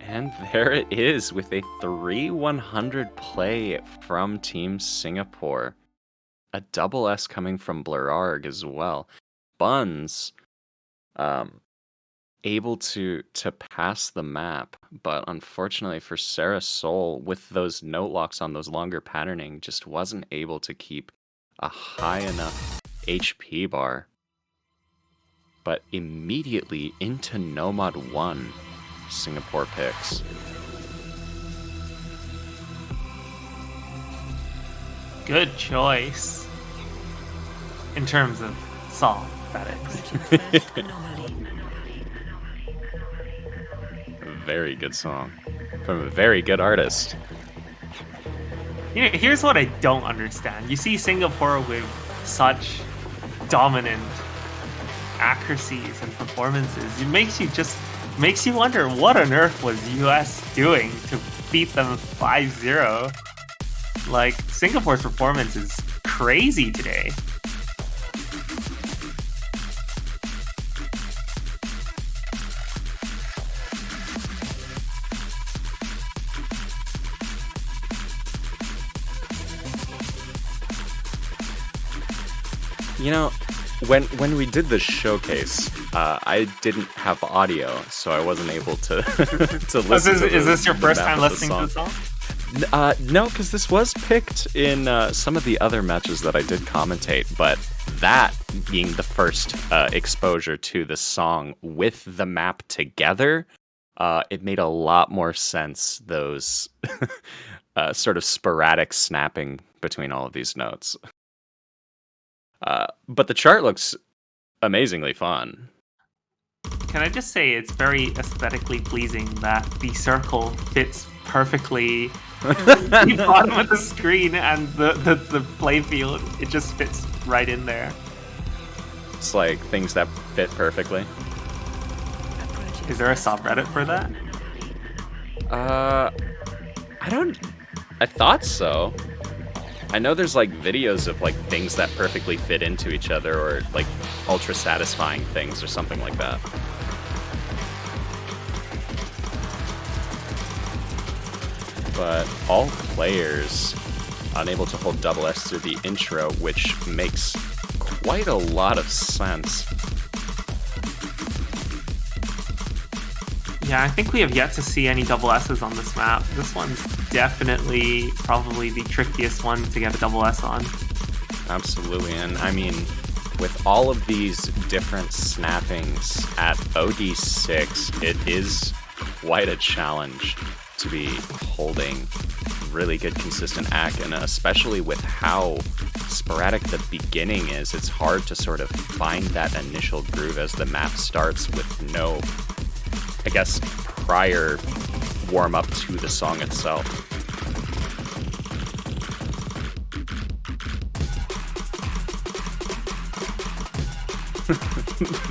And there it is with a 3 100 play from Team Singapore. A double S coming from Blararg as well. Buns able to pass the map, but unfortunately for Sarasol, with those note locks on those longer patterning, just wasn't able to keep a high enough HP bar. But immediately into Nomad 1, Singapore picks. Good choice. In terms of song, that is. Very good song. From a very good artist. You know, here's what I don't understand. You see Singapore with such dominant accuracies and performances. It makes you wonder what on earth was US doing to beat them 5-0. Like, Singapore's performance is crazy today. You know, when we did the showcase, I didn't have audio, so I wasn't able to to listen. Is this your first time listening to the song? No, because this was picked in some of the other matches that I did commentate, but that being the first exposure to the song with the map together, it made a lot more sense, those sort of sporadic snapping between all of these notes. But the chart looks amazingly fun. Can I just say it's very aesthetically pleasing that the circle fits perfectly the bottom of the screen and the play field, it just fits right in there. It's like things that fit perfectly. Is there a subreddit for that? I thought so. I know there's like videos of like things that perfectly fit into each other, or like ultra satisfying things or something like that. But all players unable to hold double S through the intro, which makes quite a lot of sense. Yeah, I think we have yet to see any double S's on this map. This one's definitely probably the trickiest one to get a double S on. Absolutely, and I mean, with all of these different snappings at OD6, it is quite a challenge to be holding really good consistent act, and especially with how sporadic the beginning is, it's hard to sort of find that initial groove as the map starts with no, I guess, prior warm-up to the song itself.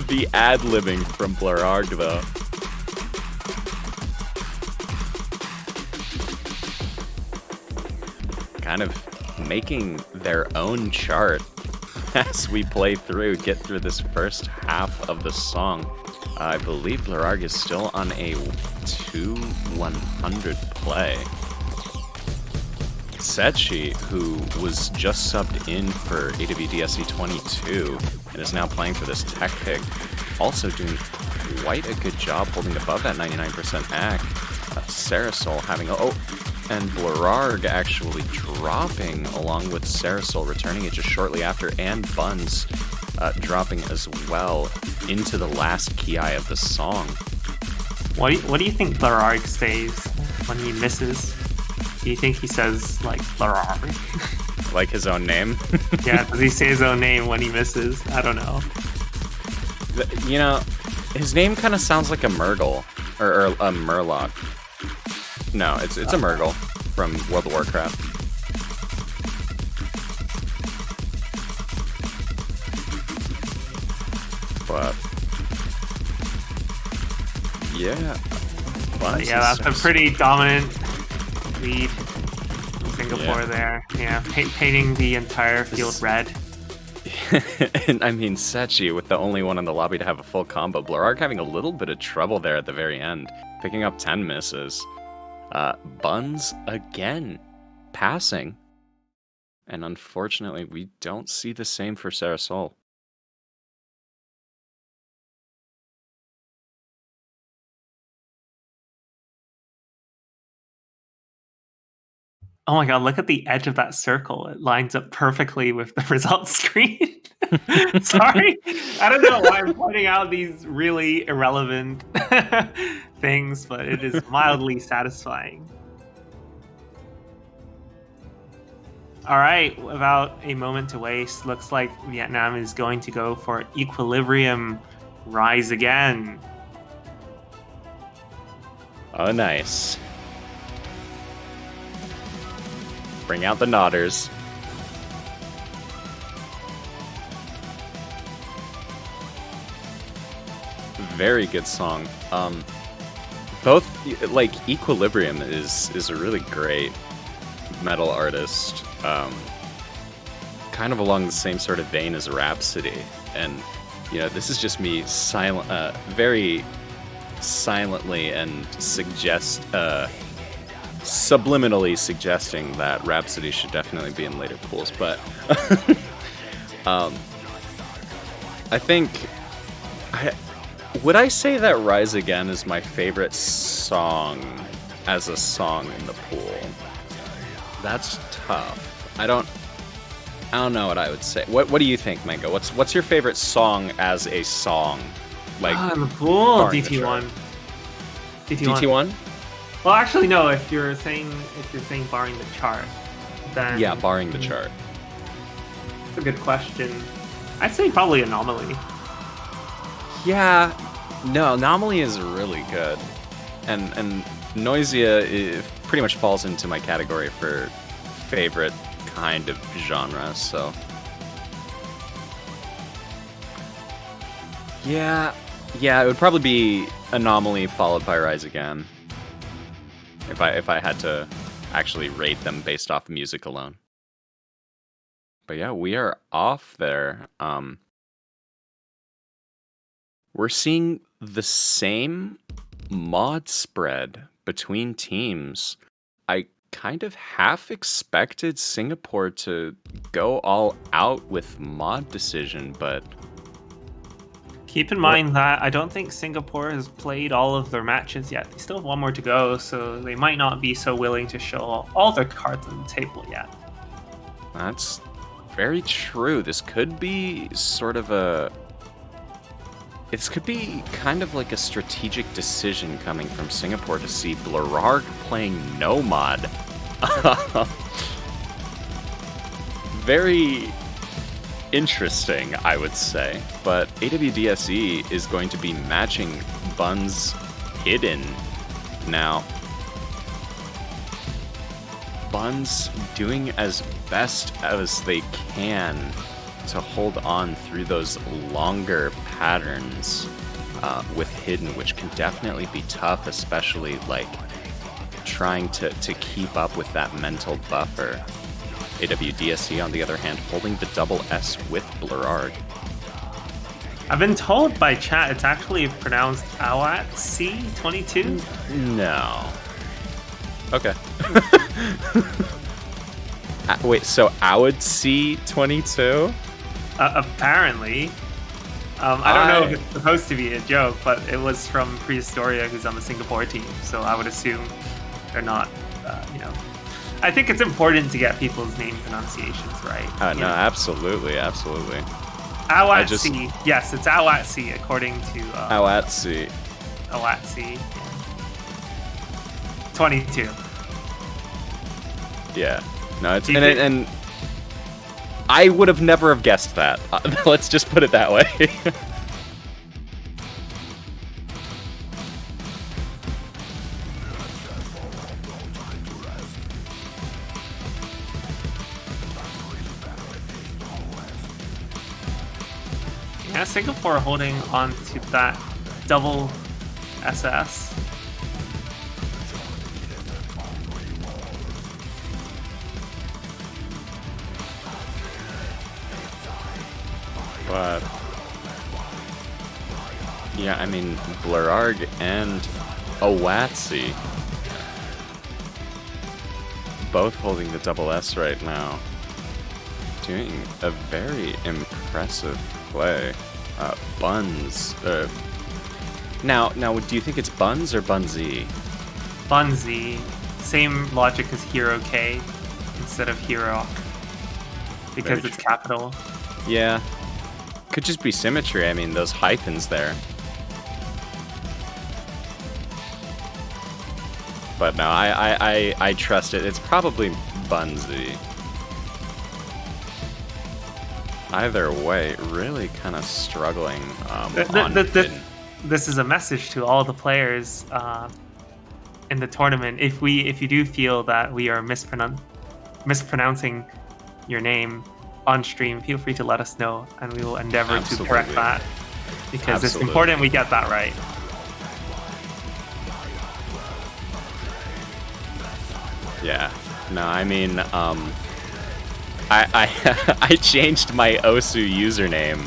The ad-libbing from Blararg, though. Kind of making their own chart as we play through, get through this first half of the song. I believe Blararg is still on a 2-100 play. Setchi, who was just subbed in for AWDSC 22 and is now playing for this tech pick, also doing quite a good job holding above that 99% act. Sarasol having and Blararg actually dropping along with Sarasol, returning it just shortly after, and Buns dropping as well into the last key eye of the song. What do you think Blararg says when he misses? Do you think he says, like, Blararg? Like his own name? Yeah, does he say his own name when he misses? I don't know. You know, his name kind of sounds like a Murgle, or a Murloc. No, it's a Murgle from World of Warcraft. But yeah, that's a pretty dominant lead from Singapore there. Yeah, painting the entire field red. And I mean, Setchi with the only one in the lobby to have a full combo. Blararg having a little bit of trouble there at the very end, picking up 10 misses. Buns again passing, and unfortunately we don't see the same for Sarasol. Oh my god, look at the edge of that circle. It lines up perfectly with the results screen. Sorry. I don't know why I'm pointing out these really irrelevant things, but it is mildly satisfying. All right, without a moment to waste, looks like Vietnam is going to go for Equilibrium Rise Again. Oh, nice. Bring out the nodders. Very good song. Both, like, Equilibrium is a really great metal artist. Kind of along the same sort of vein as Rhapsody. And, you know, this is just me very silently and subliminally suggesting that Rhapsody should definitely be in later pools, but I think would I say that Rise Again is my favorite song as a song in the pool? That's tough. I don't know what I would say. What do you think, Mango? What's your favorite song as a song? Like in the pool, DT1. DT1. Well, actually, no. If you're saying barring the chart, then yeah, barring the chart. That's a good question. I'd say probably Anomaly. Yeah, no, Anomaly is really good, and Noisia pretty much falls into my category for favorite kind of genre, so yeah, it would probably be Anomaly followed by Rise Again if I had to actually rate them based off music alone. But yeah, we are off there. We're seeing the same mod spread between teams. I kind of half expected Singapore to go all out with mod decision, but Keep in mind that I don't think Singapore has played all of their matches yet. They still have one more to go, so they might not be so willing to show all their cards on the table yet. that's very true. This could be sort of a... This could be kind of like a strategic decision coming from Singapore to see Blararg playing no mod. Very interesting, I would say. But AWDSE is going to be matching Bun's Hidden now. Bun's doing as best as they can to hold on through those longer patterns with Hidden, which can definitely be tough, especially like trying to keep up with that mental buffer. AWDSE, on the other hand, holding the double S with Blararg. I've been told by chat it's actually pronounced Awat C22. No. Okay. Wait, so Awad C22? Apparently. I don't know if it's supposed to be a joke, but it was from Prehistoria, who's on the Singapore team, so I would assume they're not, I think it's important to get people's name pronunciations right. No, absolutely. Awat C. Yes, it's Awat C, according to... Awat C. Awat C. 22. Yeah. No, it's... And I would have never have guessed that. Let's just put it that way. Yeah, Singapore holding on to that double SS. But yeah, I mean, Blararg and Awatsi both holding the double S right now, doing a very impressive play. Buns. Now, do you think it's Buns or Bunzy? Bunzy. Same logic as Hero K instead of Hero, because Very it's true. capital. Yeah. Could just be symmetry. I mean, those hyphens there. But no, I trust it. It's probably Bunzy. Either way, really kind of struggling on Hidden. This is a message to all the players in the tournament. If you do feel that we are mispronouncing your name on stream, feel free to let us know, and we will endeavor to correct that, because it's important we get that right. Yeah. No, I mean, I changed my Osu username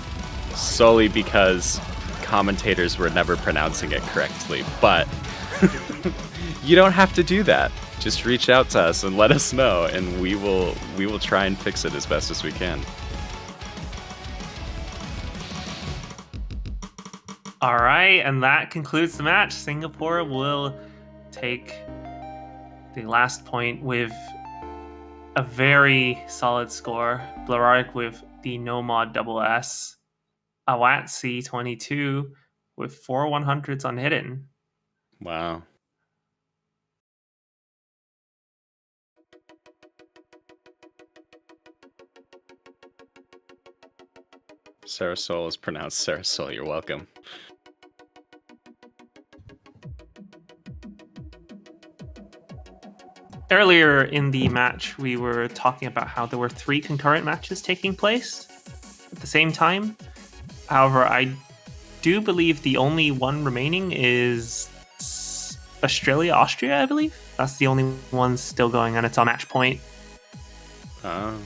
solely because commentators were never pronouncing it correctly, but you don't have to do that. Just reach out to us and let us know, and we will try and fix it as best as we can. All right, and that concludes the match. Singapore will take the last point with a very solid score. Blararg with the no mod double S. Awat C22 with 4 100s on Hidden. Wow. Sarasol is pronounced Sarasol. You're welcome. earlier in the match, we were talking about how there were 3 concurrent matches taking place at the same time. However, I do believe the only one remaining is Australia, Austria, I believe. That's the only one still going, and it's on match point. Oh.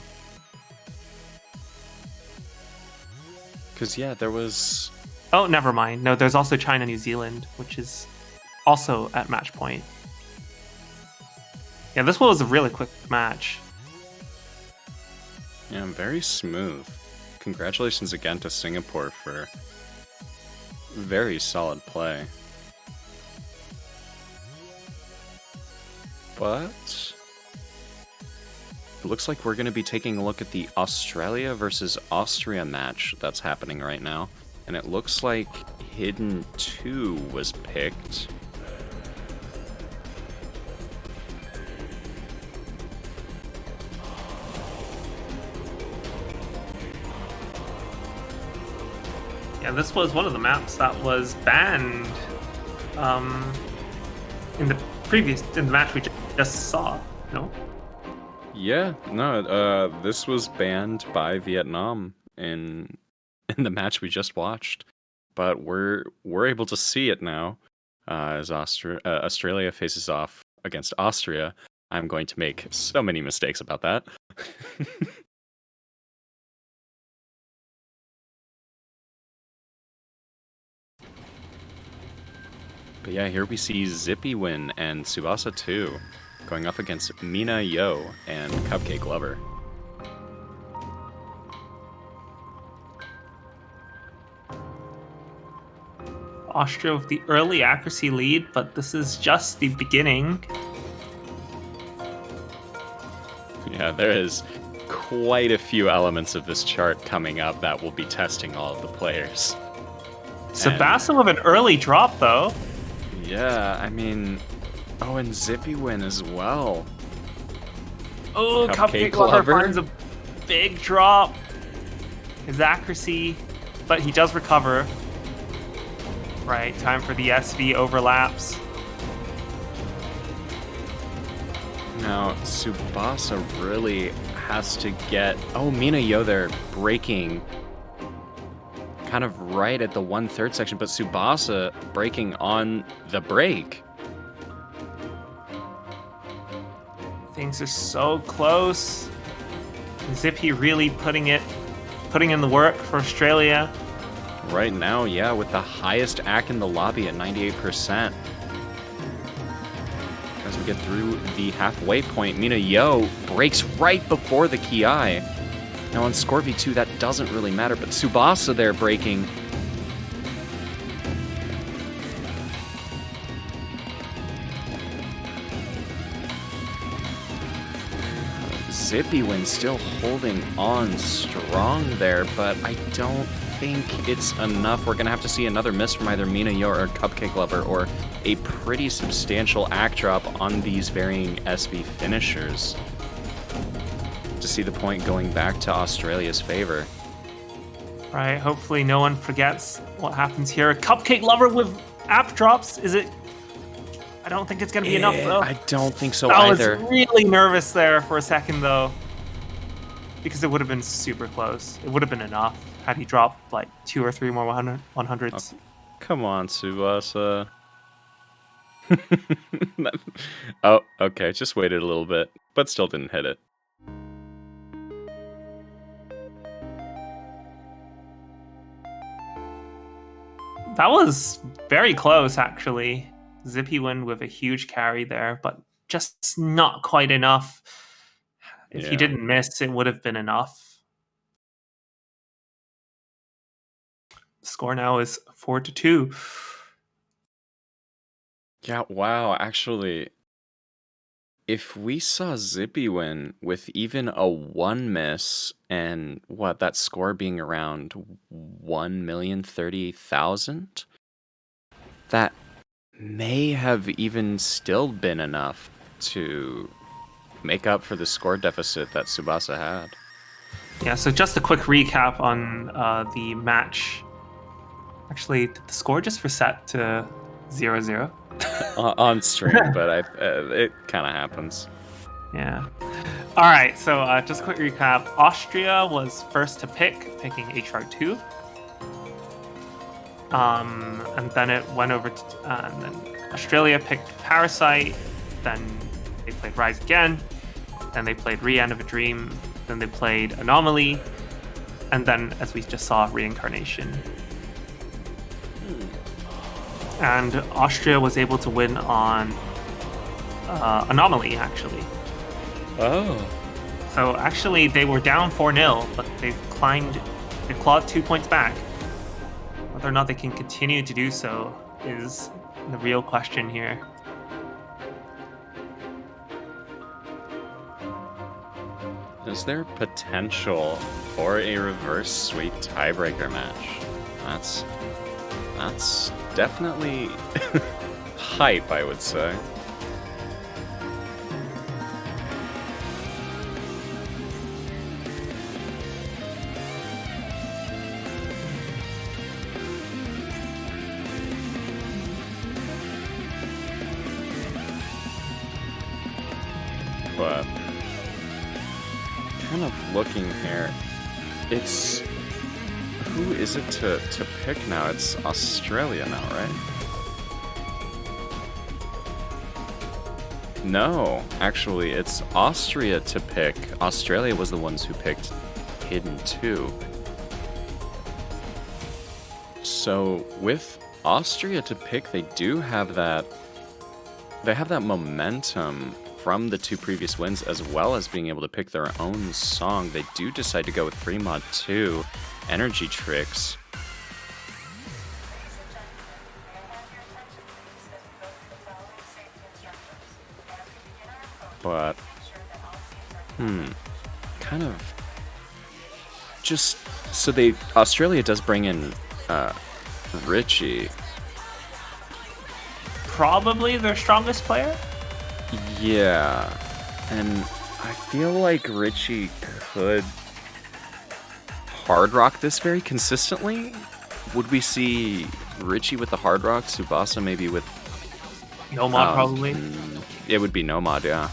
Because, yeah, there was... Oh, never mind. No, there's also China, New Zealand, which is also at match point. Yeah, this one was a really quick match. Yeah, very smooth. Congratulations again to Singapore for very solid play. But it looks like we're going to be taking a look at the Australia versus Austria match that's happening right now. And it looks like Hidden 2 was picked. Yeah, this was one of the maps that was banned in the match we just saw. No? Yeah, no, this was banned by Vietnam in the match we just watched, but we're able to see it now as Australia faces off against Austria. I'm going to make so many mistakes about that. But yeah, here we see Zippy win and Tsubasa 2 going up against Mina Yo and Cupcake Lover. Austria with the early accuracy lead, but this is just the beginning. Yeah, there is quite a few elements of this chart coming up that will be testing all of the players. Tsubasa with an early drop, though. Yeah, I mean... Oh, and Zippy win as well. Oh, Cupcake Lover finds a big drop. His accuracy, but he does recover. Right, time for the SV overlaps. Now, Tsubasa really has to get... Oh, Mina Yo there breaking kind of right at the 1/3 section, but Tsubasa breaking on the break. Things are so close. Zippy really putting in the work for Australia. Right now, yeah, with the highest AC in the lobby at 98%. As we get through the halfway point, Mina Yo breaks right before the Ki. Now on Score V2, that doesn't really matter, but Tsubasa there breaking. Zippy win still holding on strong there, but I don't think it's enough. We're going to have to see another miss from either Mina Yo or Cupcake Lover, or a pretty substantial AC drop on these varying SV finishers to see the point going back to Australia's favor. Right, hopefully no one forgets what happens here. Cupcake Lover with app drops, is it? I don't think it's going to be enough, though. I don't think so I either. was really nervous there for a second, though, because it would have been super close. It would have been enough had he dropped like 2 or 3 more 100s. Oh, come on, Tsubasa. Oh, okay, just waited a little bit, but still didn't hit it. That was very close, actually. Zippy win with a huge carry there, but just not quite enough. If he didn't miss, it would have been enough. The score now is 4-2. Yeah, wow, actually, if we saw Zippy win with even a 1 miss and that score being around 1,030,000, that may have even still been enough to make up for the score deficit that Tsubasa had. Yeah, so just a quick recap on the match. Actually, did the score just reset to 0-0? On stream, but it kind of happens. Yeah. All right. So just a quick recap. Austria was first to picking HR2. And then it went over to, and then Australia picked Parasite. Then they played Rise again. Then they played Re-End of a Dream. Then they played Anomaly. And then, as we just saw, Reincarnation. And Austria was able to win on Anomaly, actually. Oh. So actually, they were down 4-0, but they've clawed 2 points back. Whether or not they can continue to do so is the real question here. Is there potential for a reverse sweep tiebreaker match? That's definitely hype, I would say. But kind of looking here, it's who is it to pick now? It's Australia now, right? No, actually, it's Austria to pick. Australia was the ones who picked Hidden 2. So with Austria to pick, they do have that. They have that momentum from the 2 previous wins, as well as being able to pick their own song. They do decide to go with Fremod 2, Energy Tricks. But, kind of just, so Australia does bring in, Richie. Probably their strongest player? Yeah, and I feel like Richie could hard rock this very consistently. Would we see Richie with the hard rock, Tsubasa maybe with Nomad, probably. It would be Nomad, yeah.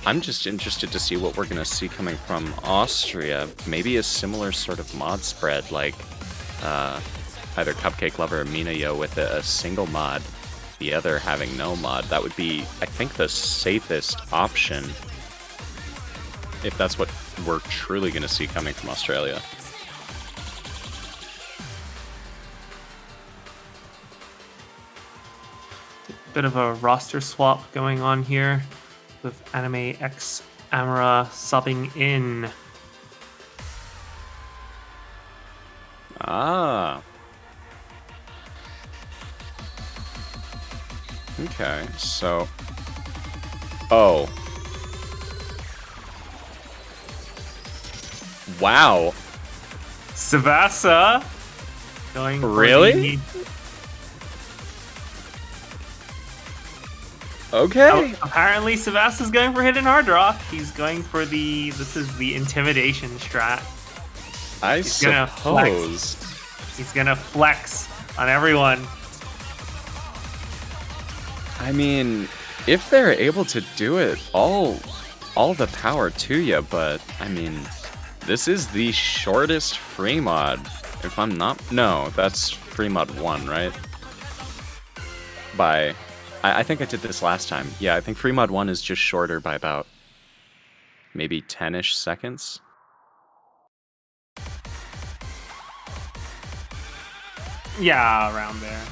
I'm just interested to see what we're gonna see coming from Austria. Maybe a similar sort of mod spread, like either Cupcake Lover or Minayo with a single mod, the other having no mod. That would be, I think, the safest option if that's what we're truly going to see coming from Australia. Bit of a roster swap going on here with Anime X Amara subbing in. Ah. Okay, so... Oh. Wow. Savasa going for Really? Okay. Apparently Savasa's going for Hidden Hard Rock. He's going for this is the intimidation strat. I suppose. He's gonna flex on everyone. I mean, if they're able to do it, all the power to you, but, I mean, this is the shortest free mod. If I'm not... No, that's free mod 1, right? I think I did this last time. Yeah, I think free mod 1 is just shorter by about maybe 10-ish seconds. Yeah, around there.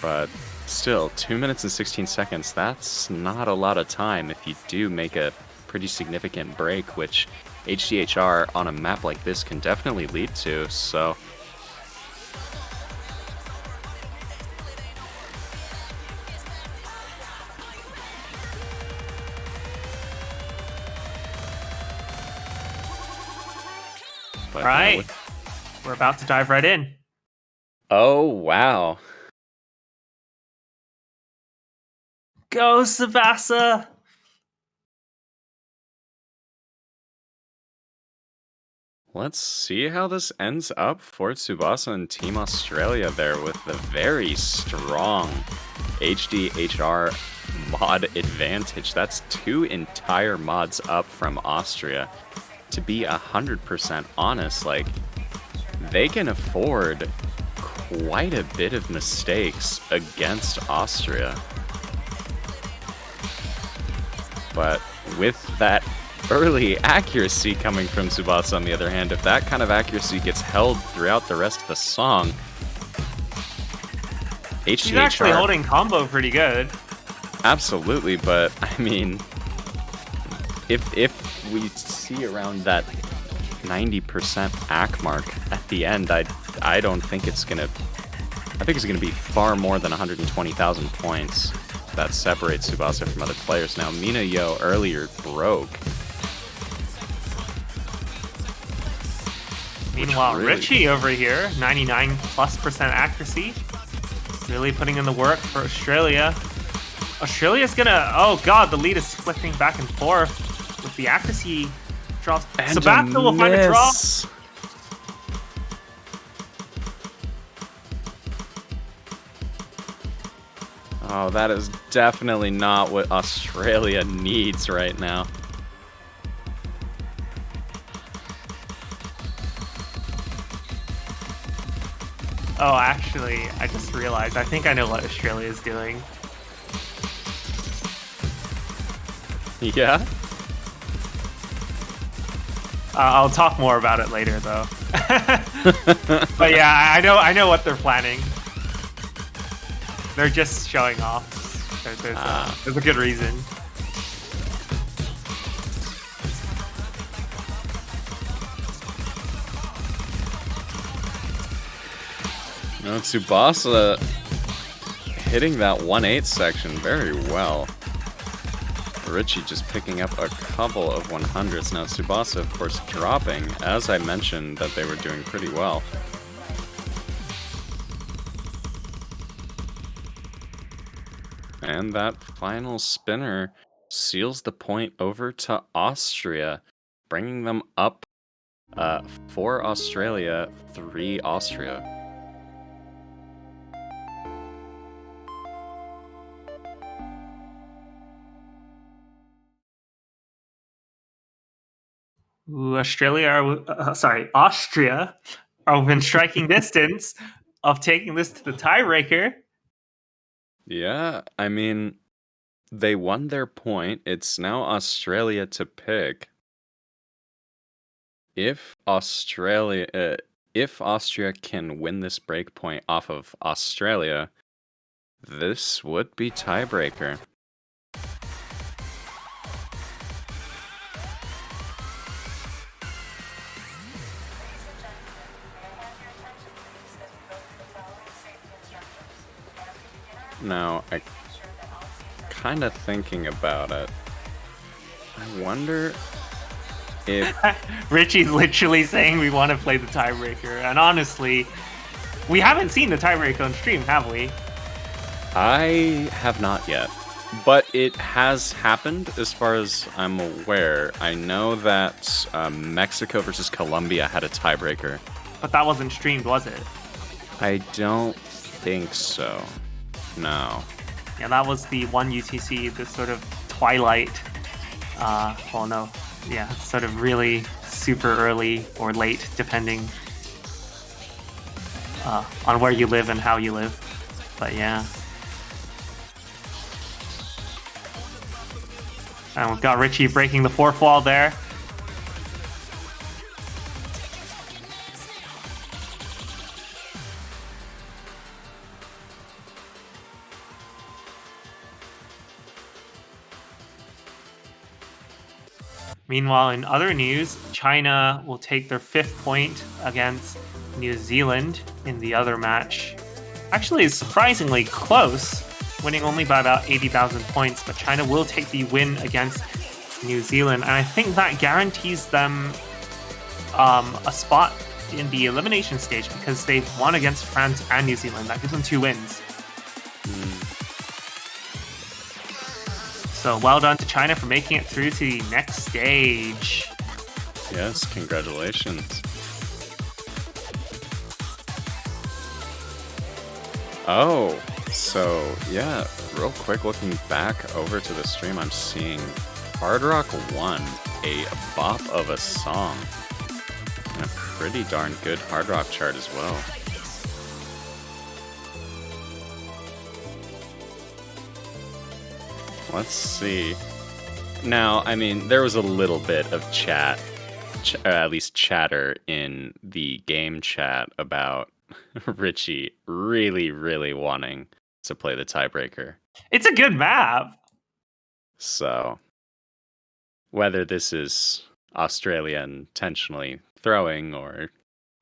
But still, 2 minutes and 16 seconds, that's not a lot of time if you do make a pretty significant break, which HDHR on a map like this can definitely lead to, so... But, Right. We're about to dive right in. Oh, wow. Go, Savasa! Let's see how this ends up for Tsubasa and Team Australia there with the very strong HDHR mod advantage. That's 2 entire mods up from Austria. To be 100% honest, like, they can afford quite a bit of mistakes against Austria. But with that early accuracy coming from Tsubasa, on the other hand, if that kind of accuracy gets held throughout the rest of the song, He's actually holding combo pretty good. Absolutely, but I mean, if we see around that 90% AC mark at the end, I don't think it's gonna. I think it's gonna be far more than 120,000 points that separates Tsubasa from other players. Now, Minayo earlier broke. Meanwhile, Richie over here, 99+% accuracy. Really putting in the work for Australia. Australia's gonna... Oh god, the lead is flipping back and forth with the accuracy drops. Sabathia will find a drop. Oh, that is definitely not what Australia needs right now. Oh, actually, I just realized. I think I know what Australia is doing. Yeah? I'll talk more about it later, though. But yeah, I know what they're planning. They're just showing off. There's a good reason. No, Tsubasa hitting that 1-8 section very well. Richie just picking up a couple of 100s. Now Tsubasa, of course, dropping. As I mentioned, that they were doing pretty well. And that final spinner seals the point over to Austria, bringing them up 4 Australia, 3 Austria. Ooh, Austria are within striking distance of taking this to the tiebreaker. Yeah, I mean, they won their point. It's now Australia to pick. If Austria can win this break point off of Australia, this would be tiebreaker. Now, I kind of thinking about it. I wonder if Richie's literally saying we want to play the tiebreaker, and honestly, we haven't seen the tiebreaker on stream, have we? I have not yet, but it has happened as far as I'm aware. I know that Mexico versus Colombia had a tiebreaker. But that wasn't streamed, was it? I don't think so. No. Yeah, that was the one UTC, the sort of twilight, sort of really super early or late, depending on where you live and how you live. But yeah. And we've got Richie breaking the fourth wall there. Meanwhile, in other news, China will take their 5th point against New Zealand in the other match. Actually, it's surprisingly close, winning only by about 80,000 points, but China will take the win against New Zealand, and I think that guarantees them a spot in the elimination stage because they've won against France and New Zealand. That gives them 2 wins. So well done to China for making it through to the next stage. Yes, congratulations. Oh, So, yeah, real quick looking back over to the stream, I'm seeing Hard Rock 1, a bop of a song, and a pretty darn good hard rock chart as well. Let's see. Now, I mean, there was a little bit of at least chatter in the game chat about Richie really, really wanting to play the tiebreaker. It's a good map. So, whether this is Australia intentionally throwing or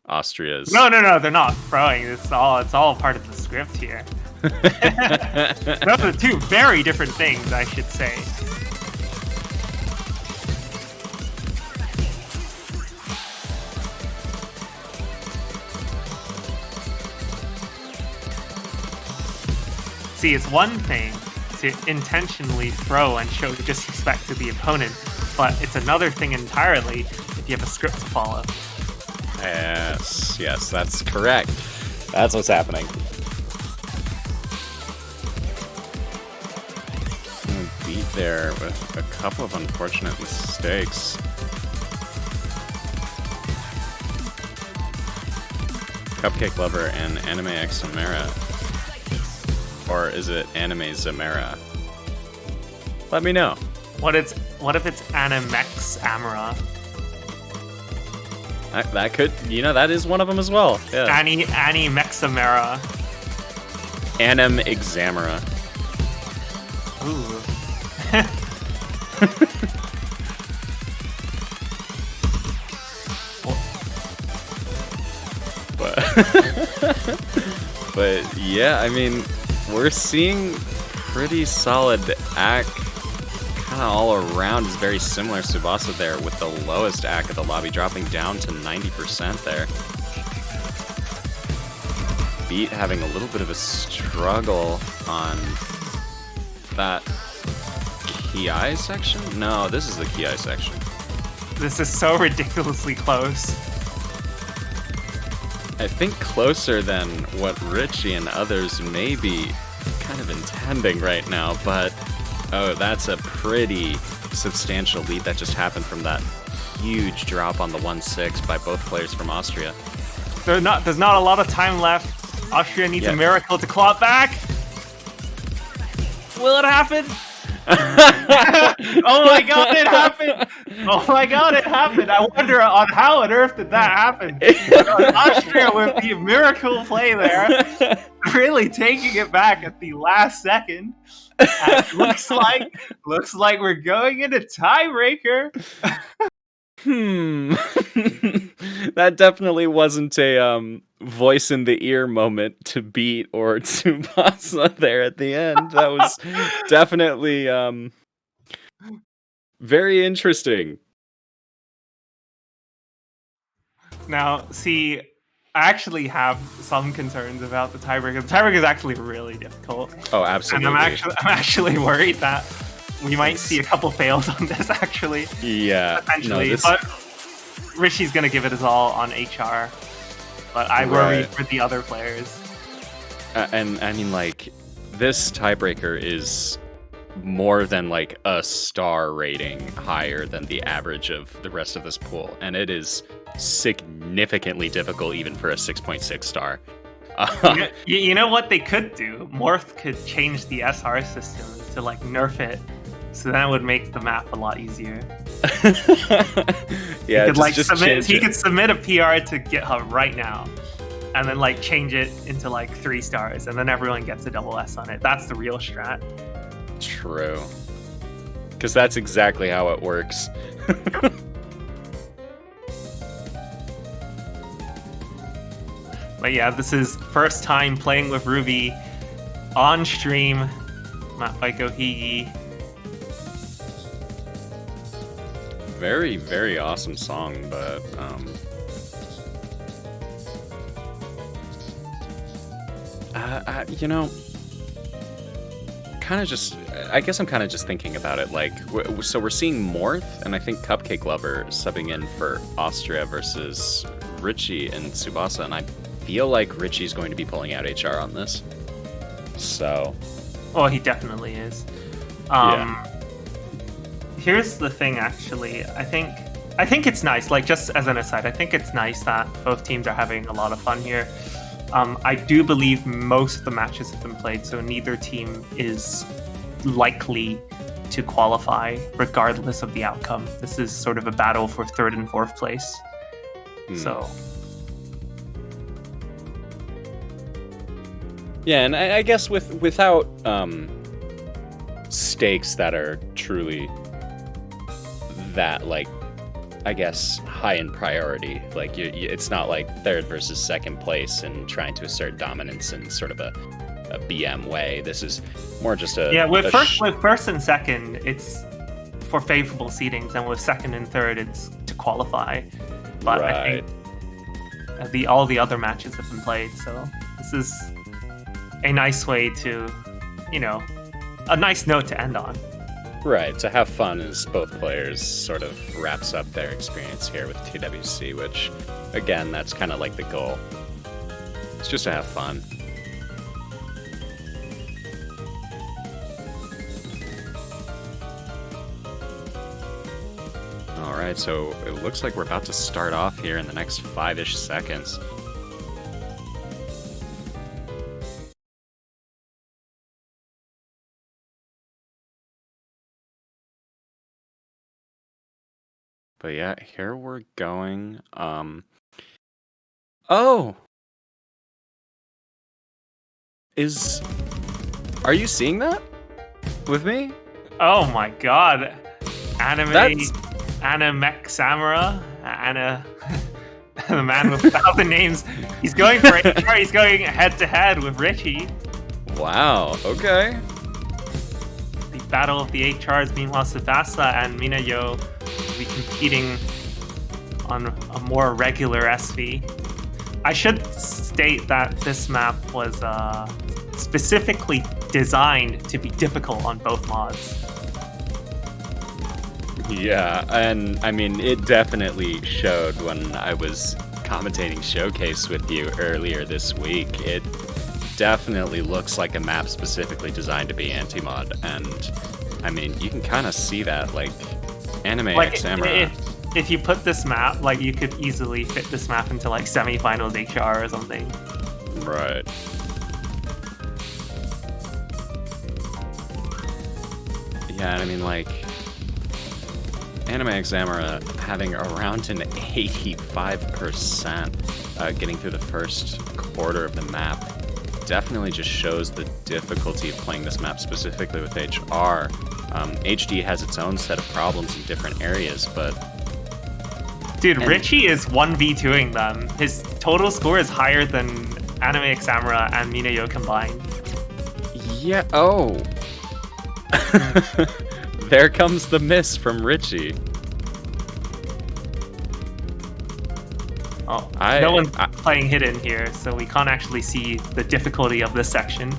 Austria's... No, they're not throwing. It's all part of the script here. Those are two very different things, I should say. See, it's one thing to intentionally throw and show disrespect to the opponent, but it's another thing entirely if you have a script to follow. Yes, that's correct. That's what's happening. Beat there with a couple of unfortunate mistakes. Cupcake Lover and Anime X Samara. Or is it Anime Zamara? Let me know. What if it's Animex Amara? That could, that is one of them as well. Yeah. Annie Mexamara. Anim Examara. Ooh. But yeah, I mean, we're seeing pretty solid act kind of all around. Is very similar. Tsubasa there with the lowest act of the lobby, dropping down to 90% there. Beat having a little bit of a struggle on that Ki section? No, this is the Ki section. This is so ridiculously close. I think closer than what Richie and others may be kind of intending right now, but oh, that's a pretty substantial lead that just happened from that huge drop on the 1-6 by both players from Austria. There's not a lot of time left. Austria needs a miracle to claw it back. Will it happen? Oh my god, it happened! Oh my god, it happened! I wonder on how on earth did that happen? Austria with the miracle play there, really taking it back at the last second. And looks like we're going into tiebreaker. That definitely wasn't a voice in the ear moment to Beat or Tsubasa there at the end. That was definitely very interesting. Now, see, I actually have some concerns about the tiebreaker. The tiebreaker is actually really difficult. Oh, absolutely. And I'm actually worried that we might see a couple fails on this, actually. Yeah. Potentially. But Rishi's going to give it his all on HR. But I worry for the other players. And I mean, like, this tiebreaker is more than like a star rating higher than the average of the rest of this pool. And it is significantly difficult even for a 6.6 star. You know what they could do? Morph could change the SR system to like nerf it. So that would make the map a lot easier. Yeah, he could submit a PR to GitHub right now, and then like change it into like 3 stars, and then everyone gets a double S on it. That's the real strat. True, because that's exactly how it works. But yeah, this is first time playing with Ruby on stream. Not by Gohigi. Very, very awesome song, but kind of just, I guess I'm kind of just thinking about it, like, so we're seeing Morth, and I think Cupcake Lover subbing in for Austria versus Richie and Tsubasa, and I feel like Richie's going to be pulling out HR on this. So, Oh, he definitely is. Yeah. Here's the thing, actually. I think it's nice. Like, just as an aside, I think it's nice that both teams are having a lot of fun here. I do believe most of the matches have been played, so neither team is likely to qualify regardless of the outcome. This is sort of a battle for third and fourth place. So yeah, and I guess without stakes that are truly that, like, I guess, high in priority. Like, it's not like third versus second place and trying to assert dominance in sort of a BM way. This is more just with first and second, it's for favorable seedings, and with second and third, it's to qualify. But Right. I think all the other matches have been played, so this is a nice way to, a nice note to end on. Right, to have fun as both players sort of wraps up their experience here with TWC, which, again, that's kind of like the goal. It's just to have fun. Alright, so it looks like we're about to start off here in the next 5-ish seconds. But yeah, here we're going. Oh! Are you seeing that? With me? Oh my god. That's- Samura, the man with 1,000 names. He's going for HR, he's going head to head with Richie. Wow, okay. The battle of the HRs, meanwhile Tsubasa and Minayo will be competing on a more regular SV. I should state that this map was specifically designed to be difficult on both mods. Yeah, and I mean, it definitely showed when I was commentating Showcase with you earlier this week. It definitely looks like a map specifically designed to be anti-mod, and I mean, you can kind of see that, like, Anime X Samurai. If you put this map, like, you could easily fit this map into, like, semifinals HR or something. Right. Yeah, and I mean, like, Anime Examiner having around an 85% getting through the first quarter of the map definitely just shows the difficulty of playing this map specifically with HR. HD has its own set of problems in different areas, but... Dude, Richie is 1v2ing them. His total score is higher than Anime Examura and Minayo combined. Yeah, oh. There comes the miss from Richie. Oh, no one's playing hidden here, so we can't actually see the difficulty of this section.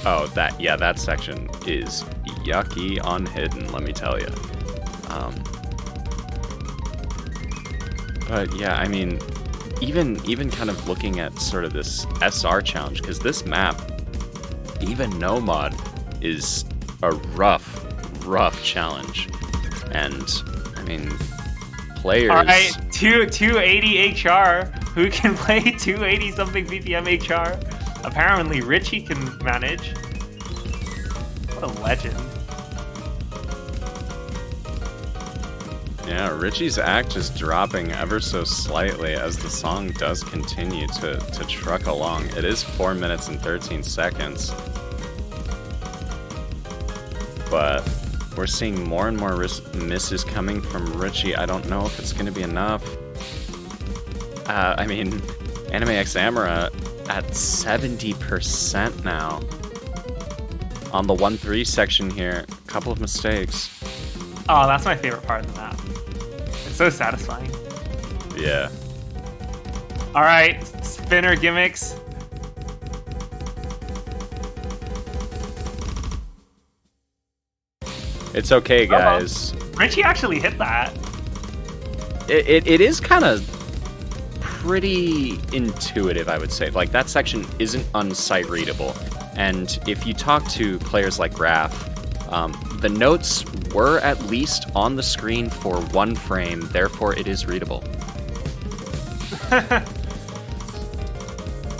Oh, that section is yucky on hidden, let me tell you. But yeah, I mean, even kind of looking at sort of this SR challenge, because this map, even no mod, is a rough challenge. And I mean, players. All right, 280 HR. Who can play 280 something BPM HR? Apparently, Richie can manage. What a legend. Yeah, Richie's act is dropping ever so slightly as the song does continue to truck along. It is 4 minutes and 13 seconds. But we're seeing more and more misses coming from Richie. I don't know if it's going to be enough. I mean, Anime X Amara at 70% now. On the 1-3 section here, a couple of mistakes. Oh, that's my favorite part of the map. It's so satisfying. Yeah. All right, spinner gimmicks. It's okay, guys. Richie actually hit that. It is kind of pretty intuitive, I would say. Like, that section isn't unsight readable, And if you talk to players like Raph, the notes were at least on the screen for 1 frame, therefore it is readable.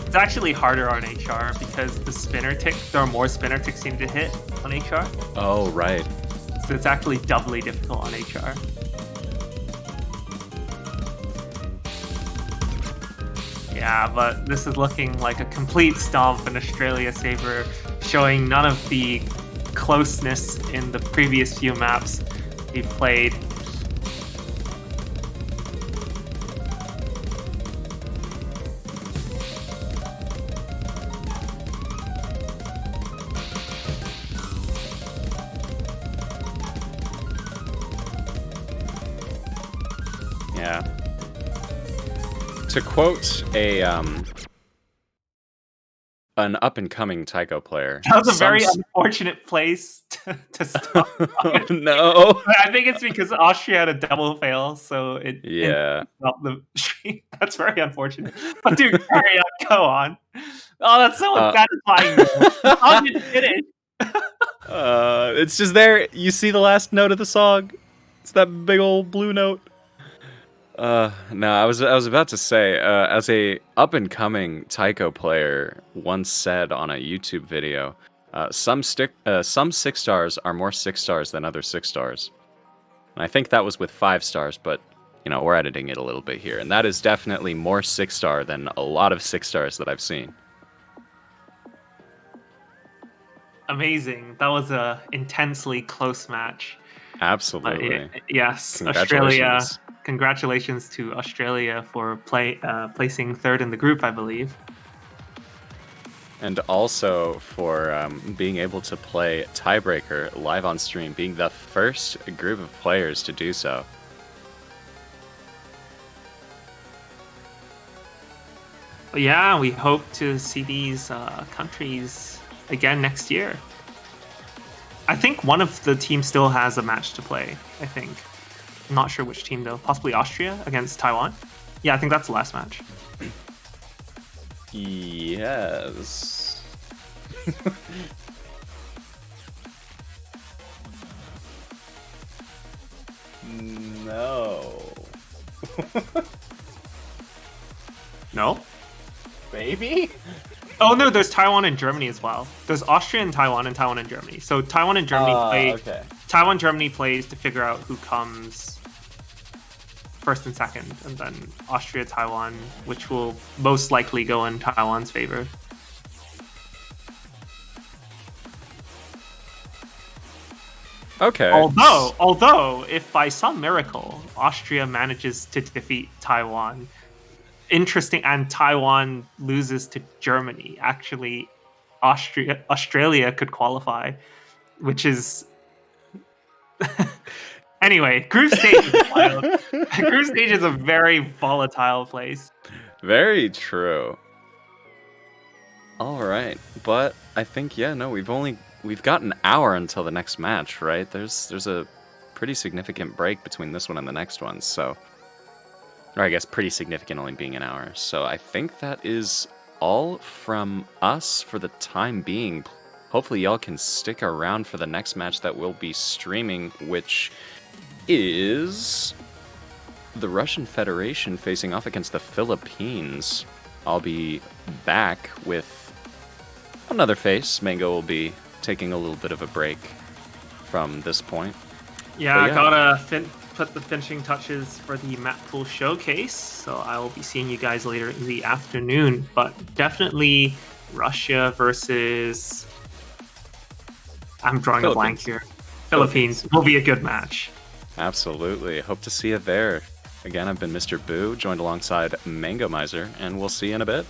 It's actually harder on HR because the spinner tick, there are more spinner ticks you need to hit on HR. Oh, right. So it's actually doubly difficult on HR. Yeah, but this is looking like a complete stomp in Australia Saber, showing none of the closeness in the previous few maps he played. Yeah. To quote an up-and-coming taiko player. That was a very unfortunate place to stop. Oh, no. I think it's because Austria had a double fail, so it stopped the stream. That's very unfortunate. But dude, carry on, go on. Oh, that's so satisfying. The song didn't finish. It's just there. You see the last note of the song? It's that big old blue note. No, I was about to say, as a up-and-coming taiko player once said on a YouTube video, some 6 stars are more 6 stars than other 6 stars. And I think that was with 5 stars, but, we're editing it a little bit here. And that is definitely more 6 star than a lot of 6 stars that I've seen. Amazing. That was a intensely close match. Absolutely. Yes, Australia. Congratulations to Australia for placing 3rd in the group, I believe. And also for being able to play Tiebreaker live on stream, being the first group of players to do so. But yeah, we hope to see these countries again next year. I think one of the teams still has a match to play, I think. I'm not sure which team though. Possibly Austria against Taiwan? Yeah, I think that's the last match. Yes. No. No? Maybe? Oh no, there's Taiwan and Germany as well. There's Austria and Taiwan and Germany. So Taiwan and Germany play. Okay. Taiwan Germany plays to figure out who comes first and second, and then Austria Taiwan, which will most likely go in Taiwan's favor. Okay. Although, if by some miracle Austria manages to defeat Taiwan, and Taiwan loses to Germany, actually, Australia could qualify, which is. Anyway, group stage is wild. Group stage is a very volatile place. Very true. All right, but I think we've got an hour until the next match, right? There's a pretty significant break between this one and the next one, so, or I guess pretty significant only being an hour. So I think that is all from us for the time being. Hopefully y'all can stick around for the next match that we'll be streaming, which is the Russian Federation facing off against the Philippines. I'll be back with another face. Mango will be taking a little bit of a break from this point. Yeah, I gotta put the finishing touches for the map pool showcase, so I will be seeing you guys later in the afternoon. But definitely Russia versus... I'm drawing a blank here. Philippines will be a good match. Absolutely. Hope to see you there. Again, I've been Mr. Boo, joined alongside Mango Miser, and we'll see you in a bit.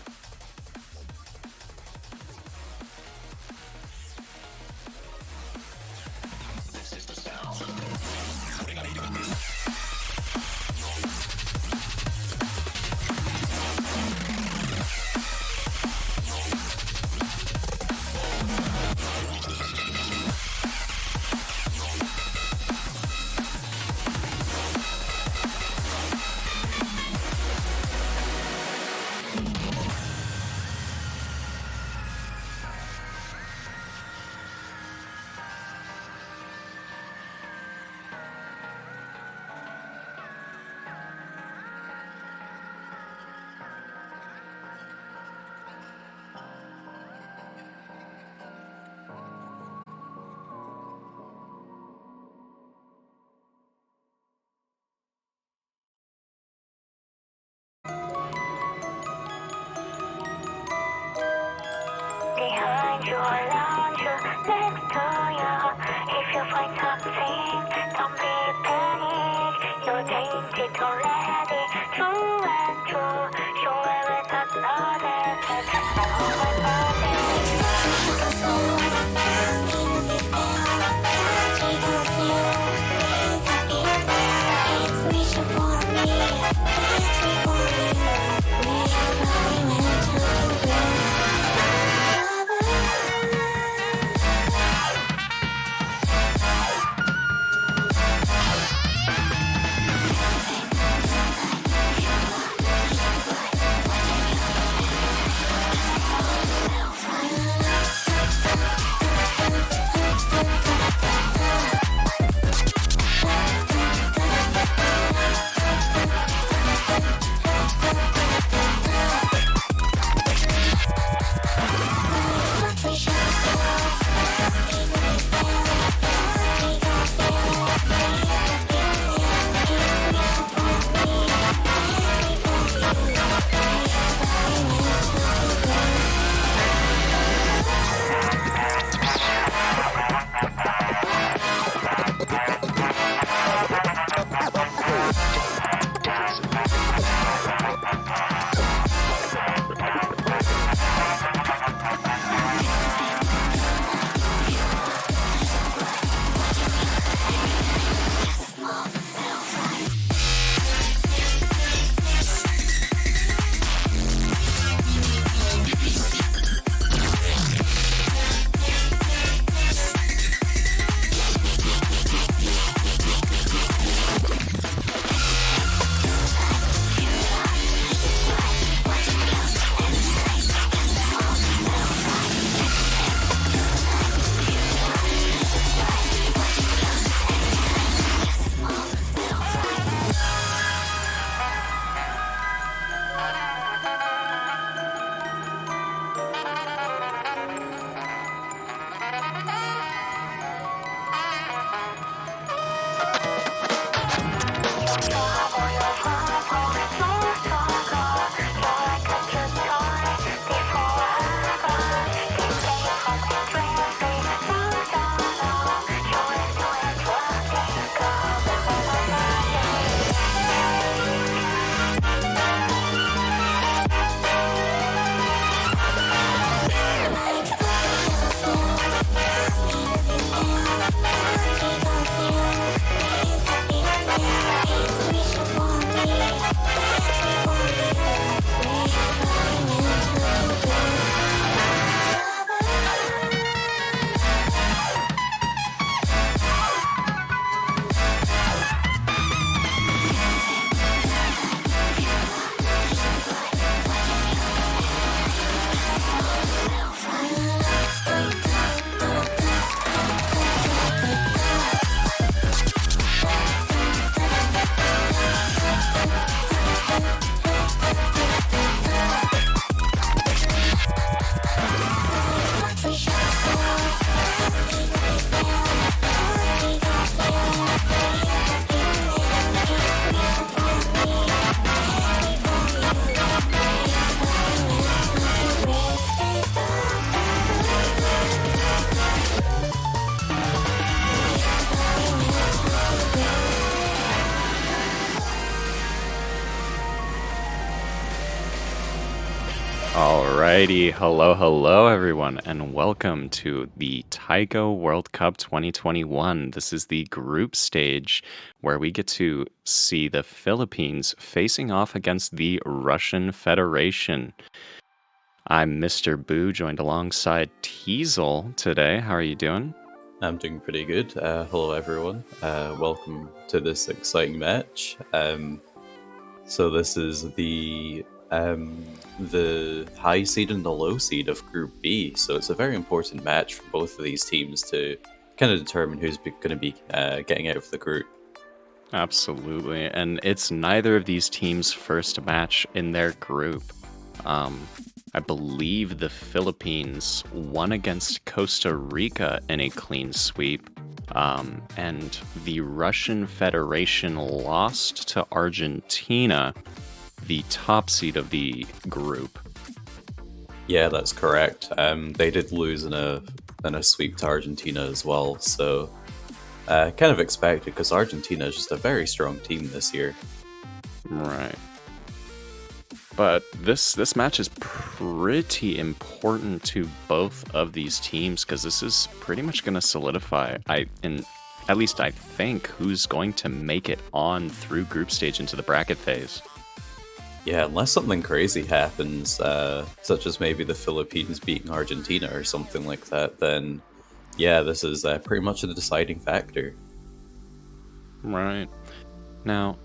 Alrighty, hello everyone, and welcome to the Taiko World Cup 2021. This is the group stage where we get to see the Philippines facing off against the Russian Federation. I'm Mr. Boo, joined alongside Teasel today. How are you doing? I'm doing pretty good. Hello, everyone. Welcome to this exciting match. So this is the high seed and the low seed of Group B. So it's a very important match for both of these teams to kind of determine who's going to be getting out of the group. Absolutely, and it's neither of these teams' first match in their group. I believe the Philippines won against Costa Rica in a clean sweep, and the Russian Federation lost to Argentina, the top seed of the group. Yeah, that's correct. They did lose in a sweep to Argentina as well, so kind of expected because Argentina is just a very strong team this year. Right. But this match is pretty important to both of these teams because this is pretty much going to solidify, at least I think, who's going to make it on through group stage into the bracket phase. Yeah, unless something crazy happens, such as maybe the Philippines beating Argentina or something like that, then yeah, this is pretty much the deciding factor. Right. Now,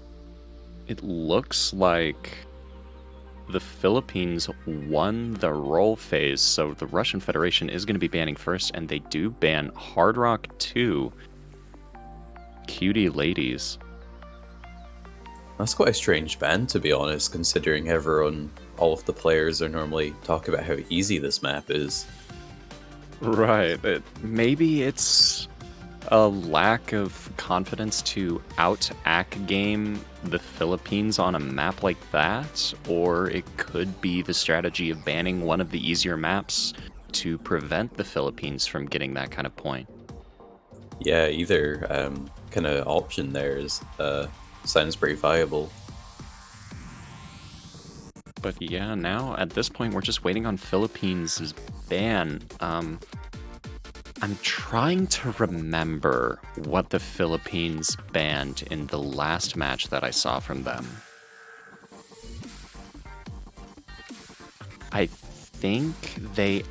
it looks like the Philippines won the roll phase, so the Russian Federation is going to be banning first, and they do ban Hard Rock 2. Cutie ladies. That's quite a strange ban, to be honest, considering all of the players are normally talk about how easy this map is. Right. Maybe it's a lack of confidence to out-act game the Philippines on a map like that, or it could be the strategy of banning one of the easier maps to prevent the Philippines from getting that kind of point. Yeah, either kind of option there sounds pretty viable. But yeah, now at this point we're just waiting on Philippines' ban. I'm trying to remember what the Philippines banned in the last match that I saw from them. I think they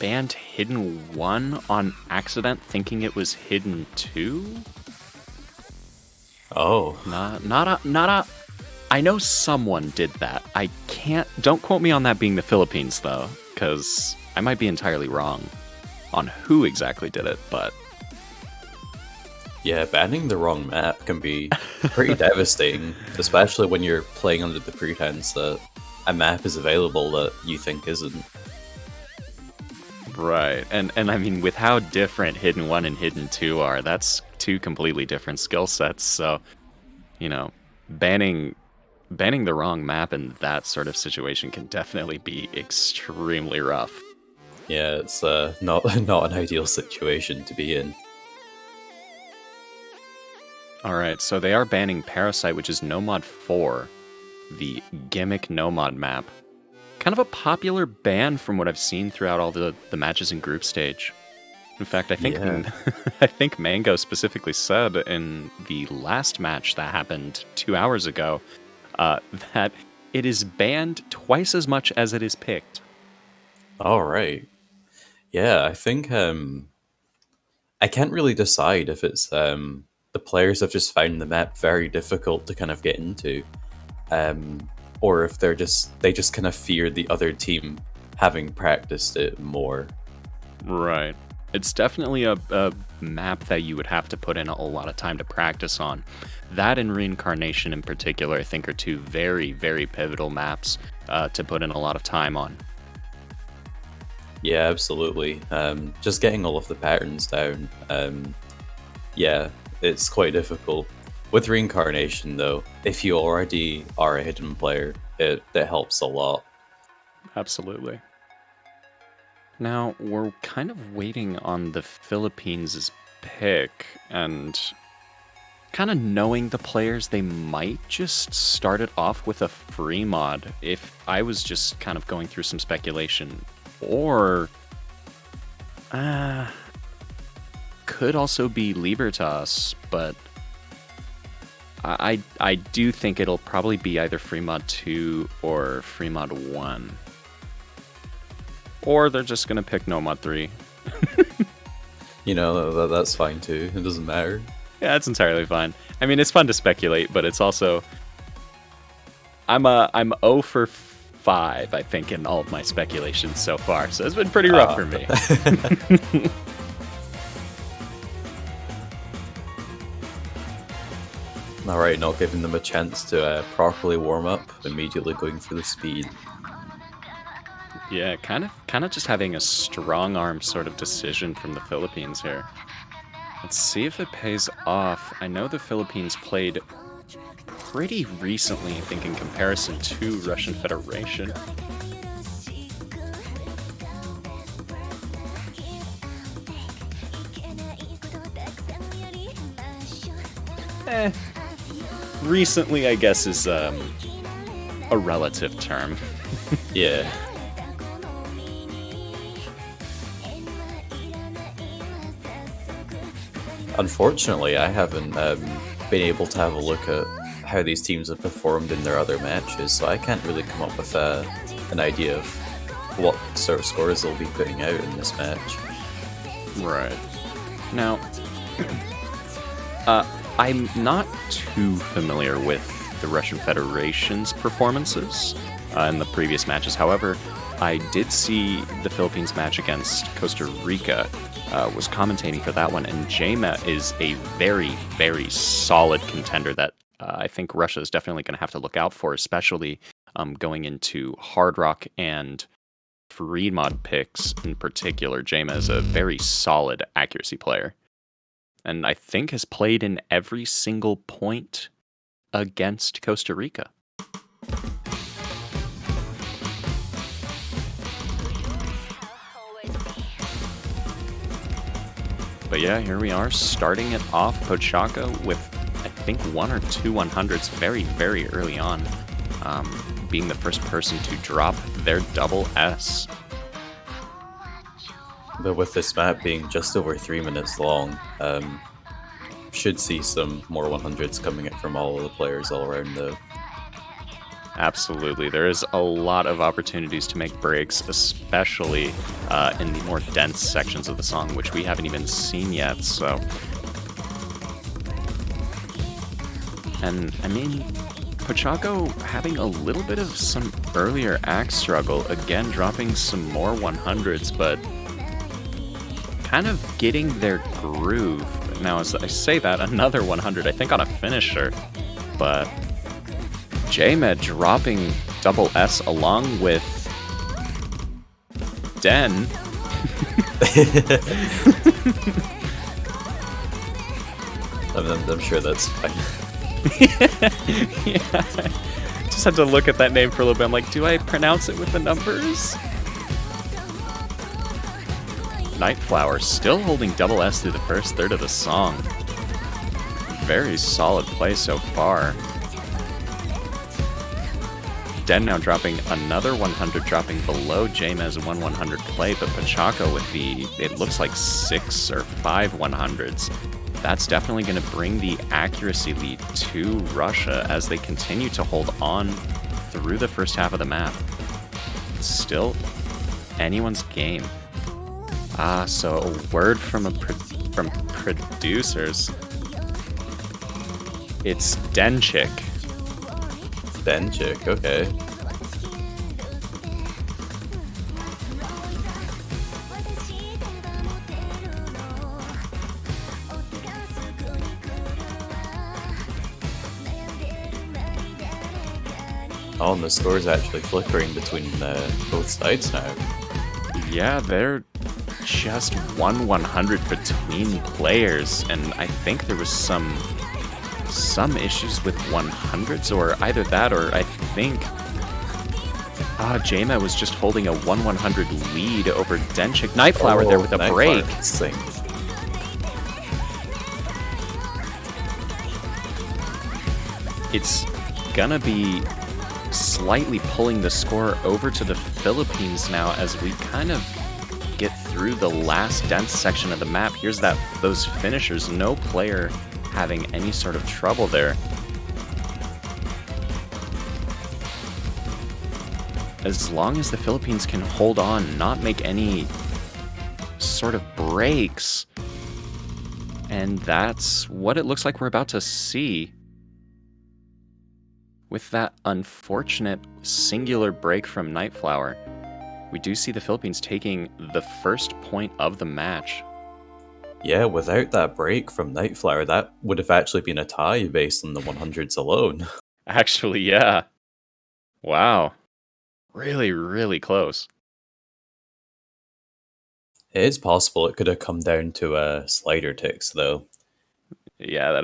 banned Hidden 1 on accident, thinking it was Hidden 2? Oh. I know someone did that. Don't quote me on that being the Philippines, though, because I might be entirely wrong on who exactly did it, but yeah, banning the wrong map can be pretty devastating, especially when you're playing under the pretense that a map is available that you think isn't. Right, and I mean, with how different Hidden 1 and Hidden 2 are, that's two completely different skill sets, so, banning the wrong map in that sort of situation can definitely be extremely rough. Yeah, it's not an ideal situation to be in. Alright, so they are banning Parasite, which is Nomad 4, the gimmick Nomad map. Kind of a popular ban from what I've seen throughout all the matches in group stage. In fact, I think I think Mango specifically said in the last match that happened 2 hours ago that it is banned twice as much as it is picked. All right. Yeah, I think I can't really decide if it's the players have just found the map very difficult to kind of get into, or if they just kind of fear the other team having practiced it more. Right. It's definitely a map that you would have to put in a lot of time to practice on. That and Reincarnation in particular, I think, are two very, very pivotal maps to put in a lot of time on. Yeah, absolutely. Just getting all of the patterns down. Yeah, it's quite difficult. With Reincarnation, though, if you already are a hidden player, it helps a lot. Absolutely. Now, we're kind of waiting on the Philippines' pick, and kind of knowing the players, they might just start it off with a free mod if I was just kind of going through some speculation. Or could also be Libertas, but I do think it'll probably be either free mod 2 or free mod 1. Or they're just going to pick no mod 3. You know, that's fine too. It doesn't matter. Yeah, it's entirely fine. I mean, it's fun to speculate, but it's also I'm 0 for 5, I think, in all of my speculations so far. So it's been pretty rough for me. All right, not giving them a chance to properly warm up, immediately going for the speed. Yeah, kind of just having a strong arm sort of decision from the Philippines here. Let's see if it pays off. I know the Philippines played pretty recently, I think, in comparison to Russian Federation. Recently, I guess, is a relative term. Yeah. Unfortunately, I haven't been able to have a look at how these teams have performed in their other matches, so I can't really come up with an idea of what sort of scores they'll be putting out in this match. Right. Now, I'm not too familiar with the Russian Federation's performances in the previous matches. However, I did see the Philippines match against Costa Rica, was commentating for that one, and Jaima is a very, very solid contender that I think Russia is definitely going to have to look out for, especially going into Hard Rock and free mod picks in particular. Jaima is a very solid accuracy player, and I think has played in every single point against Costa Rica. But yeah, here we are, starting it off, Pochaka with, I think, 1 or 2 100s very, very early on, being the first person to drop their double S. But with this map being just over 3 minutes long, should see some more 100s coming in from all of the players all around though. Absolutely. There is a lot of opportunities to make breaks, especially in the more dense sections of the song, which we haven't even seen yet, so... And, I mean, Pochako having a little bit of some earlier axe struggle, again dropping some more 100s, but kind of getting their groove. Now, as I say that, another 100, I think on a finisher, but... Jaima dropping double S along with Den. I'm sure that's fine. Yeah. Just had to look at that name for a little bit. I'm like, do I pronounce it with the numbers? Nightflower still holding double S through the first third of the song. Very solid play so far. Den now dropping another 100, dropping below Jaima's 100 play, but Pochaka with the, it looks like 6 or 5 100s. That's definitely going to bring the accuracy lead to Russia as they continue to hold on through the first half of the map. Still anyone's game. So a word from from producers. It's Denchik. Denchik, okay. Oh, and the score's actually flickering between both sides now. Yeah, they're just 100 between players, and I think there was some issues with 100s, or either that, or I think Jaima was just holding a 100 lead over Denchik. Nightflower there with a break. it's gonna be slightly pulling the score over to the Philippines now as we kind of get through the last dense section of the map. Here's those finishers, no player having any sort of trouble there. As long as the Philippines can hold on, not make any sort of breaks, and that's what it looks like we're about to see. With that unfortunate singular break from Nightflower, we do see the Philippines taking the first point of the match. Yeah, without that break from Nightflower, that would have actually been a tie based on the 100s alone. Actually, yeah. Wow. Really, really close. It is possible it could have come down to slider ticks, though. Yeah,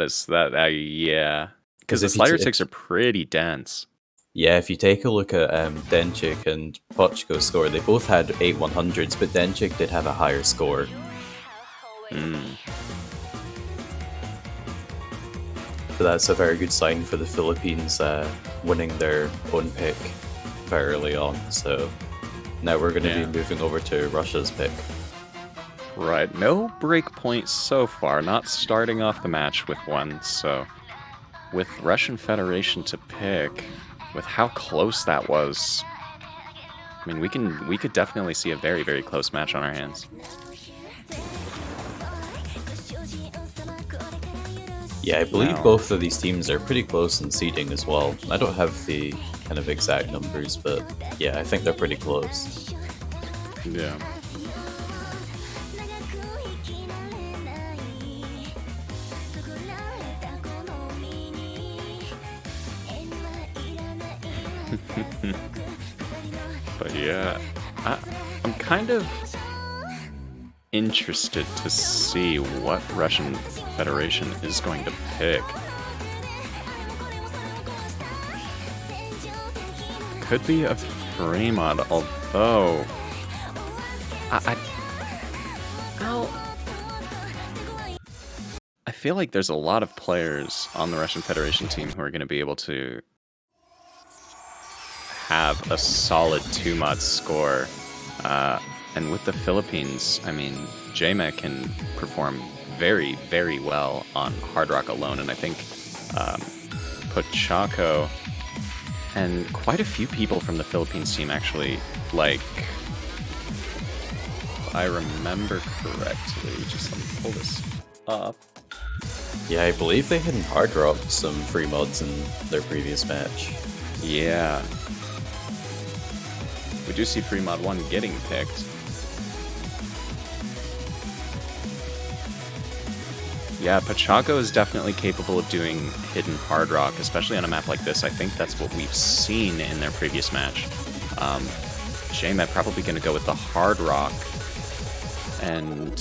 yeah. Because the if you slider t- ticks are pretty dense. Yeah, if you take a look at Denchik and Pochko's score, they both had 8 100s, but Denchik did have a higher score. So that's a very good sign for the Philippines winning their own pick very early on. So now we're going to be moving over to Russia's pick. Right, no break points so far, not starting off the match with one, so with Russian Federation to pick, with how close that was, I mean, we could definitely see a very, very close match on our hands. Yeah, I believe both of these teams are pretty close in seeding as well. I don't have the kind of exact numbers, but yeah, I think they're pretty close. Yeah. But yeah, I'm kind of interested to see what Russian Federation is going to pick. Could be a free mod, although I feel like there's a lot of players on the Russian Federation team who are going to be able to have a solid 2-mod score. And with the Philippines, I mean, JMA can perform very, very well on Hard Rock alone, and I think Pochako and quite a few people from the Philippines team actually, like, if I remember correctly, just let me pull this up. Yeah, I believe they had hard dropped some free mods in their previous match. Yeah. We do see free mod 1 getting picked. Yeah, Pochako is definitely capable of doing hidden hard rock, especially on a map like this. I think that's what we've seen in their previous match. JMAT probably going to go with the hard rock. And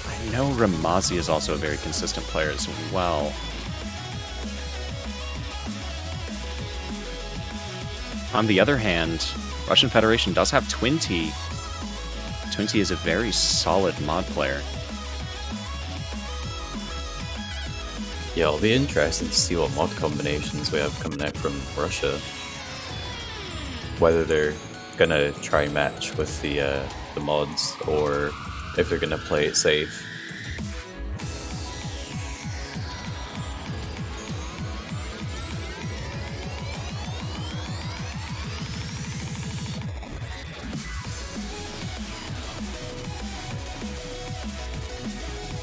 I know Ramazi is also a very consistent player as well. On the other hand, Russian Federation does have Twinty. Twinty is a very solid mod player. Yeah, it'll be interesting to see what mod combinations we have coming out from Russia. Whether they're gonna try match with the mods, or if they're gonna play it safe.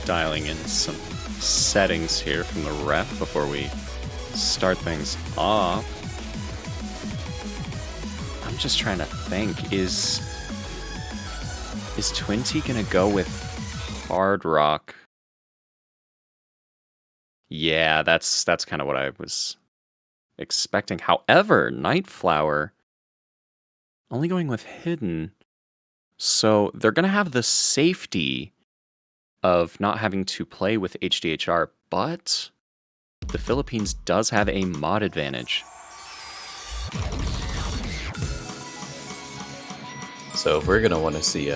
Dialing in some settings here from the ref before we start things off. I'm just trying to think, is Twinty gonna go with hard rock? Yeah, that's kind of what I was expecting. However, Nightflower only going with hidden, so they're gonna have the safety of not having to play with HDHR, but the Philippines does have a mod advantage. So if we're going to want to see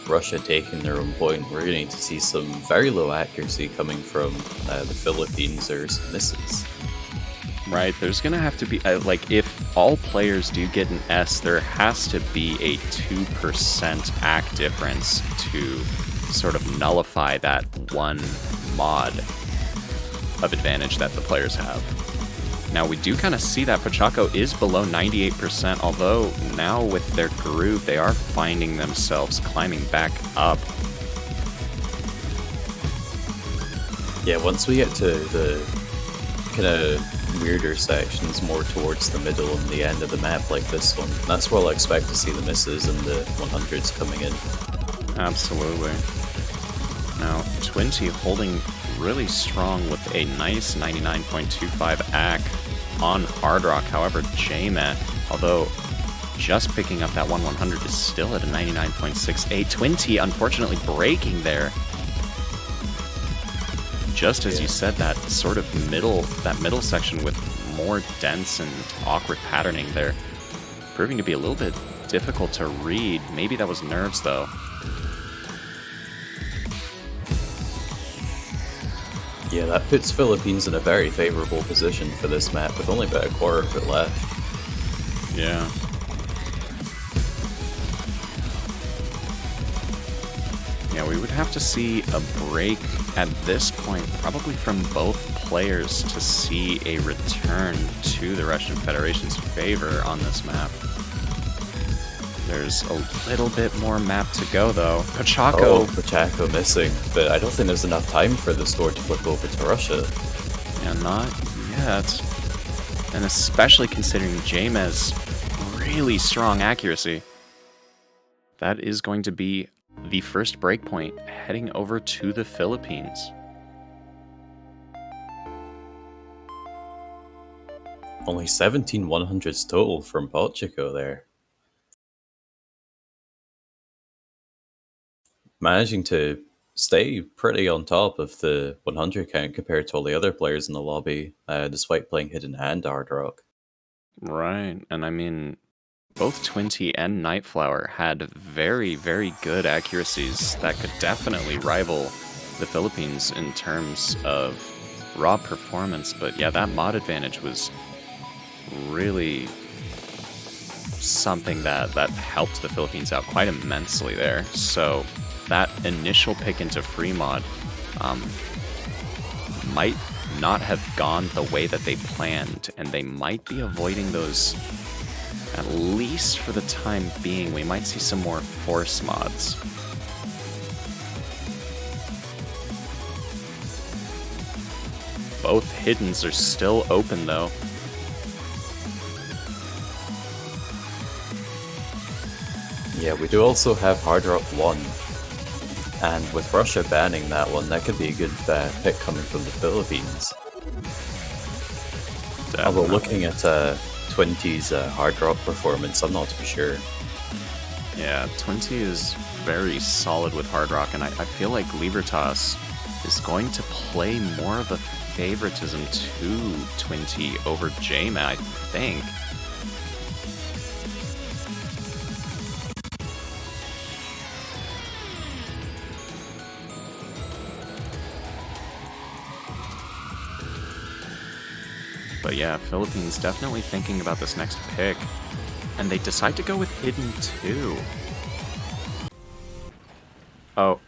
Russia taking their own point, we're going to need to see some very low accuracy coming from the Philippines or some misses. Right, there's gonna have to be, like, if all players do get an S, there has to be a 2% act difference to sort of nullify that one mod of advantage that the players have. Now, we do kind of see that Pochako is below 98%, although now with their groove, they are finding themselves climbing back up. Yeah, once we get to the kind of weirder sections more towards the middle and the end of the map like this one, that's where I'll expect to see the misses and the 100s coming in. Absolutely. Now, Twinty holding really strong with a nice 99.25 AC on Hard Rock. However, JMet, although just picking up that 100 is still at a 99.68. Twinty unfortunately breaking there. Just as you said, that sort of middle section with more dense and awkward patterning there, proving to be a little bit difficult to read. Maybe that was nerves, though. Yeah, that puts Philippines in a very favorable position for this map, with only about a quarter of it left. Yeah. Yeah, we would have to see a break at this point, probably from both players, to see a return to the Russian Federation's favor on this map. There's a little bit more map to go, though. Pochako. Oh, Pochako missing, but I don't think there's enough time for the score to flip over to Russia. Yeah, not yet. And especially considering JMet's really strong accuracy. That is going to be the first breakpoint heading over to the Philippines. Only 17 100s total from Pochako there. Managing to stay pretty on top of the 100 count compared to all the other players in the lobby, despite playing Hidden and Hard Rock. Right, and I mean, both Twinty and Nightflower had very, very good accuracies that could definitely rival the Philippines in terms of raw performance. But yeah, that mod advantage was really something that helped the Philippines out quite immensely there. So that initial pick into free mod might not have gone the way that they planned, and they might be avoiding those, at least for the time being. We might see some more force mods. Both hiddens are still open, though. Yeah, we do also have Hard Rock 1. And with Russia banning that one, that could be a good pick coming from the Philippines. Definitely. Although looking at Twinty's Hard Rock performance, I'm not too sure. Yeah, Twinty is very solid with Hard Rock, and I feel like Libertas is going to play more of a favoritism to Twinty over JMet, I think. But yeah, Philippines definitely thinking about this next pick. And they decide to go with Hidden too. Oh.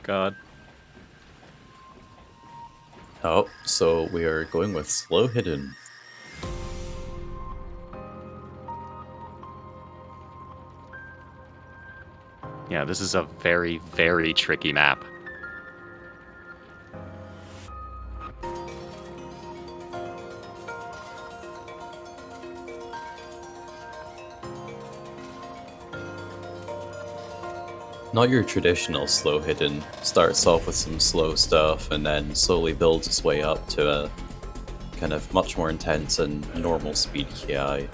God. Oh, so we are going with Slow Hidden. Yeah, this is a very, very tricky map. Not your traditional slow hidden. Starts off with some slow stuff and then slowly builds its way up to a kind of much more intense and normal speed KI. And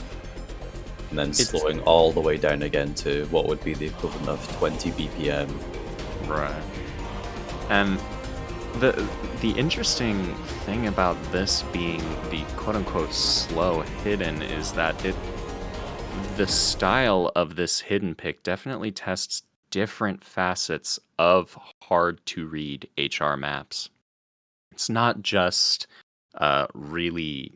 then slowing all the way down again to what would be the equivalent of 20 BPM. Right. And the interesting thing about this being the quote-unquote slow hidden is that the style of this hidden pick definitely tests different facets of hard to read HR maps. It's not just really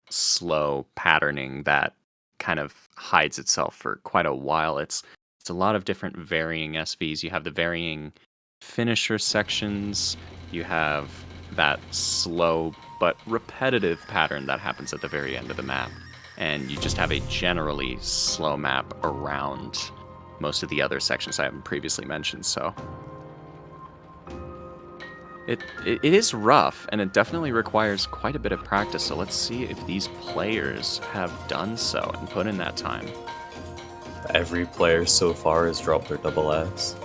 slow patterning that kind of hides itself for quite a while. It's a lot of different varying SVs. You have the varying finisher sections. You have that slow but repetitive pattern that happens at the very end of the map. And you just have a generally slow map around most of the other sections I haven't previously mentioned, so it is rough, and it definitely requires quite a bit of practice, so let's see if these players have done so and put in that time. Every player so far has dropped their double S.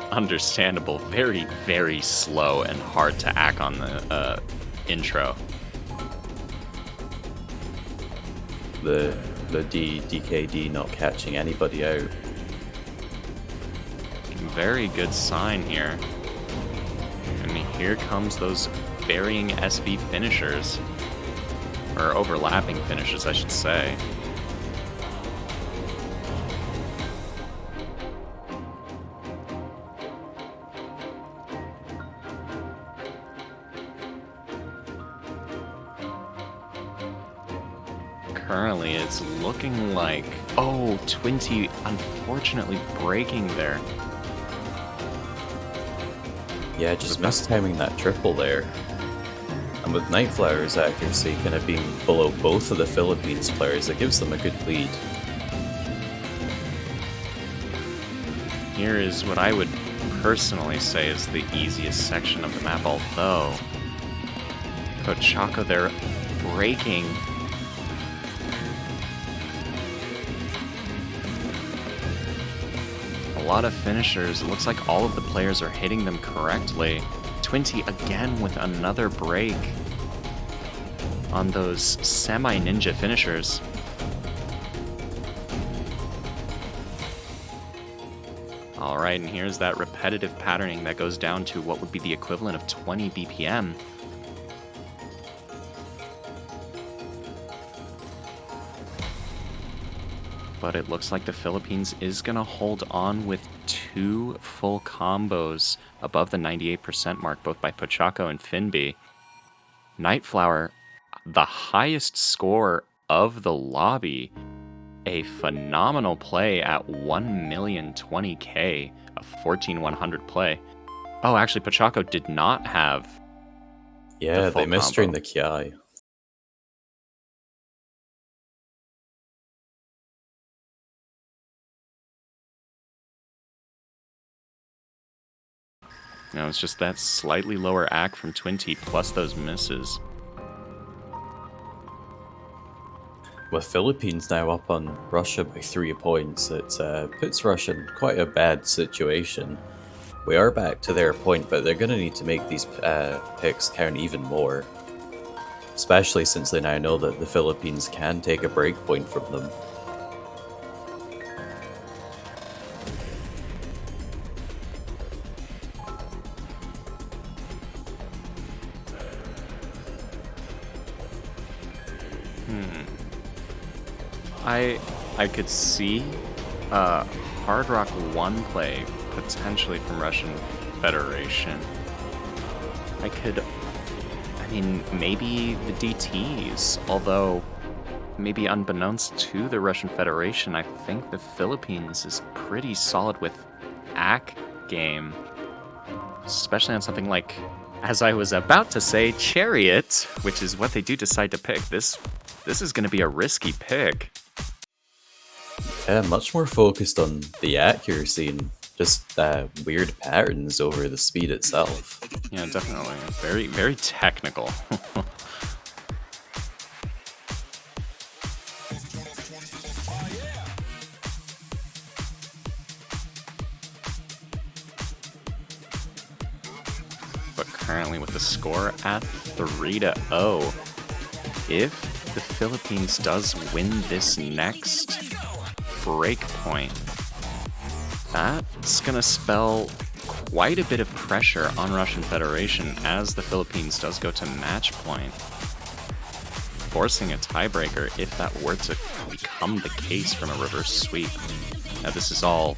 Understandable. Very, very slow and hard to act on the intro. The DKD not catching anybody out. Very good sign here. And here comes those varying SV finishers. Or overlapping finishers, I should say. Currently, it's looking like... Oh, Twinty unfortunately breaking there. Yeah, just mistiming that triple there. And with Nightflower's accuracy kind of being below both of the Philippines players, it gives them a good lead. Here is what I would personally say is the easiest section of the map, although Pochako there breaking. A lot of finishers. It looks like all of the players are hitting them correctly. Twinty again with another break on those semi-ninja finishers. Alright, and here's that repetitive patterning that goes down to what would be the equivalent of 20 BPM. But it looks like the Philippines is going to hold on with 2 full combos above the 98% mark, both by Pochako and Finby. Nightflower, the highest score of the lobby, a phenomenal play at 1,020,000, a 14,100 play. Oh, actually, Pochako did not have. Yeah, they missed during the Kiai. No, it's just that slightly lower act from Twinty plus those misses. With Philippines now up on Russia by 3 points, it puts Russia in quite a bad situation. We are back to their point, but they're going to need to make these picks count even more. Especially since they now know that the Philippines can take a break point from them. I could see Hard Rock 1 play potentially from Russian Federation. I mean, maybe the DTs, although maybe unbeknownst to the Russian Federation, I think the Philippines is pretty solid with AC game, especially on something like, as I was about to say, Chariot, which is what they do decide to pick. This is going to be a risky pick. Yeah, much more focused on the accuracy and just weird patterns over the speed itself. Yeah, definitely. Very, very technical. But currently with the score at 3-0, if the Philippines does win this next break point, that's gonna spell quite a bit of pressure on Russian Federation as the Philippines does go to match point, forcing a tiebreaker if that were to become the case from a reverse sweep. Now this is all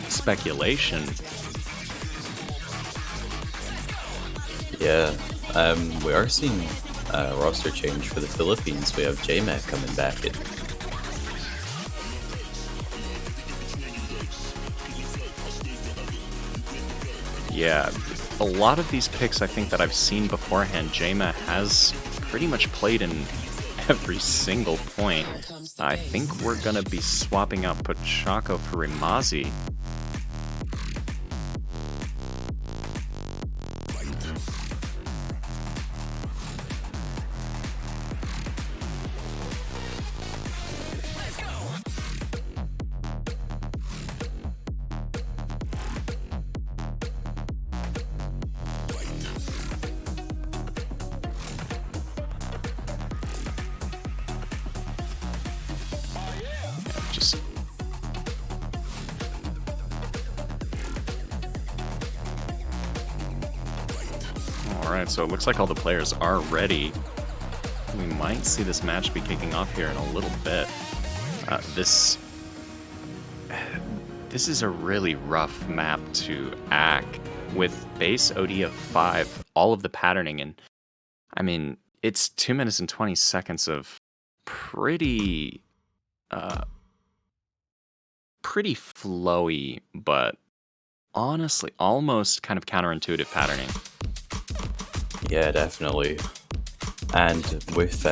speculation, Yeah, we are seeing a roster change for the Philippines. We have JMAC coming back in. Yeah, a lot of these picks I think that I've seen beforehand, Jaima has pretty much played in every single point. I think we're gonna be swapping out Pochako for Rimazi. Just Alright, so it looks like all the players are ready. We might see this match be kicking off here in a little bit. This is a really rough map to hack with base OD of 5, all of the patterning, and I mean, it's 2 minutes and 20 seconds of pretty flowy, but honestly almost kind of counterintuitive patterning. Yeah, definitely. And with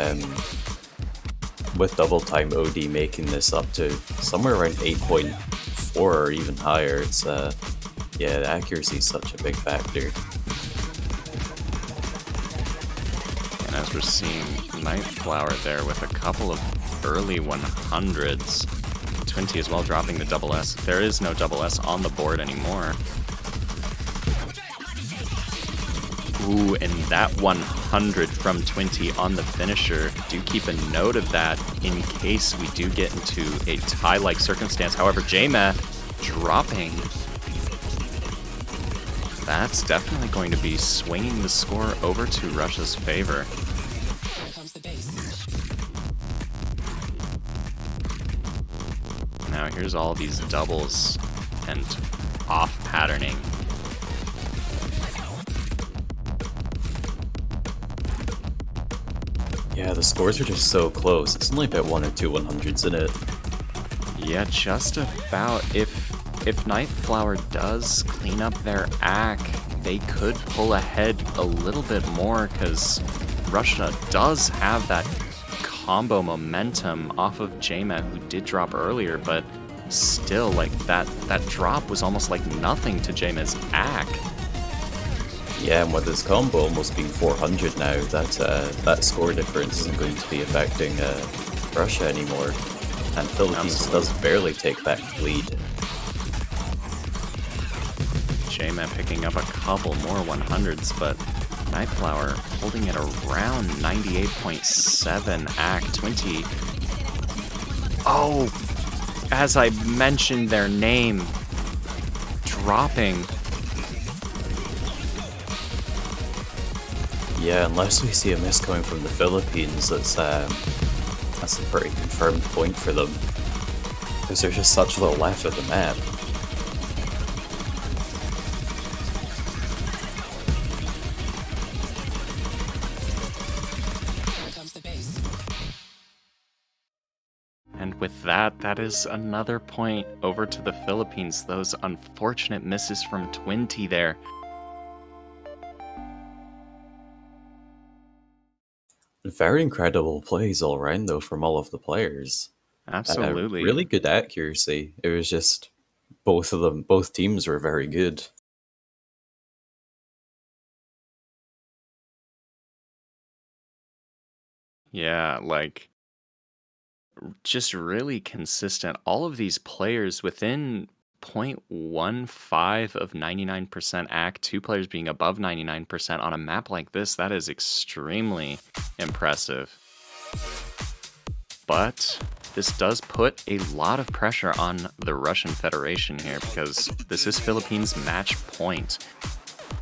double time OD making this up to somewhere around 8.4 or even higher, it's yeah, the accuracy is such a big factor. And as we're seeing Nightflower there with a couple of early 100s, Twinty as well dropping the double S. There is no double S on the board anymore. Ooh, and that 100 from Twinty on the finisher. Do keep a note of that in case we do get into a tie-like circumstance. However, Jaima dropping. That's definitely going to be swinging the score over to Russia's favor. Now here's all these doubles and off patterning. Yeah, the scores are just so close. It's only about 1 or 2 100s in it. Yeah, just about. If Nightflower does clean up their act, they could pull ahead a little bit more because Russia does have that combo momentum off of Jaima, who did drop earlier, but still, like, that drop was almost like nothing to Jaima's act. Yeah, and with his combo almost being 400 now, that score difference isn't going to be affecting Russia anymore. And Philippines does barely take back the lead. Jaima picking up a couple more 100s, but Nightflower holding it around 98.7 act 20. Oh, as I mentioned their name, dropping. Yeah, unless we see a miss coming from the Philippines, that's a pretty confirmed point for them. Because there's just such little left of the map. And with that, that is another point over to the Philippines. Those unfortunate misses from Twinty there. Very incredible plays all around, though, from all of the players. Absolutely. Really good accuracy. It was just both teams were very good. Yeah, like, just really consistent. All of these players within 0.15 of 99% act, 2 players being above 99% on a map like this, that is extremely impressive. But this does put a lot of pressure on the Russian Federation here, because this is Philippines' match point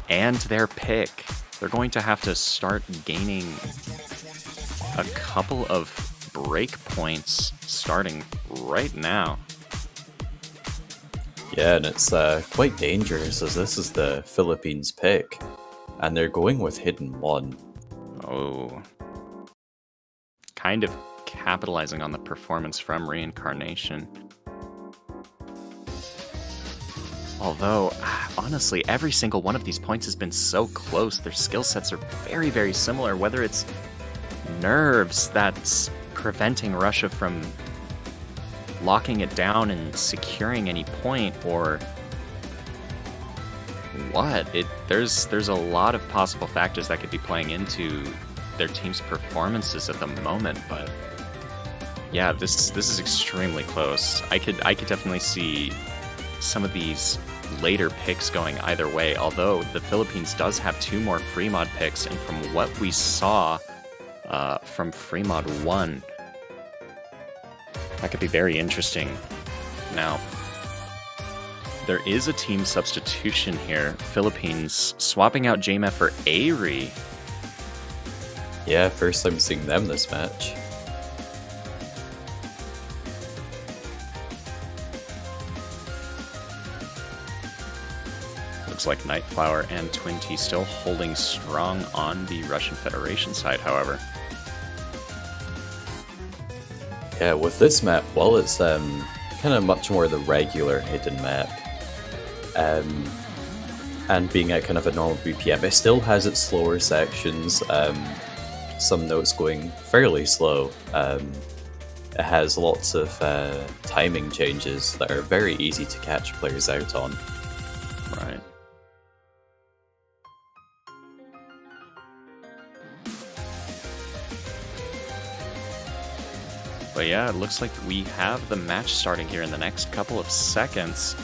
and their pick. They're going to have to start gaining a couple of break points starting right now. Yeah, and it's quite dangerous, as this is the Philippines pick. and they're going with Hidden 1. Oh. Kind of capitalizing on the performance from Reincarnation. Although, honestly, every single one of these points has been so close. Their skill sets are very, very similar, whether it's nerves that's preventing Russia from locking it down and securing any point, or what? There's a lot of possible factors that could be playing into their team's performances at the moment, but yeah, this is extremely close. I could definitely see some of these later picks going either way, although the Philippines does have 2 more free mod picks, and from what we saw from free mod 1, that could be very interesting. Now, there is a team substitution here. Philippines swapping out Jama for Airi. Yeah, first time seeing them this match. Looks like Nightflower and Twinty still holding strong on the Russian Federation side, however. Yeah, with this map, while it's kind of much more the regular hidden map, and being at kind of a normal BPM, it still has its slower sections, some notes going fairly slow. It has lots of timing changes that are very easy to catch players out on. Right. But yeah, it looks like we have the match starting here in the next couple of seconds.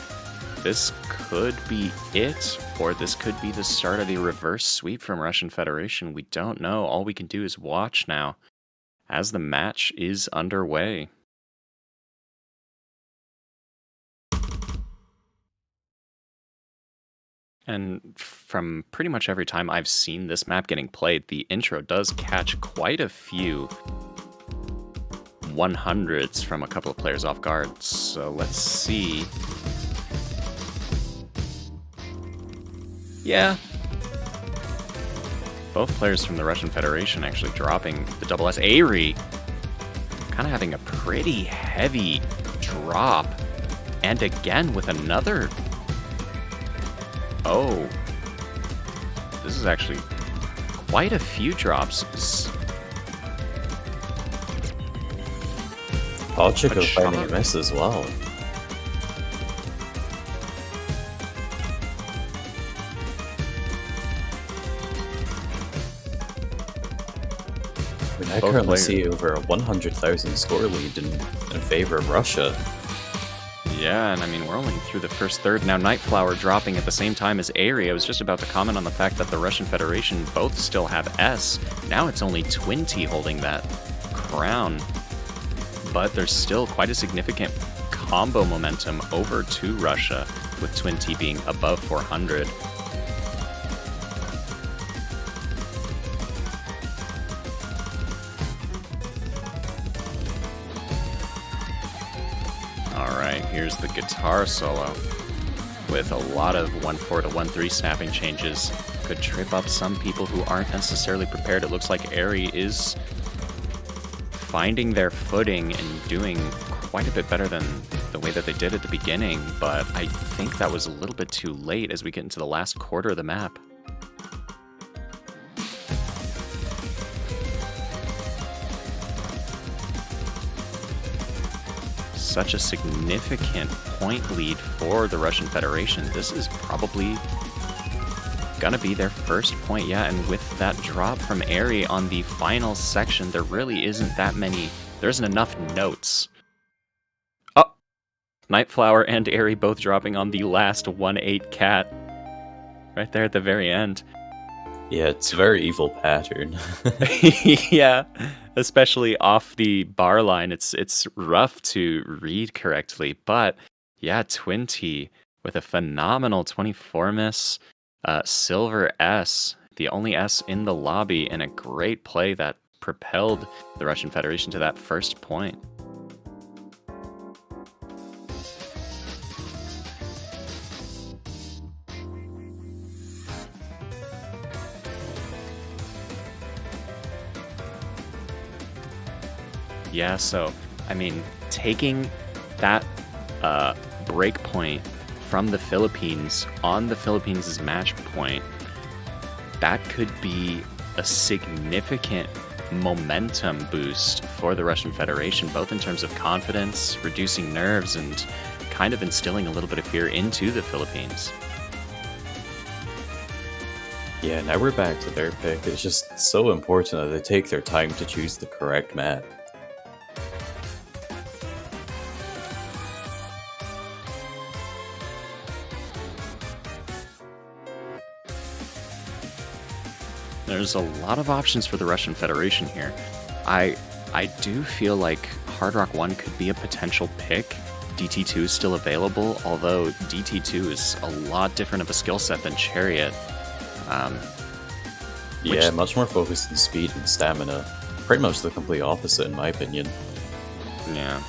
This could be it, or this could be the start of the reverse sweep from Russian Federation. We don't know. All we can do is watch now as the match is underway. And from pretty much every time I've seen this map getting played, the intro does catch quite a few 100s from a couple of players off guard. So let's see. Yeah. Both players from the Russian Federation actually dropping the double S. Airi kind of having a pretty heavy drop. And again with another... Oh. This is actually quite a few drops. Pochiko finding a miss as well. I currently see over a 100,000 score lead in favor of Russia. Yeah, and I mean, we're only through the first third. Now, Nightflower dropping at the same time as Airi. I was just about to comment on the fact that the Russian Federation both still have S. Now it's only Twinty holding that crown. But there's still quite a significant combo momentum over to Russia, with Twinty being above 400. Alright, here's the guitar solo, with a lot of 1-4 to 1-3 snapping changes. Could trip up some people who aren't necessarily prepared. It looks like Airi is finding their footing and doing quite a bit better than the way that they did at the beginning, but I think that was a little bit too late as we get into the last quarter of the map. Such a significant point lead for the Russian Federation. This is probably gonna be their first point, yeah, and with that drop from Airi on the final section, there really isn't that many, there isn't enough notes. Oh! Nightflower and Airi both dropping on the last 1-8 cat. Right there at the very end. Yeah, it's a very evil pattern. Yeah, especially off the bar line, it's rough to read correctly, but yeah, Twinty with a phenomenal 24 miss. Silver S, the only S in the lobby, and a great play that propelled the Russian Federation to that first point. Yeah, so, I mean, taking that break point from the Philippines on the Philippines' match point, that could be a significant momentum boost for the Russian Federation, both in terms of confidence, reducing nerves, and kind of instilling a little bit of fear into the Philippines. Yeah, now we're back to their pick. It's just so important that they take their time to choose the correct map. There's a lot of options for the Russian Federation here. I do feel like Hard Rock 1 could be a potential pick. DT2 is still available, although DT2 is a lot different of a skill set than Chariot. Yeah, much more focused on speed and stamina. Pretty much the complete opposite, in my opinion. Yeah.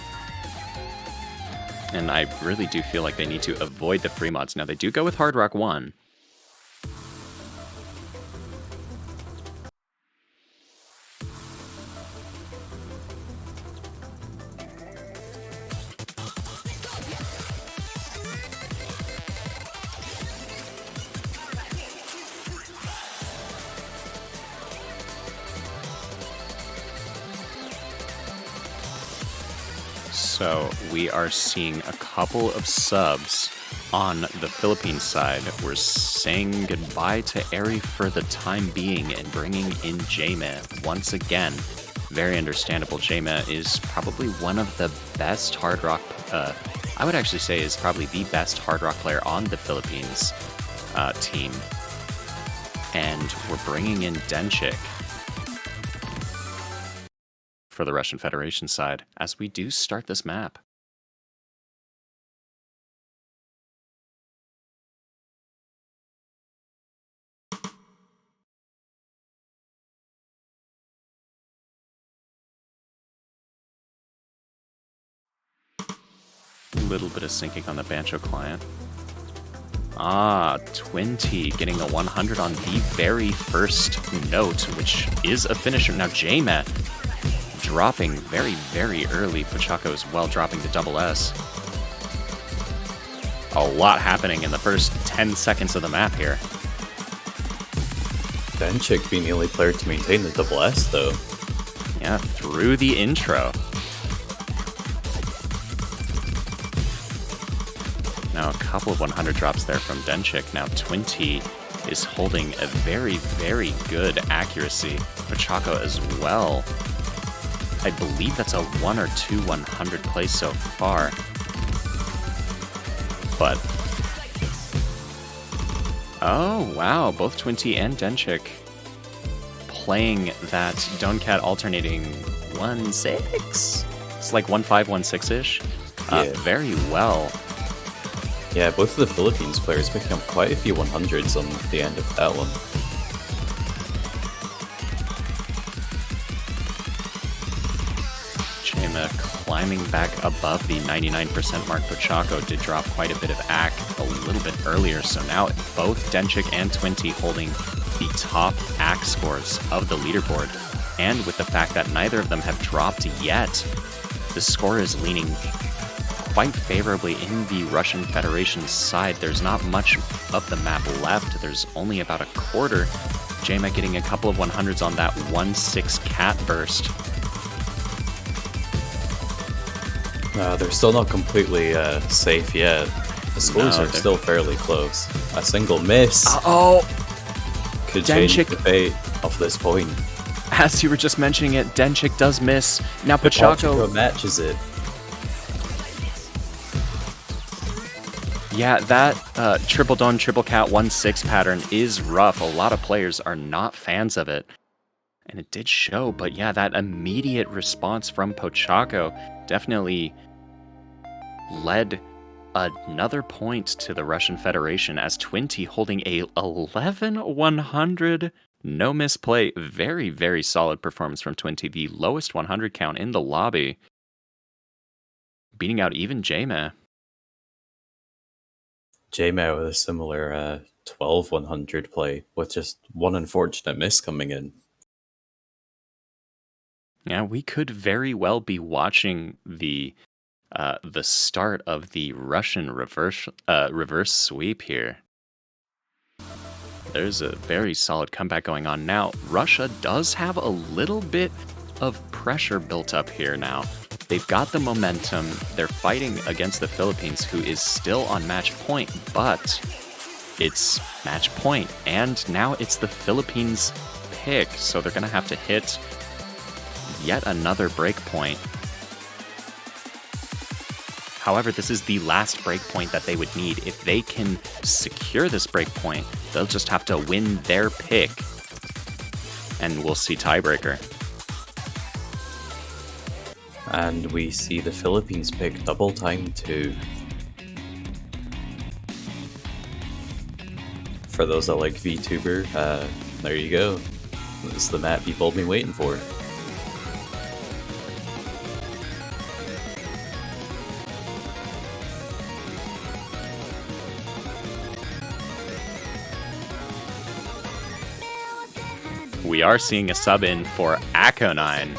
And I really do feel like they need to avoid the free mods. Now, they do go with Hard Rock 1. So we are seeing a couple of subs on the Philippines side. We're saying goodbye to Eri for the time being and bringing in J-Man once again. Very understandable. J-Man is probably one of the best hard rock, I would actually say is probably the best hard rock player on the Philippines team. And we're bringing in Denchik for the Russian Federation side as we do start this map. A little bit of syncing on the Bancho client. Ah, 20 getting a 100 on the very first note, which is a finisher. Now J-Met dropping very, very early. Pochako as well dropping the double S. A lot happening in the first 10 seconds of the map here. Denchik being the only player to maintain the double S, though. Yeah, through the intro. Now a couple of 100 drops there from Denchik. Now 20 is holding a very, very good accuracy. Pochako as well. I believe that's a 1 or 2 100 plays so far. But... oh, wow. Both Twinty and Denchik playing that Doncat alternating 1-6? It's like 1-5, 1-6-ish. Yeah. Very well. Yeah, both of the Philippines players picking up quite a few 100s on the end of that one. Chema climbing back above the 99% mark. Pochako did drop quite a bit of AC a little bit earlier, so now both Denchik and Twinty holding the top AC scores of the leaderboard. And with the fact that neither of them have dropped yet, the score is leaning quite favorably in the Russian Federation's side. There's not much of the map left. There's only about a quarter. J-Met getting a couple of 100s on that 1-6 cat burst. They're still not completely safe yet. The scores are still fairly close. A single miss could change the fate of this point. As you were just mentioning it, Denchik does miss. Now Pochako matches it. Yeah, that triple don, triple cat 1-6 pattern is rough. A lot of players are not fans of it. And it did show, but yeah, that immediate response from Pochako definitely led another point to the Russian Federation as Twinty holding a 11-100 no misplay. Very, very solid performance from Twinty. The lowest 100 count in the lobby. Beating out even J-Ma. J-Ma with a similar 12-100 play with just one unfortunate miss coming in. Yeah, we could very well be watching the start of the Russian reverse sweep here. There's a very solid comeback going on now. Russia does have a little bit of pressure built up here now. They've got the momentum. They're fighting against the Philippines, who is still on match point, but it's match point, and now it's the Philippines' pick, so they're going to have to hit yet another break point. However, this is the last break point that they would need. If they can secure this break point, they'll just have to win their pick, and we'll see tiebreaker. And we see the Philippines pick double time 2. For those that like VTuber, there you go. This is the map you've all been waiting for. We are seeing a sub in for Akonine.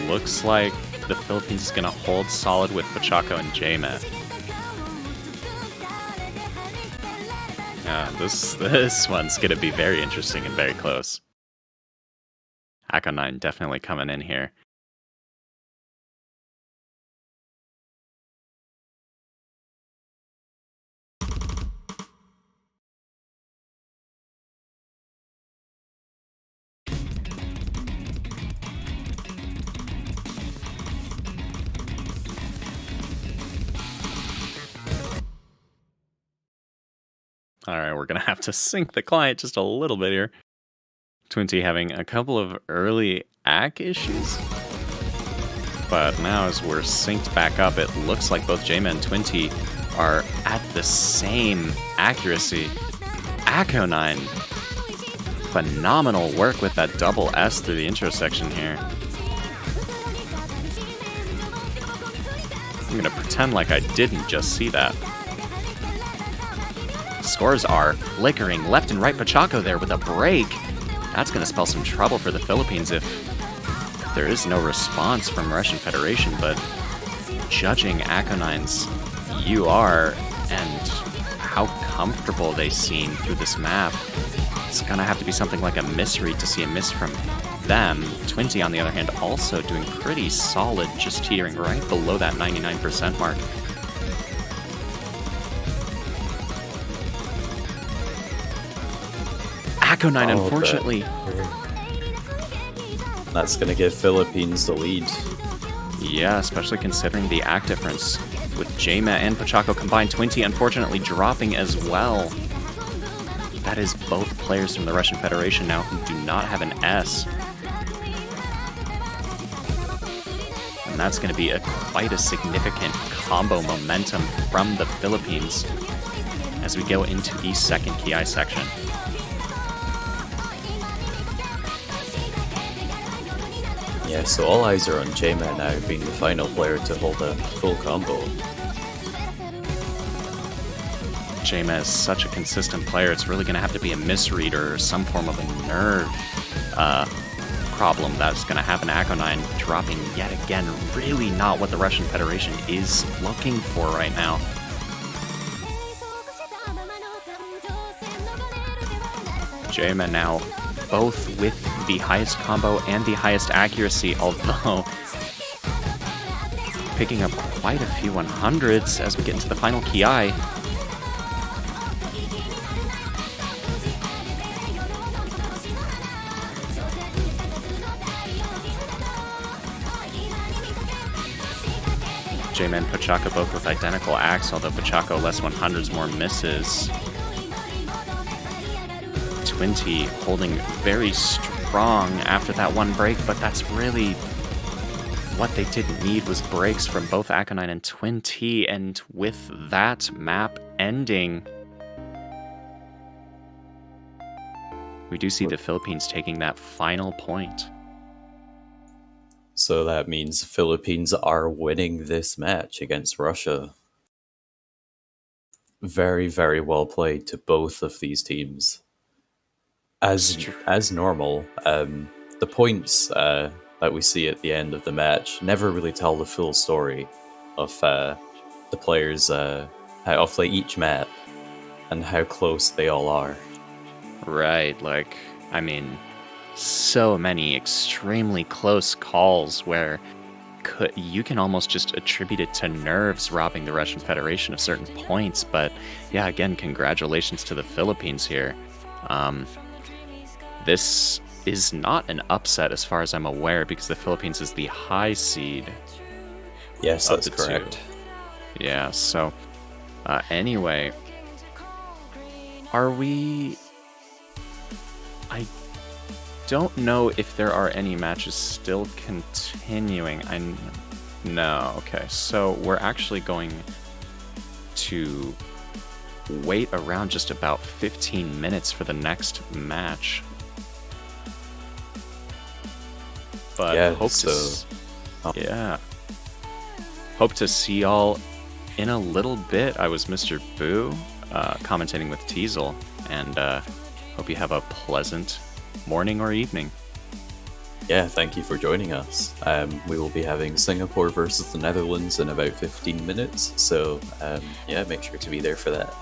Looks like the Philippines is going to hold solid with Pachaco and Jame. This one's going to be very interesting and very close. Akonine definitely coming in here. Alright, we're going to have to sync the client just a little bit here. Twinty having a couple of early AC issues. But now as we're synced back up, it looks like both Jame and Twinty are at the same accuracy. Akonine, phenomenal work with that double S through the intro section here. I'm going to pretend like I didn't just see that. Scores are flickering left and right. Pachaco there with a break. That's going to spell some trouble for the Philippines if there is no response from Russian Federation, but judging Akonine's UR and how comfortable they seem through this map, it's going to have to be something like a misread to see a miss from them. Twinty, on the other hand, also doing pretty solid, just teetering right below that 99% mark. Akonine, unfortunately. That's going to give Philippines the lead. Yeah, especially considering the act difference. With Jame and Pachaco combined, Twinty unfortunately dropping as well. That is both players from the Russian Federation now who do not have an S. And that's going to be quite a significant combo momentum from the Philippines as we go into the second Ki section. Yeah, so all eyes are on Jame now being the final player to hold a full combo. Jame is such a consistent player, it's really going to have to be a misread or some form of a nerve problem that's going to happen. Akonine dropping yet again, really not what the Russian Federation is looking for right now. Jame now both with the highest combo and the highest accuracy, although picking up quite a few 100s as we get into the final Ki. Jame and Pachaco both with identical acts, although Pachaco less 100s, more misses. Twinty holding very strong after that one break, but that's really what they didn't need was breaks from both Akonine and Twinty, and with that map ending, we do see the Philippines taking that final point. So that means Philippines are winning this match against Russia. very, very well played to both of these teams. As normal, the points that we see at the end of the match never really tell the full story of the players, of like each map and how close they all are. Right, like, I mean, so many extremely close calls where you can almost just attribute it to nerves robbing the Russian Federation of certain points. But yeah, again, congratulations to the Philippines here. This is not an upset as far as I'm aware, because the Philippines is the high seed. Yes, of that's the correct. Two. Yeah, so anyway, are we... I don't know if there are any matches still continuing. No, okay, so we're actually going to wait around just about 15 minutes for the next match. But Yeah, hope to see y'all in a little bit. I was Mr. Boo, commentating with Teasel, and hope you have a pleasant morning or evening. Yeah, thank you for joining us. We will be having Singapore versus the Netherlands in about 15 minutes, so yeah, make sure to be there for that.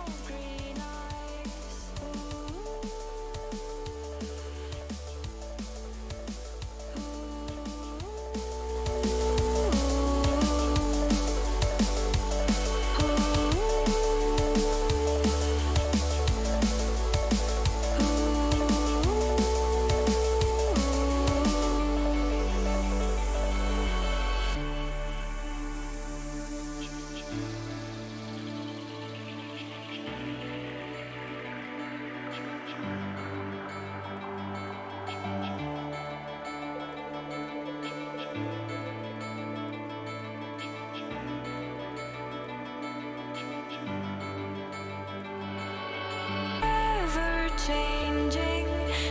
Changing,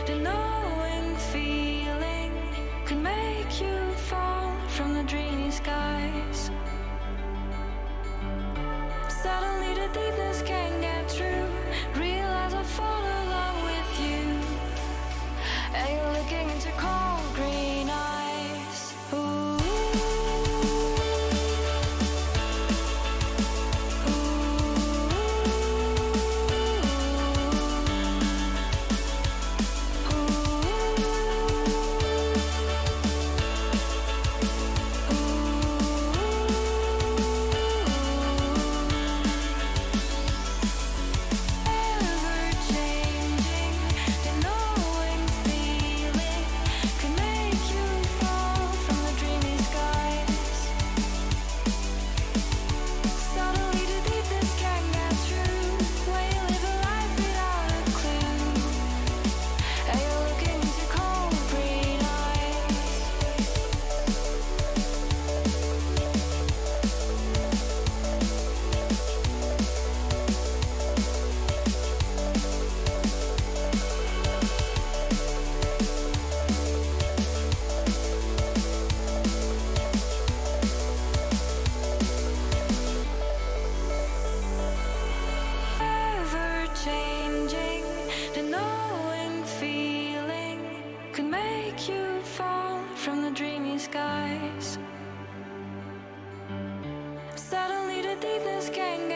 the knowing feeling could make you fall from the dreamy skies. Suddenly the deepness can get through. Realize I fall along with you, and you're looking into cold green eyes. Ooh. Skies. Suddenly the deepness can